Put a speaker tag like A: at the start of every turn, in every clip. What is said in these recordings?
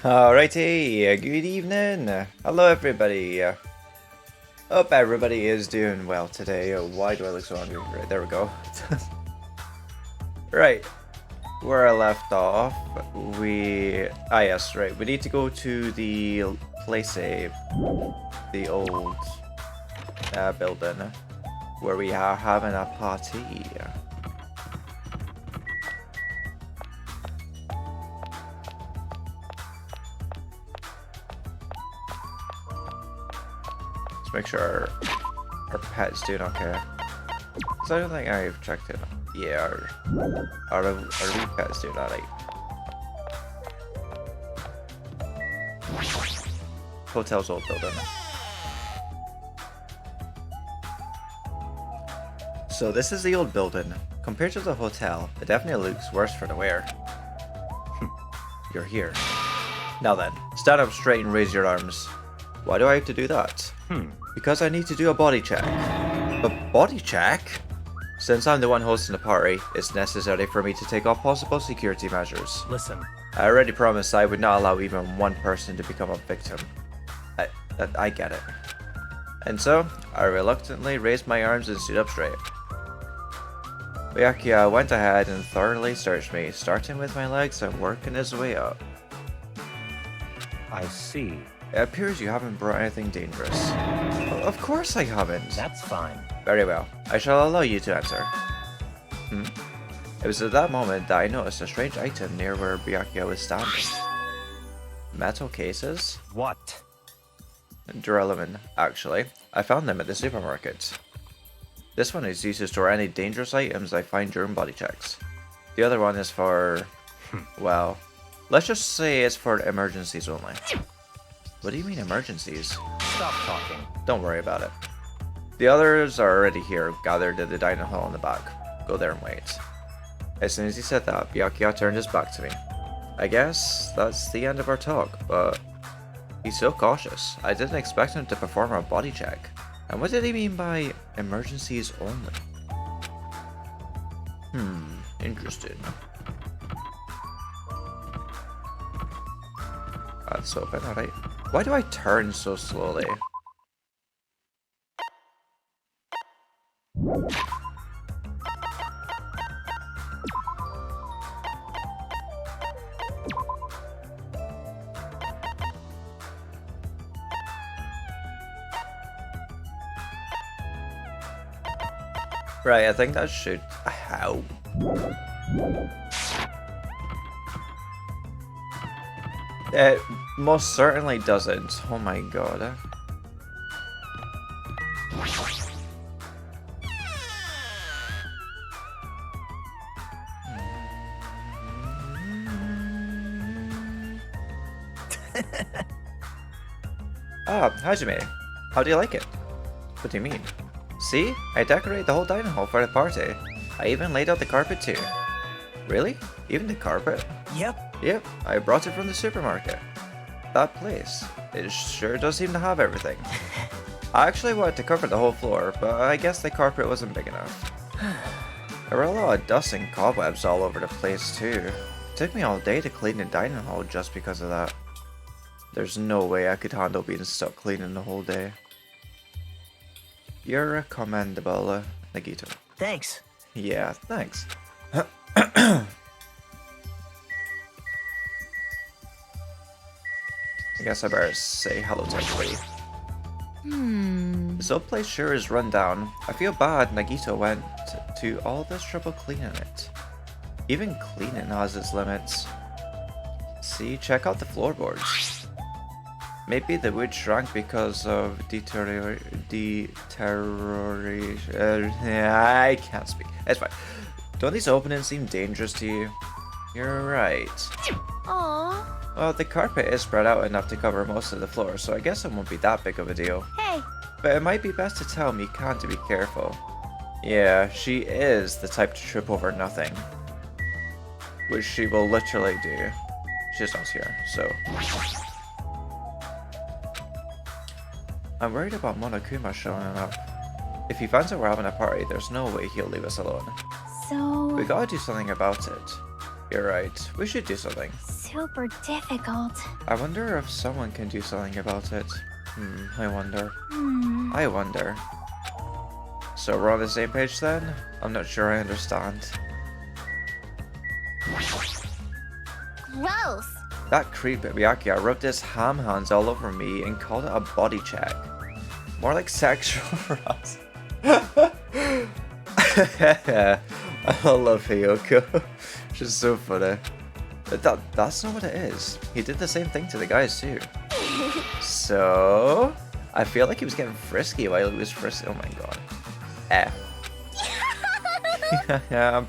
A: Alrighty, good evening. Hello everybody. Hope everybody is doing well today. Why do I look so hungry? Right, there we go. Right, where I left off, yes, right, we need to go to the place the old building, where we are having a party. Make sure our pet's doing okay. Cause I don't think I've checked it. Yeah, our wee pet's doing alright. Hotel's old building. So this is the old building. Compared to the hotel, it definitely looks worse for the wear. You're here. Now then, stand up straight and raise your arms. Why do I have to do that? Because I need to do a body check. A body check? Since I'm the one hosting the party, it's necessary for me to take all possible security measures.
B: Listen.
A: I already promised I would not allow even one person to become a victim. I get it. And so, I reluctantly raised my arms and stood up straight. Byakuya went ahead and thoroughly searched me, starting with my legs and working his way up.
B: I see.
A: It appears you haven't brought anything dangerous. Of course I haven't.
B: That's fine.
A: Very well. I shall allow you to enter. It was at that moment that I noticed a strange item near where Byakuya was standing. Metal cases?
B: What?
A: Irrelevant, actually. I found them at the supermarket. This one is used to store any dangerous items I find during body checks. The other one is for... well, let's just say it's for emergencies only. What do you mean emergencies?
B: Stop talking.
A: Don't worry about it. The others are already here, gathered at the dining hall in the back. Go there and wait. As soon as he said that, Byakuya turned his back to me. I guess that's the end of our talk, but he's so cautious. I didn't expect him to perform a body check. And what did he mean by emergencies only? Interesting. That's open, alright. Why do I turn so slowly? Right, I think that should... How? It most certainly doesn't. Oh my god. Hajime. How do you like it? What do you mean? See? I decorated the whole dining hall for the party. I even laid out the carpet too. Really? Even the carpet? Yep, I brought it from the supermarket. That place, it sure does seem to have everything. I actually wanted to cover the whole floor, but I guess the carpet wasn't big enough. There were a lot of dust and cobwebs all over the place too. It took me all day to clean the dining hall just because of that. There's no way I could handle being stuck cleaning the whole day. You're commendable, Nagito.
B: Thanks.
A: Yeah, thanks. I guess I better say hello to everybody. This old place sure is run down. I feel bad Nagito went to all this trouble cleaning it. Even cleaning has its limits. See, check out the floorboards. Maybe the wood shrank because of deterioration. I can't speak. It's fine. Don't these openings seem dangerous to you? You're right.
C: Aww.
A: Well, the carpet is spread out enough to cover most of the floor, so I guess it won't be that big of a deal.
C: Hey.
A: But it might be best to tell Mikan to be careful. Yeah, she is the type to trip over nothing. Which she will literally do. She's not here, so... I'm worried about Monokuma showing up. If he finds out we're having a party, there's no way he'll leave us alone.
C: So...
A: We gotta do something about it. You're right. We should do something.
B: Super difficult.
A: I wonder if someone can do something about it. I wonder. I wonder. So we're on the same page then? I'm not sure I understand.
B: Gross.
A: That creep Byakuya rubbed his ham hands all over me and called it a body check. More like sexual harassment. I love Hiyoko. She's so funny. That's not what it is. He did the same thing to the guys too. So I feel like he was getting frisky while he was frisky. Oh my god. Yeah, I'm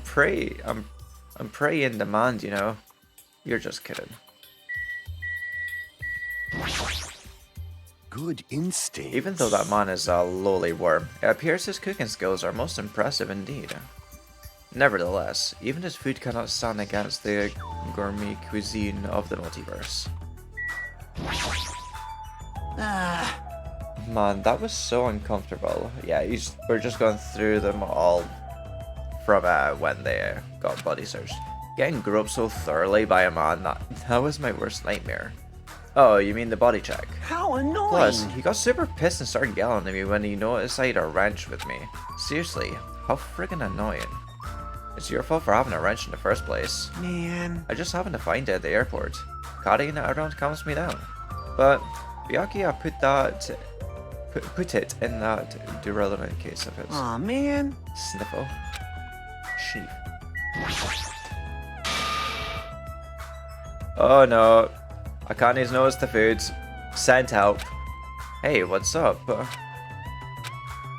A: pretty in demand, you know. You're just kidding.
C: Good instinct.
A: Even though that man is a lowly worm, it appears his cooking skills are most impressive indeed. Nevertheless, even his food cannot stand against the gourmet cuisine of the multiverse. Man, that was so uncomfortable. Yeah, we're just going through them all from when they got body searched. Getting groped so thoroughly by a man, that was my worst nightmare. Oh, you mean the body check?
C: How annoying!
A: Plus, he got super pissed and started yelling at me when he noticed I had a wrench with me. Seriously, how friggin' annoying. It's your fault for having a wrench in the first place.
C: Man.
A: I just happened to find it at the airport. Carrying it around calms me down. But Byakuya put it in that irrelevant case of his.
C: Aw, man.
A: Sniffle. Sheep. Oh no. Akane's noticed the food. Sent help. Hey, what's up?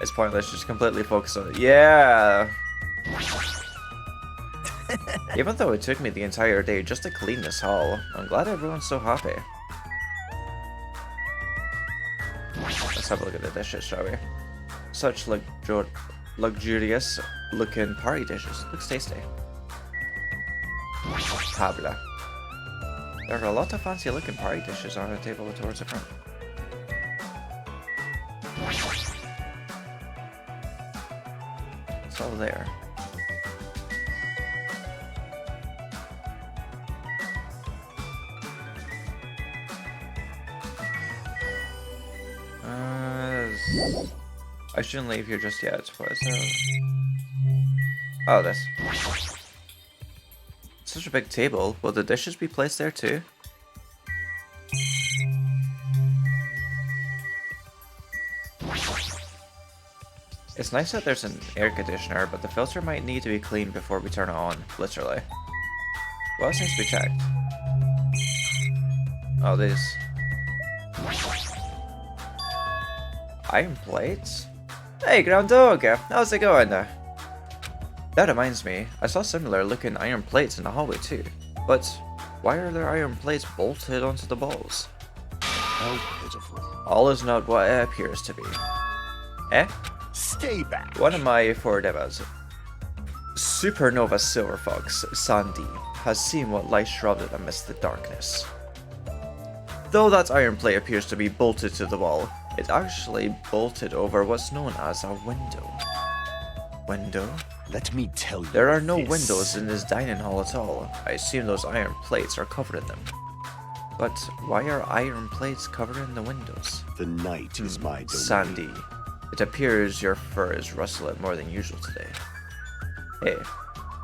A: It's pointless, just completely focus on it. Yeah! Even though it took me the entire day just to clean this hall, I'm glad everyone's so happy. Let's have a look at the dishes, shall we? Such luxurious looking party dishes. Looks tasty. Habla. There are a lot of fancy looking party dishes on the table towards the front. It's all there. I shouldn't leave here just yet. What is that? Oh, this. Such a big table. Will the dishes be placed there too? It's nice that there's an air conditioner, but the filter might need to be cleaned before we turn it on, literally. What else needs to be checked? Oh, these. Iron plates? Hey, ground dog! How's it going? That reminds me, I saw similar looking iron plates in the hallway too. But why are there iron plates bolted onto the balls?
C: How pitiful.
A: All is not what it appears to be. Eh?
C: Stay back.
A: One of my four devas, Supernova Silver Fox, Sandy, has seen what lies shrouded amidst the darkness. Though that iron plate appears to be bolted to the wall, it's actually bolted over what's known as a window. Window?
C: Let me tell you.
A: There are no
C: this.
A: windows in this dining hall at all. I assume those iron plates are covered in them. But why are iron plates covered in the windows?
C: The night is my domain.
A: Sandy, it appears your fur is rustling more than usual today. Hey,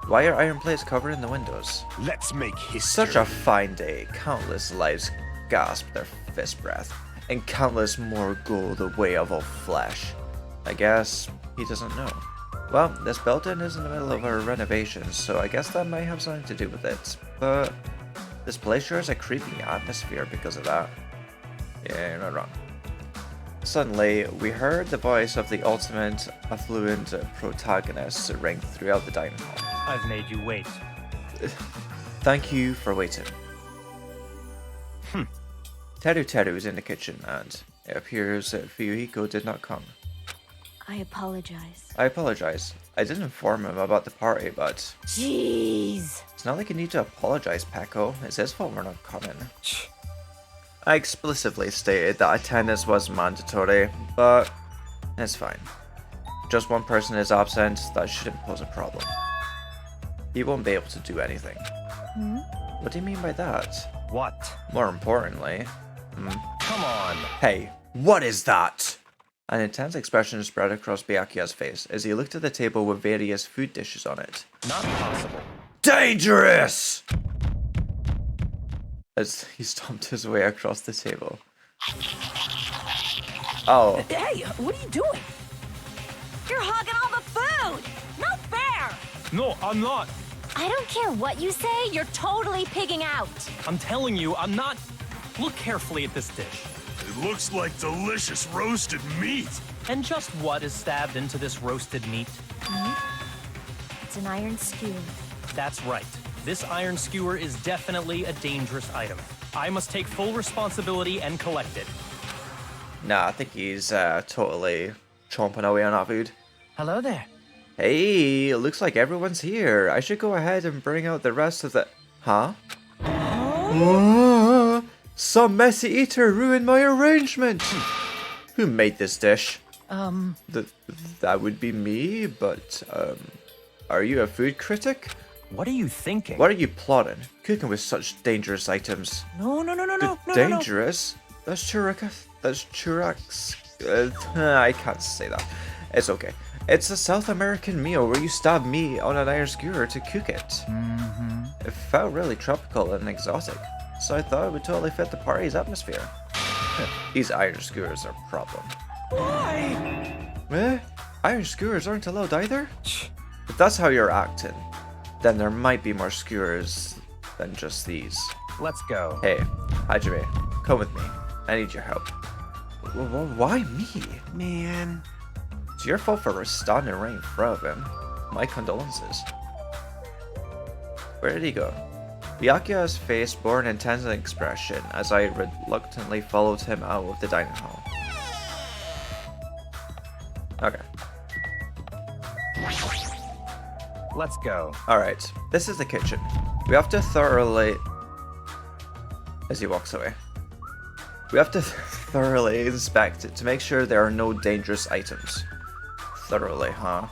A: why are iron plates covered in the windows?
C: Let's make history.
A: Such a fine day. Countless lives gasp their fist breath, and countless more go the way of all flesh. I guess he doesn't know. Well, this building is in the middle of a renovation, so I guess that might have something to do with it. But this place sure has a creepy atmosphere because of that. Yeah, you're not wrong. Suddenly, we heard the voice of the ultimate affluent protagonist ring throughout the dining hall.
D: I've made you wait.
A: Thank you for waiting. Teru is in the kitchen, and it appears that Fuyuhiko did not come.
B: I apologize.
A: I apologize. I did inform him about the party, but...
B: Jeez.
A: It's not like you need to apologize, Peko. It's his fault we're not coming. I explicitly stated that attendance was mandatory, but it's fine. Just one person is absent, that shouldn't pose a problem. He won't be able to do anything. What do you mean by that?
D: What?
A: More importantly...
D: Come on.
A: Hey, what is that? An intense expression spread across Byakuya's face as he looked at the table with various food dishes on it.
D: Not possible.
A: Dangerous! As he stomped his way across the table. Oh.
E: Hey, what are you doing?
B: You're hogging all the food! Not fair!
D: No, I'm not.
B: I don't care what you say, you're totally pigging out.
D: I'm telling you, I'm not. Look carefully at this dish.
C: It looks like delicious roasted meat.
D: And just what is stabbed into this roasted meat?
B: It's an iron skewer.
D: That's right. This iron skewer is definitely a dangerous item. I must take full responsibility and collect it.
A: Nah, I think he's totally chomping away on that food.
E: Hello there.
A: Hey, it looks like everyone's here. I should go ahead and bring out the rest of the... Huh? Some messy eater ruined my arrangement! Who made this dish? That would be me, but, are you a food critic?
D: What are you thinking?
A: What are you plotting? Cooking with such dangerous items.
E: No.
A: Dangerous? That's churrax. I can't say that. It's okay. It's a South American meal where you stab meat on an iron skewer to cook it. It felt really tropical and exotic, so I thought it would totally fit the party's atmosphere. These iron skewers are a problem.
E: Why?
A: Iron skewers aren't allowed either? If that's how you're acting, then there might be more skewers than just these.
D: Let's go.
A: Hey, Hajime, come with me. I need your help. Why me?
C: Man.
A: It's your fault for standing right in front of him. My condolences. Where did he go? Byakuya's face bore an intense expression as I reluctantly followed him out of the dining hall. Okay.
D: Let's go.
A: Alright, this is the kitchen. We have to thoroughly... As he walks away. We have to thoroughly inspect it to make sure there are no dangerous items. Thoroughly, huh?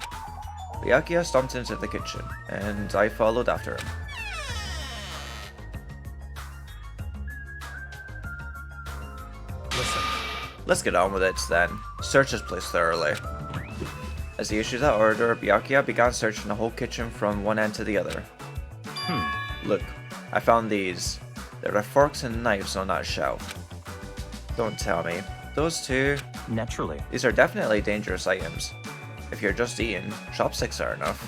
A: Byakuya stomped into the kitchen, and I followed after him.
D: Listen.
A: Let's get on with it, then. Search this place thoroughly. As he issued that order, Byakuya began searching the whole kitchen from one end to the other. Look, I found these. There are forks and knives on that shelf. Don't tell me. Those two?
D: Naturally.
A: These are definitely dangerous items. If you're just eating, chopsticks are enough.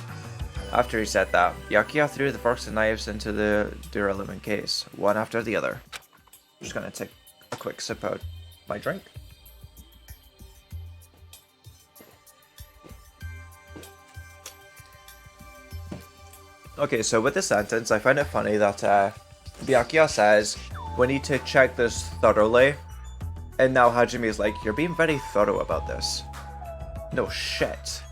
A: After he said that, Byakuya threw the forks and knives into the Duralumin case, one after the other. I'm just gonna take a quick sip out my drink. Okay, so with this sentence, I find it funny that Byakuya says, we need to check this thoroughly. And now Hajime is like, you're being very thorough about this. No shit.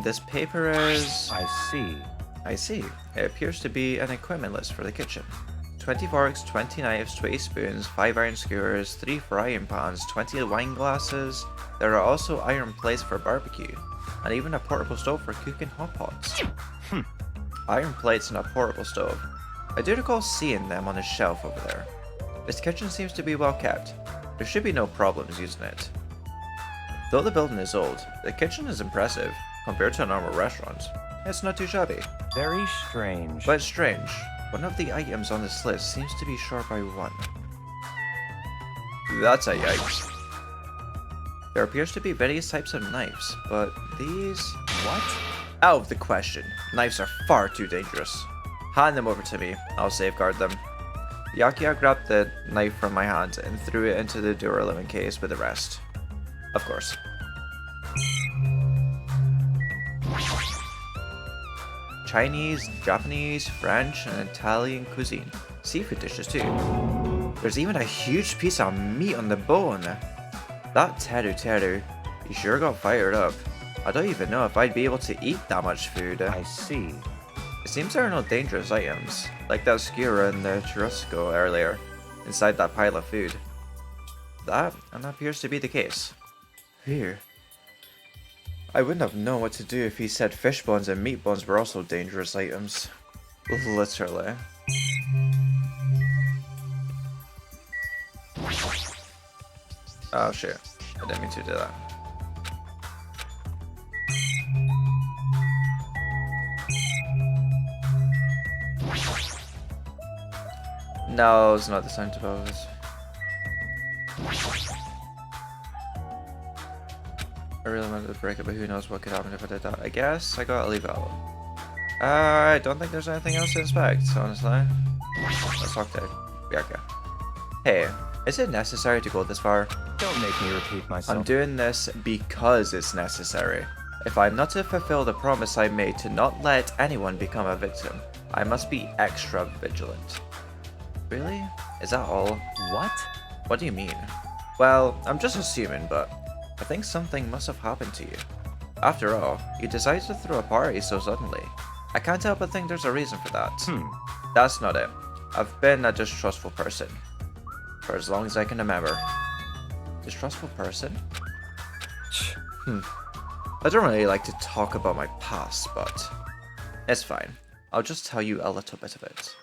A: This paper is... I see. It appears to be an equipment list for the kitchen. 20 forks, 20 knives, 20 spoons, 5 iron skewers, 3 frying pans, 20 wine glasses. There are also iron plates for barbecue, and even a portable stove for cooking hot pots. Iron plates and a portable stove. I do recall seeing them on a shelf over there. This kitchen seems to be well kept. There should be no problems using it. Though the building is old, the kitchen is impressive compared to a normal restaurant. It's not too shabby.
D: Very strange.
A: But strange. One of the items on this list seems to be short by 1. That's a yikes. There appears to be various types of knives, but these...
D: What?
A: Out of the question. Knives are far too dangerous. Hand them over to me. I'll safeguard them. Byakuya grabbed the knife from my hand and threw it into the Duralumin case with the rest. Of course. Chinese, Japanese, French, and Italian cuisine. Seafood dishes too. There's even a huge piece of meat on the bone. That teru, you sure got fired up. I don't even know if I'd be able to eat that much food.
D: I see.
A: It seems there are no dangerous items, like that skewer and the churrasco earlier, inside that pile of food. That appears to be the case. Here. I wouldn't have known what to do if he said fish bones and meat bones were also dangerous items. Literally. Oh shit, I didn't mean to do that. No, it's not the time to pose. I really wanted to break it, but who knows what could happen if I did that. I guess I gotta leave it out. I don't think there's anything else to inspect, honestly. Let's talk to Bianca. Hey, is it necessary to go this far?
D: Don't make me repeat myself.
A: I'm doing this because it's necessary. If I'm not to fulfill the promise I made to not let anyone become a victim, I must be extra vigilant. Really? Is that all?
D: What?
A: What do you mean? Well, I'm just assuming, but I think something must have happened to you. After all, you decided to throw a party so suddenly. I can't help but think there's a reason for that. That's not it. I've been a distrustful person. For as long as I can remember. Distrustful person? I don't really like to talk about my past, but it's fine. I'll just tell you a little bit of it.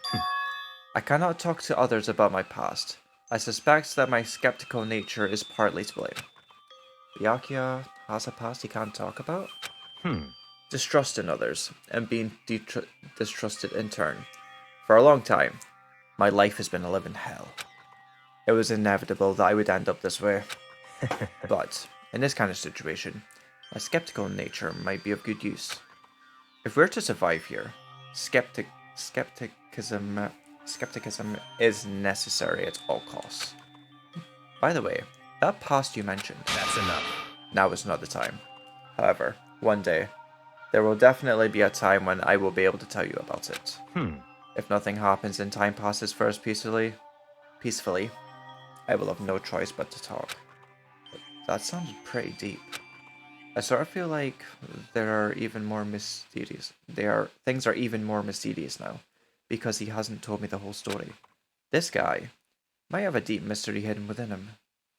A: I cannot talk to others about my past. I suspect that my skeptical nature is partly to blame. Byakuya has a past he can't talk about? Distrust in others, and being distrusted in turn. For a long time, my life has been a living hell. It was inevitable that I would end up this way. But, in this kind of situation, my skeptical nature might be of good use. If we're to survive here, skepticism is necessary at all costs. By the way, that past you mentioned.
D: That's enough.
A: Now is not the time. However, one day, there will definitely be a time when I will be able to tell you about it. If nothing happens and time passes for us peacefully, I will have no choice but to talk. But that sounds pretty deep. I sort of feel like things are even more mysterious now, because he hasn't told me the whole story. This guy might have a deep mystery hidden within him,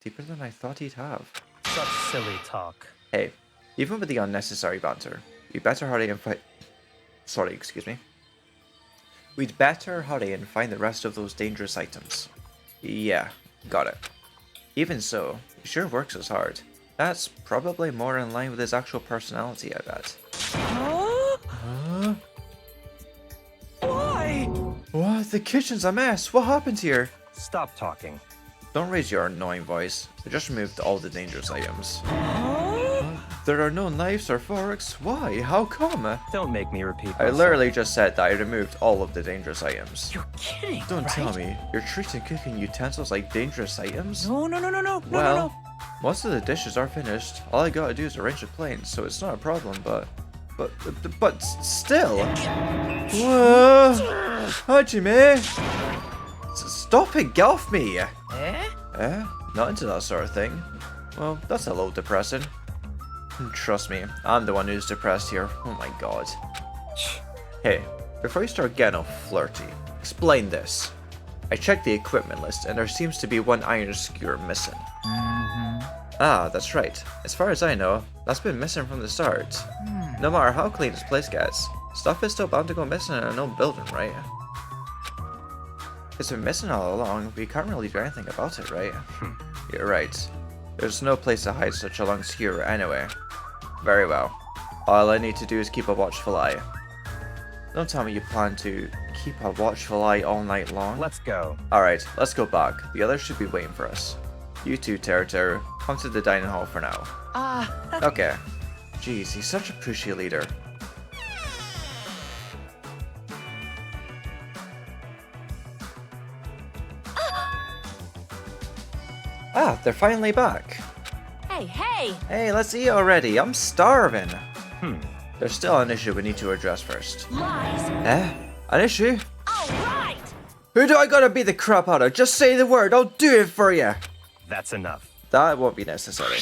A: deeper than I thought he'd have.
D: Such silly talk.
A: Hey, even with the unnecessary banter, you better hurry and find. Sorry, excuse me. We'd better hurry and find the rest of those dangerous items. Yeah, got it. Even so, he sure works as hard. That's probably more in line with his actual personality, I bet.
E: Why?
A: What? The kitchen's a mess. What happened here?
D: Stop talking.
A: Don't raise your annoying voice. I just removed all the dangerous items. There are no knives or forks. Why? How come?
D: Don't make me repeat
A: I
D: myself.
A: literally just said that I removed all of the dangerous items.
E: You're kidding,
A: Don't
E: right?
A: tell me. You're treating cooking utensils like dangerous items?
E: No.
A: Well, most of the dishes are finished. All I gotta do is arrange the plates, so it's not a problem, but still. Whoa! Hajime! Stop it, get off me! Not into that sort of thing. Well, that's a little depressing. Trust me, I'm the one who's depressed here. Oh my god. Hey, before you start getting all flirty, explain this. I checked the equipment list and there seems to be one iron skewer missing. Ah, that's right. As far as I know, that's been missing from the start. No matter how clean this place gets, stuff is still bound to go missing in an old building, right? It's been missing all along, we can't really do anything about it, right? You're right. There's no place to hide such a long skewer anyway. Very well. All I need to do is keep a watchful eye. Don't tell me you plan to keep a watchful eye all night long.
D: Let's go.
A: Alright, let's go back. The others should be waiting for us. You two, Teru, come to the dining hall for now. Okay. Jeez, he's such a pushy leader. Ah, they're finally back.
B: Hey!
A: Hey, let's eat already. I'm starving. There's still an issue we need to address first.
B: Lies!
A: An issue?
B: Alright!
A: Who do I gotta beat the crap out of? Just say the word, I'll do it for you.
D: That's enough.
A: That won't be necessary.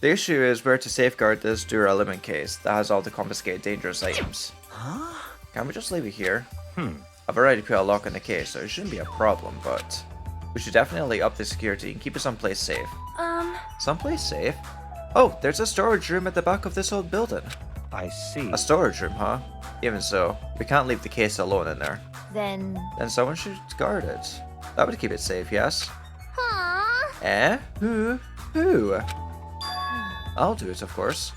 A: The issue is where to safeguard this Duralumin case that has all the confiscated dangerous items. Can we just leave it here? I've already put a lock on the case, so it shouldn't be a problem, but we should definitely up the security and keep it someplace safe. Someplace safe? Oh, there's a storage room at the back of this old building.
D: I see.
A: A storage room, huh? Even so, we can't leave the case alone in there.
B: Then...
A: Then someone should guard it. That would keep it safe, yes?
B: Huh?
A: Eh? Who? Who? I'll do it, of course.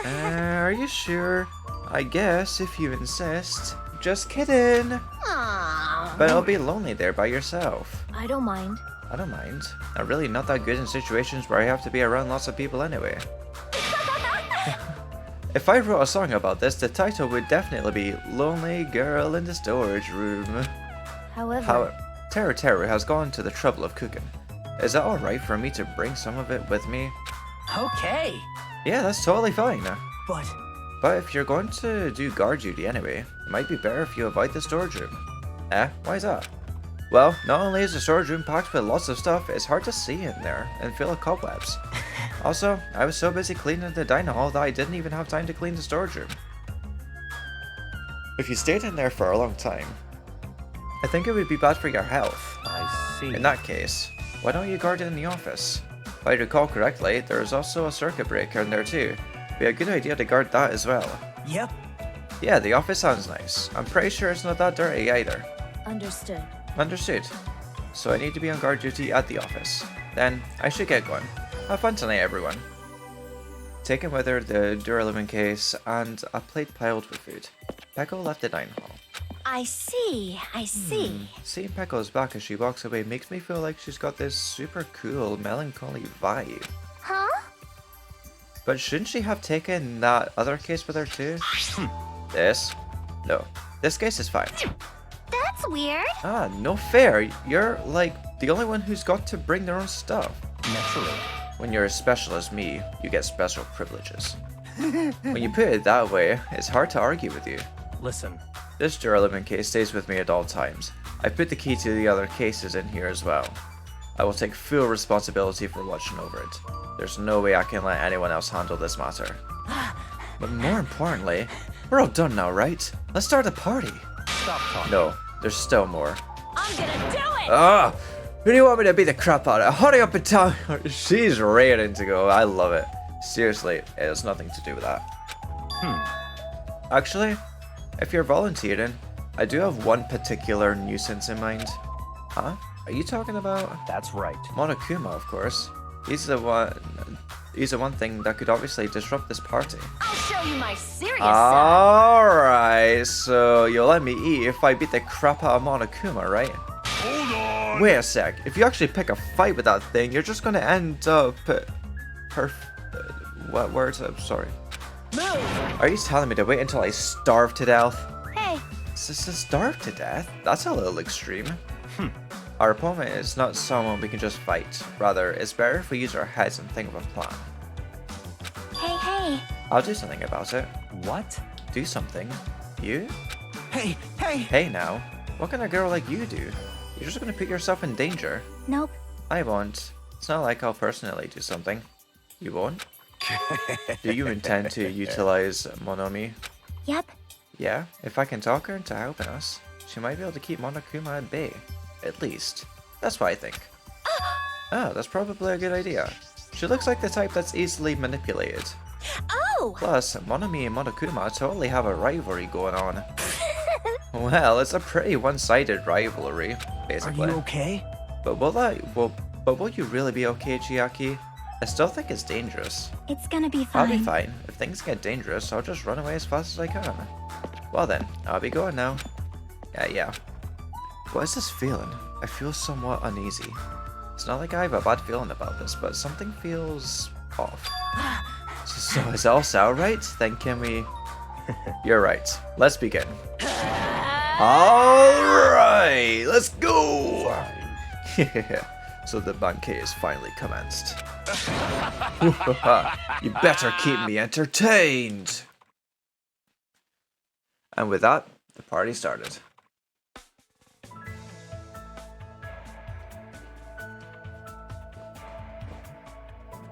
A: Are you sure? I guess, if you insist. Just kidding.
B: Aw.
A: But it'll be lonely there by yourself.
B: I don't mind.
A: I don't mind. I'm really not that good in situations where I have to be around lots of people anyway. If I wrote a song about this, the title would definitely be Lonely Girl in the Storage Room.
B: However...
A: Teru has gone to the trouble of cooking. Is that alright for me to bring some of it with me?
E: Okay.
A: Yeah, that's totally fine.
E: But
A: if you're going to do guard duty anyway, it might be better if you avoid the storage room. Why is that? Well, not only is the storage room packed with lots of stuff, it's hard to see in there and full of cobwebs. Also, I was so busy cleaning the dining hall that I didn't even have time to clean the storage room. If you stayed in there for a long time, I think it would be bad for your health.
D: I see.
A: In that case, why don't you guard it in the office? If I recall correctly, there is also a circuit breaker in there too. Be a good idea to guard that as well.
E: yep.
A: Yeah, the office sounds nice. I'm pretty sure it's not that dirty either.
B: Understood.
A: Understood. So I need to be on guard duty at the office. Then, I should get going. Have fun tonight, everyone. Taking with her the Duralumine case and a plate piled with food, Peko left the dining hall.
B: I see.
A: Seeing Peko's back as she walks away makes me feel like she's got this super cool, melancholy vibe.
B: Huh?
A: But shouldn't she have taken that other case with her too? This? No. This case is fine.
B: That's weird.
A: Ah, no fair. You're, like, the only one who's got to bring their own stuff.
D: Naturally.
A: When you're as special as me, you get special privileges. When you put it that way, it's hard to argue with you.
D: Listen,
A: This Duralumine case stays with me at all times. I put the key to the other cases in here as well. I will take full responsibility for watching over it. There's no way I can let anyone else handle this matter. But more importantly, we're all done now, right? Let's start the party.
D: stop talking.
A: No, there's still more.
B: I'm gonna do it.
A: Ah! Who do you want me to beat the crap out of? Hurry up and tell. She's raring to go. I love it. Seriously, it has nothing to do with that. Actually, if you're volunteering, I do have one particular nuisance in mind. Huh? Are you talking about
D: That's right.
A: Monokuma, of course? He's the one thing that could obviously disrupt this party.
B: I'll show you my serious side.
A: Alright, so you'll let me eat if I beat the crap out of Monokuma, right?
C: Hold on!
A: Wait a sec, if you actually pick a fight with that thing, you're just gonna end up... what words? I'm sorry.
B: Move.
A: Are you telling me to wait until I starve to death?
B: Hey,
A: Starve to death? That's a little extreme. Our opponent is not someone we can just fight. Rather, it's better if we use our heads and think of a plan.
B: hey.
A: I'll do something about it.
D: What?
A: Do something. You?
E: Hey.
A: Hey now. What can a girl like you do? You're just gonna put yourself in danger.
B: Nope.
A: I won't. It's not like I'll personally do something. You won't? Do you intend to utilize Monomi?
B: Yep.
A: Yeah, if I can talk her into helping us, she might be able to keep Monokuma at bay. At least. That's what I think. That's probably a good idea. She looks like the type that's easily manipulated.
B: Oh!
A: Plus, Monomi and Monokuma totally have a rivalry going on. Well, it's a pretty one-sided rivalry,
E: Are
A: basically.
E: you okay?
A: But will you really be okay, Chiaki? I still think it's dangerous.
B: It's gonna be
A: I'll
B: fine.
A: be fine. If things get dangerous, I'll just run away as fast as I can. Well then, I'll be going now. Yeah. What is this feeling? I feel somewhat uneasy. It's not like I have a bad feeling about this, but something feels off. So is all set right? Then can we... You're right. Let's begin. Alright! Let's go! So the banquet is finally commenced. You better keep me entertained! And with that, the party started.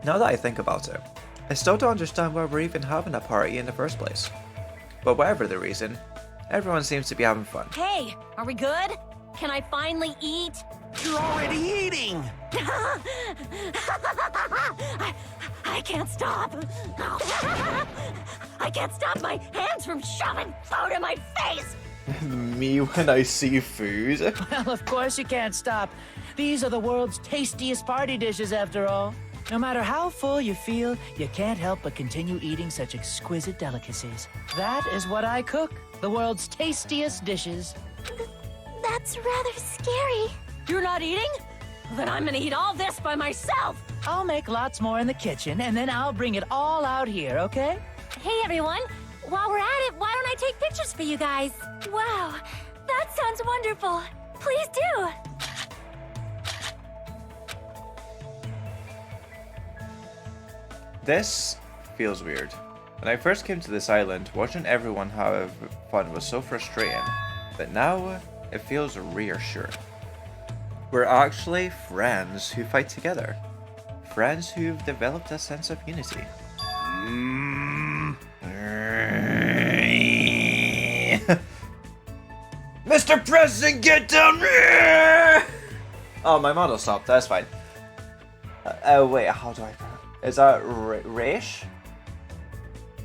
A: Now that I think about it, I still don't understand why we're even having a party in the first place. But whatever the reason, everyone seems to be having fun.
B: Hey, are we good? Can I finally eat?
E: You're already eating.
B: I can't stop. I can't stop my hands from shoving food in my face.
A: Me when I see food.
E: Well, of course you can't stop. These are the world's tastiest party dishes, after all. No matter how full you feel, you can't help but continue eating such exquisite delicacies. That is what I cook. The world's tastiest dishes.
B: That's rather scary. You're not eating? Then I'm gonna eat all this by myself.
E: I'll make lots more in the kitchen, and then I'll bring it all out here, okay?
B: Hey, everyone. While we're at it, why don't I take pictures for you guys? Wow, that sounds wonderful. Please do.
A: This feels weird. When I first came to this island, watching everyone have fun was so frustrating, but now it feels reassuring. We're actually friends who fight together. Friends who've developed a sense of unity. Mr. President, get down here! Oh, my model stopped. That's fine. Wait, how do I pronounce it? Is that Raish?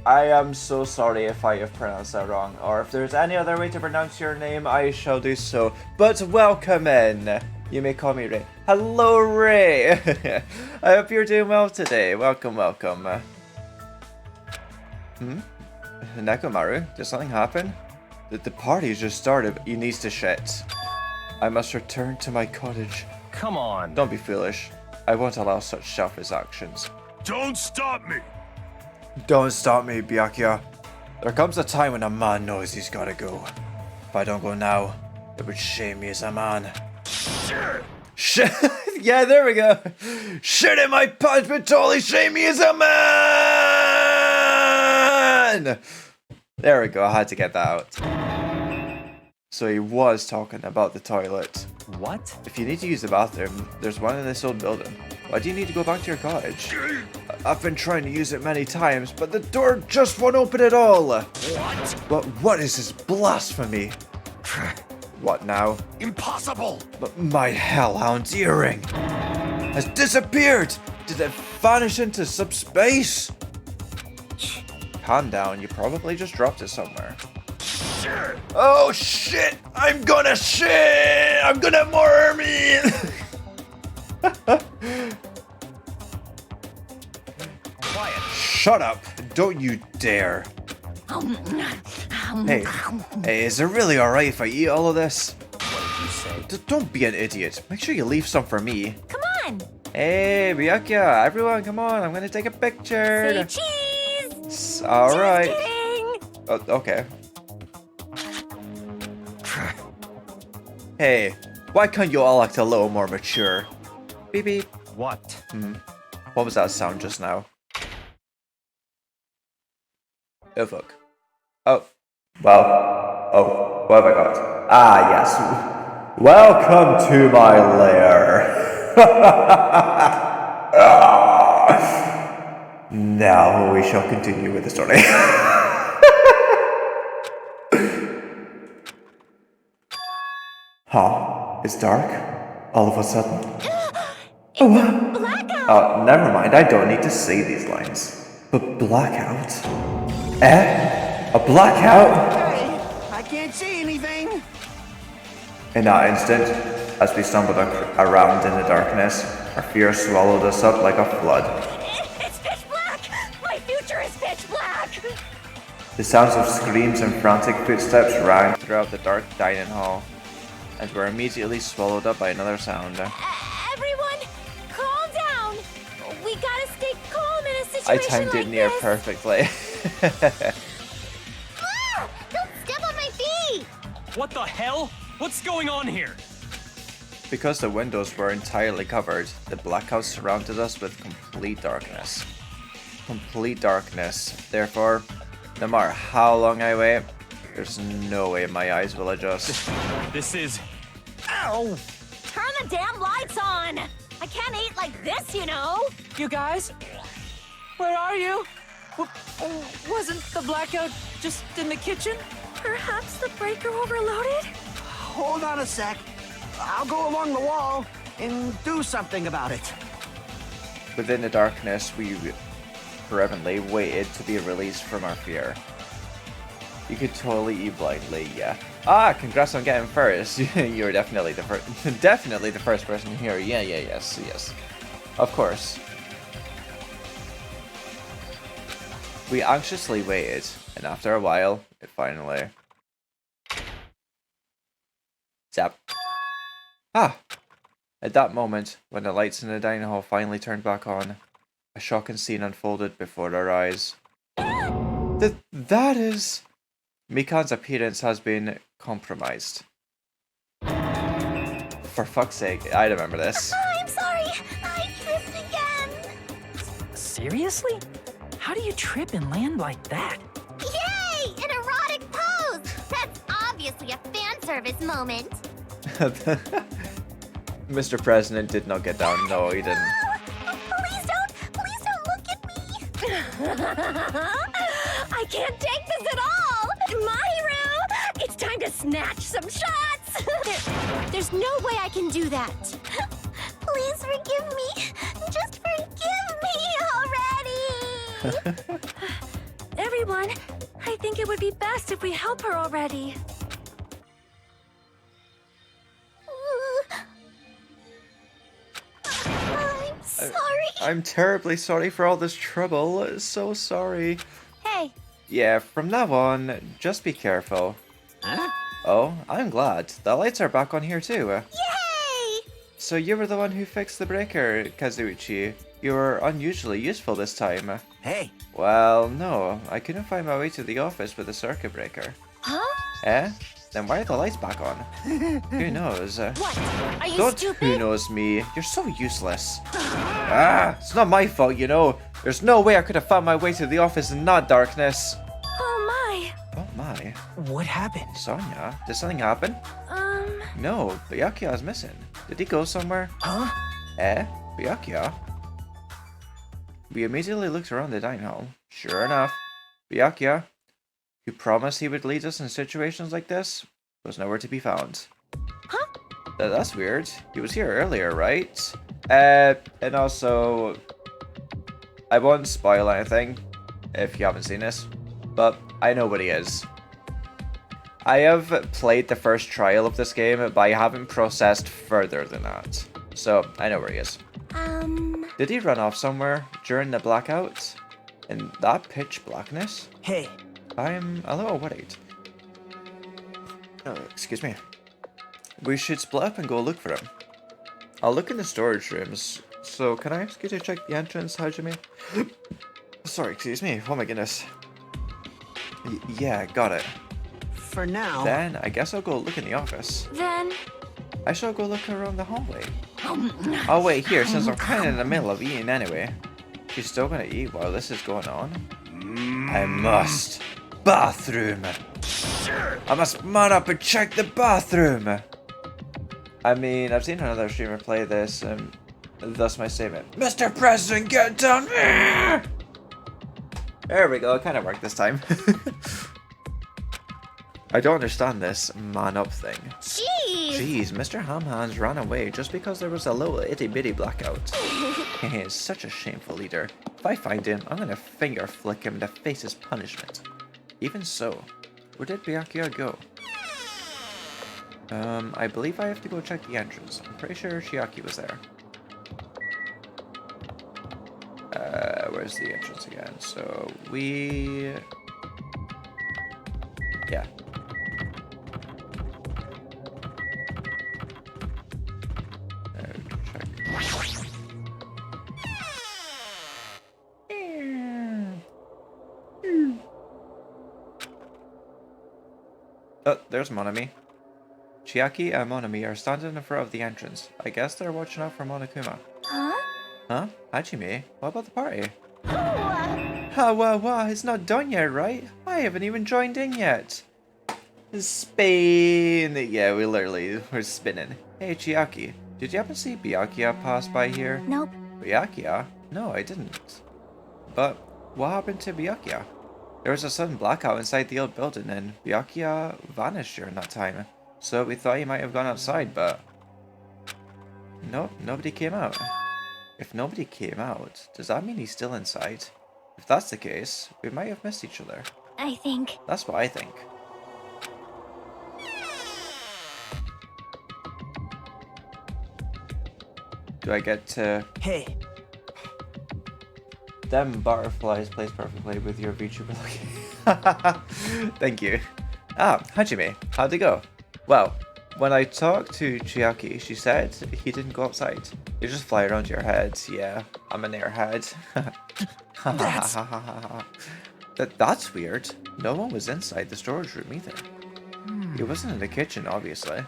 A: I am so sorry if I have pronounced that wrong, or if there's any other way to pronounce your name, I shall do so. But welcome in. You may call me Ray. Hello, Ray. I hope you're doing well today. Welcome, welcome. Nekomaru, did something happen? The party just started. He needs to shit. I must return to my cottage.
D: Come on.
A: Don't be foolish. I won't allow such selfish actions.
C: Don't stop me!
A: Don't stop me, Byakuya. There comes a time when a man knows he's gotta go. If I don't go now, it would shame me as a man. Shit! Yeah, there we go. Shit in my pants would totally shame me as a man! There we go, I had to get that out. So he was talking about the toilet.
D: What?
A: If you need to use the bathroom, there's one in this old building. Why do you need to go back to your cottage? I've been trying to use it many times, but the door just won't open at all. What? What is this blasphemy? What now?
C: Impossible!
A: But my hellhound's earring has disappeared! Did it vanish into subspace? Calm down, you probably just dropped it somewhere. Oh shit! I'm gonna shit! I'm gonna more me!
D: Quiet.
A: Shut up! Don't you dare! Hey, is it really alright if I eat all of this?
D: What did you say?
A: Don't be an idiot. Make sure you leave some for me.
B: Come on.
A: Hey, Byakuya, everyone, come on. I'm gonna take a picture.
B: Say cheese.
A: Alright.
B: Just kidding.
A: Oh, okay. Hey, why can't you all act a little more mature? Beep beep.
D: What?
A: What was that sound just now? Oh fuck. Oh. Well. Oh, what have I got? Ah, yes. Welcome to my lair. Now we shall continue with the story. Huh? It's dark? All of a sudden.
B: Blackout.
A: Never mind, I don't need to say these lines. But blackout? A blackout?
E: Hey, I can't see anything.
A: In that instant, as we stumbled around in the darkness, our fear swallowed us up like a flood.
B: It's pitch black. My future is pitch black.
A: The sounds of screams and frantic footsteps rang throughout the dark dining hall, and were immediately swallowed up by another sound.
B: Everyone, calm down. We gotta stay calm in a situation
A: I timed it near
B: this.
A: perfectly.
B: Ah, don't step on my feet.
D: What the hell? What's going on here?
A: Because the windows were entirely covered, the blackout surrounded us with complete darkness. Complete darkness. Therefore, no matter how long I wait, there's no way my eyes will adjust.
D: This is... Ow!
B: Turn the damn lights on. I can't eat like this, you know.
E: You guys? Where are you? Wasn't the blackout just in the kitchen?
B: Perhaps the breaker overloaded?
F: Hold on a sec. I'll go along the wall and do something about it.
A: Within the darkness, we temporarily waited to be released from our fear. You could totally eat blindly, yeah. Ah, congrats on getting first. You're definitely the first, definitely the first person here. Yeah, yes. Of course. We anxiously waited, and after a while, it finally... Zap. Ah! At that moment, when the lights in the dining hall finally turned back on, a shocking scene unfolded before our eyes. That is... Mikan's appearance has been compromised. For fuck's sake, I remember this.
B: I'm sorry, I tripped again.
E: Seriously? How do you trip and land like that?
B: Yay! An erotic pose! That's obviously a fan service moment.
A: Mr. President did not get down. No, he didn't.
B: Please don't look at me. I can't take this at all. My hero, it's time to snatch some shots. There's no way I can do that. Please forgive me. Just forgive me already. Everyone, I think it would be best if we help her already. I'm sorry.
A: I'm terribly sorry for all this trouble. So sorry.
B: Hey.
A: Yeah, from now on, just be careful.
F: Huh?
A: Oh, I'm glad. The lights are back on here too.
B: Yay!
A: So you were the one who fixed the breaker, Kazuichi. You were unusually useful this time.
F: Hey,
A: Well, no. I couldn't find my way to the office with the circuit breaker.
B: Huh?
A: Eh? Then why are the lights back on? Who knows?
B: What? Are you
A: Don't
B: stupid?
A: who knows me. You're so useless. It's not my fault, you know. There's no way I could have found my way to the office in that darkness.
B: Oh my.
A: Oh my.
E: What happened?
A: Sonia, did something happen? No, Byakuya's missing. Did he go somewhere?
E: Huh?
A: Byakuya? We immediately looked around the dining hall. Sure enough, Byakuya, who promised he would lead us in situations like this, was nowhere to be found.
B: Huh?
A: That's weird. He was here earlier, right? And also, I won't spoil anything if you haven't seen this, but I know what he is. I have played the first trial of this game, but I haven't processed further than that. So, I know where he is. Did he run off somewhere during the blackout? In that pitch blackness?
E: Hey,
A: I'm a little worried. Oh, excuse me. We should split up and go look for him. I'll look in the storage rooms. So, can I ask you to check the entrance, Hajime? Sorry, excuse me. Oh my goodness. Yeah, got it.
F: for now.
A: Then, I guess I'll go look in the office.
B: Then.
A: I shall go look around the hallway. Oh wait, here, since I'm kind of in the middle of eating anyway. She's still gonna eat while this is going on? I must. Bathroom! I must man up and check the bathroom! I mean, I've seen another streamer play this, and thus my statement. Mr. President, get down here! There we go, it kind of worked this time. I don't understand this man up thing.
B: Jeez!
A: Jeez, Mr. Hamhands ran away just because there was a little itty bitty blackout. He is such a shameful leader. If I find him, I'm gonna finger flick him to face his punishment. Even so, where did Byakuya go? I believe I have to go check the entrance. I'm pretty sure Chiaki was there. Where's the entrance again? So, we... Yeah. Oh, there's Monami. Chiaki and Monami are standing in front of the entrance. I guess they're watching out for Monokuma.
B: Huh?
A: Huh? Hajime, what about the party?
B: Oh,
A: Wow, it's not done yet, right? I haven't even joined in yet. Spain! Yeah, we're spinning. Hey, Chiaki, did you happen to see Byakuya pass by here?
B: nope.
A: Byakuya? No, I didn't. But what happened to Byakuya? There was a sudden blackout inside the old building and Byakuya vanished during that time. So we thought he might have gone outside, but... Nope, nobody came out. If nobody came out, does that mean he's still inside? If that's the case, we might have missed each other.
B: I think.
A: That's what I think. Do I get to...
F: Hey,
A: Them butterflies plays perfectly with your VTuber looking. Thank you. Ah, Hajime, how'd it go? Well, when I talked to Chiaki, she said he didn't go outside. You just fly around your head. Yeah, I'm an airhead. That's weird. No one was inside the storage room either. He wasn't in the kitchen, obviously.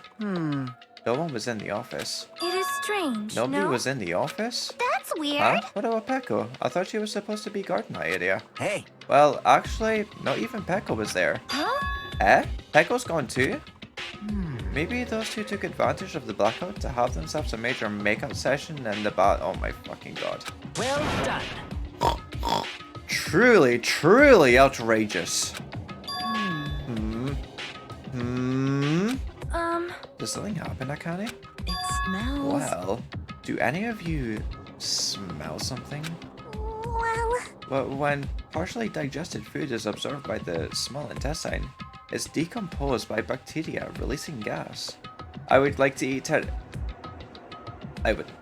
A: No one was in the office.
B: It is strange.
A: Nobody
B: no?
A: was in the office?
B: That's weird.
A: Huh? What about Pekko? I thought she was supposed to be guarding my area.
F: hey.
A: Well, actually, not even Pekko was there.
B: Huh?
A: Eh? Pekko's gone too? Maybe those two took advantage of the blackout to have themselves a major makeout session and the oh my fucking god.
E: Well done.
A: Truly, truly outrageous. Does something happen, Akane?
B: It smells.
A: Well, do any of you smell something?
B: Well,
A: But when partially digested food is absorbed by the small intestine, it's decomposed by bacteria, releasing gas. I would like to eat it. I would.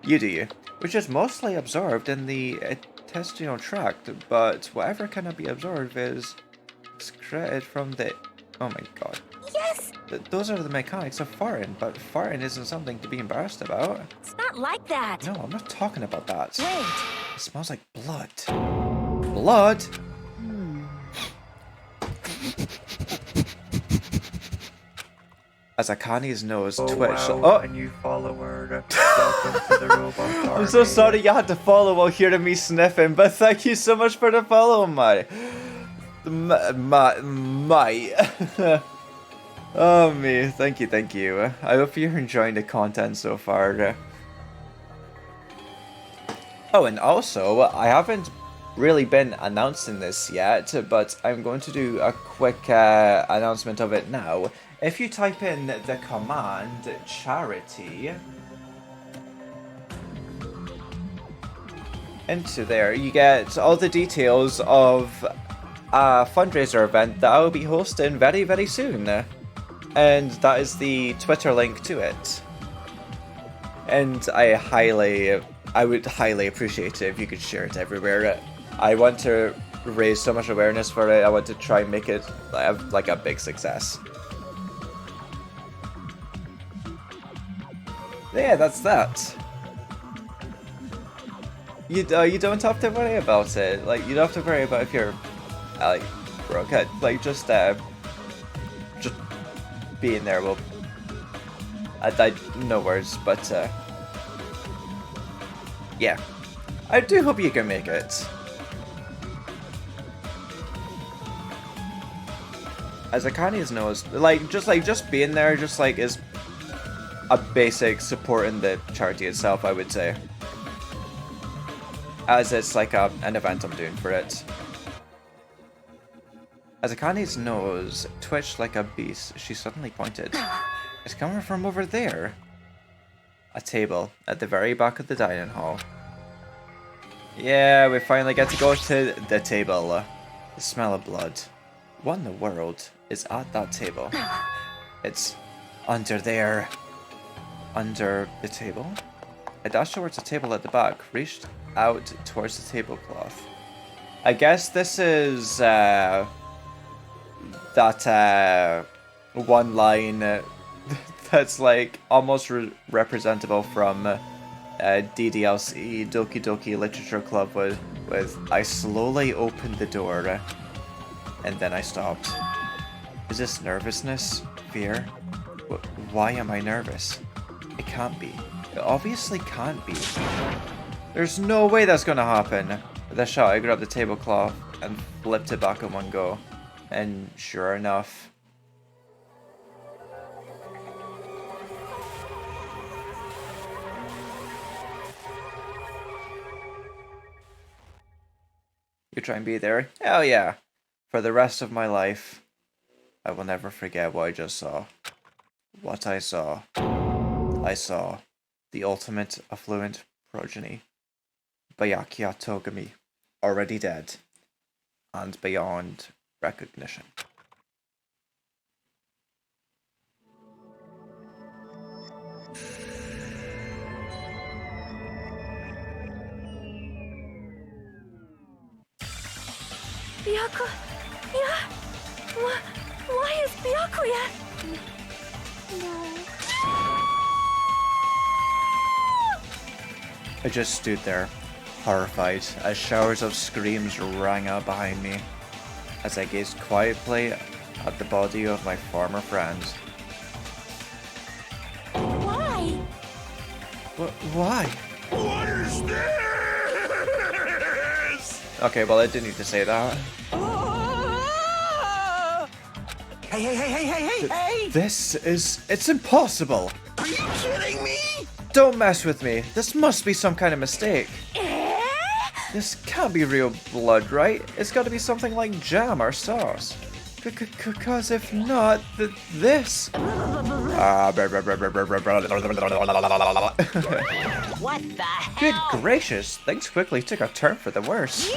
A: You do you. Which is mostly absorbed in the intestinal tract, but whatever cannot be absorbed is excreted from the... Oh my god.
B: yes.
A: Those are the mechanics of farting, but farting isn't something to be embarrassed about.
B: It's not like that.
A: No, I'm not talking about that.
B: Wait.
A: It smells like blood. Blood? As Akane's nose twitched. Oh!
G: New follower. Welcome to the robot
A: I'm so sorry you had to follow while hearing me sniffing, but thank you so much for the follow, my. Oh, me. Thank you, thank you. I hope you're enjoying the content so far. Oh, and also, I haven't really been announcing this yet, but I'm going to do a quick announcement of it now. If you type in the command charity into there, you get all the details of a fundraiser event that I will be hosting very, very soon. And that is the Twitter link to it. And I would highly appreciate it if you could share it everywhere. I want to raise so much awareness for it. I want to try and make it like a big success. Yeah, that's that. You don't have to worry about it. Like, you don't have to worry about if you're like broke. Like, just being there will. I no words, but yeah, I do hope you can make it. As Akane's knows, just being there, is a basic support in the charity itself, I would say. As it's like an event I'm doing for it. As Akane's nose twitched like a beast, she suddenly pointed. It's coming from over there. A table at the very back of the dining hall. Yeah, we finally get to go to the table. The smell of blood. What in the world is at that table? It's under there. Under the table? I dashed towards the table at the back, reached out towards the tablecloth. I guess this is that one line that's like almost representable from DDLC, Doki Doki Literature Club, with I slowly opened the door and then I stopped. Is this nervousness? Fear? Why am I nervous? It can't be. It obviously can't be. There's no way that's gonna happen. With a shot, I grabbed the tablecloth and flipped it back in one go. And sure enough... You try and be there? Hell yeah. For the rest of my life, I will never forget what I just saw. What I saw. I saw the ultimate affluent progeny, Byakuya Togami, already dead and beyond recognition.
B: Byakuya? Why is Byakuya? No.
A: I just stood there, horrified, as showers of screams rang out behind me, as I gazed quietly at the body of my former friend.
B: Why?
A: Why?
C: What is this?
A: Okay, well, I didn't need to say that.
F: Hey!
A: It's impossible!
F: Are you kidding me?
A: Don't mess with me. This must be some kind of mistake.
B: Eh?
A: This can't be real blood, right? It's gotta be something like jam or sauce. Cause if not, this...
B: What the
A: Good
B: hell?
A: gracious, things quickly took a turn for the worse.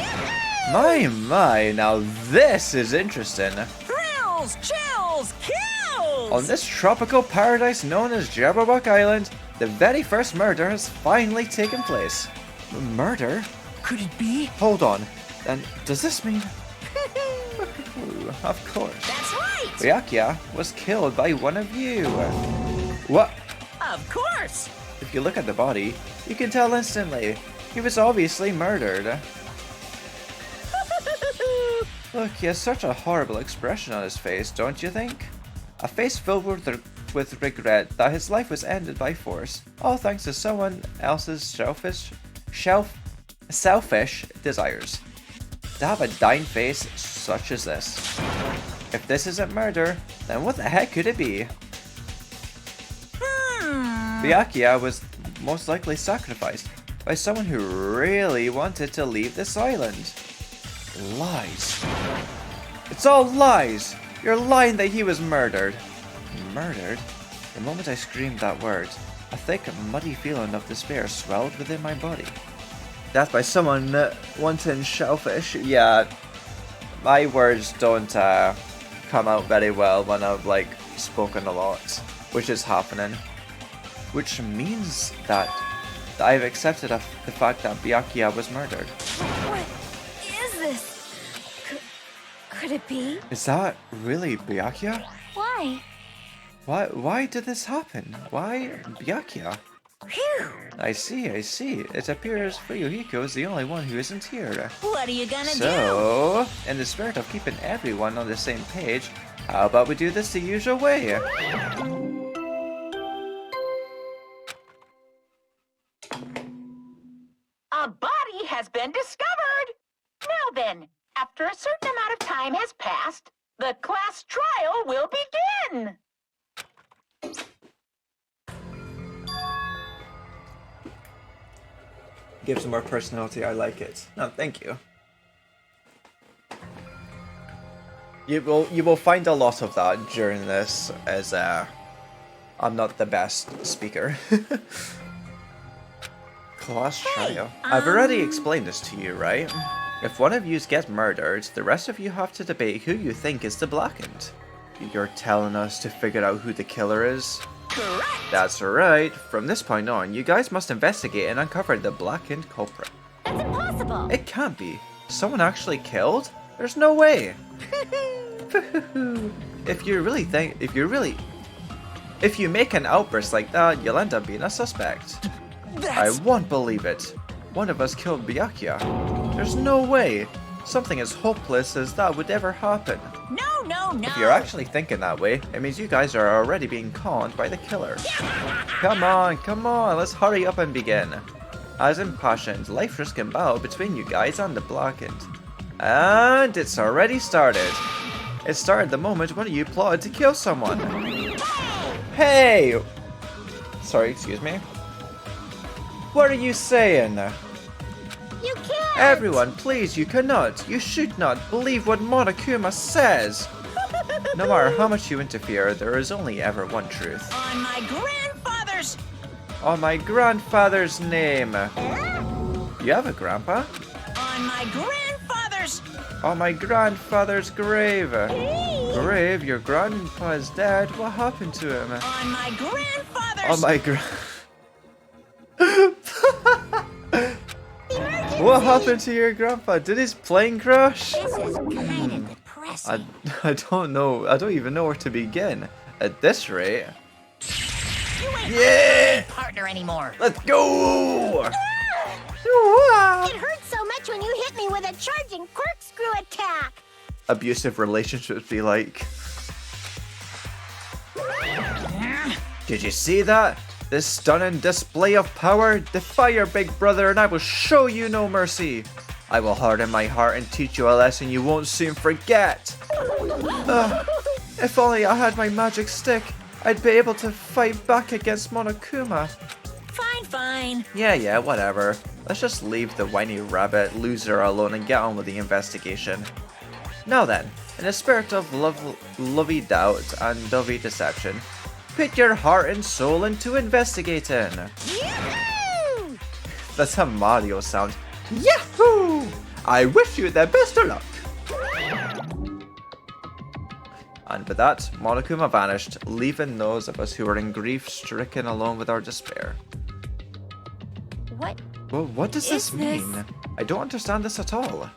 A: My, now this is interesting.
E: Thrills, chills, kills!
A: On this tropical paradise known as Jabberwock Island, the very first murder has finally taken place. Murder?
E: Could it be?
A: Hold on, then does this mean... Of course.
B: That's right!
A: Byakuya was killed by one of you. What?
E: Of course!
A: If you look at the body, you can tell instantly. He was obviously murdered. Look, he has such a horrible expression on his face, don't you think? A face filled with regret that his life was ended by force, all thanks to someone else's selfish desires. To have a dying face such as this. If this isn't murder, then what the heck could it be? Byakuya was most likely sacrificed by someone who really wanted to leave this island. Lies. It's all lies! You're lying that he was murdered. Murdered? The moment I screamed that word, a thick, muddy feeling of despair swelled within my body. Death by someone wanting shellfish? Yeah, my words don't come out very well when I've spoken a lot, which is happening. Which means that I've accepted the fact that Byakuya was murdered.
B: What is this? Could it be?
A: Is that really Byakuya?
B: Why?
A: Why did this happen? Why Byakuya?
B: Phew!
A: I see. It appears Fuyuhiko is the only one who isn't here.
B: What are you gonna do?
A: So, in the spirit of keeping everyone on the same page, how about we do this the usual way?
H: A body has been discovered! Now then, after a certain amount of time has passed, the class trial will begin!
A: Gives more personality, I like it. No, thank you. You will find a lot of that during this, as I'm not the best speaker. Class trial. I've already explained this to you, right? If one of you gets murdered, the rest of you have to debate who you think is the blackened. You're telling us to figure out who the killer is?
B: Correct!
A: That's right. From this point on, you guys must investigate and uncover the blackened culprit.
B: That's impossible!
A: It can't be. Someone actually killed? There's no way. If you make an outburst like that, you'll end up being a suspect. I won't believe it. One of us killed Byakuya. There's no way. Something as hopeless as that would ever happen.
B: No!
A: If you're actually thinking that way, it means you guys are already being conned by the killer. Come on, let's hurry up and begin. As impassioned, life-risking battle between you guys and the blackened. And it's already started. It started the moment one of you plotted to kill someone. Hey! Sorry, excuse me. What are you saying?
B: You can't!
A: Everyone, please, you cannot. You should not believe what Monokuma says. No matter how much you interfere, there is only ever one truth.
B: On my grandfather's...
A: On my grandfather's name. You have a grandpa?
B: On
E: On my grandfather's.
A: On my grandfather's grave.
B: Hey.
A: Grave? Your grandpa is dead? What happened to him?
E: On my grandfather's.
A: On my What happened to your grandpa? Did his plane crash?
B: This is kind of depressing.
A: I don't know. I don't even know where to begin. At this rate.
E: You ain't
A: Yeah!
E: my partner anymore.
A: Let's go!
B: It hurts so much when you hit me with a charging corkscrew attack.
A: Abusive relationships be like. Did you see that? This stunning display of power? Defy your big brother and I will show you no mercy. I will harden my heart and teach you a lesson you won't soon forget. If only I had my magic stick, I'd be able to fight back against Monokuma.
E: Fine, fine.
A: Yeah, whatever. Let's just leave the whiny rabbit loser alone and get on with the investigation. Now then, in a spirit of lovey doubt and dovey deception, put your heart and soul into investigating.
B: Yahoo!
A: That's a Mario sound. Yahoo! I wish you the best of luck. And with that, Monokuma vanished, leaving those of us who were in grief stricken alone with our despair.
B: What?
A: Well, what does this
B: is this?
A: mean? I don't understand this at all.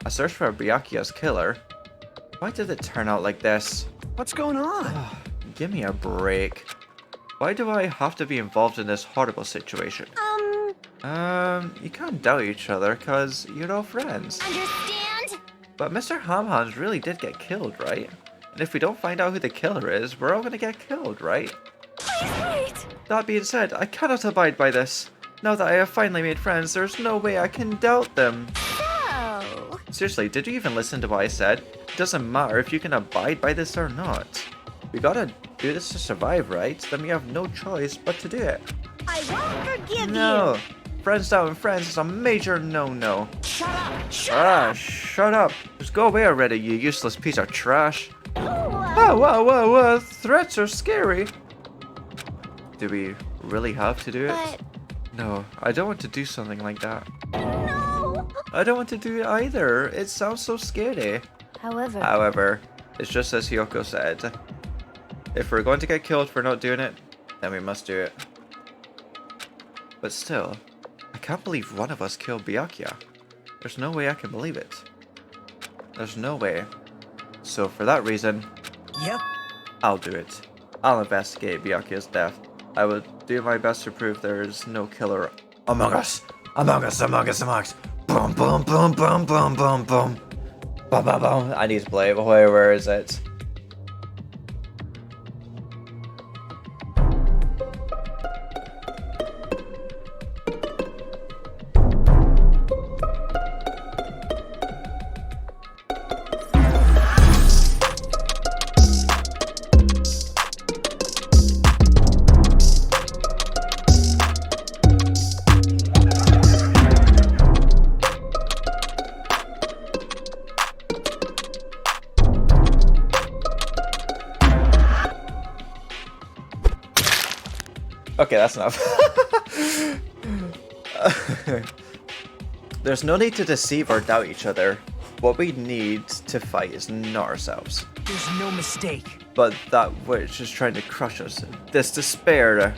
A: A search for Byakuya's killer? Why did it turn out like this?
F: What's going on?
A: Give me a break. Why do I have to be involved in this horrible situation? You can't doubt each other because you're all friends.
B: Understand?
A: But Mr. Hamhans really did get killed, right? And if we don't find out who the killer is, we're all gonna get killed, right?
B: Please wait.
A: That being said, I cannot abide by this. Now that I have finally made friends, there's no way I can doubt them.
B: So,
A: Seriously, did you even listen to what I said? It doesn't matter if you can abide by this or not. We gotta do this to survive, right? Then we have no choice but to do it.
B: I won't forgive
A: No! Friends doubting friends is a major no-no.
B: you. Shut up. Shut up.
A: Shut up! Just go away already, you useless piece of trash.
B: Oh,
A: Whoa, threats are scary. Do we really have to do it?
B: but
A: No, I don't want to do something like that.
B: no.
A: I don't want to do it either. It sounds so scary. However, it's just as Hyoko said. If we're going to get killed for not doing it, then we must do it. But still, I can't believe one of us killed Byakuya. There's no way I can believe it. There's no way. So for that reason,
E: Yep.
A: I'll do it. I'll investigate Byakuya's death. I will do my best to prove there is no killer among us. Among us. Boom, boom, boom, boom, boom, boom, boom. Boom, boom, boom. I need to play. Where is it? Okay, that's enough. There's no need to deceive or doubt each other. What we need to fight is not ourselves,
E: There's no mistake.
A: but that which is trying to crush us. This despair,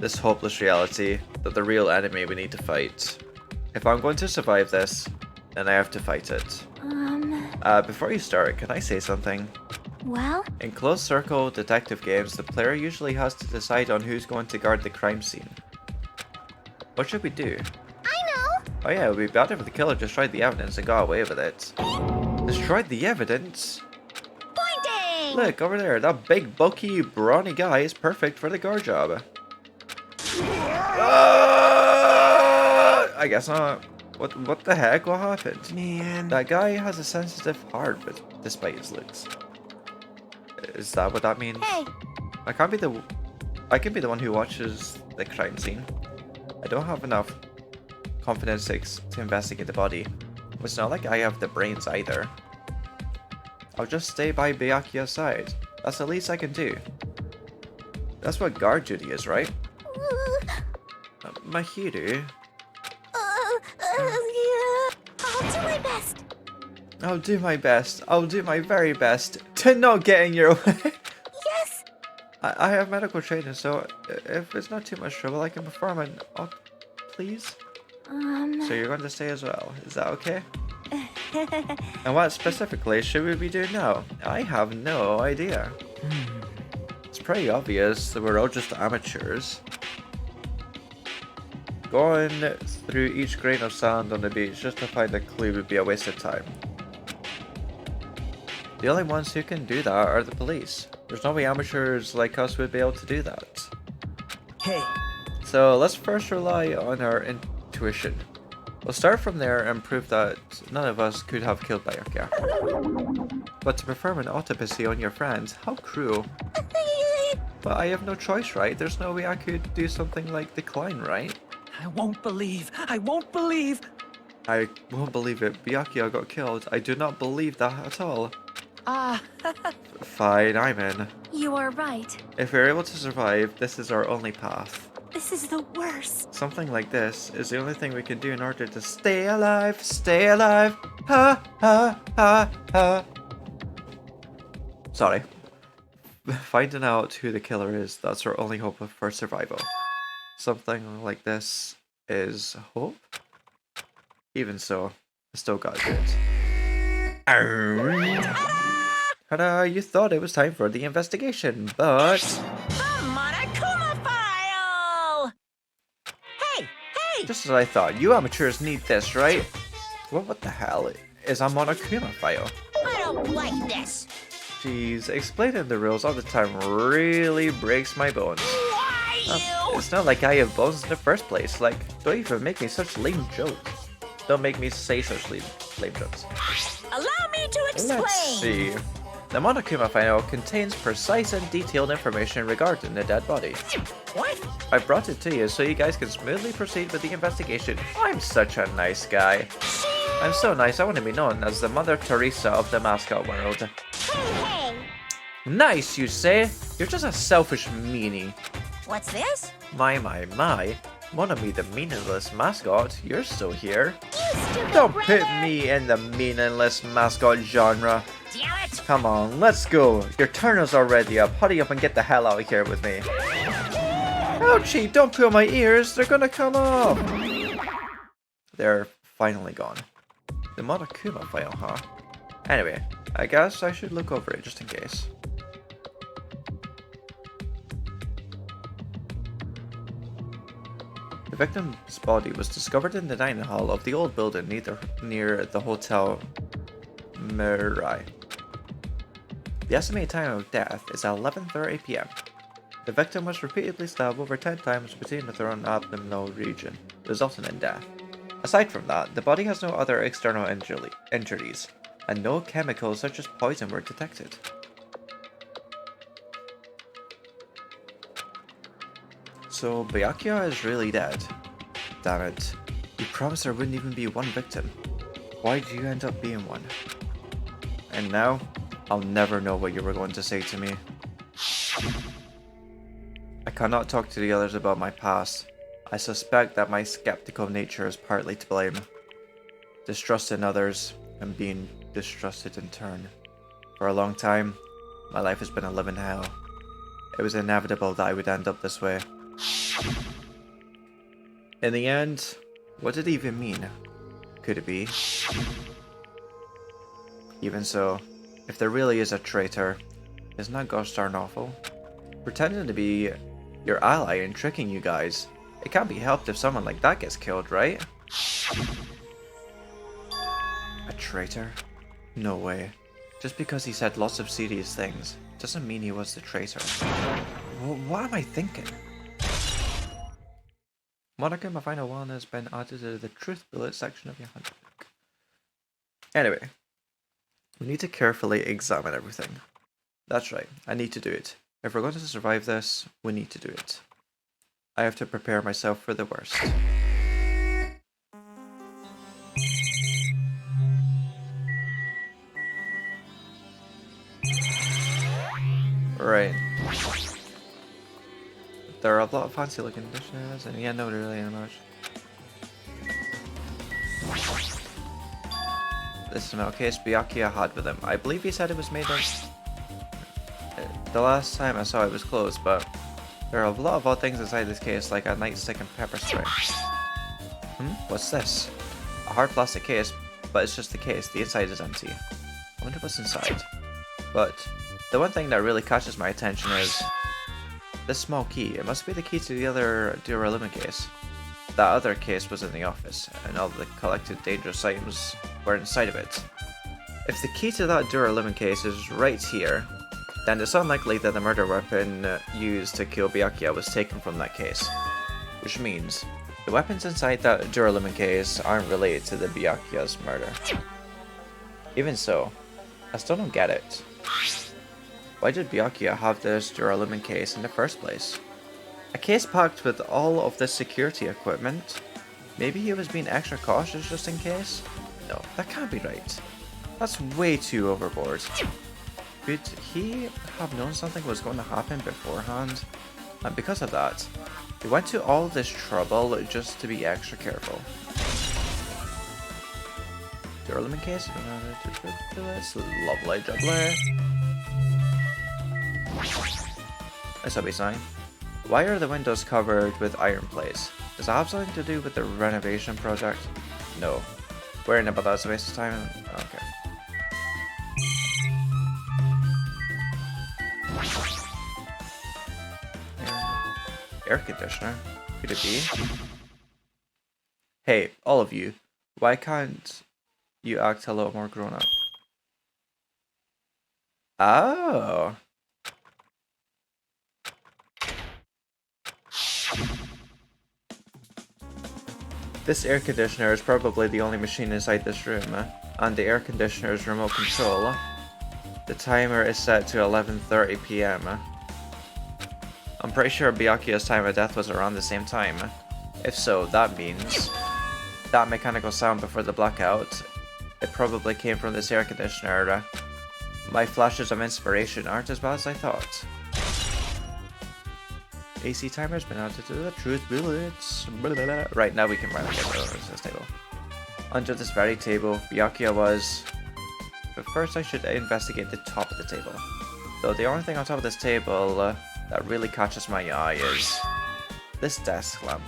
A: this hopeless reality that the real enemy we need to fight. If I'm going to survive this, then I have to fight it. Before you start, can I say something?
B: Well,
A: In closed circle detective games, the player usually has to decide on who's going to guard the crime scene. What should we do?
B: I know.
A: Oh yeah, it would be better if the killer destroyed the evidence and got away with it. Destroyed the evidence?
B: Pointing.
A: Look, over there, that big, bulky, brawny guy is perfect for the guard job. I guess not. What the heck? What happened?
F: Man.
A: That guy has a sensitive heart, but despite his looks. Is that what that means?
B: Hey,
A: I can be the one who watches the crime scene. I don't have enough confidence to investigate the body. It's not like I have the brains either. I'll just stay by Byakuya's side. That's the least I can do. That's what guard duty is, right? Mahiru?
B: yeah.
A: I'll do my best. I'll do my very best to not get in your way.
B: Yes.
A: I have medical training, so if it's not too much trouble, I can perform an please? So you're going to stay as well. Is that okay? And what specifically should we be doing now? I have no idea. It's pretty obvious that we're all just amateurs. Going through each grain of sand on the beach just to find a clue would be a waste of time. The only ones who can do that are the police. There's no way amateurs like us would be able to do that.
E: Hey,
A: So let's first rely on our intuition. We'll start from there and prove that none of us could have killed Bayaka. But to perform an autopsy on your friends, how cruel. But I have no choice, right? There's no way I could do something like decline, right?
E: I won't believe. I won't believe.
A: I won't believe it. Byakuya got killed. I do not believe that at all. Fine, I'm in.
B: You are right.
A: If we're able to survive, this is our only path.
B: This is the worst.
A: Something like this is the only thing we can do in order to stay alive, stay alive. Ha ha ha ha. Sorry. Finding out who the killer is, that's our only hope for survival. Something like this is hope? Even so, I still gotta do it. Ta-da! You thought it was time for the investigation, but...
H: The Monokuma file! Hey! Hey!
A: Just as I thought, you amateurs need this, right? Well, what the hell is a Monokuma file?
H: I don't like this!
A: Jeez, explaining the rules all the time really breaks my bones.
H: Why you?
A: It's not like I have bones in the first place. Like, don't even make me such lame jokes. Don't make me say such lame jokes.
H: Allow me to explain!
A: Let's see. The Monokuma file contains precise and detailed information regarding the dead body.
H: What?
A: I brought it to you so you guys can smoothly proceed with the investigation. I'm such a nice guy. I'm so nice I want to be known as the Mother Teresa of the mascot world.
H: Hey!
A: Nice, you say? You're just a selfish meanie.
H: What's this?
A: My. Monomi the meaningless mascot, you're still here.
H: You stupid
A: Don't put
H: brother.
A: me in the meaningless mascot genre.
H: Damn it!
A: Come on, let's go. Your turn is already up. Hurry up and get the hell out of here with me. Ouchie, don't pull my ears. They're gonna come off. They're finally gone. The Monokuma file, huh? Anyway, I guess I should look over it just in case. The victim's body was discovered in the dining hall of the old building near the Hotel Mirai. The estimated time of death is at 11:30 p.m. The victim was repeatedly stabbed over 10 times between the throat and abdominal region, resulting in death. Aside from that, the body has no other external injuries, and no chemicals such as poison were detected. So Byakuya is really dead. Damn it. You promised there wouldn't even be one victim. Why did you end up being one? And now, I'll never know what you were going to say to me. I cannot talk to the others about my past. I suspect that my skeptical nature is partly to blame. Distrust in others, and being distrusted in turn. For a long time, my life has been a living hell. It was inevitable that I would end up this way. In the end, what did it even mean? Could it be? Even so, if there really is a traitor, isn't that gosh darn awful? Pretending to be your ally and tricking you guys. It can't be helped if someone like that gets killed, right? A traitor? No way. Just because he said lots of serious things doesn't mean he was the traitor. What am I thinking? Monokuma Final 1 has been added to the Truth Bullet section of your handbook. Anyway, we need to carefully examine everything. That's right, I need to do it. If we're going to survive this, we need to do it. I have to prepare myself for the worst. Right. There are a lot of fancy looking dishes, and yeah, nobody really in much. This is a metal case Byakuya had with him. I believe he said it was made of... The last time I saw it was closed, but there are a lot of odd things inside this case, like a nightstick and pepper spray. What's this? A hard plastic case, but it's just the case. The inside is empty. I wonder what's inside. But the one thing that really catches my attention is this small key. It must be the key to the other Duralumin case. That other case was in the office, and all the collected dangerous items were inside of it. If the key to that Duralumin case is right here, then it's unlikely that the murder weapon used to kill Byakuya was taken from that case. Which means the weapons inside that Duralumin case aren't related to the Byakuya's murder. Even so, I still don't get it. Why did Byakuya have this Duralumin case in the first place? A case packed with all of the security equipment? Maybe he was being extra cautious just in case? No, that can't be right. That's way too overboard. Could he have known something was going to happen beforehand? And because of that, he went to all this trouble just to be extra careful. Duralumin case? Lovely jubbly. Nice hobby sign. Why are the windows covered with iron plates? Does that have something to do with the renovation project? No. Worrying about that is a waste of time? Okay. Air conditioner? Could it be? Hey, all of you. Why can't you act a little more grown up? Oh. This air conditioner is probably the only machine inside this room, and the air conditioner's remote control. The timer is set to 11:30 PM. I'm pretty sure Byakuya's time of death was around the same time. If so, that means that mechanical sound before the blackout, it probably came from this air conditioner. My flashes of inspiration aren't as bad as I thought. AC timer's been added to the truth bullets. Right, now we can run this table. Under this very table, Byakuya was... But first I should investigate the top of the table. Though the only thing on top of this table that really catches my eye is this desk lamp.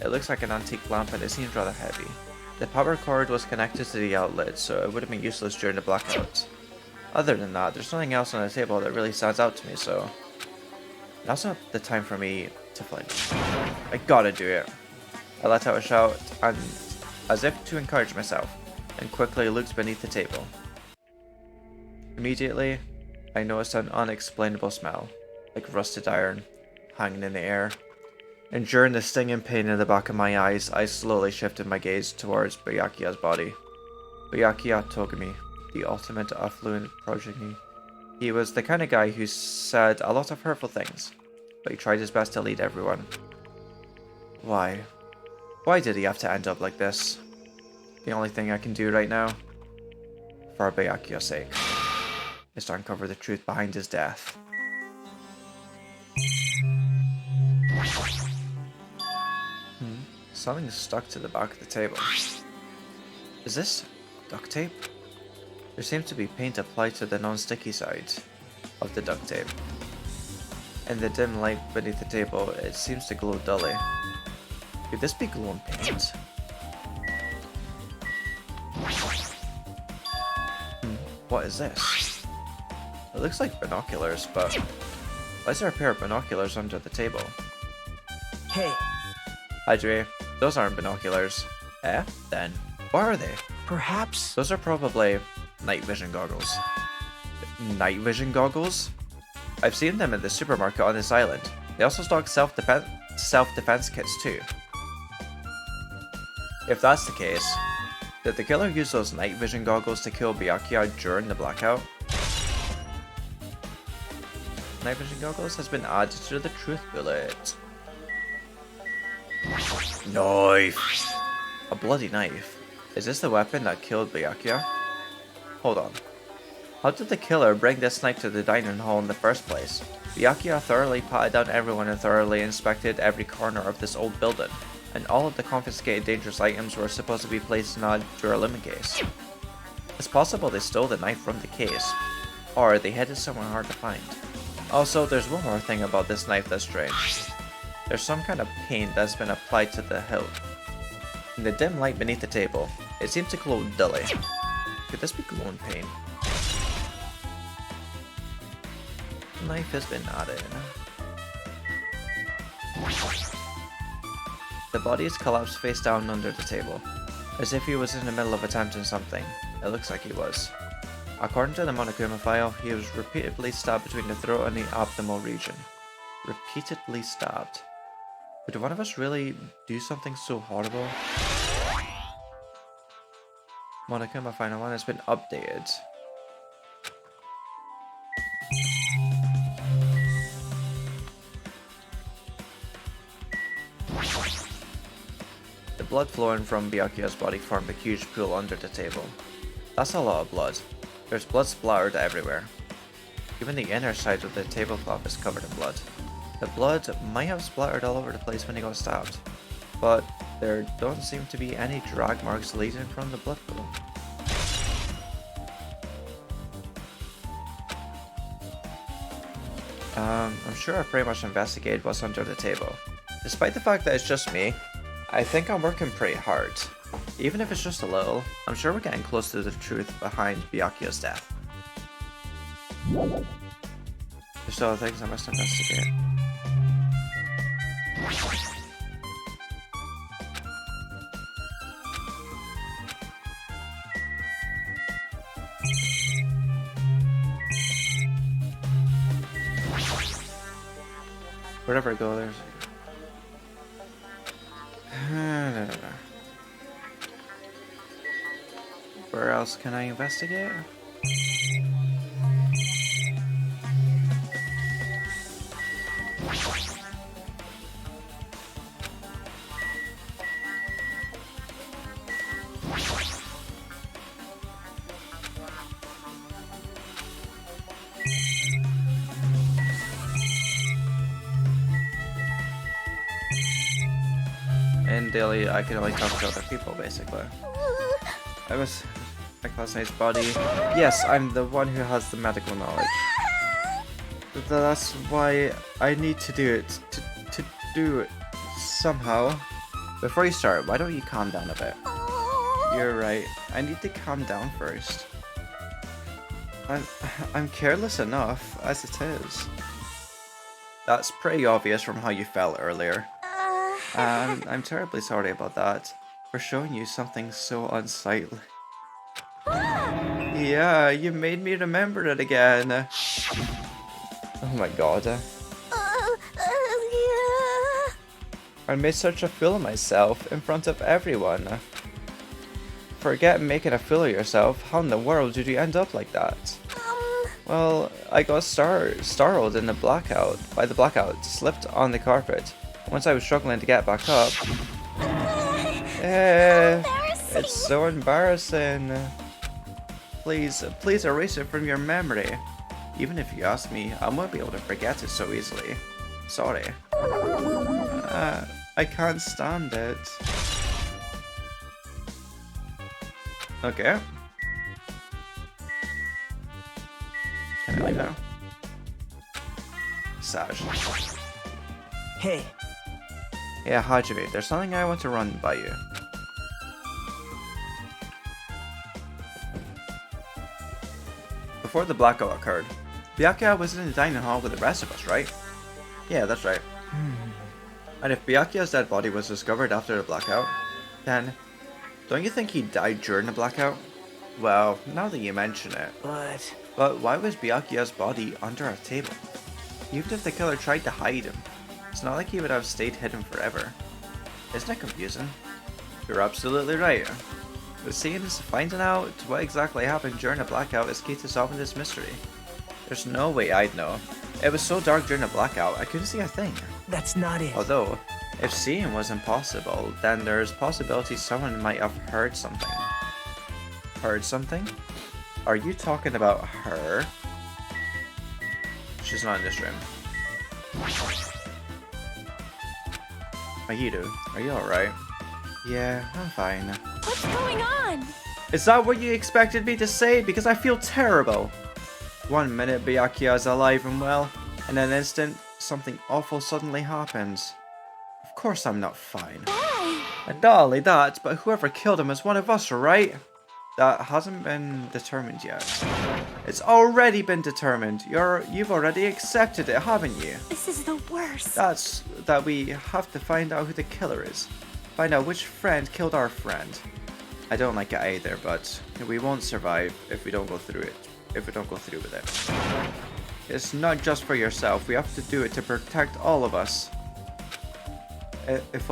A: It looks like an antique lamp and it seems rather heavy. The power cord was connected to the outlet, so it would have been useless during the blackout. Other than that, there's nothing else on the table that really stands out to me, so... Now's not the time for me to flinch. I gotta do it. I let out a shout, and as if to encourage myself, and quickly looked beneath the table. Immediately, I noticed an unexplainable smell, like rusted iron, hanging in the air. Enduring the stinging pain in the back of my eyes, I slowly shifted my gaze towards Byakuya's body. Byakuya Togumi, the ultimate affluent progeny. He was the kind of guy who said a lot of hurtful things, but he tried his best to lead everyone. Why? Why did he have to end up like this? The only thing I can do right now, for Byakuya's sake, is to uncover the truth behind his death. Something is stuck to the back of the table. Is this duct tape? There seems to be paint applied to the non-sticky side of the duct tape. In the dim light beneath the table, it seems to glow dully. Could this be glowing paint? What is this? It looks like binoculars, but why is there a pair of binoculars under the table?
F: Hey,
A: Hi Dre, those aren't binoculars. Eh? Then, what are they?
F: perhaps...
A: Those are probably night vision goggles. Night vision goggles? I've seen them in the supermarket on this island. They also stock self-defense kits too. If that's the case, did the killer use those night vision goggles to kill Byakuya during the blackout? Night vision goggles has been added to the truth bullet. Knife! A bloody knife. Is this the weapon that killed Byakuya? Hold on. How did the killer bring this knife to the dining hall in the first place? Byakuya thoroughly patted down everyone and thoroughly inspected every corner of this old building, and all of the confiscated dangerous items were supposed to be placed in a Duralumin case. It's possible they stole the knife from the case, or they hid it somewhere hard to find. Also, there's one more thing about this knife that's strange. There's some kind of paint that's been applied to the hilt. In the dim light beneath the table, it seems to glow dully. Could this be glowing paint? The knife has been added. The body is collapsed face down under the table, as if he was in the middle of attempting something. It looks like he was. According to the Monokuma file, he was repeatedly stabbed between the throat and the abdominal region. Repeatedly stabbed. Would one of us really do something so horrible? Monokuma Final 1 has been updated. The blood flowing from Byakuya's body formed a huge pool under the table. That's a lot of blood. There's blood splattered everywhere. Even the inner side of the tablecloth is covered in blood. The blood might have splattered all over the place when he got stabbed, but there don't seem to be any drag marks leading from the blood pool. I'm sure I've pretty much investigated what's under the table. Despite the fact that it's just me, I think I'm working pretty hard. Even if it's just a little, I'm sure we're getting close to the truth behind Byakuya's death. There's still other things I must investigate. Wherever I go, there's... Where else can I investigate? In daily, I can only talk to other people, basically. I was my classmate's body. Yes, I'm the one who has the medical knowledge. That's why I need to do it. To do it somehow. Before you start, why don't you calm down a bit? You're right. I need to calm down first. I'm careless enough as it is. That's pretty obvious from how you felt earlier. I'm terribly sorry about that. For showing you something so unsightly. Yeah, you made me remember it again. Oh my god. I made such a fool of myself in front of everyone. Forget making a fool of yourself. How in the world did you end up like that? Well, I got startled in the blackout. By the blackout, slipped on the carpet. Once I was struggling to get back up. It's so embarrassing. Please erase it from your memory. Even if you ask me, I won't be able to forget it so easily. Sorry. I can't stand it. Okay. Can I leave now? Sage.
F: Hey.
A: Yeah, Hajime, there's something I want to run by you. Before the blackout occurred, Byakuya was in the dining hall with the rest of us, right? Yeah, that's right. And if Byakuya's dead body was discovered after the blackout, then don't you think he died during the blackout? Well, now that you mention it. But why was Byakuya's body under our table? Even if the killer tried to hide him, it's not like he would have stayed hidden forever. Isn't it confusing? You're absolutely right. But seeing is finding out what exactly happened during the blackout is key to solving this mystery. There's no way I'd know. It was so dark during the blackout, I couldn't see a thing.
F: That's not it.
A: Although, if seeing was impossible, then there's possibility someone might have heard something. Heard something? Are you talking about her? She's not in this room. Mahiru, are you alright? Yeah, I'm fine.
B: What's going on?
A: Is that what you expected me to say? Because I feel terrible. 1 minute Byakuya is alive and well, and in an instant, something awful suddenly happens. Of course I'm not fine.
B: Why?
A: And not only that, but whoever killed him is one of us, right? That hasn't been determined yet. It's already been determined. You've already accepted it, haven't you?
B: This is the worst.
A: That's that we have to find out who the killer is. Find out which friend killed our friend. I don't like it either, but we won't survive if we don't go through it. If we don't go through with it. It's not just for yourself. We have to do it to protect all of us. If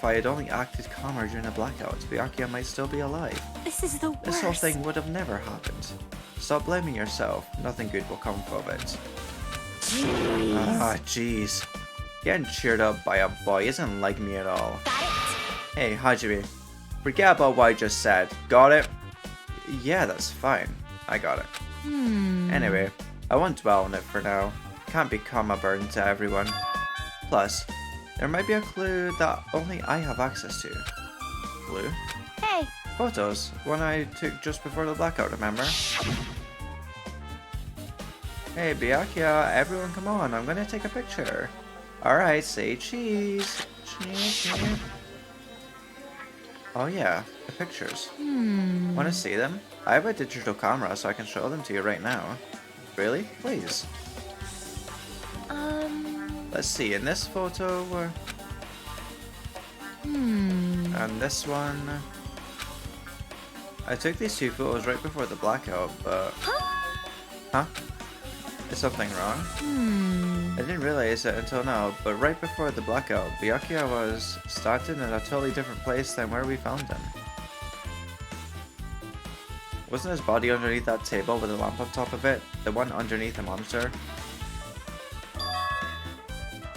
A: I had only acted calmer during the blackout, Byakuya might still be alive.
B: This is the worst.
A: This whole thing would have never happened. Stop blaming yourself. Nothing good will come of it.
B: Jeez.
A: Ah, jeez. Getting cheered up by a boy isn't like me at all.
B: Got it?
A: Hey, Hajime. Forget about what I just said. Got it? Yeah, that's fine. I got it. Anyway, I won't dwell on it for now. Can't become a burden to everyone. Plus, there might be a clue that only I have access to. Clue?
B: Hey.
A: Photos. One I took just before the blackout, remember? Hey, Byakuya, everyone come on, I'm gonna take a picture. Alright, say cheese. Cheese. Oh yeah, the pictures. Wanna see them? I have a digital camera so I can show them to you right now. Really? Please. Let's see, in this photo, and this one. I took these two photos right before the blackout, but... Huh? Is something wrong? I didn't realize it until now, but right before the blackout, Byakuya was standing in a totally different place than where we found him. Wasn't his body underneath that table with a lamp on top of it? The one underneath the monster?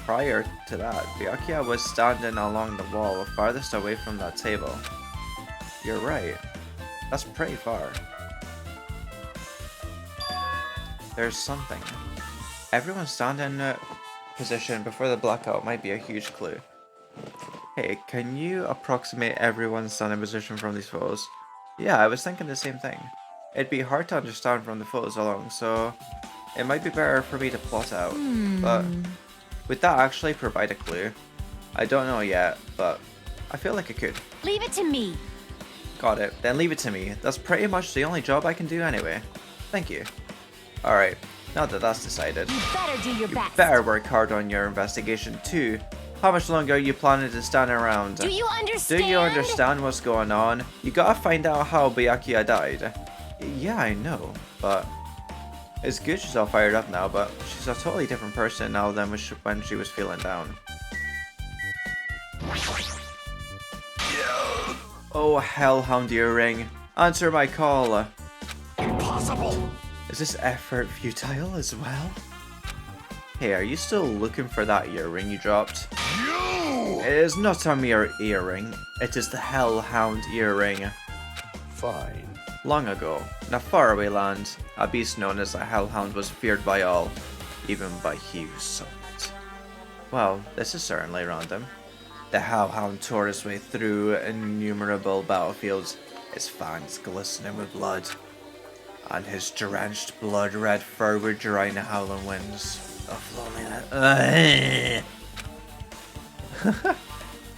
A: Prior to that, Byakuya was standing along the wall farthest away from that table. You're right. That's pretty far. There's something. Everyone standing in position before the blackout might be a huge clue. Hey, can you approximate everyone's standing position from these photos? Yeah, I was thinking the same thing. It'd be hard to understand from the photos alone, so it might be better for me to plot out. But would that actually provide a clue? I don't know yet, but I feel like it could.
B: Leave it to me.
A: Got it. Then leave it to me. That's pretty much the only job I can do anyway. Thank you. Alright, now that that's decided,
B: You better do your best.
A: better work hard on your investigation too. How much longer are you planning to stand around?
B: Do you understand?
A: Do you understand what's going on? You gotta find out how Byakuya died. Yeah, I know, but it's good she's all fired up now, but she's a totally different person now than when she was feeling down. Oh, Hellhound earring. Answer my call.
C: Impossible!
A: Is this effort futile as well? Hey, are you still looking for that earring you dropped?
C: You!
A: It is not a mere earring. It is the Hellhound earring.
C: Fine.
A: Long ago, in a faraway land, a beast known as the Hellhound was feared by all, even by he who saw it. Well, this is certainly random. The Hellhound tore his way through innumerable battlefields, his fangs glistening with blood, and his drenched blood-red fur would dry in the howling winds of loneliness.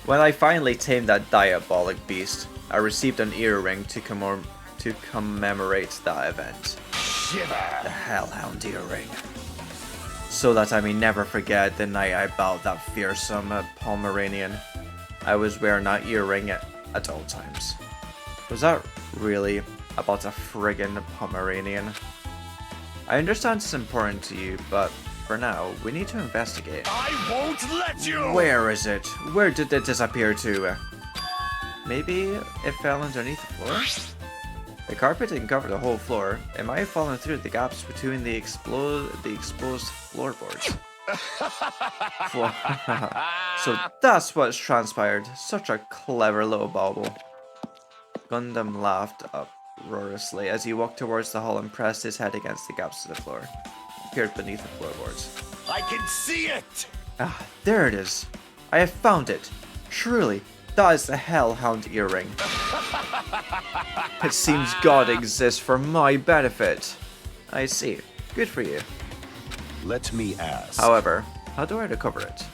A: When I finally tamed that diabolic beast, I received an earring to commemorate that event.
C: Shiver!
A: The Hellhound earring. So that I may never forget the night I battled that fearsome Pomeranian. I was wearing that earring at all times. Was that really about a friggin' Pomeranian? I understand it's important to you, but for now, we need to investigate.
C: I won't let you!
A: Where is it? Where did it disappear to? Maybe it fell underneath the floor? The carpet didn't cover the whole floor. It might have fallen through the gaps between the exposed floorboards. So that's what's transpired. Such a clever little bauble. Gundam laughed uproariously as he walked towards the hall and pressed his head against the gaps of the floor. Peered beneath the floorboards.
C: I can see it!
A: Ah, there it is. I have found it. Truly, that is the Hellhound earring. It seems God exists for my benefit. I see. Good for you.
C: Let me ask.
A: However, how do I recover it?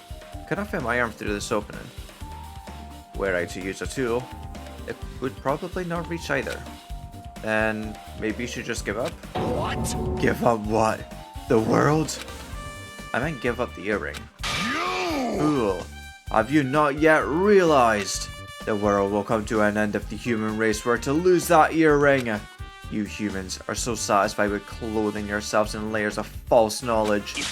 A: Can I fit my arm through this opening? Were I to use a tool, it would probably not reach either. Then maybe you should just give up?
C: What?
A: Give up what? The world? I meant give up the earring.
C: You!
A: Fool, have you not yet realized? The world will come to an end if the human race were to lose that earring. You humans are so satisfied with clothing yourselves in layers of false knowledge.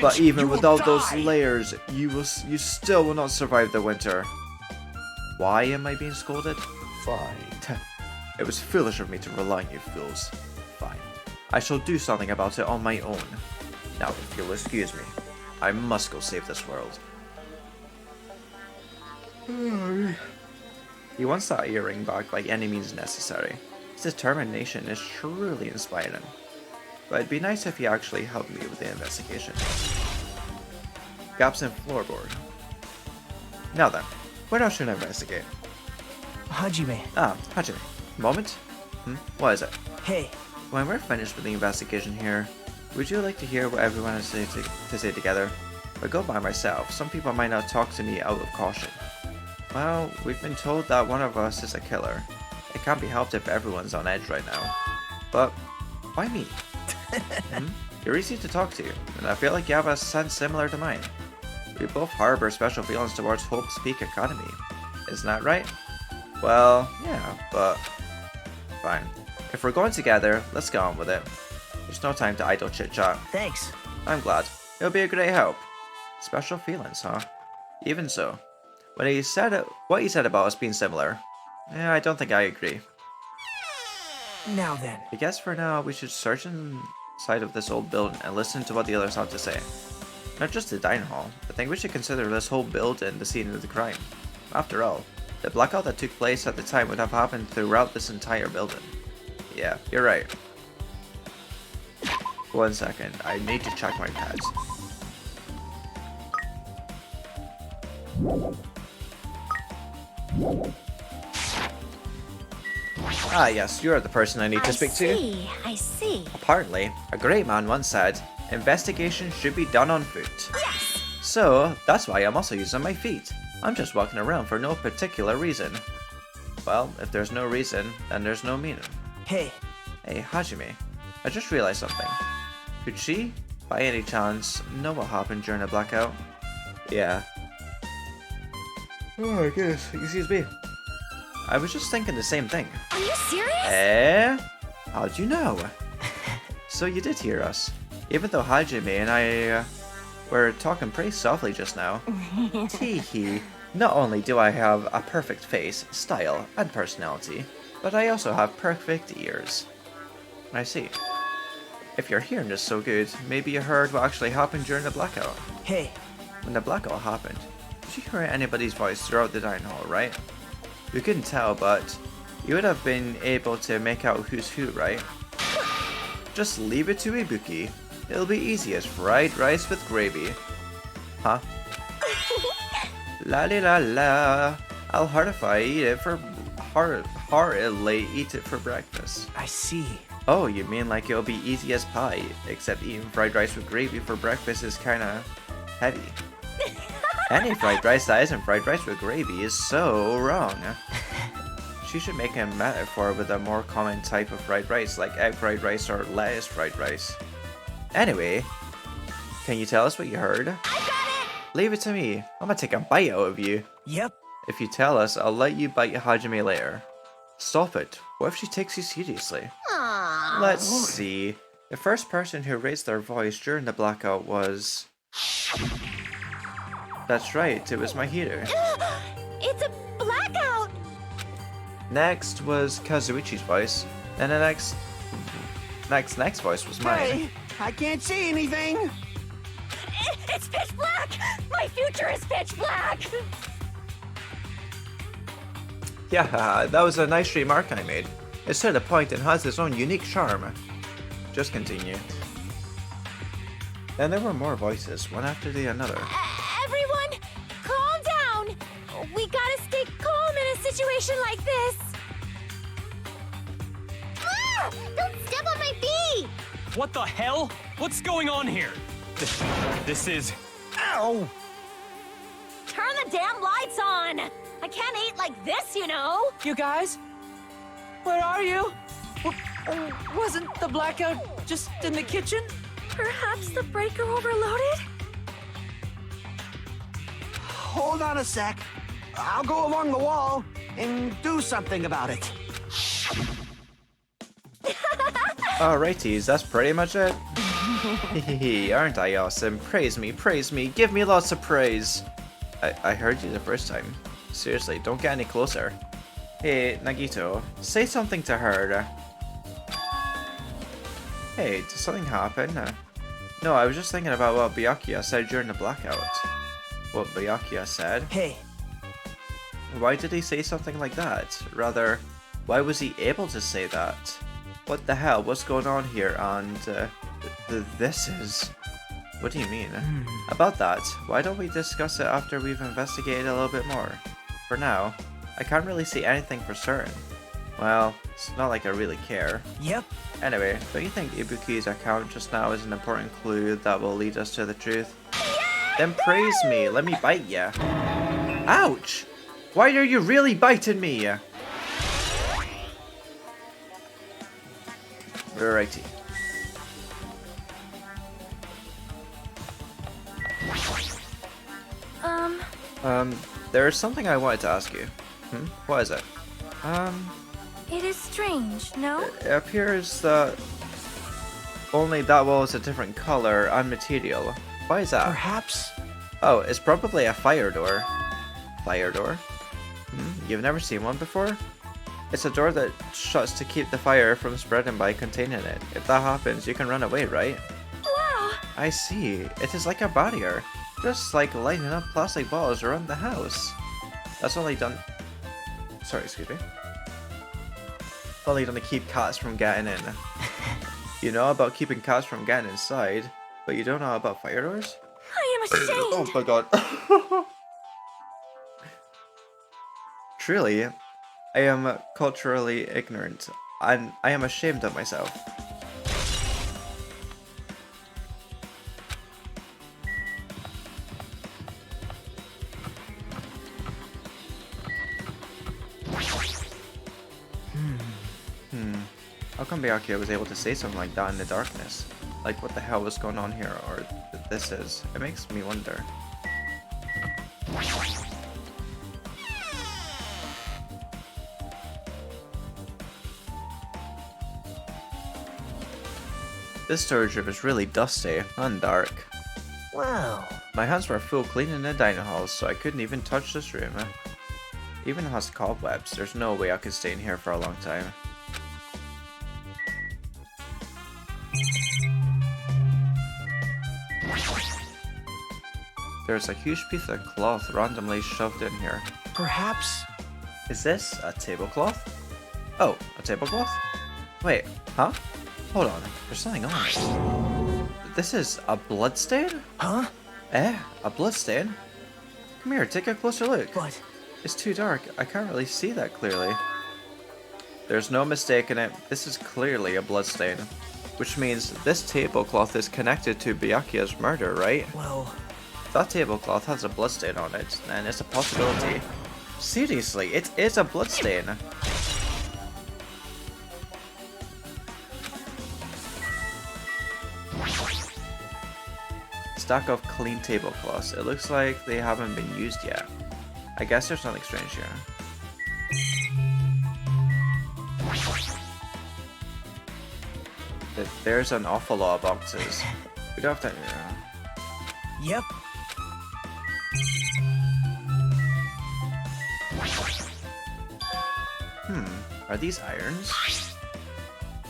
A: But even without those layers, you still will not survive the winter. Why am I being scolded?
C: Fine.
A: It was foolish of me to rely on you fools. Fine. I shall do something about it on my own. Now, if you'll excuse me, I must go save this world. He wants that earring back by any means necessary. His determination is truly inspiring. But it'd be nice if he actually helped me with the investigation. Gaps in floorboard. Now then, what else should I investigate?
F: Hajime.
A: Ah, Hajime. Moment? What is it?
F: Hey.
A: When we're finished with the investigation here, would you like to hear what everyone has to say together? If I go by myself, some people might not talk to me out of caution. Well, we've been told that one of us is a killer. It can't be helped if everyone's on edge right now. But why me? You're easy to talk to, and I feel like you have a sense similar to mine. We both harbor special feelings towards Hope's Peak Academy. Isn't that right? Well, yeah, but fine. If we're going together, let's get on with it. There's no time to idle chit-chat.
F: Thanks.
A: I'm glad. It'll be a great help. Special feelings, huh? Even so, when he said what he said about us being similar, yeah, I don't think I agree.
F: Now then.
A: I guess for now, we should search inside of this old building and listen to what the others have to say. Not just the dining hall, I think we should consider this whole building the scene of the crime. After all, the blackout that took place at the time would have happened throughout this entire building. Yeah, you're right. 1 second, I need to check my pads. Ah yes, you're the person I need to speak to.
B: I see.
A: Apparently, a great man once said, investigation should be done on foot.
B: Yes!
A: So, that's why I'm also using my feet. I'm just walking around for no particular reason. Well, if there's no reason, then there's no meaning.
F: Hey.
A: Hey, Hajime, I just realized something. Could she, by any chance, know what happened during the blackout? Yeah. Oh, I guess. Excuse me. I was just thinking the same thing.
B: Are you serious?
A: Eh? How'd you know? So you did hear us. Even though Hajime and I were talking pretty softly just now. Teehee. Not only do I have a perfect face, style, and personality, but I also have perfect ears. I see. If your hearing is so good, maybe you heard what actually happened during the blackout.
F: Hey.
A: When the blackout happened, did you hear anybody's voice throughout the dining hall, right? We couldn't tell, but you would have been able to make out who's who, right? Just leave it to Ibuki. It'll be easy as fried rice with gravy. Huh? La la la la. I'll heartily eat it for breakfast.
F: I see.
A: Oh, you mean like it'll be easy as pie, except eating fried rice with gravy for breakfast is kinda heavy. Any fried rice that isn't fried rice with gravy is so wrong. She should make a metaphor with a more common type of fried rice, like egg fried rice or lettuce fried rice. Anyway, can you tell us what you heard?
B: I got it!
A: Leave it to me. I'm gonna take a bite out of you.
F: Yep.
A: If you tell us, I'll let you bite Hajime later. Stop it. What if she takes you seriously?
B: Aww.
A: Let's see. The first person who raised their voice during the blackout was... That's right, it was my heater.
B: It's a blackout!
A: Next was Kazuichi's voice. Then the next voice was mine.
F: Hey, I can't see anything.
B: It's pitch black! My future is pitch black!
A: Yeah, that was a nice remark I made. It's to the point and has its own unique charm. Just continue. Then there were more voices, one after the another.
B: Everyone, calm down! We gotta stay calm in a situation like this! Don't step on my feet!
D: What the hell? What's going on here? This is... Ow!
B: Turn the damn lights on! I can't eat like this, you know!
E: You guys? Where are you? Wasn't the blackout just in the kitchen?
B: Perhaps the breaker overloaded?
F: Hold on a sec. I'll go along the wall and do something about it.
A: Alrighties, that's pretty much it. Hehehe, aren't I awesome? Praise me, give me lots of praise. I heard you the first time. Seriously, don't get any closer. Hey, Nagito, say something to her. Hey, did something happen? No, I was just thinking about what Byakuya said during the blackout. What Byakuya said?
F: Hey,
A: Why did he say something like that? Rather, why was he able to say that? What the hell? What's going on here? And this is... What do you mean? About that, why don't we discuss it after we've investigated a little bit more? For now, I can't really see anything for certain. Well, it's not like I really care.
F: yep.
A: Anyway, don't you think Ibuki's account just now is an important clue that will lead us to the truth? Then praise me, let me bite ya. Ouch! Why are you really biting me? Righty. There's something I wanted to ask you. What is it?
B: It is strange, no?
A: It appears that only that wall is a different color and material. Why is that?
F: Perhaps.
A: Oh, it's probably a fire door. Fire door? You've never seen one before? It's a door that shuts to keep the fire from spreading by containing it. If that happens, you can run away, right?
B: Wow!
A: I see. It is like a barrier. Just like lighting up plastic balls around the house. That's only done... Sorry, excuse me. Only done to keep cats from getting in. You know about keeping cats from getting inside, but you don't know about fire doors?
B: I am ashamed!
A: Oh my god. Truly, I am culturally ignorant, and I am ashamed of myself. How come Byakuya was able to say something like that in the darkness? Like, what the hell was going on here, or this is? It makes me wonder. This storage room is really dusty and dark.
F: Wow.
A: My hands were full cleaning the dining hall, so I couldn't even touch this room. Even has cobwebs. There's no way I could stay in here for a long time. There's a huge piece of cloth randomly shoved in here.
F: Perhaps.
A: Is this a tablecloth? Oh, a tablecloth? Wait, huh? Hold on, there's something on it. This is a bloodstain?
F: Huh?
A: A bloodstain? Come here, take a closer look.
F: What?
A: It's too dark, I can't really see that clearly. There's no mistake in it, this is clearly a bloodstain. Which means this tablecloth is connected to Byakuya's murder, right?
F: Well...
A: If that tablecloth has a bloodstain on it, then it's a possibility. Seriously, it is a bloodstain. Stack of clean tablecloths. It looks like they haven't been used yet. I guess there's nothing strange here. There's an awful lot of boxes. We don't have to...
F: Yep.
A: Are these irons?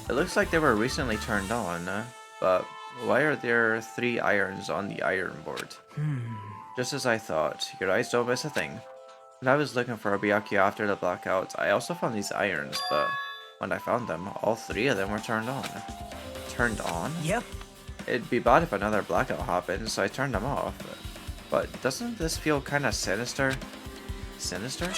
A: It looks like they were recently turned on, but why are there 3 irons on the iron board? Just as I thought, your eyes don't miss a thing. When I was looking for a Byakuya after the blackout, I also found these irons, but when I found them, all 3 of them were turned on. Turned on?
F: Yep.
A: It'd be bad if another blackout happened, so I turned them off. But doesn't this feel kinda sinister? Sinister?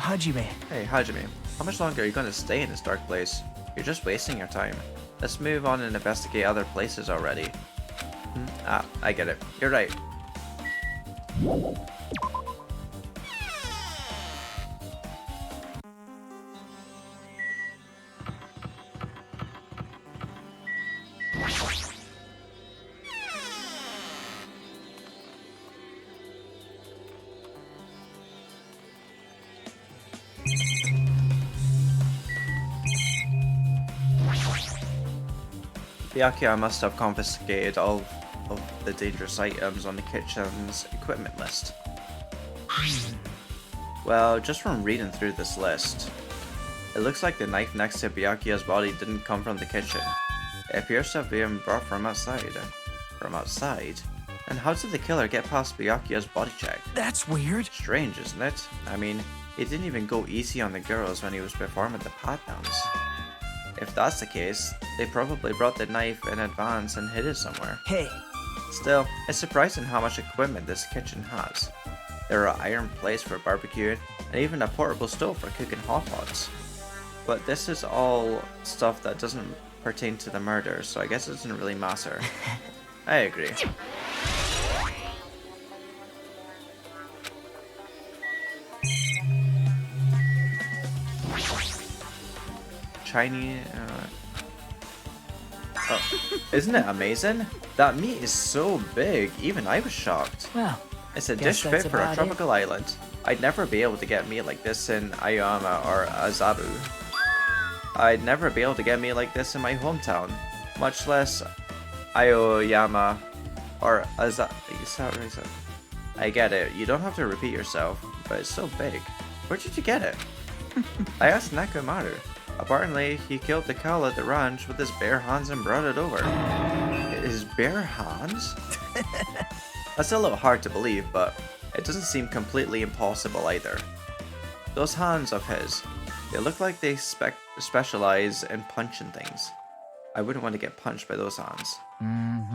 E: Hajime.
A: Hey, Hajime, how much longer are you going to stay in this dark place? You're just wasting your time. Let's move on and investigate other places already. I get it. You're right. Byakuya must have confiscated all of the dangerous items on the kitchen's equipment list. Well, just from reading through this list, it looks like the knife next to Byakuya's body didn't come from the kitchen. It appears to have been brought from outside. From outside? And how did the killer get past Byakuya's body check?
E: That's weird.
A: Strange, isn't it? I mean, he didn't even go easy on the girls when he was performing the pat-downs. If that's the case, they probably brought the knife in advance and hid it somewhere.
E: Hey.
A: Still, it's surprising how much equipment this kitchen has. There are iron plates for barbecuing, and even a portable stove for cooking hot pots. But this is all stuff that doesn't pertain to the murder, so I guess it doesn't really matter. I agree. Chinese. Oh, isn't it amazing? That meat is so big, even I was shocked.
E: Well,
A: It's a
E: guess
A: dish
E: that's
A: fit for a
E: about it.
A: tropical island. I'd never be able to get meat like this in Aoyama or Azabu. I'd never be able to get meat like this in my hometown, much less Aoyama or Azabu. I get it, you don't have to repeat yourself, but it's so big. Where did you get it? I asked Nakomaru. Apparently, he killed the cow at the ranch with his bare hands and brought it over. His bare hands? That's a little hard to believe, but it doesn't seem completely impossible either. Those hands of his, they look like they specialize in punching things. I wouldn't want to get punched by those hands.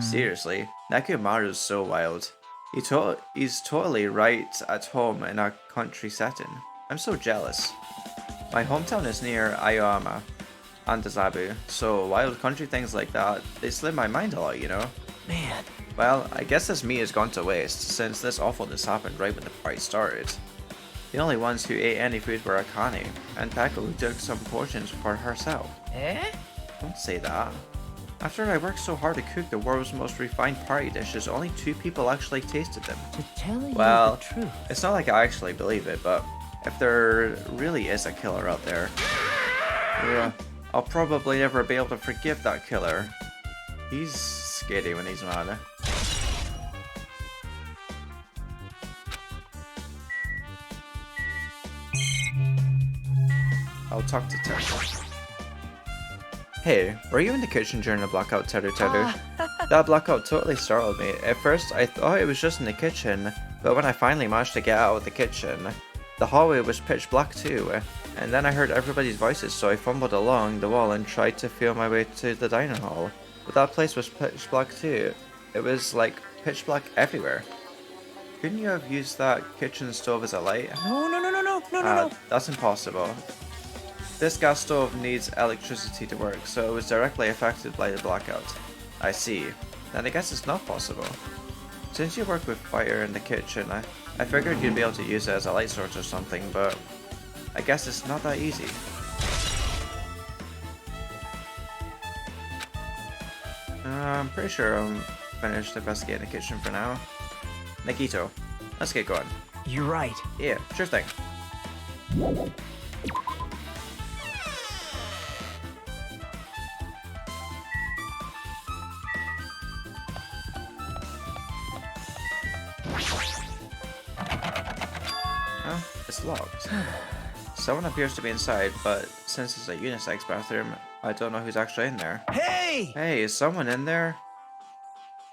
A: Seriously, Nakomaru's so wild. He's totally right at home in a country setting. I'm so jealous. My hometown is near Aoyama and Azabu, so wild country things like that, they slip my mind a lot, you know?
E: Man.
A: Well, I guess this meat has gone to waste, since this awfulness happened right when the party started. The only ones who ate any food were Akane, and Peko, who took some portions for herself.
E: Eh?
A: Don't say that. After I worked so hard to cook the world's most refined party dishes, only 2 people actually tasted them.
E: To tell you
A: Well,
E: the truth.
A: it's not like I actually believe it, but if there really is a killer out there, I'll probably never be able to forgive that killer. He's scary when he's mad. I'll talk to Teru. Hey, were you in the kitchen during the blackout, Teru? That blackout totally startled me. At first, I thought it was just in the kitchen, but when I finally managed to get out of the kitchen, the hallway was pitch black too, and then I heard everybody's voices, so I fumbled along the wall and tried to feel my way to the dining hall. But that place was pitch black too. It was like pitch black everywhere. Couldn't you have used that kitchen stove as a light?
E: No.
A: That's impossible. This gas stove needs electricity to work, so it was directly affected by the blackout. I see. Then I guess it's not possible. Since you work with fire in the kitchen, I figured you'd be able to use it as a light source or something, but I guess it's not that easy. I'm pretty sure I'm finished investigating the kitchen for now. Nikito, let's get going.
E: You're right.
A: Yeah, sure thing. Oh, it's locked. Someone appears to be inside, but since it's a unisex bathroom, I don't know who's actually in there.
E: Hey!
A: Hey, is someone in there?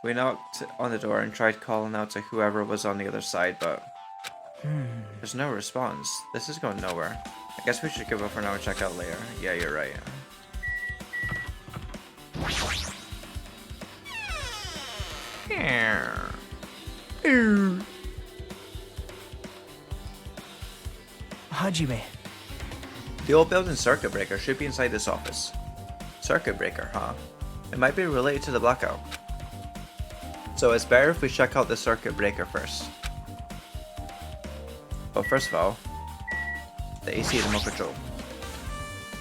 A: We knocked on the door and tried calling out to whoever was on the other side, but there's no response. This is going nowhere. I guess we should give up for now and check out later. Yeah, you're right.
E: Hajime.
A: The old building circuit breaker should be inside this office. Circuit breaker, huh? It might be related to the blackout. So it's better if we check out the circuit breaker first. But first of all, the AC remote control.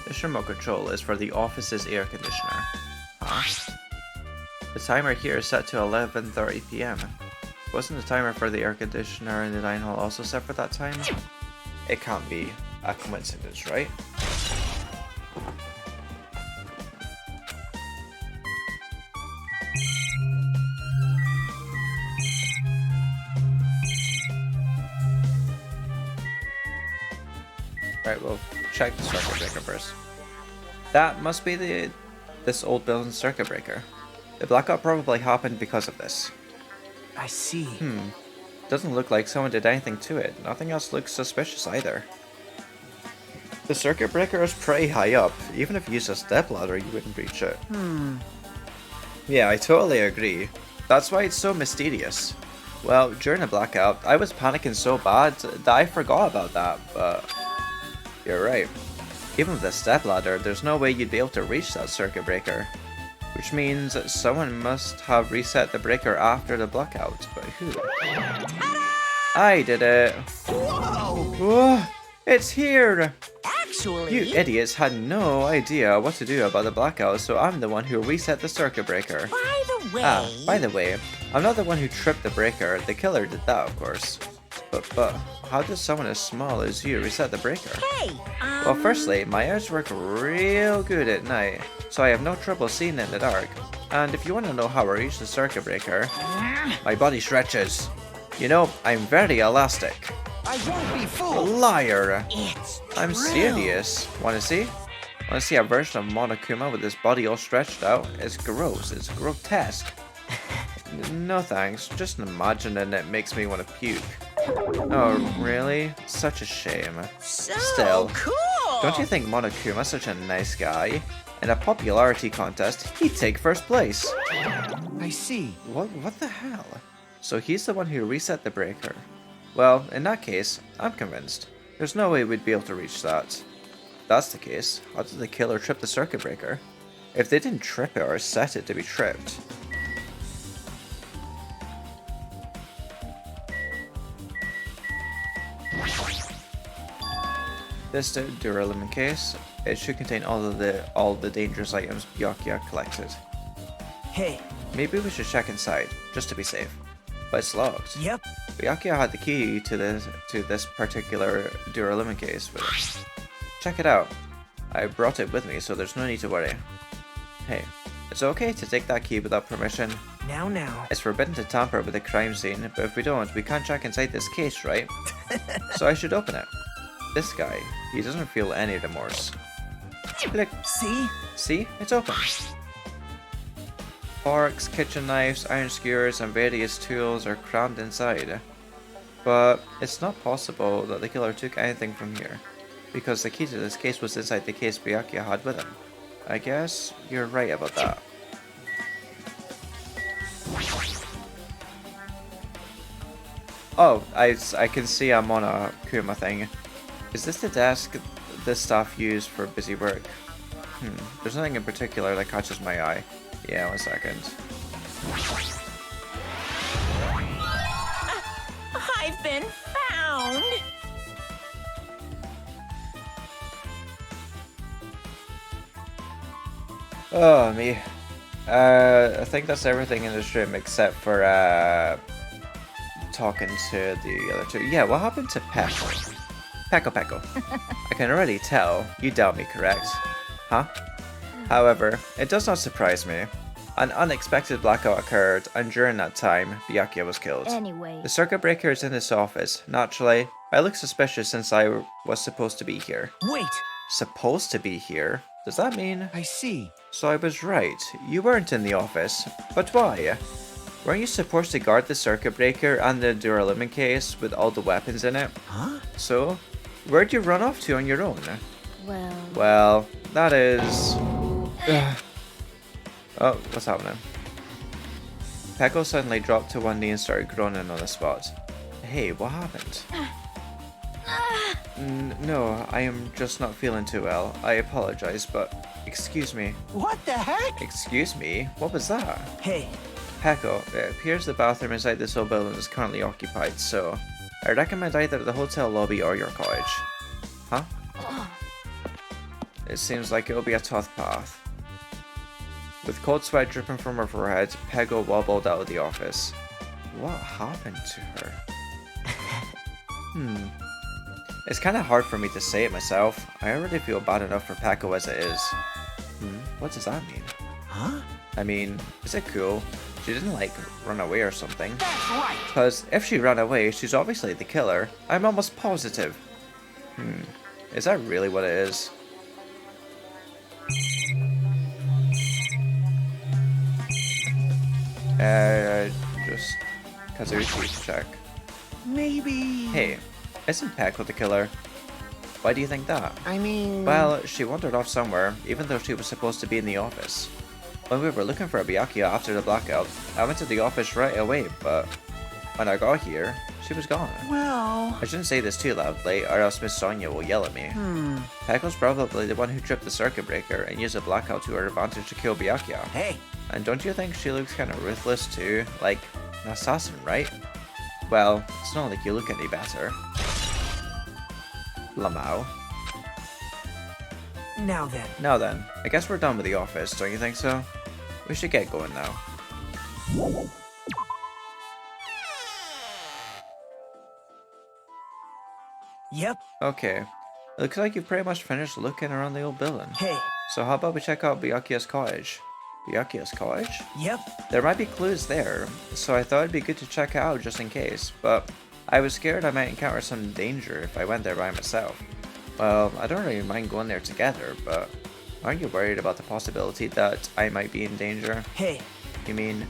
A: This remote control is for the office's air conditioner. Huh? The timer here is set to 11:30 PM. Wasn't the timer for the air conditioner in the dining hall also set for that time? It can't be a coincidence, right? Right, we'll check the circuit breaker first. That must be this old building circuit breaker. The blackout probably happened because of this.
E: I see.
A: Doesn't look like someone did anything to it. Nothing else looks suspicious either. The circuit breaker is pretty high up. Even if you used a stepladder, you wouldn't reach it. Yeah, I totally agree. That's why it's so mysterious. Well, during the blackout, I was panicking so bad that I forgot about that, but you're right. Even with a stepladder, there's no way you'd be able to reach that circuit breaker. Which means that someone must have reset the breaker after the blackout. But who? I did it!
F: Whoa!
A: Whoa! It's here!
B: Actually,
A: You idiots had no idea what to do about the blackout, so I'm the one who reset the circuit breaker.
B: by the way,
A: By the way, I'm not the one who tripped the breaker. The killer did that, of course. But how does someone as small as you reset the breaker?
B: hey,
A: Well, firstly, my eyes work real good at night, so I have no trouble seeing in the dark. And if you want to know how I reach the circuit breaker, my body stretches. You know, I'm very elastic.
F: I won't be fooled.
A: Liar!
B: it's
A: I'm
B: true.
A: serious. Wanna see? Wanna see a version of Monokuma with his body all stretched out? It's gross. It's grotesque. No thanks. Just imagining it makes me want to puke. Oh, really? Such a shame.
B: So
A: Still,
B: cool.
A: don't you think Monokuma's such a nice guy? In a popularity contest, he'd take first place.
F: I see.
A: What the hell? So he's the one who reset the breaker. Well, in that case, I'm convinced. There's no way we'd be able to reach that. If that's the case, how did the killer trip the circuit breaker? If they didn't trip it or set it to be tripped. This Duralumin case, it should contain all the dangerous items Byakuya collected.
E: Hey,
A: Maybe we should check inside, just to be safe. But it's locked.
E: yep.
A: Byakuya had the key to this particular Duralumin case with him. Check it out. I brought it with me, so there's no need to worry. Hey, it's okay to take that key without permission.
E: Now.
A: It's forbidden to tamper with the crime scene, but if we don't, we can't check inside this case, right? So I should open it. This guy, he doesn't feel any remorse. Click.
E: See?
A: See? It's open. Forks, kitchen knives, iron skewers, and various tools are crammed inside. But it's not possible that the killer took anything from here, because the key to this case was inside the case Byakuya had with him. I guess you're right about that. Oh, I can see I'm on a Kuma thing. Is this the desk this staff used for busy work? There's nothing in particular that catches my eye. Yeah, 1 second.
B: I've been found.
A: Oh, me. I think that's everything in this room except for talking to the other two. Yeah, what happened to Peko? Peko. I can already tell. You doubt me, correct? Huh? However, it does not surprise me. An unexpected blackout occurred, and during that time, Byakuya was killed.
B: Anyway,
A: The circuit breaker is in this office. Naturally, I look suspicious since I was supposed to be here.
E: Wait.
A: Supposed to be here? Does that mean?
F: I see.
A: So I was right. You weren't in the office. But why? Weren't you supposed to guard the circuit breaker and the Duralumin case with all the weapons in it?
F: Huh?
A: So, where'd you run off to on your own?
B: well,
A: Well, that is... Oh, what's happening? Peko suddenly dropped to one knee and started groaning on the spot. Hey, what happened? No, I am just not feeling too well. I apologize, but excuse me.
F: What the heck?
A: Excuse me? What was that?
E: Hey,
A: Peko, it appears the bathroom inside this whole building is currently occupied, so I recommend either the hotel lobby or your cottage. Huh? It seems like it'll be a tough path. With cold sweat dripping from her forehead, Pego wobbled out of the office. What happened to her? It's kind of hard for me to say it myself. I already feel bad enough for Peko as it is. What does that mean?
F: Huh?
A: I mean, is it cool? She didn't, like, run away or something.
F: That's right.
A: Because if she ran away, she's obviously the killer. I'm almost positive. Is that really what it is? Just Kazuchi to check.
F: Maybe...
A: Hey, isn't Peko the killer? Why do you think that?
F: I mean...
A: Well, she wandered off somewhere, even though she was supposed to be in the office. When we were looking for Byakuya after the blackout, I went to the office right away, but when I got here, she was gone.
F: Well...
A: I shouldn't say this too loudly, or else Miss Sonia will yell at me. Peko's probably the one who tripped the circuit breaker and used the blackout to her advantage to kill Byakuya.
F: Hey,
A: And don't you think she looks kind of ruthless too? Like, an assassin, right? Well, it's not like you look any better. Lamau.
E: now then.
A: I guess we're done with the office, don't you think so? We should get going now.
E: Yep.
A: Okay, looks like you've pretty much finished looking around the old building.
E: Hey.
A: So how about we check out Byakuya's cottage? Byakuya's cottage?
E: Yep.
A: There might be clues there, so I thought it'd be good to check it out just in case, but I was scared I might encounter some danger if I went there by myself. Well, I don't really mind going there together, but aren't you worried about the possibility that I might be in danger?
E: Hey.
A: You mean,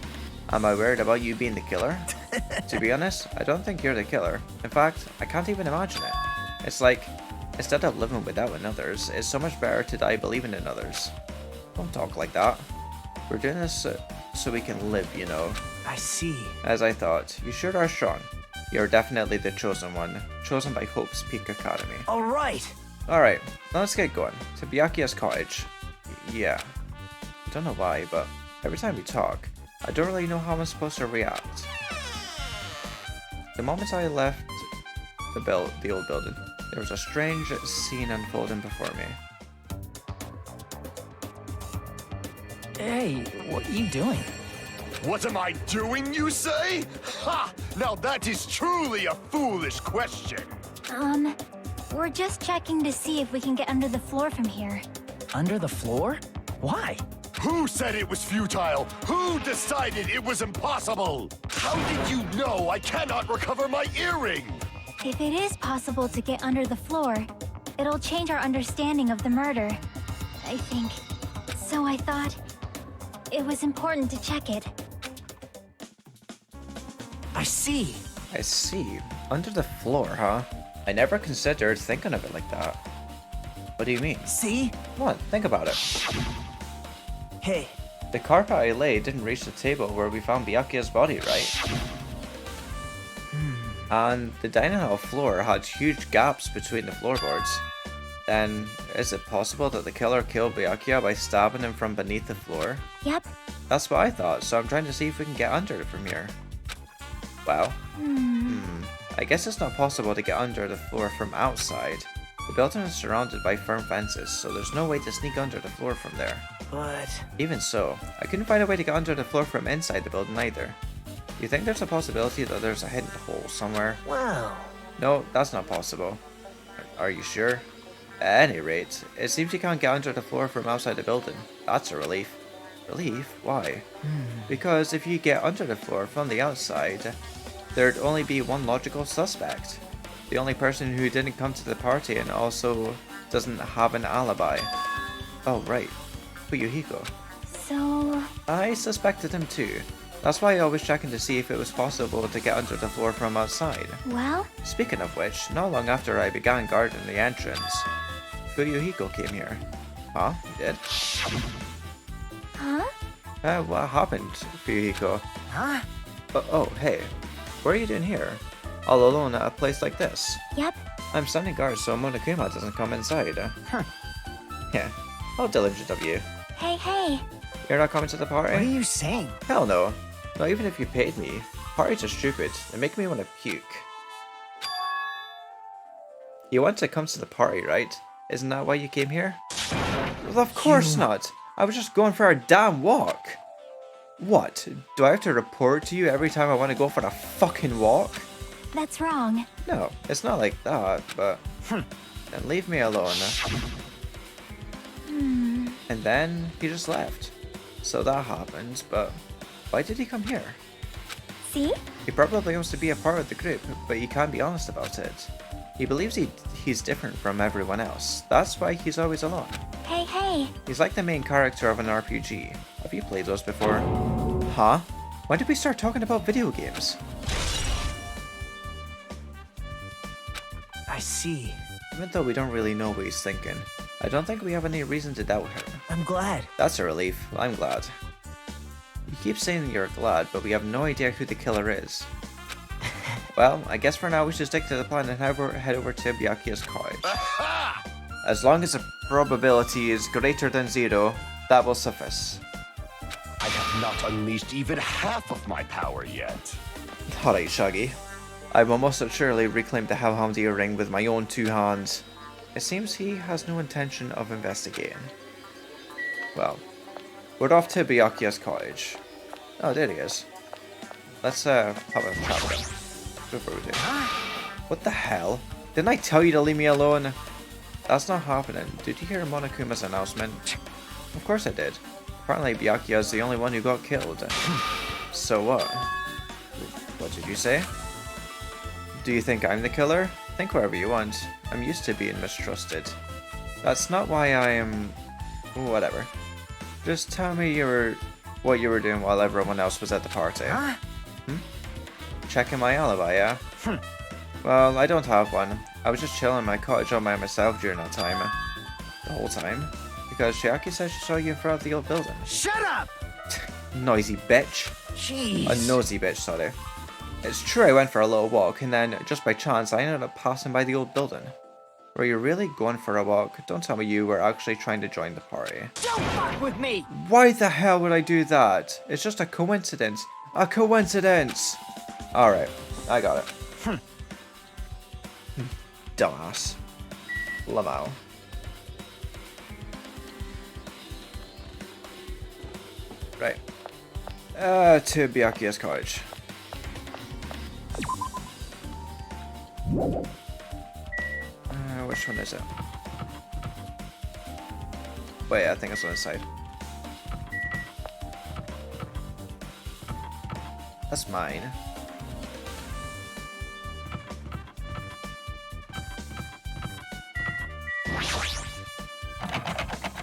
A: am I worried about you being the killer? To be honest, I don't think you're the killer. In fact, I can't even imagine it. It's like, instead of living without in others, it's so much better to die believing in others. Don't talk like that. We're doing this so we can live, you know.
E: I see.
A: As I thought, you sure are strong. You're definitely the chosen one, chosen by Hope's Peak Academy.
E: All right.
A: Alright, now let's get going. To Byakuya's cottage. Yeah. Don't know why, but every time we talk, I don't really know how I'm supposed to react. The moment I left the old building, there was a strange scene unfolding before me.
E: Hey, what are you doing?
C: What am I doing, you say? Ha! Now that is truly a foolish question.
B: We're just checking to see if we can get under the floor from here.
E: Under the floor? Why?
C: Who said it was futile? Who decided it was impossible? How did you know I cannot recover my earring?
B: If it is possible to get under the floor, it'll change our understanding of the murder, I think. So I thought it was important to check it.
E: I see.
A: I see. Under the floor, huh? I never considered thinking of it like that. What do you mean?
E: See?
A: What? Think about it.
E: Hey.
A: The carpet I laid didn't reach the table where we found Byakuya's body, right? And the dining hall floor had huge gaps between the floorboards. Then, is it possible that the killer killed Byakuya by stabbing him from beneath the floor?
B: Yep.
A: That's what I thought, so I'm trying to see if we can get under it from here. Well, I guess it's not possible to get under the floor from outside. The building is surrounded by firm fences, so there's no way to sneak under the floor from there.
E: But...
A: Even so, I couldn't find a way to get under the floor from inside the building either. Do you think there's a possibility that there's a hidden hole somewhere?
E: Well...
A: No, that's not possible. Are you sure? At any rate, it seems you can't get under the floor from outside the building. That's a relief. Relief? Why? Because if you get under the floor from the outside, there'd only be one logical suspect. The only person who didn't come to the party and also doesn't have an alibi. Oh, right. Fuyuhiko.
B: So...
A: I suspected him too. That's why I was checking to see if it was possible to get under the floor from outside.
B: well?
A: Speaking of which, not long after I began guarding the entrance, Fuyuhiko came here. Huh? You did?
B: Huh?
A: What happened, Fuyuhiko?
E: Huh?
A: Oh, hey. What are you doing here? All alone at a place like this?
B: Yep.
A: I'm standing guard so Monokuma doesn't come inside. Yeah, how diligent of you.
B: Hey.
A: You're not coming to the party?
F: What are you saying?
A: Hell no. Not even if you paid me. Parties are stupid. They make me want to puke. You want to come to the party, right? Isn't that why you came here? Well, of course not. I was just going for a damn walk. What? Do I have to report to you every time I want to go for a fucking walk?
B: That's wrong.
A: No, it's not like that, but... Then leave me alone. And then he just left. So that happened, but why did he come here?
B: See?
A: He probably wants to be a part of the group, but he can't be honest about it. He believes he's different from everyone else. That's why he's always alone.
B: Hey.
A: He's like the main character of an RPG. Have you played those before? Huh? When did we start talking about video games?
F: I see.
A: Even though we don't really know what he's thinking, I don't think we have any reason to doubt him.
F: I'm glad.
A: That's a relief. I'm glad. You keep saying you're glad, but we have no idea who the killer is. Well, I guess for now we should stick to the plan and head over to Byakuya's cottage. As long as the probability is greater than 0, that will suffice.
C: I have not unleashed even half of my power yet.
A: Alright, Shaggy. I will most assuredly reclaim the Hellhound earring with my own 2 hands. It seems he has no intention of investigating. Well, we're off to Byakuya's cottage. Oh, there he is. Let's have a chat with him. Before we do. What the hell? Didn't I tell you to leave me alone? That's not happening. Did you hear Monokuma's announcement? Of course I did. Apparently Byakuya's the only one who got killed. So what? What did you say? Do you think I'm the killer? Think whatever you want. I'm used to being mistrusted. That's not why I am... Whatever. Just tell me what you were doing while everyone else was at the party. Checking my alibi, yeah? Well, I don't have one. I was just chilling in my cottage all by myself during that time. The whole time. Because Chiaki said she saw you in front of the old building.
F: Shut up!
A: Noisy bitch.
F: Jeez.
A: A nosy bitch, sorry. It's true I went for a little walk, and then, just by chance, I ended up passing by the old building. Were you really going for a walk? Don't tell me you were actually trying to join the party.
F: Don't fuck with me!
A: Why the hell would I do that? It's just a coincidence. A coincidence! Alright, I got it. Dumbass. Lamau. Right. To Byakuya's cottage. Which one is it? Wait, I think it's on the side. That's mine.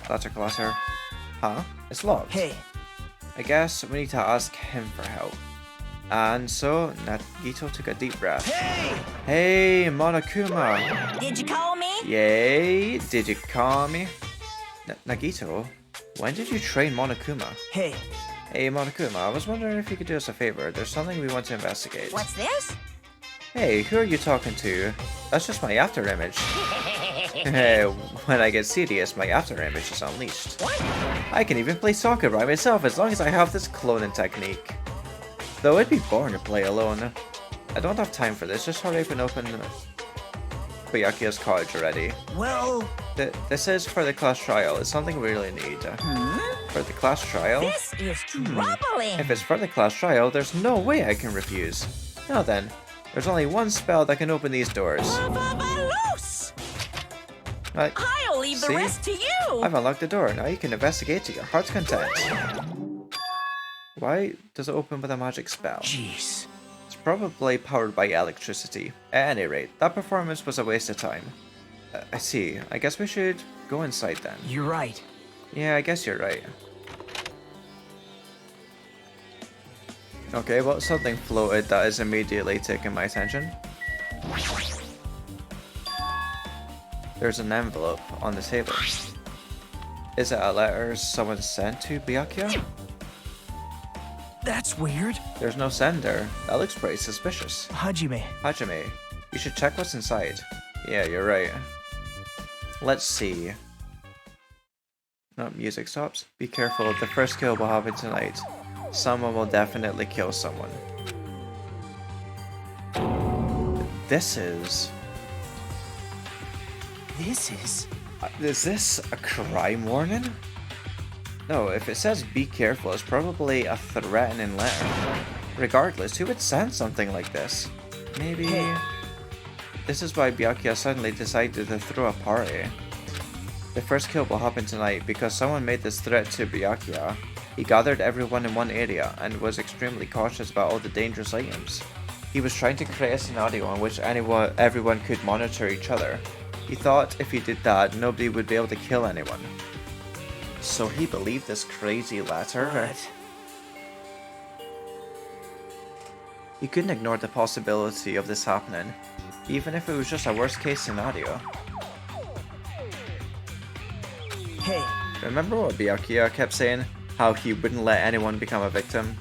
A: Clatter, clatter. Huh? It's locked.
F: Hey.
A: I guess we need to ask him for help. And so, Nagito took a deep breath.
F: Hey!
A: Hey, Monokuma!
B: Did you call me?
A: Yay, did you call me? Nagito, when did you train Monokuma?
F: Hey.
A: Hey, Monokuma, I was wondering if you could do us a favor. There's something we want to investigate.
B: What's this?
A: Hey, who are you talking to? That's just my after image. When I get serious, my after image is unleashed. I can even play soccer by myself as long as I have this cloning technique. Though it'd be boring to play alone. I don't have time for this, just hurry up and open Byakuya's cottage already.
F: Well...
A: This is for the class trial. It's something we really need. For the class trial?
B: This is troubling.
A: If it's for the class trial, there's no way I can refuse. Now then, there's only one spell that can open these doors.
B: I'll leave the rest to you.
A: I've unlocked the door. Now you can investigate to your heart's content. Why does it open with a magic spell?
F: Jeez.
A: It's probably powered by electricity. At any rate, that performance was a waste of time. I see. I guess we should go inside then.
F: You're right.
A: Yeah, I guess you're right. Okay, well, something floated that is immediately taking my attention. There's an envelope on the table. Is it a letter someone sent to Byakuya?
F: That's weird.
A: There's no sender. That looks pretty suspicious.
F: Hajime.
A: Hajime, you should check what's inside. Yeah, you're right. Let's see. No, music stops. Be careful, the first kill will happen tonight. Someone will definitely kill someone. This is... Is this a crime warning? No, if it says be careful, it's probably a threatening letter. Regardless, who would send something like this? Maybe... This is why Byakuya suddenly decided to throw a party. The first kill will happen tonight because someone made this threat to Byakuya. He gathered everyone in one area and was extremely cautious about all the dangerous items. He was trying to create a scenario in which everyone could monitor each other. He thought if he did that, nobody would be able to kill anyone. So he believed this crazy letter?
E: What?
A: He couldn't ignore the possibility of this happening, even if it was just a worst case scenario.
E: Hey,
A: Remember what Byakuya kept saying? How he wouldn't let anyone become a victim?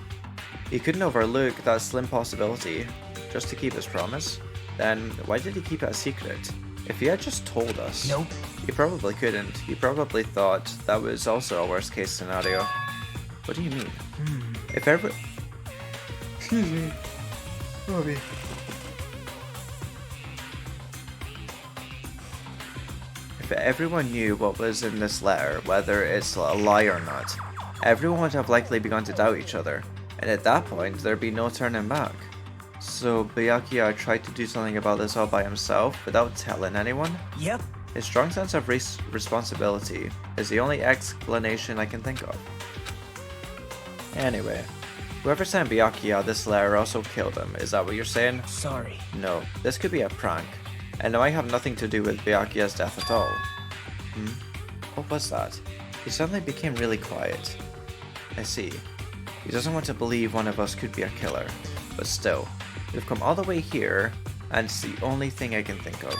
A: He couldn't overlook that slim possibility just to keep his promise. Then why did he keep it a secret? If he had just told us...
E: Nope.
A: He probably couldn't. He probably thought that was also a worst case scenario. What do you mean? If ever... Excuse me. Robbie. If everyone knew what was in this letter, whether it's a lie or not, everyone would have likely begun to doubt each other, and at that point there'd be no turning back. So Byakuya tried to do something about this all by himself without telling anyone?
E: Yep.
A: His strong sense of responsibility is the only explanation I can think of. Anyway, whoever sent Byakuya this letter also killed him, is that what you're saying?
E: Sorry.
A: No, this could be a prank, and it might have nothing to do with Byakuya's death at all. What was that? He suddenly became really quiet. I see. He doesn't want to believe one of us could be a killer, but still, we've come all the way here, and it's the only thing I can think of.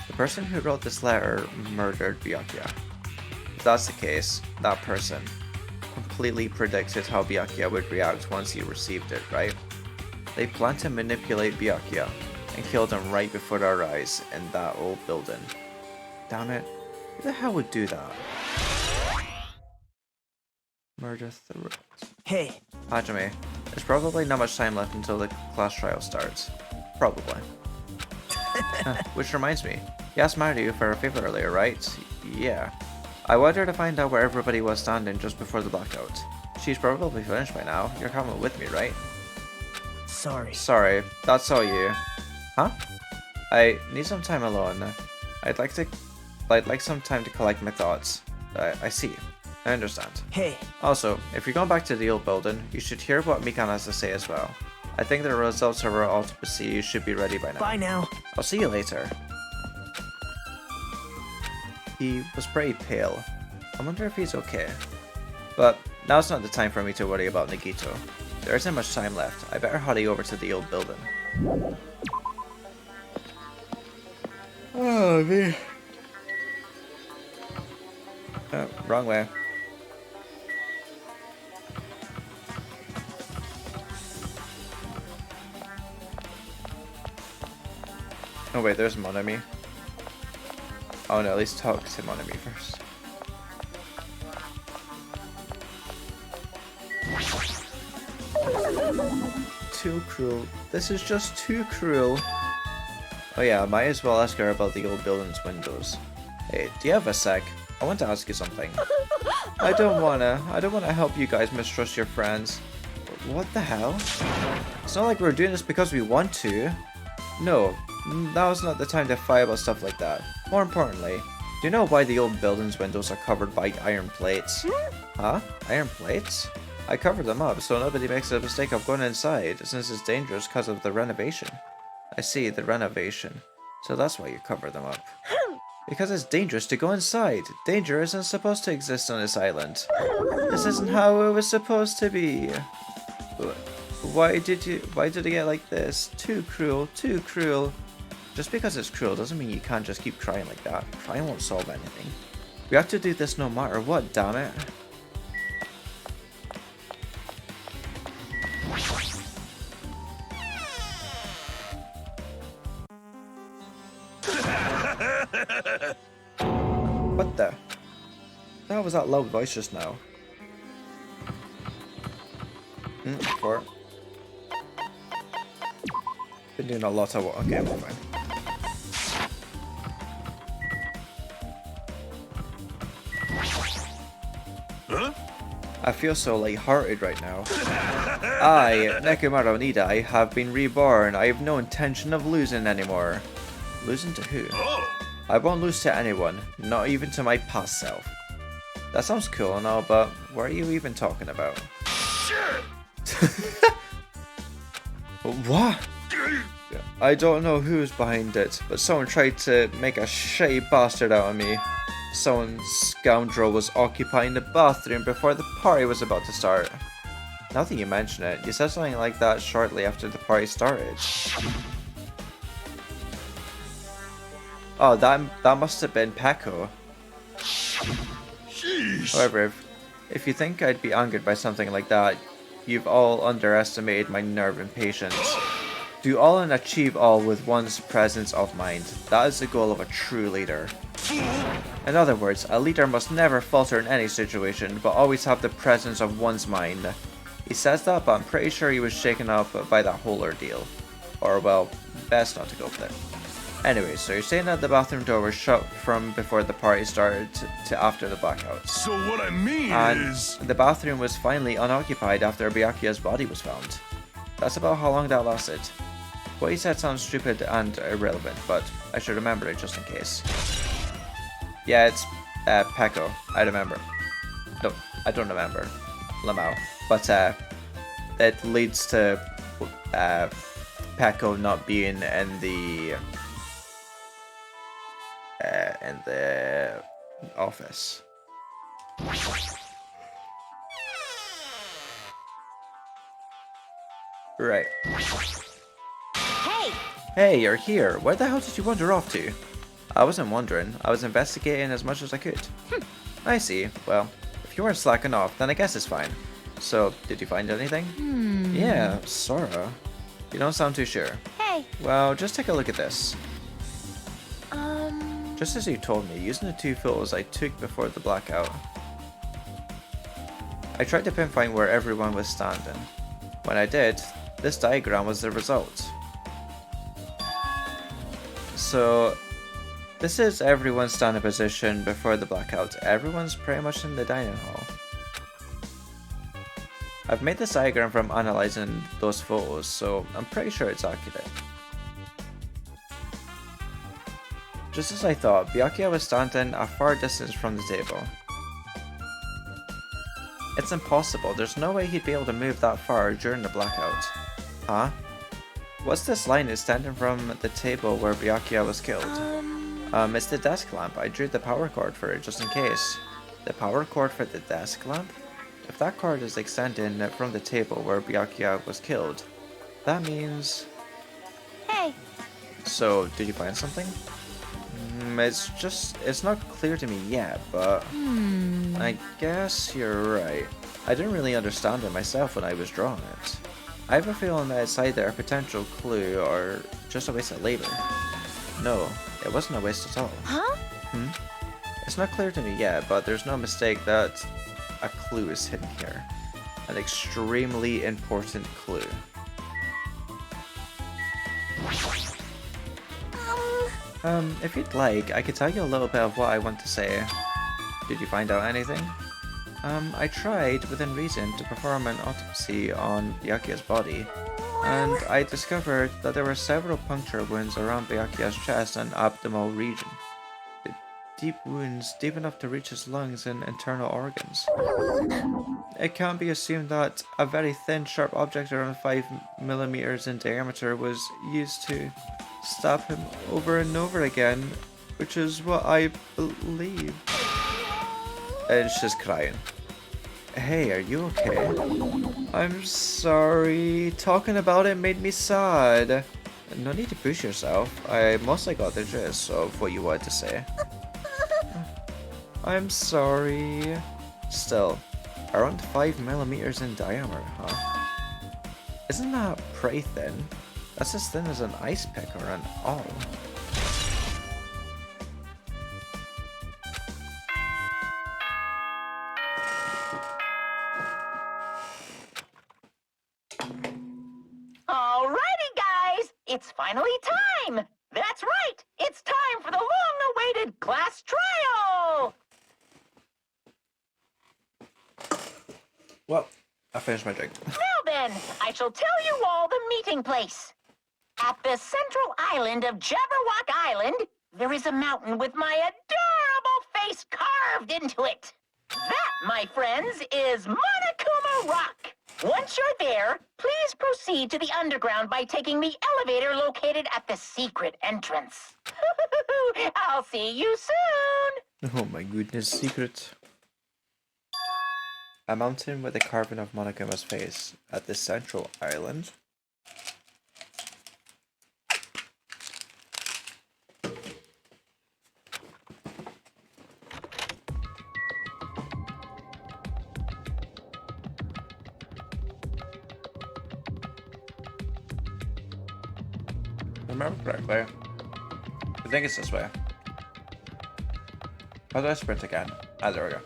A: The person who wrote this letter murdered Byakuya. If that's the case, that person completely predicted how Byakuya would react once he received it, right? They planned to manipulate Byakuya and killed him right before our eyes in that old building. Damn it, who the hell would do that? Murder threat.
E: Hey,
A: Hajime, there's probably not much time left until the class trial starts. Probably. Which reminds me, you asked Mario for a favor earlier, right? Yeah. I wanted her to find out where everybody was standing just before the blackout. She's probably finished by now. You're coming with me, right?
E: sorry.
A: Sorry, that's all you. Huh? I need some time alone. I'd like some time to collect my thoughts. I see. I understand.
E: Hey,
A: Also, if you're going back to the old building, you should hear what Mikan has to say as well. I think the results of our autopsy should be ready by now.
E: bye now.
A: I'll see you later. He was pretty pale. I wonder if he's okay. But now's not the time for me to worry about Nagito. There isn't much time left. I better hurry over to the old building. Oh, me. Wrong way. Oh wait, there's Monami. Oh no, at least talk to Monami first. Too cruel. This is just too cruel. Oh yeah, I might as well ask her about the old building's windows. Hey, do you have a sec? I want to ask you something. I don't wanna help you guys mistrust your friends. What the hell? It's not like we're doing this because we want to. No, now's not the time to fight about stuff like that. More importantly, do you know why the old building's windows are covered by iron plates? Huh? Iron plates? I covered them up so nobody makes the mistake of going inside, since it's dangerous because of the renovation. I see, the renovation. So that's why you cover them up. Because it's dangerous to go inside. Danger isn't supposed to exist on this island. This isn't how it was supposed to be. Why did it get like this? Too cruel, too cruel. Just because it's cruel doesn't mean you can't just keep crying like that. Crying won't solve anything. We have to do this no matter what, damn it. was that loud voice just now? 4. Been doing a lot of work. Okay, we're fine.
C: Huh?
A: I feel so light-hearted right now. I, Nekomaru Nidai, have been reborn. I have no intention of losing anymore. Losing to who?
C: Oh!
A: I won't lose to anyone, not even to my past self. That sounds cool and all, but what are you even talking about?
C: Shit!
A: What? I don't know who's behind it, but someone tried to make a shitty bastard out of me. Some scoundrel was occupying the bathroom before the party was about to start. Now that you mention it, you said something like that shortly after the party started. Oh, that must have been Peko.
C: Sheesh.
A: However, if you think I'd be angered by something like that, you've all underestimated my nerve and patience. Do all and achieve all with one's presence of mind. That is the goal of a true leader. In other words, a leader must never falter in any situation, but always have the presence of one's mind. He says that, but I'm pretty sure he was shaken up by that whole ordeal. Or, well, best not to go with it. Anyway, so you're saying that the bathroom door was shut from before the party started to after the blackout.
C: So what I mean
A: And
C: is...
A: the bathroom was finally unoccupied after Byakuya's body was found. That's about how long that lasted. What he said sounds stupid and irrelevant, but I should remember it just in case. Yeah, it's Peko. I remember. No, I don't remember. Lamau. But it leads to Peko not being in the office. Right.
B: Hey!
A: Hey, you're here. Where the hell did you wander off to? I wasn't wondering. I was investigating as much as I could. I see. Well, if you weren't slacking off, then I guess it's fine. So, did you find anything? Yeah, Sora. You don't sound too sure.
B: Hey!
A: Well, just take a look at this. Just as you told me, using the 2 photos I took before the blackout. I tried to pinpoint where everyone was standing. When I did, this diagram was the result. So, this is everyone's standing position before the blackout. Everyone's pretty much in the dining hall. I've made this diagram from analyzing those photos, so I'm pretty sure it's accurate. Just as I thought, Byakuya was standing a far distance from the table. It's impossible, there's no way he'd be able to move that far during the blackout. Huh? What's this line is standing from the table where Byakuya was killed? It's the desk lamp. I drew the power cord for it just in case. The power cord for the desk lamp? If that cord is extending from the table where Byakuya was killed, that means...
B: Hey!
A: So, did you find something? It's not clear to me yet, but... I guess you're right. I didn't really understand it myself when I was drawing it. I have a feeling that it's either a potential clue or just a waste of labor. No, it wasn't a waste at all.
B: Huh?
A: It's not clear to me yet, but there's no mistake that a clue is hidden here. An extremely important clue. If you'd like, I could tell you a little bit of what I want to say. Did you find out anything? I tried, within reason, to perform an autopsy on Byakuya's body, and I discovered that there were several puncture wounds around Byakuya's chest and abdominal region. Deep wounds, deep enough to reach his lungs and internal organs. It can be assumed that a very thin, sharp object around 5mm in diameter was used to stab him over and over again, which is what I believe. And she's crying. Hey, are you okay? I'm sorry. Talking about it made me sad. No need to push yourself. I mostly got the gist of what you wanted to say. I'm sorry. Still, around 5mm in diameter, huh? Isn't that pretty thin? That's as thin as an ice pick or an awl.
H: It's finally time! That's right! It's time for the long-awaited class trial!
A: Well, I finished my drink.
H: Now then, I shall tell you all the meeting place. At the central island of Jabberwock Island, there is a mountain with my adorable face carved into it. That, my friends, is Monokuma Rock. Once you're there, please proceed to the underground by taking the elevator located at the secret entrance. I'll see you soon.
A: Oh my goodness, secret. A mountain with a carving of Monokuma's face at the central island. Remember correctly. I think it's this way. How do I sprint again? Ah, there we go.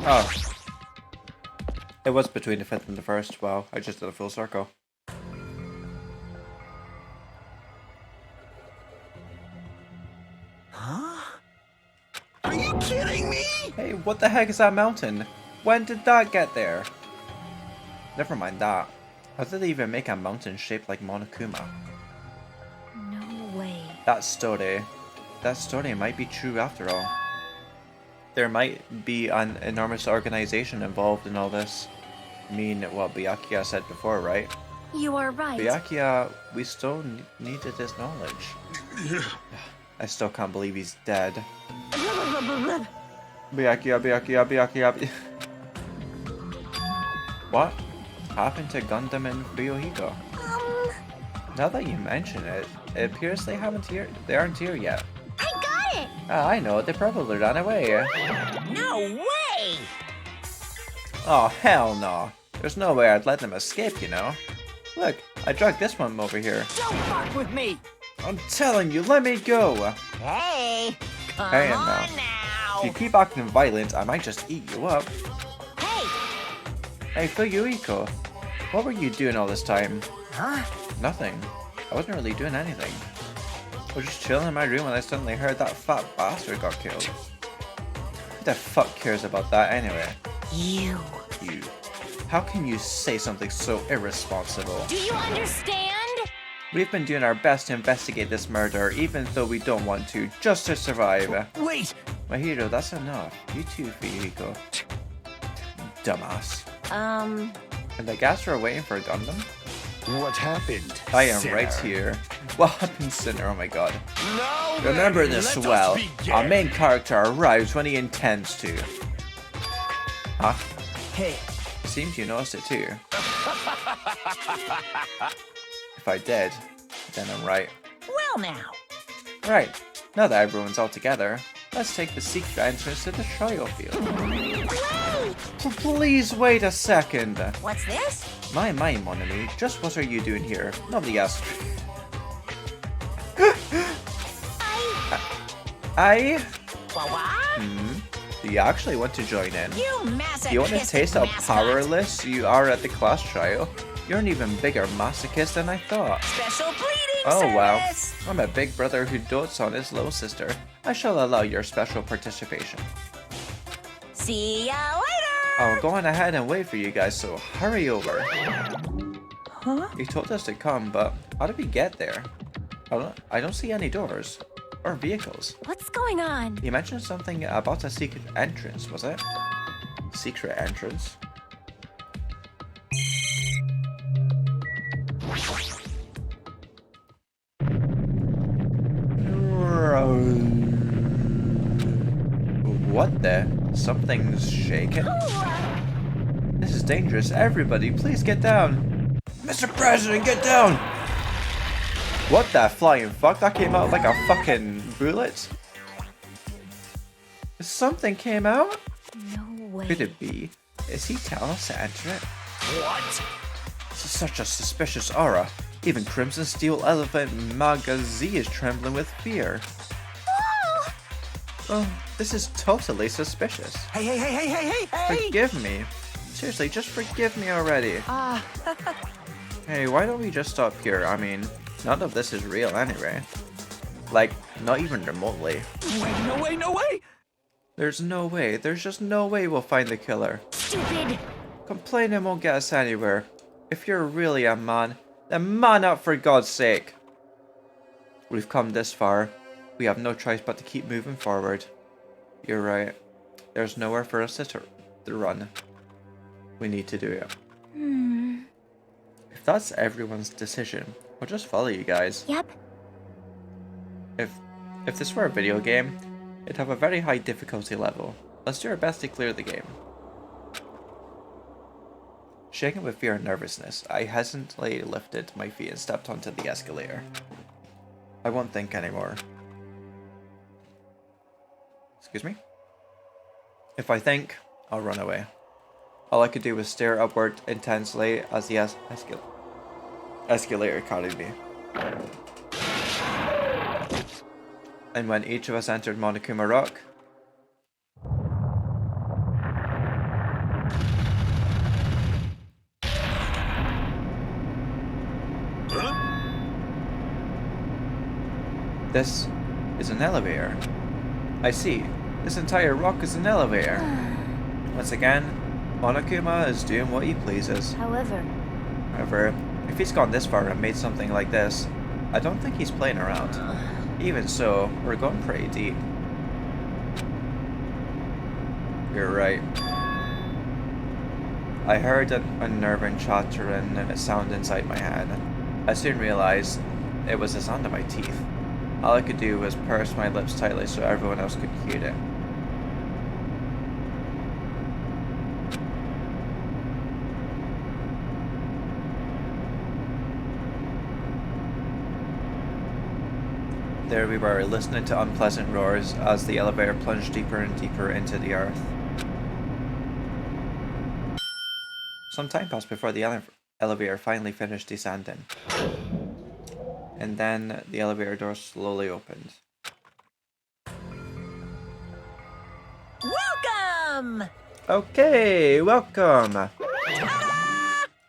A: Oh. It was between the fifth and the first. Wow, I just did a full circle.
F: Huh? Are you kidding me?
A: Hey, what the heck is that mountain? When did that get there? Never mind that. How did they even make a mountain shaped like Monokuma?
B: No way.
A: That story might be true after all. There might be an enormous organization involved in all this. I mean, what Byakuya said before, right?
B: You are right.
A: Byakuya, we still needed his knowledge. I still can't believe he's dead. Byakuya. What happened to Gundam and Ryohiko? Now that you mention it, it appears they aren't here yet.
B: I got it!
A: I know, they probably ran away.
H: No way!
A: Oh, hell no. There's no way I'd let them escape, you know. Look, I dragged this one over here.
E: Don't fuck with me!
A: I'm telling you, let me go!
H: Hey! Come
A: Hey,
H: on
A: now.
H: now!
A: If you keep acting violent, I might just eat you up.
H: Hey!
A: Hey, Fuyuhiko, what were you doing all this time?
E: Huh?
A: Nothing. I wasn't really doing anything. I was just chilling in my room when I suddenly heard that fat bastard got killed. Who the fuck cares about that anyway?
B: You.
A: You. How can you say something so irresponsible?
B: Do you understand?
A: We've been doing our best to investigate this murder, even though we don't want to, just to survive.
E: Wait!
A: My hero, that's enough. You too, Fuyuhiko. Dumbass. And I guess we're waiting for a Gundam?
C: What happened?
A: I am
C: sinner?
A: right here. What happened, Sinner? Oh my god.
C: Now
A: Remember
C: then,
A: this
C: let us
A: well.
C: begin.
A: Our main character arrives when he intends to. Huh?
E: Hey,
A: Seems you noticed it too. If I did, then I'm right.
H: Well now.
A: Right, now that everyone's all together, let's take the secret entrance to the trial field.
B: Wait!
A: Please wait a second.
H: What's this?
A: My, mon ami, just what are you doing here? Nobody asked. I... Do you actually want to join in?
H: You masochist.
A: You want to taste how
H: mascot.
A: powerless you are at the class trial? You're an even bigger masochist than I thought.
H: Special pleading
A: Oh wow,
H: service.
A: I'm a big brother who dotes on his little sister. I shall allow your special participation.
H: See ya later.
A: I'll go on ahead and wait for you guys, so hurry over.
E: huh?
A: You told us to come, but how did we get there? I don't see any doors. Or vehicles.
B: What's going on?
A: You mentioned something about a secret entrance, was it? Secret entrance? What the? Something's shaking? This is dangerous. Everybody, please get down. Mr. President, get down! What the flying fuck? That came out like a fucking bullet? Something came out?
B: No way.
A: Could it be? Is he telling us to enter it?
C: What?
A: This is such a suspicious aura. Even Crimson Steel Elephant Magazine is trembling with fear. Oh, this is totally suspicious.
F: Hey!
A: Forgive me. Seriously, just forgive me already. Hey, why don't we just stop here? I mean, none of this is real anyway. Like, not even remotely.
F: No way!
A: There's no way. There's just no way we'll find the killer.
B: Stupid.
A: Complaining won't get us anywhere. If you're really a man, then man up for God's sake. We've come this far. We have no choice but to keep moving forward. You're right. There's nowhere for us to run. We need to do it. If that's everyone's decision, I'll just follow you guys.
B: Yep.
A: If this were a video game, it'd have a very high difficulty level. Let's do our best to clear the game. Shaken with fear and nervousness, I hesitantly lifted my feet and stepped onto the escalator. I won't think anymore. Excuse me? If I think, I'll run away. All I could do was stare upward intensely as the escalator carried me. And when each of us entered Monokuma Rock, this is an elevator. I see. This entire rock is an elevator. Once again, Monokuma is doing what he pleases.
B: However,
A: if he's gone this far and made something like this, I don't think he's playing around. Even so, we're going pretty deep. You're right. I heard an unnerving chattering sound inside my head. I soon realized it was the sound of my teeth. All I could do was purse my lips tightly so everyone else could hear it. There we were, listening to unpleasant roars as the elevator plunged deeper and deeper into the earth. Some time passed before the elevator finally finished descending. And then the elevator door slowly opened.
E: Welcome!
A: Okay, welcome!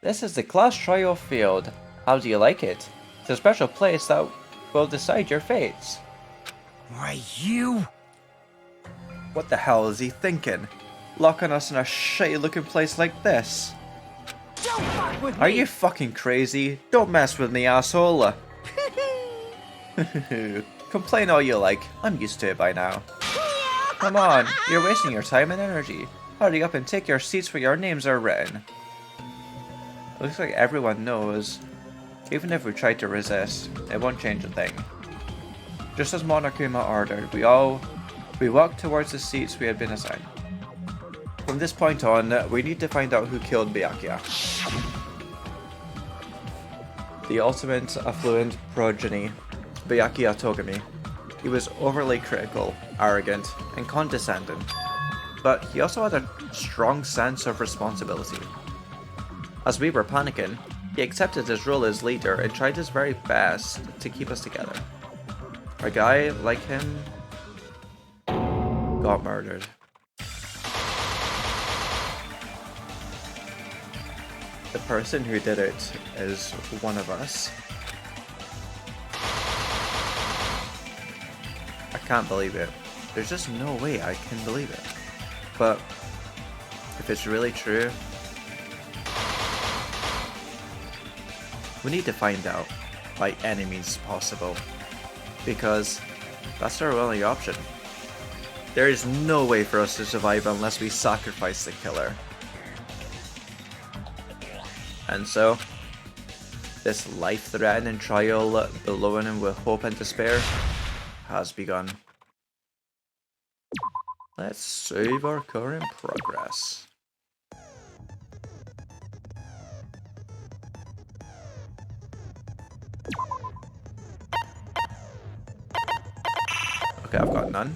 A: This is the class trial field. How do you like it? It's a special place that will decide your fates.
F: Why, you?
A: What the hell is he thinking? Locking us in a shitty looking place like this?
F: Don't fuck with me!
A: Are you fucking crazy? Don't mess with me, asshole! Complain all you like. I'm used to it by now. Come on, you're wasting your time and energy. Hurry up and take your seats where your names are written. It looks like everyone knows. Even if we try to resist, it won't change a thing. Just as Monokuma ordered, we walked towards the seats we had been assigned. From this point on, we need to find out who killed Byakuya. The ultimate affluent progeny, Byakuya Togami. He was overly critical, arrogant, and condescending, but he also had a strong sense of responsibility. As we were panicking, he accepted his role as leader and tried his very best to keep us together. A guy like him got murdered. The person who did it is one of us. I can't believe it. There's just no way I can believe it. But if it's really true, we need to find out by any means possible. Because That's our only option. There is no way for us to survive unless we sacrifice the killer. And so, this life-threatening trial below him with hope and despair has begun. Let's save our current progress. Okay, I've got none.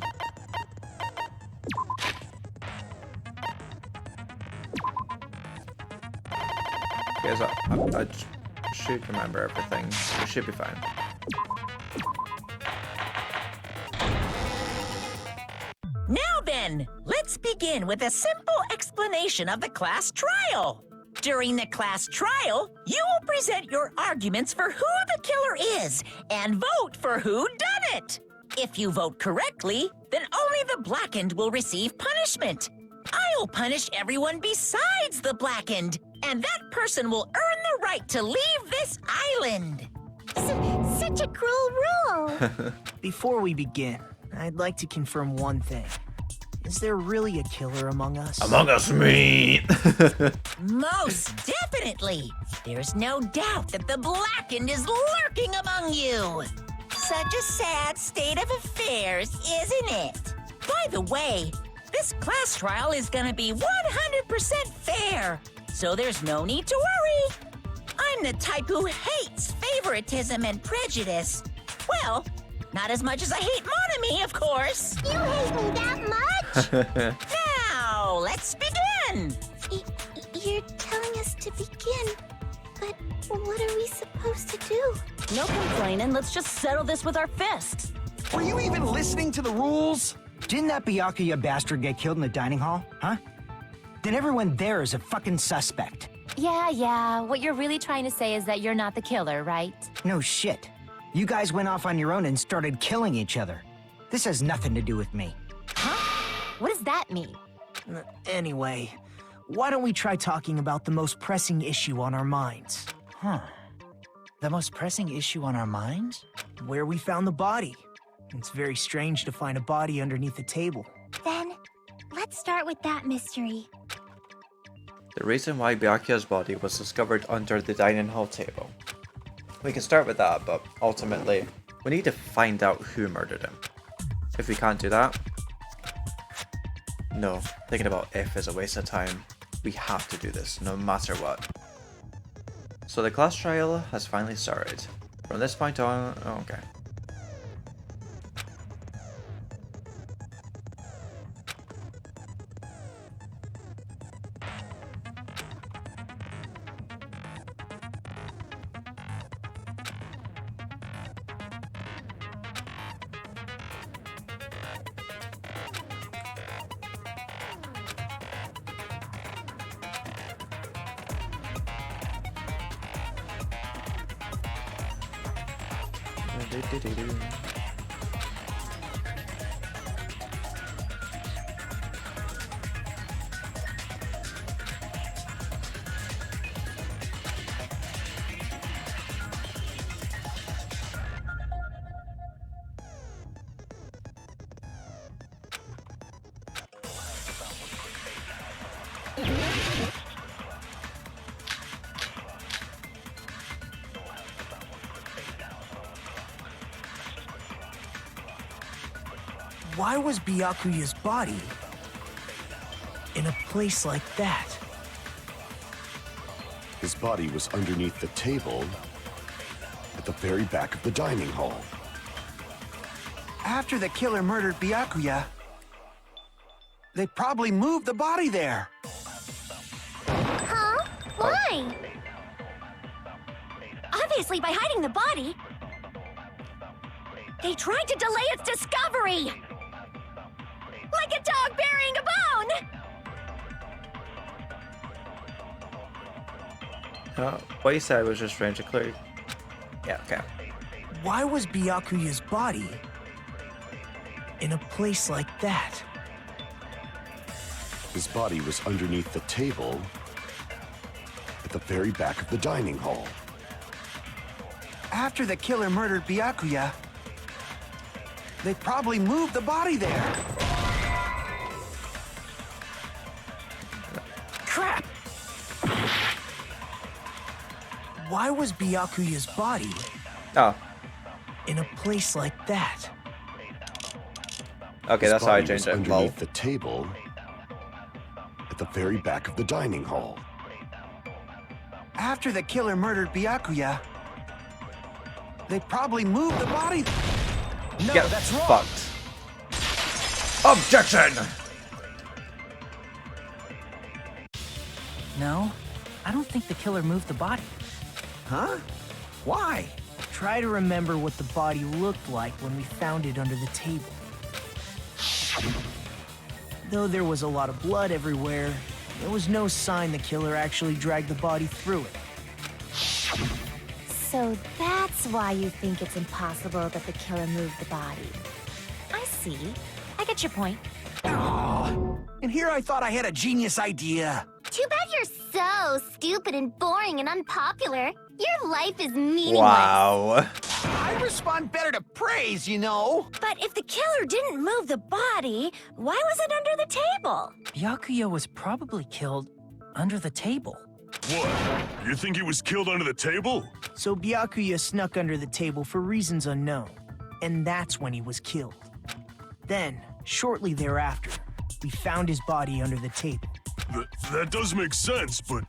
A: Okay, so I should remember everything. We should be fine.
I: Now then, let's begin with a simple explanation of the class trial. During the class trial, you will present your arguments for who the killer is and vote for who done it. If you vote correctly, then only the blackened will receive punishment. I'll punish everyone besides the blackened, and that person will earn the right to leave this island.
B: Such a cruel rule.
J: Before we begin, I'd like to confirm one thing. Is there really a killer among us?
A: Among us, me!
I: Most definitely. There's no doubt that the blackened is lurking among you. Such a sad state of affairs, isn't it? By the way, this class trial is gonna be 100% fair, so there's no need to worry. I'm the type who hates favoritism and prejudice. Well, not as much as I hate Monami, of course.
B: You hate me that much?
I: Now, let's begin.
B: You're telling us to begin, but what are we supposed to do?
K: No complaining, let's just settle this with our fists.
F: Were you even listening to the rules?
J: Didn't that Byakuya bastard get killed in the dining hall, huh? Then everyone there is a fucking suspect.
K: Yeah, what you're really trying to say is that you're not the killer, right?
J: No shit. You guys went off on your own and started killing each other. This has nothing to do with me.
K: Huh? What does that mean?
J: Anyway, why don't we try talking about the most pressing issue on our minds?
E: Huh. The most pressing issue on our minds?
J: Where we found the body. It's very strange to find a body underneath a table.
B: Then, let's start with that mystery.
A: The reason why Byakuya's body was discovered under the dining hall table. We can start with that, but ultimately, we need to find out who murdered him. If we can't do that, no, thinking about if is a waste of time. We have to do this, no matter what. So the class trial has finally started. From this point on, okay.
J: Why was Byakuya's body in a place like that?
C: His body was underneath the table at the very back of the dining hall.
F: After the killer murdered Byakuya, they probably moved the body there.
B: Huh? Why? Obviously by hiding the body. They tried to delay its discovery! Like a dog burying a bone!
A: What you said was just strange and clear. Yeah, okay.
J: Why was Byakuya's body in a place like that?
C: His body was underneath the table at the very back of the dining hall.
F: After the killer murdered Byakuya, They probably moved the body there.
J: Crap! Why was Byakuya's body
A: Oh,
J: in a place like that?
A: okay,
C: His
A: that's how I
C: body was
A: changed it. Lol.
C: underneath the table at the very back of the dining hall.
F: After the killer murdered Byakuya, they probably moved the body.
J: No,
A: Get
J: that's wrong.
A: fucked. Objection!
E: No, I don't think the killer moved the body.
F: Huh? Why?
E: Try to remember what the body looked like when we found it under the table. Though there was a lot of blood everywhere, there was no sign the killer actually dragged the body through it.
K: So that's why you think it's impossible that the killer moved the body. I see. I get your point.
F: Oh, and here I thought I had a genius idea.
B: Too bad you're so stupid and boring and unpopular. Your life is meaningless.
A: Wow.
F: I respond better to praise, you know.
B: But if the killer didn't move the body, why was it under the table?
E: Byakuya was probably killed under the table.
C: What? You think he was killed under the table?
E: So Byakuya snuck under the table for reasons unknown, and that's when he was killed. Then, shortly thereafter, we found his body under the table.
C: That does make sense, but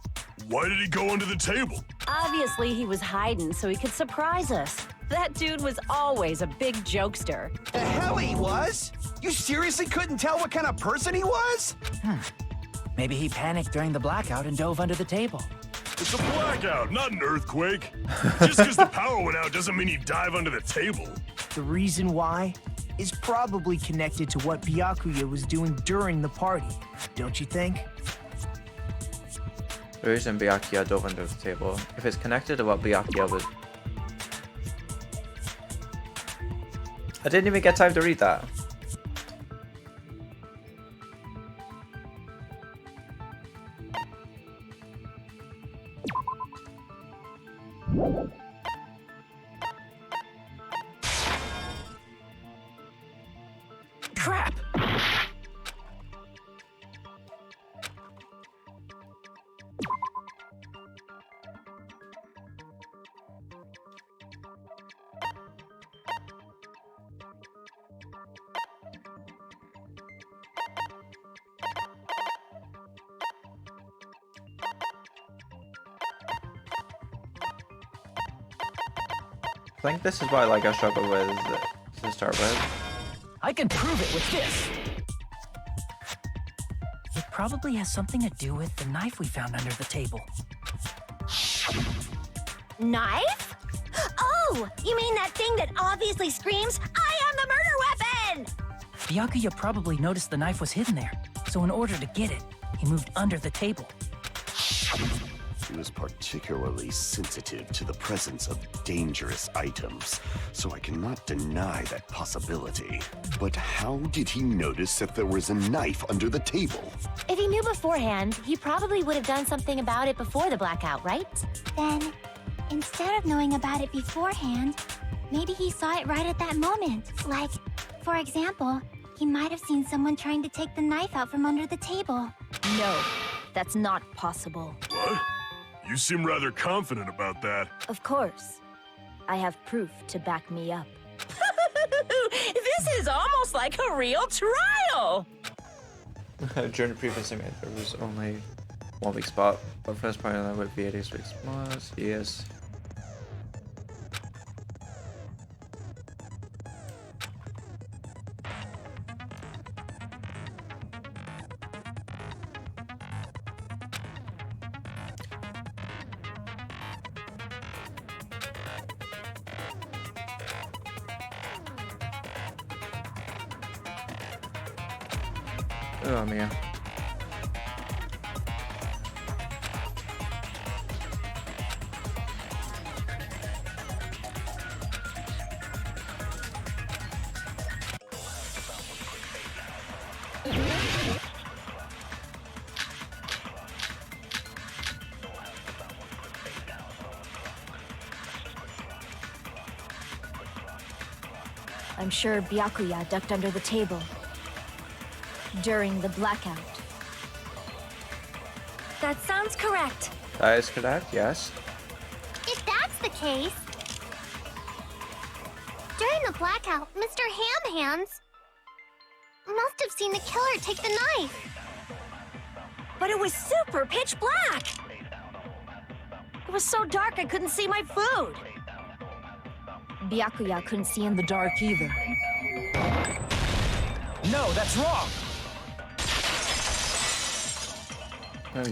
C: why did he go under the table?
L: Obviously, he was hiding so he could surprise us. That dude was always a big jokester.
F: The hell he was? You seriously couldn't tell what kind of person he was?
E: Maybe he panicked during the blackout and dove under the table.
C: It's a blackout, not an earthquake. Just because the power went out doesn't mean he'd dive under the table.
E: The reason why is probably connected to what Byakuya was doing during the party, don't you think?
A: The reason Byakuya dove under the table. If it's connected to what Byakuya was... I didn't even get time to read that.
E: Crap!
A: I think this is why like I struggle with to start with.
E: I can prove it with this. It probably has something to do with the knife we found under the table.
B: Knife? Oh, you mean that thing that obviously screams, I am the murder weapon!
E: Byakuya probably noticed the knife was hidden there, so in order to get it, he moved under the table.
C: He was particularly sensitive to the presence of dangerous items, so I cannot deny that possibility. But how did he notice that there was a knife under the table?
K: If he knew beforehand, he probably would have done something about it before the blackout, right?
B: Then, instead of knowing about it beforehand, maybe he saw it right at that moment. Like, for example, he might have seen someone trying to take the knife out from under the table.
L: No, that's not possible.
C: What? You seem rather confident about that.
L: Of course. I have proof to back me up.
I: This is almost like a real trial!
A: During the previous segment, there was only 1 weak spot, but first point of that would be 86 plus, yes. Oh, Mia.
K: I'm sure Byakuya ducked under the table during the blackout.
B: That sounds correct.
A: That is correct, yes.
B: If that's the case... During the blackout, Mr. Ham Hands must have seen the killer take the knife.
L: But it was super pitch black! It was so dark I couldn't see my food.
K: Byakuya couldn't see in the dark either.
D: No, that's wrong!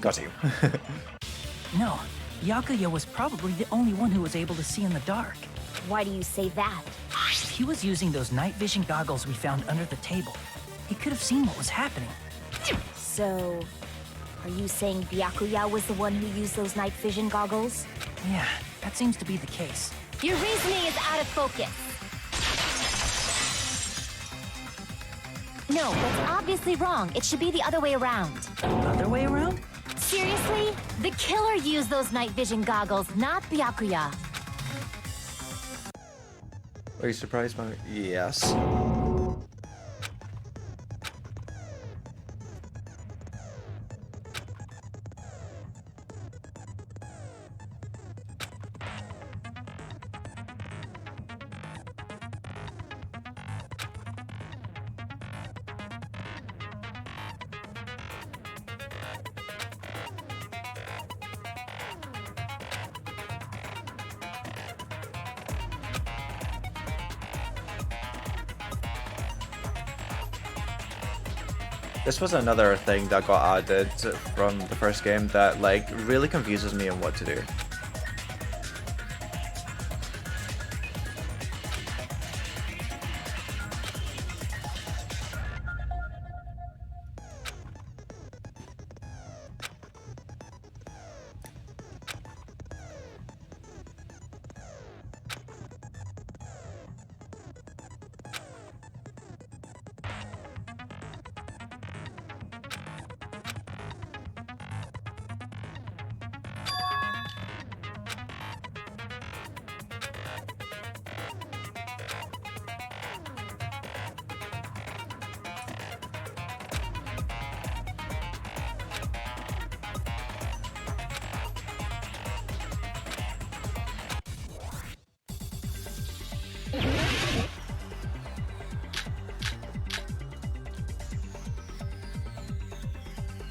A: Got you.
E: No, Byakuya was probably the only one who was able to see in the dark.
K: Why do you say that?
E: He was using those night vision goggles we found under the table. He could have seen what was happening.
K: So, are you saying Byakuya was the one who used those night vision goggles?
E: Yeah, that seems to be the case.
K: Your reasoning is out of focus. No, that's obviously wrong. It should be the other way around.
E: Other way around?
K: Seriously? The killer used those night vision goggles, not Byakuya.
A: Are you surprised by... Yes. This was another thing that got added from the first game that like really confuses me on what to do.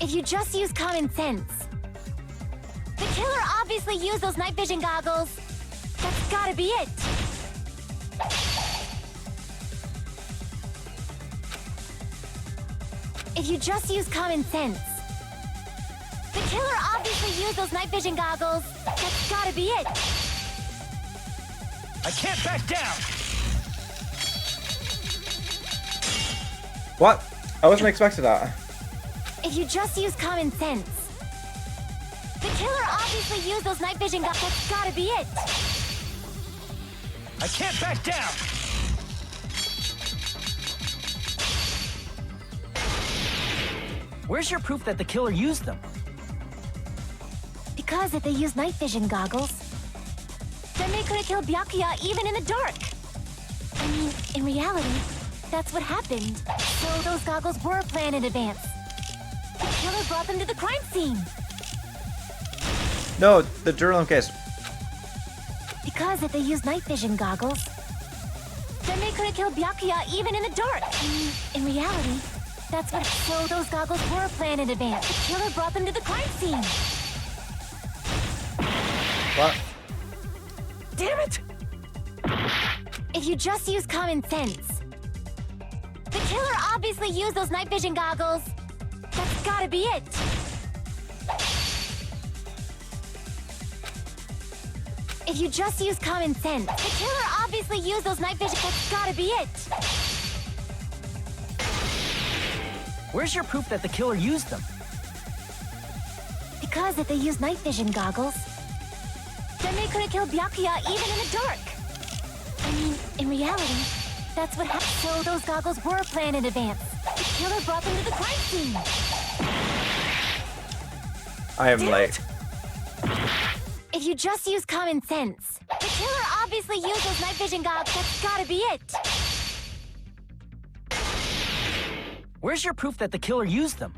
K: If you just use common sense. The killer obviously used those night vision goggles. That's gotta be it. If you just use common sense. The killer obviously used those night vision goggles. That's gotta be it.
D: I can't back down!
A: What? I wasn't expecting that.
K: If you just use common sense. The killer obviously used those night vision goggles. That's gotta be it.
D: I can't back down!
E: Where's your proof that the killer used them?
K: Because if they used night vision goggles, then they could have killed Byakuya even in the dark. I mean, in reality, that's what happened. So those goggles were planned in advance. The killer brought them to the crime scene.
A: No, the journal case.
K: Because if they used night vision goggles, then they could have killed Byakuya even in the dark. I mean, in reality, that's what... So those goggles were planned in advance. The killer brought them to the crime scene.
A: What?
E: Damn it!
K: If you just use common sense. The killer obviously used those night vision goggles. That's gotta be it. If you just use common sense. The killer obviously used those night vision... That's gotta be it.
E: Where's your proof that the killer used them?
K: Because if they used night vision goggles, then they could have killed Byakuya even in the dark. I mean, in reality, that's what happened. So those goggles were planned in advance. The killer brought them to the crime scene.
A: I am late.
K: If you just use common sense. The killer obviously used those night vision goggles. That's gotta be it.
D: Where's your proof that the killer used them?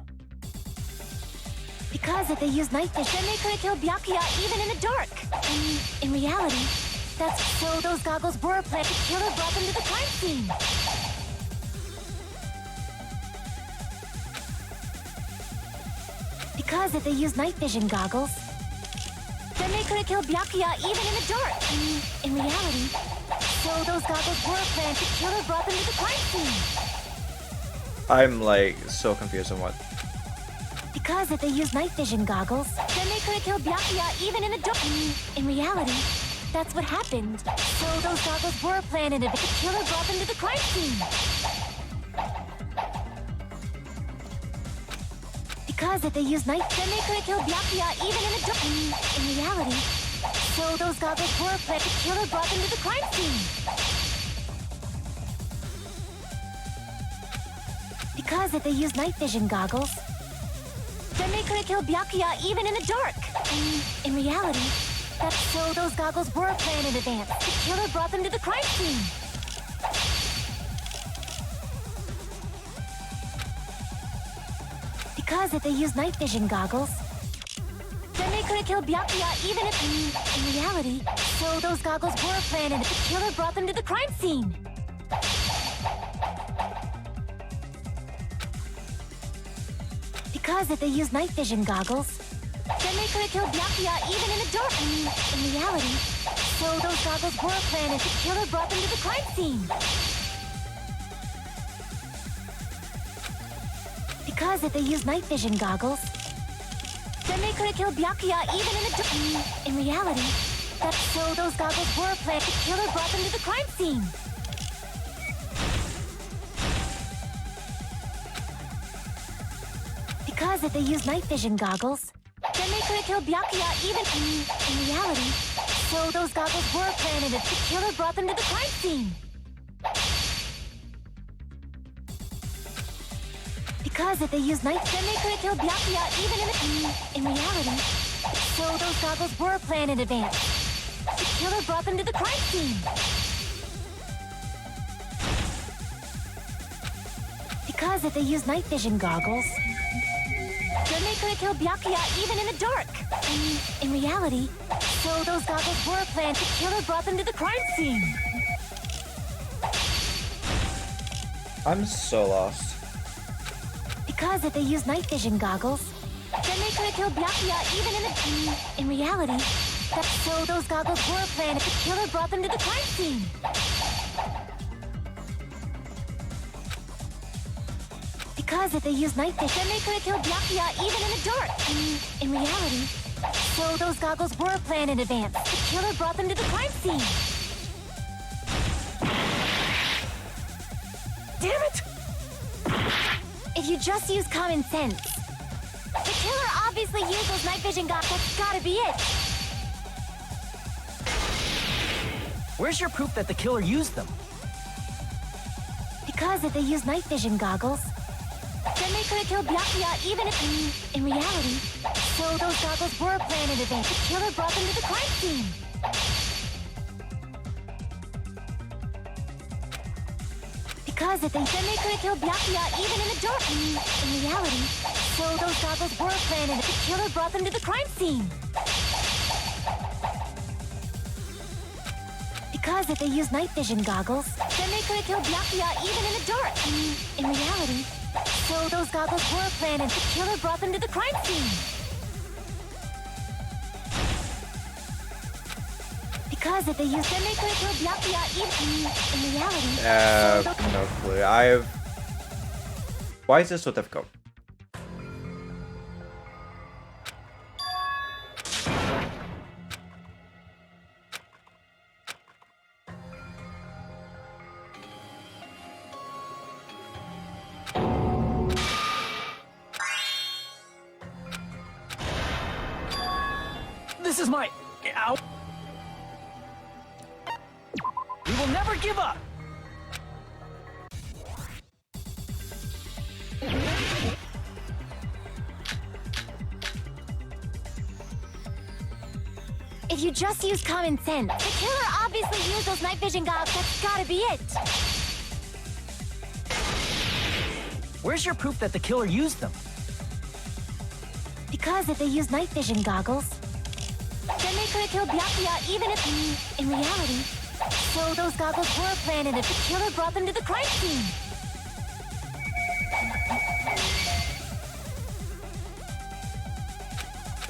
K: Because if they use night vision, then they could have killed Byakuya even in the dark. I mean, in reality, that's so those goggles were a plan. The killer brought them to the crime scene. Because if they use night vision goggles, then they could have killed Byakuya even in the dark. I mean, in reality, so those goggles were a plan. The killer brought them to the crime scene.
A: I'm like so confused on what.
K: Because if they use night vision goggles, then they could have killed Byakuya even in the dark. I mean, in reality, that's what happened. So those goggles were a plan and the killer brought them to the crime scene. Because if they use night, then they could have killed Byakuya even in the dark. I mean, in reality, so those goggles were a plan. The killer brought them to the crime scene. Because if they use night vision goggles, then they could have killed Byakuya even in the dark. I mean, in reality, that's so those goggles were a plan in advance. The killer brought them to the crime scene. Because if they use night vision goggles, then they could have killed Byakuya even if, I mean, in reality, so those goggles were a plan and the killer brought them to the crime scene. Because if they use night vision goggles, then they could have killed Byakuya even in the dark. I mean, in reality, so those goggles were a plan and the killer brought them to the crime scene. Because if they use night vision goggles, then they could have killed Byakuya even in the dark. I mean, in reality, that's so those goggles were a plan. The killer brought them to the crime scene. Because if they use night vision goggles, then they could have killed Byakuya even, I mean, in reality, so those goggles were a plan and the killer brought them to the crime scene. Because if they use night, then they could have killed Byakuya even in the, I mean, in reality, so those goggles were a plan in advance. The killer brought them to the crime scene. Because if they use night vision goggles, then they could have killed Byakuya even in the dark. I mean, in reality, so those goggles were a plan. The killer brought them to the crime scene.
A: I'm so lost.
K: Because if they use night vision goggles, then they could have killed Byakuya even in the, I mean, in reality, that's so those goggles were a plan. The killer brought them to the crime scene. Because if they use night vision, then they could have killed Byakuya even in the dark. I mean, in reality, so those goggles were a plan in advance. The killer brought them to the crime scene.
J: Damn it!
K: If you just use common sense. The killer obviously used those night vision goggles. That's gotta be it.
D: Where's your proof that the killer used them?
K: Because if they use night vision goggles, then they could have killed Byakuya even if, I mean, in reality, so those goggles were a plan in advance. The killer brought them to the crime scene. Because if they, then they could have killed Byakuya even in the dark. I mean, in reality, so those goggles were a plan and the killer brought them to the crime scene. Because if they use night vision goggles, then they could have killed Byakuya even in the dark. I mean, in reality, so those goggles were a plan and the killer brought them to the crime scene. Because if they use, then they could have killed Byakuya even, I mean, in reality.
A: No clue. Why is this so difficult?
D: This is my... Ow. We will never give up!
K: If you just use common sense, the killer obviously used those night vision goggles. That's gotta be it.
E: Where's your proof that the killer used them?
K: Because if they used night vision goggles, then they could have killed Byakuya even if, in reality, so those goggles were planted if the killer brought them to the crime scene.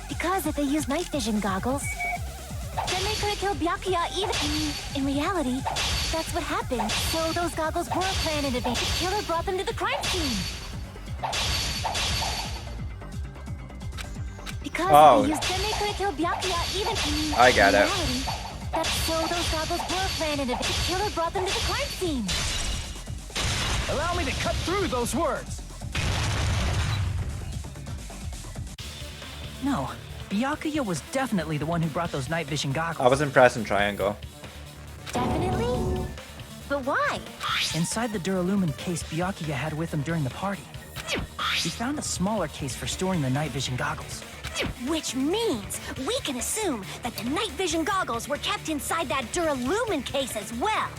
K: Because if they used night vision goggles, then they could have killed Byakuya even in reality, that's what happened. So those goggles were planted if the killer brought them to the crime scene. Because if they used, then they could have killed Byakuya even in
A: I got it.
K: reality. That's so those goggles were planted if the killer brought them to the crime scene.
E: Allow me to cut through those words. No, Byakuya was definitely the one who brought those night vision goggles.
A: I was impressed in Triangle.
K: Definitely? But why?
E: Inside the Duralumin case Byakuya had with him during the party, he found a smaller case for storing the night vision goggles.
L: Which means we can assume that the night vision goggles were kept inside that Duralumin case as well.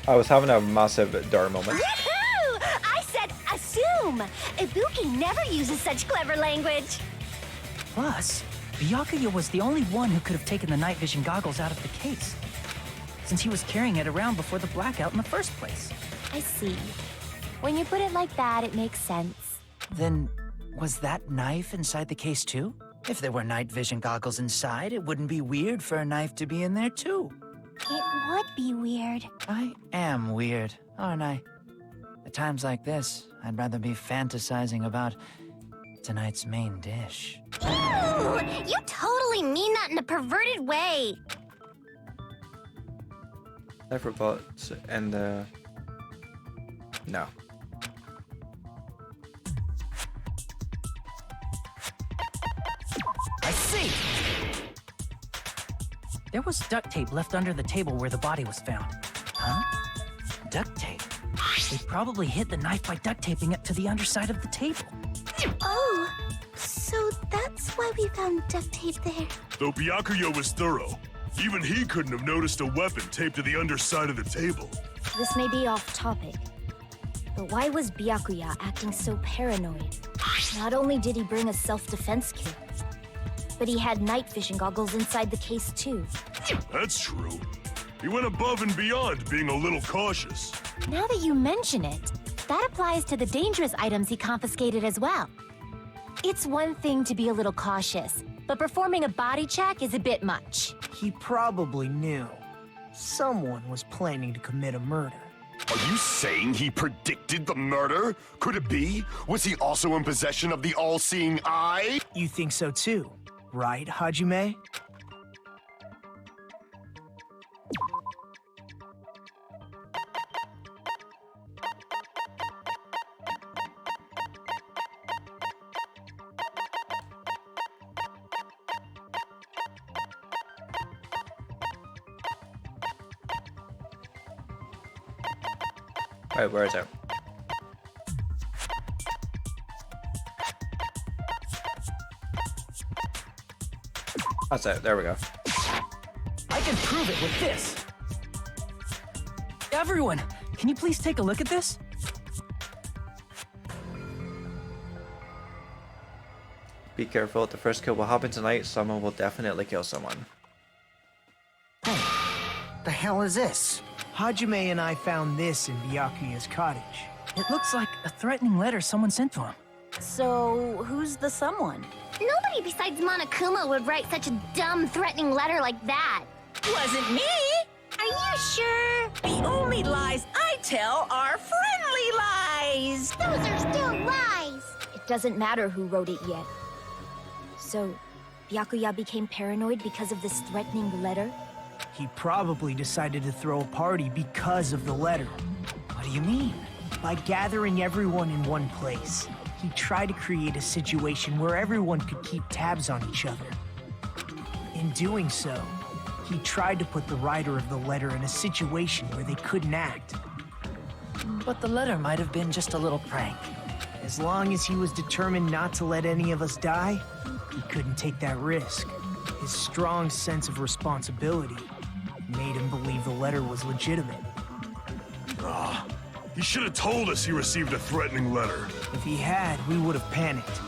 A: I was having a massive door moment.
L: Woohoo! I said assume! Ibuki never uses such clever language.
E: Plus, Byakuya was the only one who could have taken the night vision goggles out of the case, since he was carrying it around before the blackout in the first place.
K: I see. When you put it like that, it makes sense.
E: Then, was that knife inside the case too? If there were night vision goggles inside, it wouldn't be weird for a knife to be in there too.
K: It would be weird.
E: I am weird, aren't I? At times like this, I'd rather be fantasizing about tonight's main dish.
L: Ew! You totally mean that in a perverted way.
A: Knife robots and the... No.
E: I see! There was duct tape left under the table where the body was found. Huh? Duct tape? They probably hid the knife by duct taping it to the underside of the table.
K: Oh, so that's why we found duct tape there.
M: Though Byakuya was thorough, even he couldn't have noticed a weapon taped to the underside of the table.
L: This may be off topic, but why was Byakuya acting so paranoid? Not only did he bring a self-defense kit, but he had night vision goggles inside the case too.
M: That's true. He went above and beyond being a little cautious.
K: Now that you mention it, that applies to the dangerous items he confiscated as well. It's one thing to be a little cautious, but performing a body check is a bit much.
J: He probably knew someone was planning to commit a murder.
C: Are you saying he predicted the murder? Could it be? Was he also in possession of the all-seeing eye?
J: You think so too, right, Hajime?
A: Wait, where is it? That's it, there we go.
E: I can prove it with this. Everyone, can you please take a look at this?
A: Be careful, the first kill will happen tonight, someone will definitely kill someone.
F: Hey, the hell is this?
J: Hajime and I found this in Byakuya's cottage.
E: It looks like a threatening letter someone sent to him.
L: So, who's the someone?
B: Nobody besides Monokuma would write such a dumb, threatening letter like that.
I: Wasn't me!
B: Are you sure?
I: The only lies I tell are friendly lies!
B: Those are still lies.
L: It doesn't matter who wrote it yet. So, Byakuya became paranoid because of this threatening letter?
J: He probably decided to throw a party because of the letter.
E: What do you mean?
J: By gathering everyone in one place, he tried to create a situation where everyone could keep tabs on each other. In doing so, he tried to put the writer of the letter in a situation where they couldn't act.
E: But the letter might have been just a little prank.
J: As long as he was determined not to let any of us die, he couldn't take that risk. His strong sense of responsibility made him believe the letter was legitimate.
M: He should have told us he received a threatening letter.
J: If he had, we would have panicked.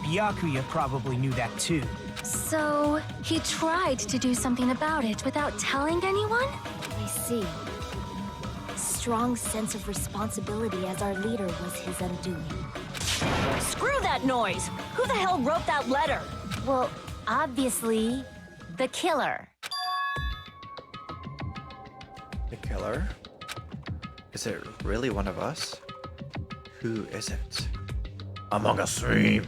J: Byakuya probably knew that too.
K: So, he tried to do something about it without telling anyone?
L: I see. Strong sense of responsibility as our leader was his undoing.
B: Screw that noise! Who the hell wrote that letter?
K: Well, obviously, the killer.
A: The killer? Is it really one of us? Who is it? Among us three.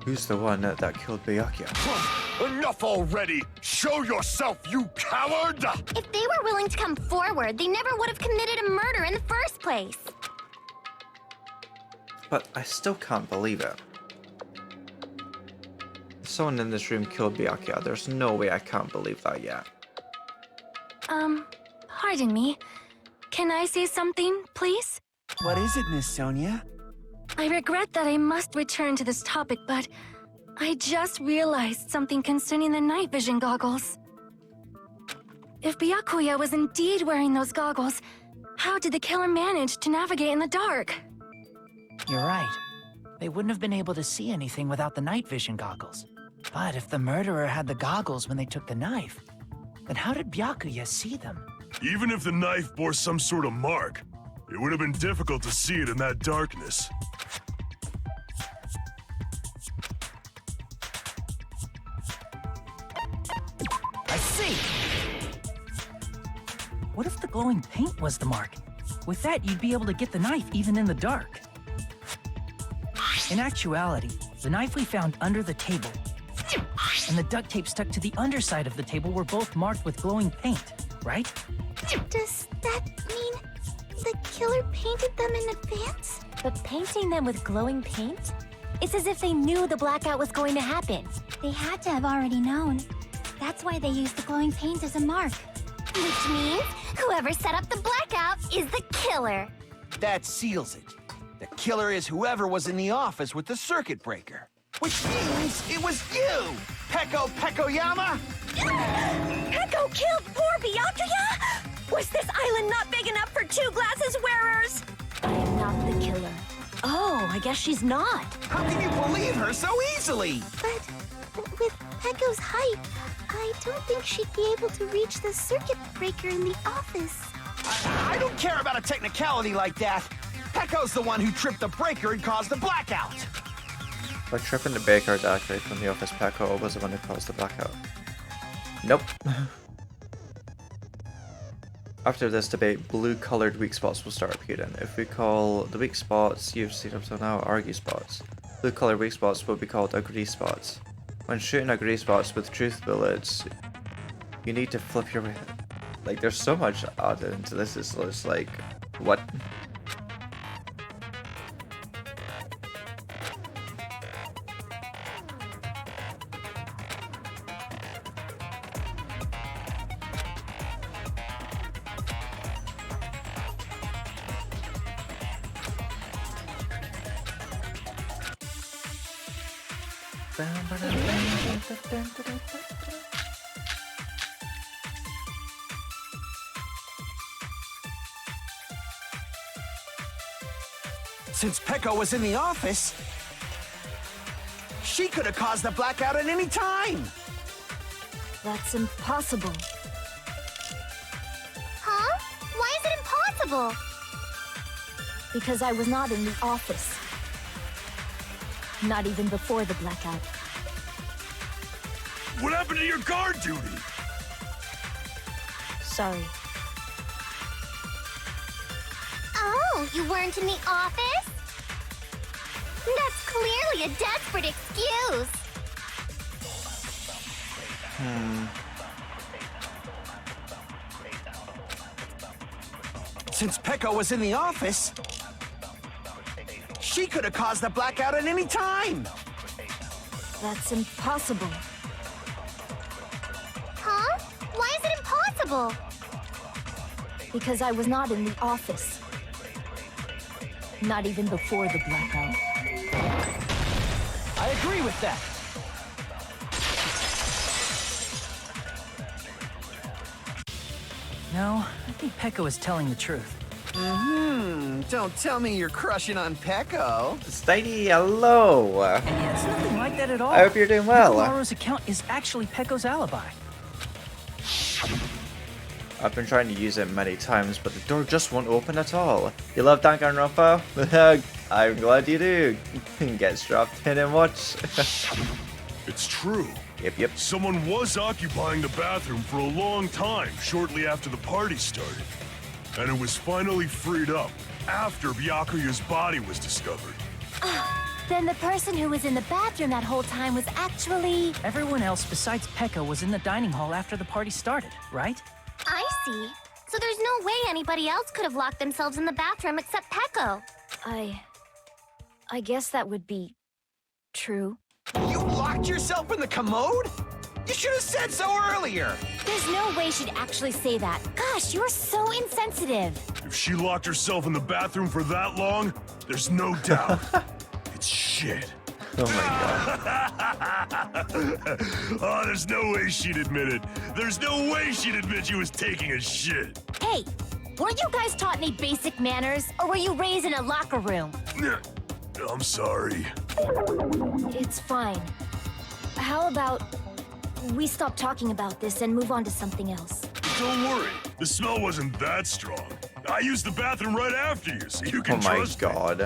A: Who's the one that killed Byakuya?
C: Enough already! Show yourself, you coward!
K: If they were willing to come forward, they never would have committed a murder in the first place.
A: But I still can't believe it. Someone in this room killed Byakuya. There's no way I can't believe that yet.
K: Pardon me. Can I say something, please?
F: What is it, Miss Sonia?
K: I regret that I must return to this topic, but I just realized something concerning the night vision goggles. If Byakuya was indeed wearing those goggles, how did the killer manage to navigate in the dark?
E: You're right. They wouldn't have been able to see anything without the night vision goggles. But if the murderer had the goggles when they took the knife, then how did Byakuya see them?
M: Even if the knife bore some sort of mark, it would have been difficult to see it in that darkness.
E: I see! What if the glowing paint was the mark? With that, you'd be able to get the knife even in the dark. In actuality, the knife we found under the table and the duct tape stuck to the underside of the table were both marked with glowing paint, right?
K: Does that mean the killer painted them in advance?
L: But painting them with glowing paint? It's as if they knew the blackout was going to happen.
K: They had to have already known. That's why they used the glowing paint as a mark. Which means whoever set up the blackout is the killer.
F: That seals it. The killer is whoever was in the office with the circuit breaker. Which means it was you, Peko Pekoyama!
B: Peko killed poor Byakuya? Was this island not big enough for two glasses wearers?
L: I am not the killer.
B: Oh, I guess she's not.
F: How can you believe her so easily?
K: But with Peko's height, I don't think she'd be able to reach the circuit breaker in the office.
F: I don't care about a technicality like that. Peko's the one who tripped the breaker and caused the blackout.
A: By tripping the baker to activate from the office, Peko was the one who caused the blackout. Nope. After this debate, blue-colored weak spots will start appearing. If we call the weak spots you've seen up till now argue spots, blue-colored weak spots will be called agree spots. When shooting agree spots with truth bullets, you need to flip your... Like, there's so much added into this, it's just like, what?
F: Since Peko was in the office, she could have caused the blackout at any time.
L: That's impossible.
K: Huh? Why is it impossible?
L: Because I was not in the office. Not even before the blackout.
M: What happened to your guard duty?
L: Sorry.
K: Oh, you weren't in the office? That's clearly a desperate excuse.
F: Since Peko was in the office, she could have caused the blackout at any time.
L: That's impossible.
K: Huh? Why is it impossible?
L: Because I was not in the office. Not even before the blackout.
E: I agree with that. No, I think Peko is telling the truth.
F: Don't tell me you're crushing on Pecco.
A: Steiny, hello.
E: Yeah, it's nothing like that at all.
A: I hope you're doing well.
E: Laura's account is actually Pecco's alibi.
A: I've been trying to use it many times, but the door just won't open at all. You love Danganronpa? I'm glad you do. Get strapped in and watch.
M: It's true.
A: Yep.
M: Someone was occupying the bathroom for a long time shortly after the party started. And it was finally freed up after Byakuya's body was discovered.
K: Then the person who was in the bathroom that whole time was actually...
E: Everyone else besides Pecco was in the dining hall after the party started, right?
B: I see. So there's no way anybody else could have locked themselves in the bathroom except Pecco.
L: I guess that would be true.
F: You locked yourself in the commode? You should have said so earlier.
K: There's no way she'd actually say that. Gosh, you're so insensitive.
M: If she locked herself in the bathroom for that long, there's no doubt. It's shit.
A: Oh my god.
M: Oh, there's no way she'd admit it. There's no way she'd admit she was taking a shit.
K: Hey, weren't you guys taught any basic manners? Or were you raised in a locker room?
M: I'm sorry.
L: It's fine. How about we stop talking about this and move on to something else?
M: Don't worry. The smell wasn't that strong. I used the bathroom right after you, so you can trust me.
A: Oh my god.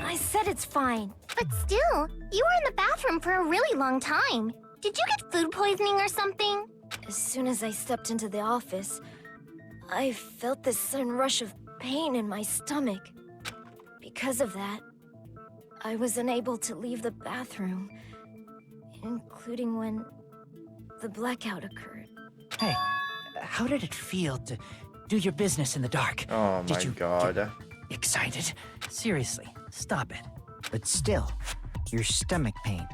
L: I said it's fine.
B: But still, you were in the bathroom for a really long time. Did you get food poisoning or something?
L: As soon as I stepped into the office, I felt this sudden rush of pain in my stomach. Because of that, I was unable to leave the bathroom, including when the blackout occurred.
E: Hey, how did it feel to do your business in the dark?
A: Oh my
E: Did you
A: god.
E: get excited? Seriously, stop it.
N: But still, your stomach pain.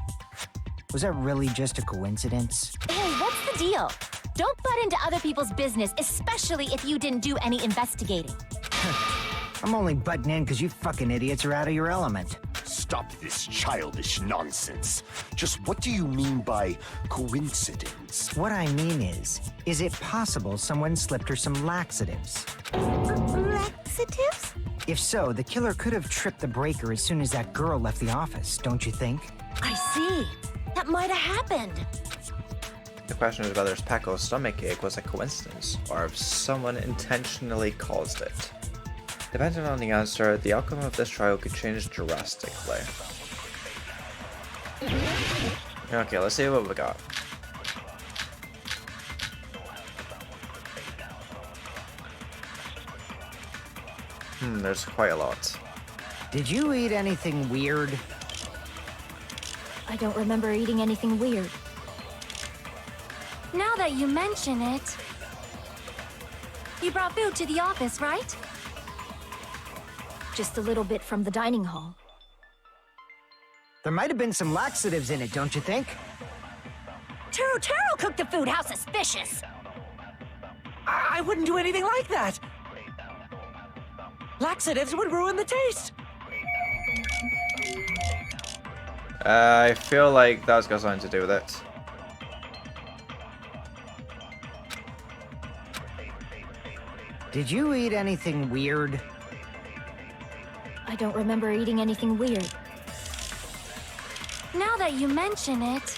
N: Was that really just a coincidence?
K: Hey, what's the deal? Don't butt into other people's business, especially if you didn't do any investigating.
N: I'm only butting in because you fucking idiots are out of your element.
C: Stop this childish nonsense. Just what do you mean by coincidence?
N: What I mean is it possible someone slipped her some laxatives?
B: Laxatives?
N: If so, the killer could have tripped the breaker as soon as that girl left the office, don't you think?
K: I see. That might have happened.
A: The question is whether Pecco's stomachache was a coincidence, or if someone intentionally caused it. Depending on the answer, the outcome of this trial could change drastically. Okay, let's see what we got. There's quite a lot.
N: Did you eat anything weird?
L: I don't remember eating anything weird.
K: Now that you mention it, you brought food to the office, right?
L: Just a little bit from the dining hall.
N: There might have been some laxatives in it, don't you think?
K: Taro cooked the food. How suspicious!
E: I wouldn't do anything like that. Laxatives would ruin the taste.
A: I feel like that's got something to do with it.
N: Did you eat anything weird?
L: I don't remember eating anything weird.
K: Now that you mention it,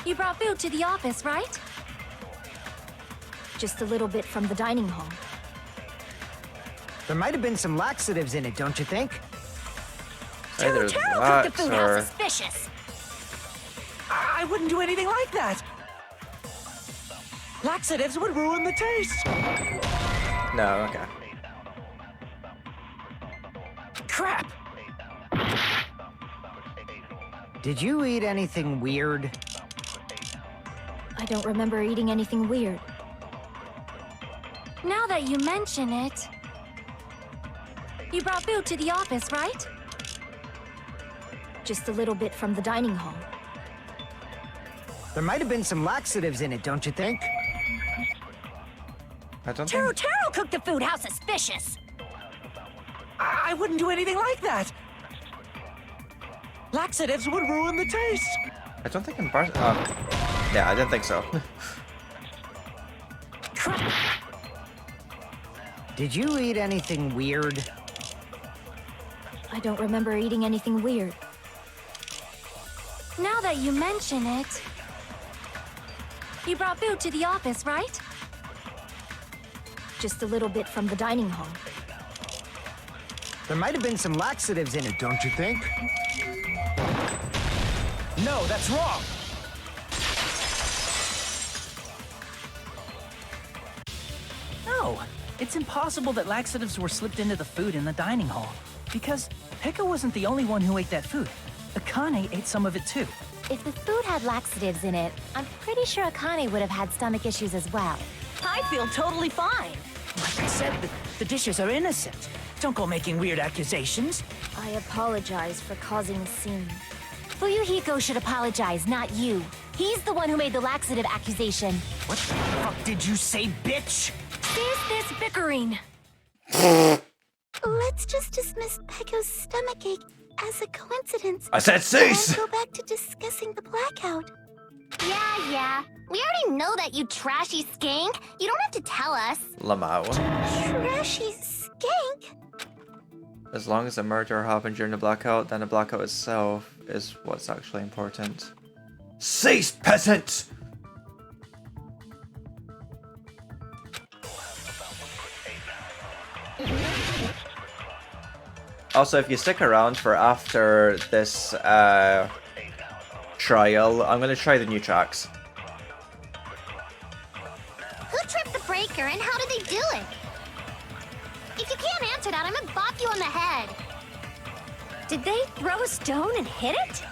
K: you brought food to the office, right?
L: Just a little bit from the dining hall.
N: There might have been some laxatives in it, don't you think?
A: Either
K: Taro
A: that
K: cooked the food. How
A: or...
K: suspicious!
E: I wouldn't do anything like that. Laxatives would ruin the taste.
A: No, okay.
E: Crap!
N: Did you eat anything weird?
L: I don't remember eating anything weird.
K: Now that you mention it, you brought food to the office, right?
L: Just a little bit from the dining hall.
N: There might have been some laxatives in it, don't you think?
A: I don't
K: Taro
A: think...
K: cooked the food. How suspicious!
E: I wouldn't do anything like that. Laxatives would ruin the taste.
A: I don't think I'm yeah, I didn't think so.
N: Did you eat anything weird?
L: I don't remember eating anything weird.
K: Now that you mention it... You brought food to the office, right?
L: Just a little bit from the dining hall.
N: There might have been some laxatives in it, don't you think?
D: No, that's wrong! No, it's impossible that laxatives were slipped into the food in the dining hall. Because Pekka wasn't the only one who ate that food. Akane ate some of it too.
K: If the food had laxatives in it, I'm pretty sure Akane would have had stomach issues as well.
E: I feel totally fine. Like I said, the dishes are innocent. Don't go making weird accusations.
L: I apologize for causing a scene.
K: Fuyuhiko should apologize, not you. He's the one who made the laxative accusation.
E: What the fuck did you say, bitch?
K: Is this bickering?
B: Let's just dismiss Pekko's stomachache as a coincidence.
A: I said cease!
B: And go back to discussing the blackout.
K: Yeah. We already know that, you trashy skank. You don't have to tell us.
A: Lamau.
B: Trashy skank?
A: As long as the murder happened during the blackout, then the blackout itself is what's actually important. Cease, peasant! Also, if you stick around for after this trial, I'm gonna try the new tracks.
B: Who tripped the breaker and how did they do it? If you can't answer that, I'm gonna bop you on the head.
K: Did they throw a stone and hit it?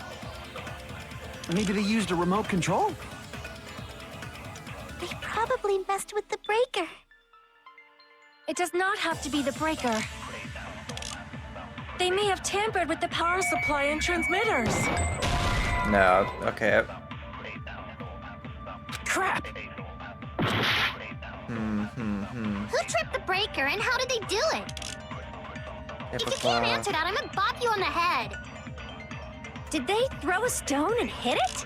F: Maybe they used a remote control?
B: They probably messed with the breaker.
K: It does not have to be the breaker. They may have tampered with the power supply and transmitters.
A: No, okay.
E: Crap!
B: Who tripped the breaker and how did they do it? If you can't answer that, I'm gonna bop you on the head.
K: Did they throw a stone and hit it?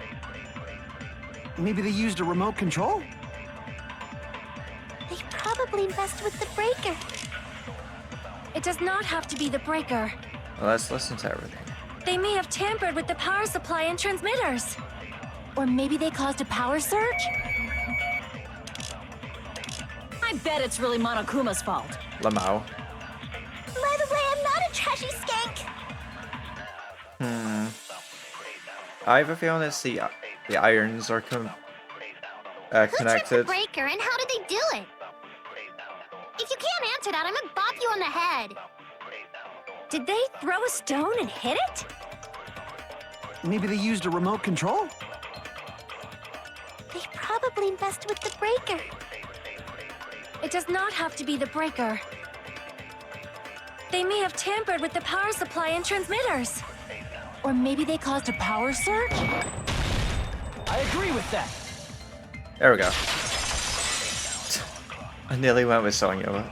F: Maybe they used a remote control?
B: They probably messed with the breaker.
K: It does not have to be the breaker.
A: Well, let's listen to everything.
K: They may have tampered with the power supply and transmitters. Or maybe they caused a power surge?
E: I bet it's really Monokuma's fault.
A: Lamau.
B: By the way, I'm not a trashy skank.
A: I have a feeling it's the irons are
B: Who tripped the
A: connected.
B: breaker and how did they do it? If you can't answer that, I'm gonna bop you on the head.
K: Did they throw a stone and hit it?
F: Maybe they used a remote control?
B: They probably messed with the breaker.
K: It does not have to be the breaker. They may have tampered with the power supply and transmitters. Or maybe they caused a power surge?
D: I agree with that.
A: There we go. I nearly went with Sonya,